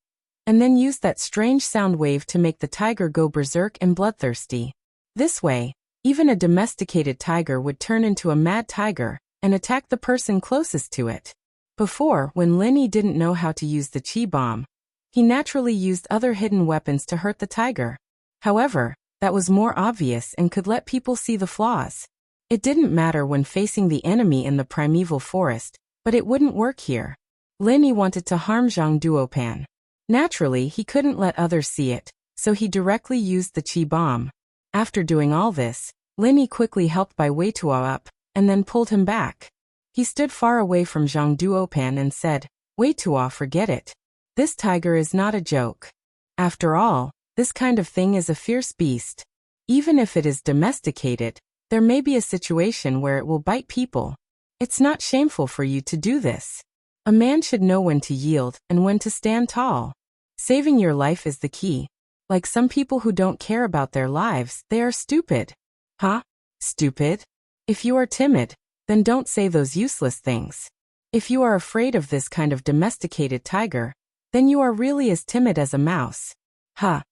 A: and then used that strange sound wave to make the tiger go berserk and bloodthirsty. This way, even a domesticated tiger would turn into a mad tiger and attack the person closest to it. Before, when Lin Yi didn't know how to use the chi bomb, he naturally used other hidden weapons to hurt the tiger. However, that was more obvious and could let people see the flaws. It didn't matter when facing the enemy in the primeval forest, but it wouldn't work here. Lin Yi wanted to harm Zhang Duopan. Naturally, he couldn't let others see it, so he directly used the chi bomb. After doing all this, Lin Yi quickly helped Bai Weitua up, and then pulled him back. He stood far away from Zhang Duopan and said, "Weitua, forget it. This tiger is not a joke. After all, this kind of thing is a fierce beast. Even if it is domesticated, there may be a situation where it will bite people. It's not shameful for you to do this. A man should know when to yield and when to stand tall. Saving your life is the key. Like some people who don't care about their lives, they are stupid." Huh? Stupid? If you are timid, then don't say those useless things. If you are afraid of this kind of domesticated tiger, then you are really as timid as a mouse. Huh?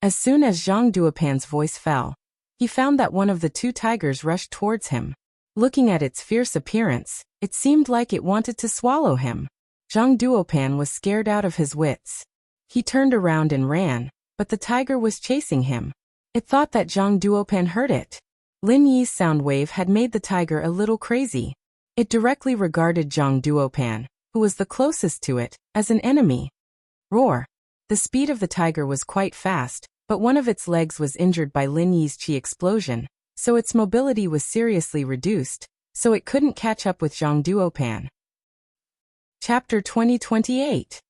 A: As soon as Zhang Duopan's voice fell, he found that one of the two tigers rushed towards him. Looking at its fierce appearance, it seemed like it wanted to swallow him. Zhang Duopan was scared out of his wits. He turned around and ran, but the tiger was chasing him. It thought that Zhang Duopan heard it. Lin Yi's sound wave had made the tiger a little crazy. It directly regarded Zhang Duopan, who was the closest to it, as an enemy. Roar! The speed of the tiger was quite fast, but one of its legs was injured by Lin Yi's chi explosion, so its mobility was seriously reduced, so it couldn't catch up with Zhang Duopan. Chapter 2028.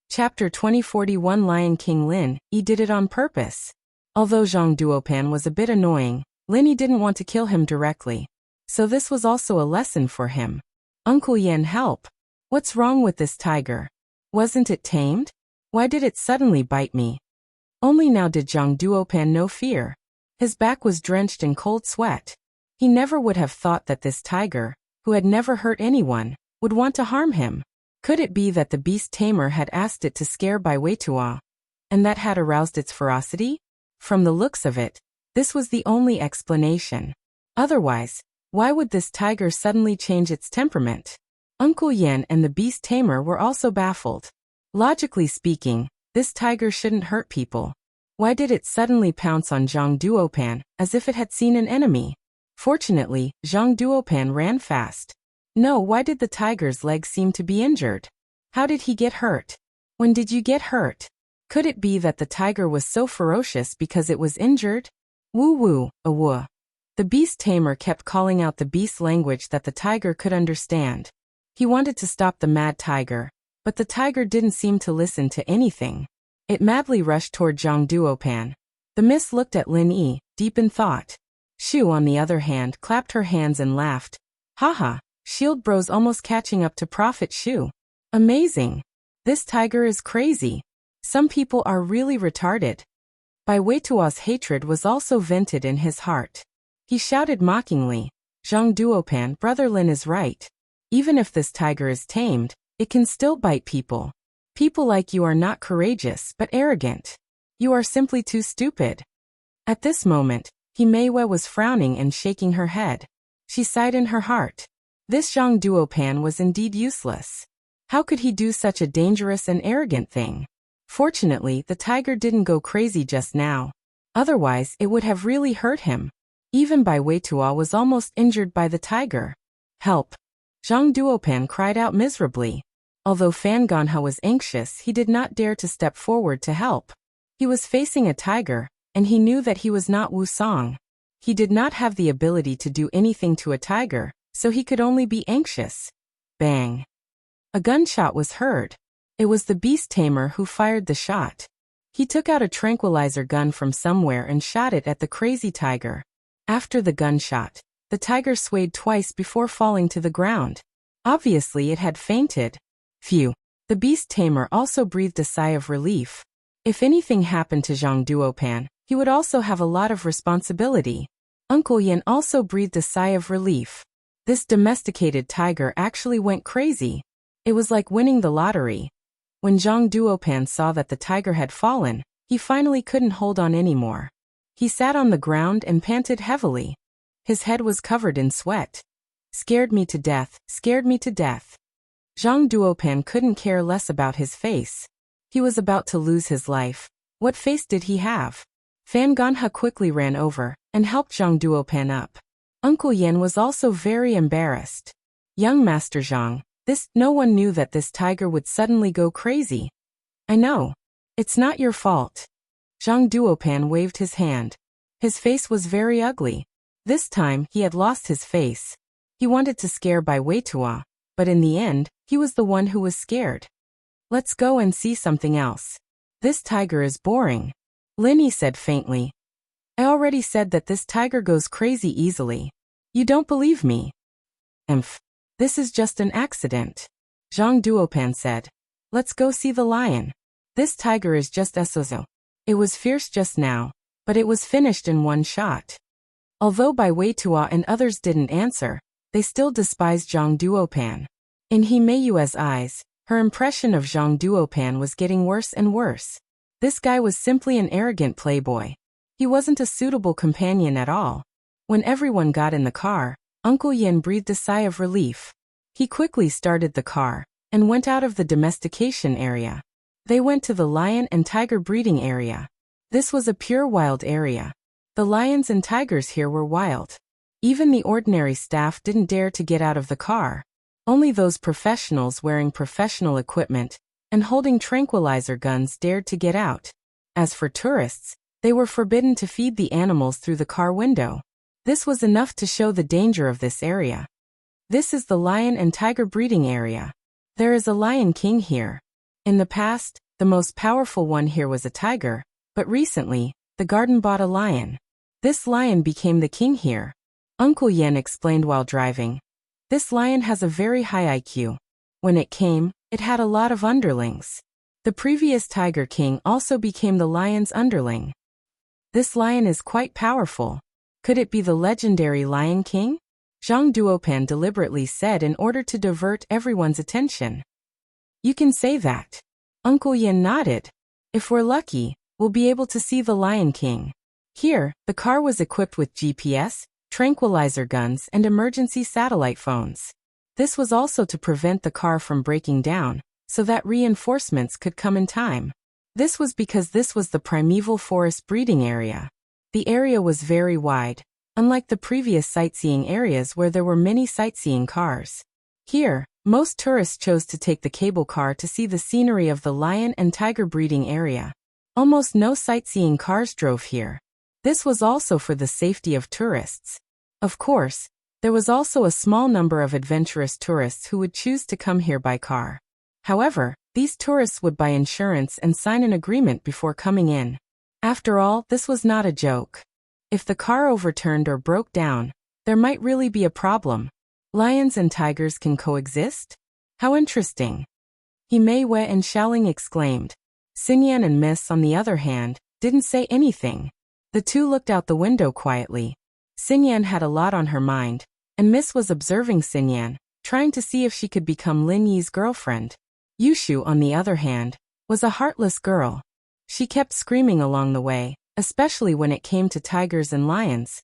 A: Chapter 2041. Lion King Lin Yi did it on purpose. Although Zhang Duopan was a bit annoying, Lin Yi didn't want to kill him directly. So this was also a lesson for him. "Uncle Yan, help! What's wrong with this tiger? Wasn't it tamed? Why did it suddenly bite me?" Only now did Zhang Duopan know fear. His back was drenched in cold sweat. He never would have thought that this tiger, who had never hurt anyone, would want to harm him. Could it be that the beast tamer had asked it to scare Bai Weitua, and that had aroused its ferocity? From the looks of it, this was the only explanation. Otherwise, why would this tiger suddenly change its temperament? Uncle Yan and the beast tamer were also baffled. Logically speaking, this tiger shouldn't hurt people. Why did it suddenly pounce on Zhang Duopan, as if it had seen an enemy? Fortunately, Zhang Duopan ran fast. No, why did the tiger's leg seem to be injured? How did he get hurt? When did you get hurt? Could it be that the tiger was so ferocious because it was injured? Woo woo, awoo. The beast tamer kept calling out the beast language that the tiger could understand. He wanted to stop the mad tiger, but the tiger didn't seem to listen to anything. It madly rushed toward Zhang Duopan. The miss looked at Lin Yi, deep in thought. Shu, on the other hand, clapped her hands and laughed. Haha, Shield Bro's almost catching up to Prophet Shu. Amazing. This tiger is crazy. Some people are really retarded. Bai Weitua's hatred was also vented in his heart. He shouted mockingly, Zhang Duopan, Brother Lin is right. Even if this tiger is tamed, it can still bite people. People like you are not courageous but arrogant. You are simply too stupid. At this moment, Himeiwe was frowning and shaking her head. She sighed in her heart. This Zhang Duopan was indeed useless. How could he do such a dangerous and arrogant thing? Fortunately, the tiger didn't go crazy just now. Otherwise, it would have really hurt him. Even Bai Weitua was almost injured by the tiger. Help! Zhang Duopan cried out miserably. Although Fan Ganha was anxious, he did not dare to step forward to help. He was facing a tiger, and he knew that he was not Wusong. He did not have the ability to do anything to a tiger, so he could only be anxious. Bang! A gunshot was heard. It was the beast tamer who fired the shot. He took out a tranquilizer gun from somewhere and shot it at the crazy tiger. After the gunshot, the tiger swayed twice before falling to the ground. Obviously it had fainted. Phew! The beast tamer also breathed a sigh of relief. If anything happened to Zhang Duopan, he would also have a lot of responsibility. Uncle Yin also breathed a sigh of relief. This domesticated tiger actually went crazy. It was like winning the lottery. When Zhang Duopan saw that the tiger had fallen, he finally couldn't hold on anymore. He sat on the ground and panted heavily. His head was covered in sweat. Scared me to death, scared me to death. Zhang Duopan couldn't care less about his face. He was about to lose his life. What face did he have? Fan Ganha quickly ran over and helped Zhang Duopan up. Uncle Yin was also very embarrassed. Young Master Zhang, no one knew that this tiger would suddenly go crazy. I know. It's not your fault. Zhang Duopan waved his hand. His face was very ugly. This time he had lost his face. He wanted to scare Bai Weitua, but in the end, he was the one who was scared. Let's go and see something else. This tiger is boring. Linny said faintly. I already said that this tiger goes crazy easily. You don't believe me? Emph. This is just an accident. Zhang Duopan said. Let's go see the lion. This tiger is just Esozo. It was fierce just now, but it was finished in one shot. Although Bai Weitua and others didn't answer, they still despised Zhang Duopan. In He Meiyue's eyes, her impression of Zhang Duopan was getting worse and worse. This guy was simply an arrogant playboy. He wasn't a suitable companion at all. When everyone got in the car, Uncle Yin breathed a sigh of relief. He quickly started the car and went out of the domestication area. They went to the lion and tiger breeding area. This was a pure wild area. The lions and tigers here were wild. Even the ordinary staff didn't dare to get out of the car. Only those professionals wearing professional equipment and holding tranquilizer guns dared to get out. As for tourists, they were forbidden to feed the animals through the car window. This was enough to show the danger of this area. This is the lion and tiger breeding area. There is a lion king here. In the past, the most powerful one here was a tiger, but recently, the garden bought a lion. This lion became the king here. Uncle Yen explained while driving. This lion has a very high IQ. When it came, it had a lot of underlings. The previous tiger king also became the lion's underling. This lion is quite powerful. Could it be the legendary Lion King? Zhang Duopan deliberately said in order to divert everyone's attention. You can say that. Uncle Yin nodded. If we're lucky, we'll be able to see the Lion King. Here, the car was equipped with GPS, tranquilizer guns and emergency satellite phones. This was also to prevent the car from breaking down, so that reinforcements could come in time. This was because this was the primeval forest breeding area. The area was very wide, unlike the previous sightseeing areas where there were many sightseeing cars. Here, most tourists chose to take the cable car to see the scenery of the lion and tiger breeding area. Almost no sightseeing cars drove here. This was also for the safety of tourists. Of course, there was also a small number of adventurous tourists who would choose to come here by car. However, these tourists would buy insurance and sign an agreement before coming in. After all, this was not a joke. If the car overturned or broke down, there might really be a problem. Lions and tigers can coexist? How interesting. He Mei Wei and Xiaoling exclaimed. Xinyan and Miss, on the other hand, didn't say anything. The two looked out the window quietly. Xinyan had a lot on her mind, and Miss was observing Xinyan, trying to see if she could become Lin Yi's girlfriend. Yushu, on the other hand, was a heartless girl. She kept screaming along the way, especially when it came to tigers and lions.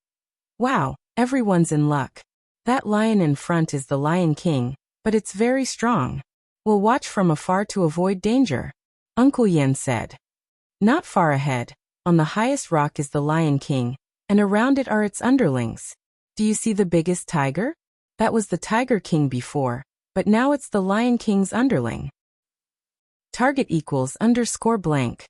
A: Wow, everyone's in luck. That lion in front is the Lion King, but it's very strong. We'll watch from afar to avoid danger, Uncle Yen said. Not far ahead, on the highest rock is the Lion King, and around it are its underlings. Do you see the biggest tiger? That was the Tiger King before, but now it's the Lion King's underling. Target =_blank.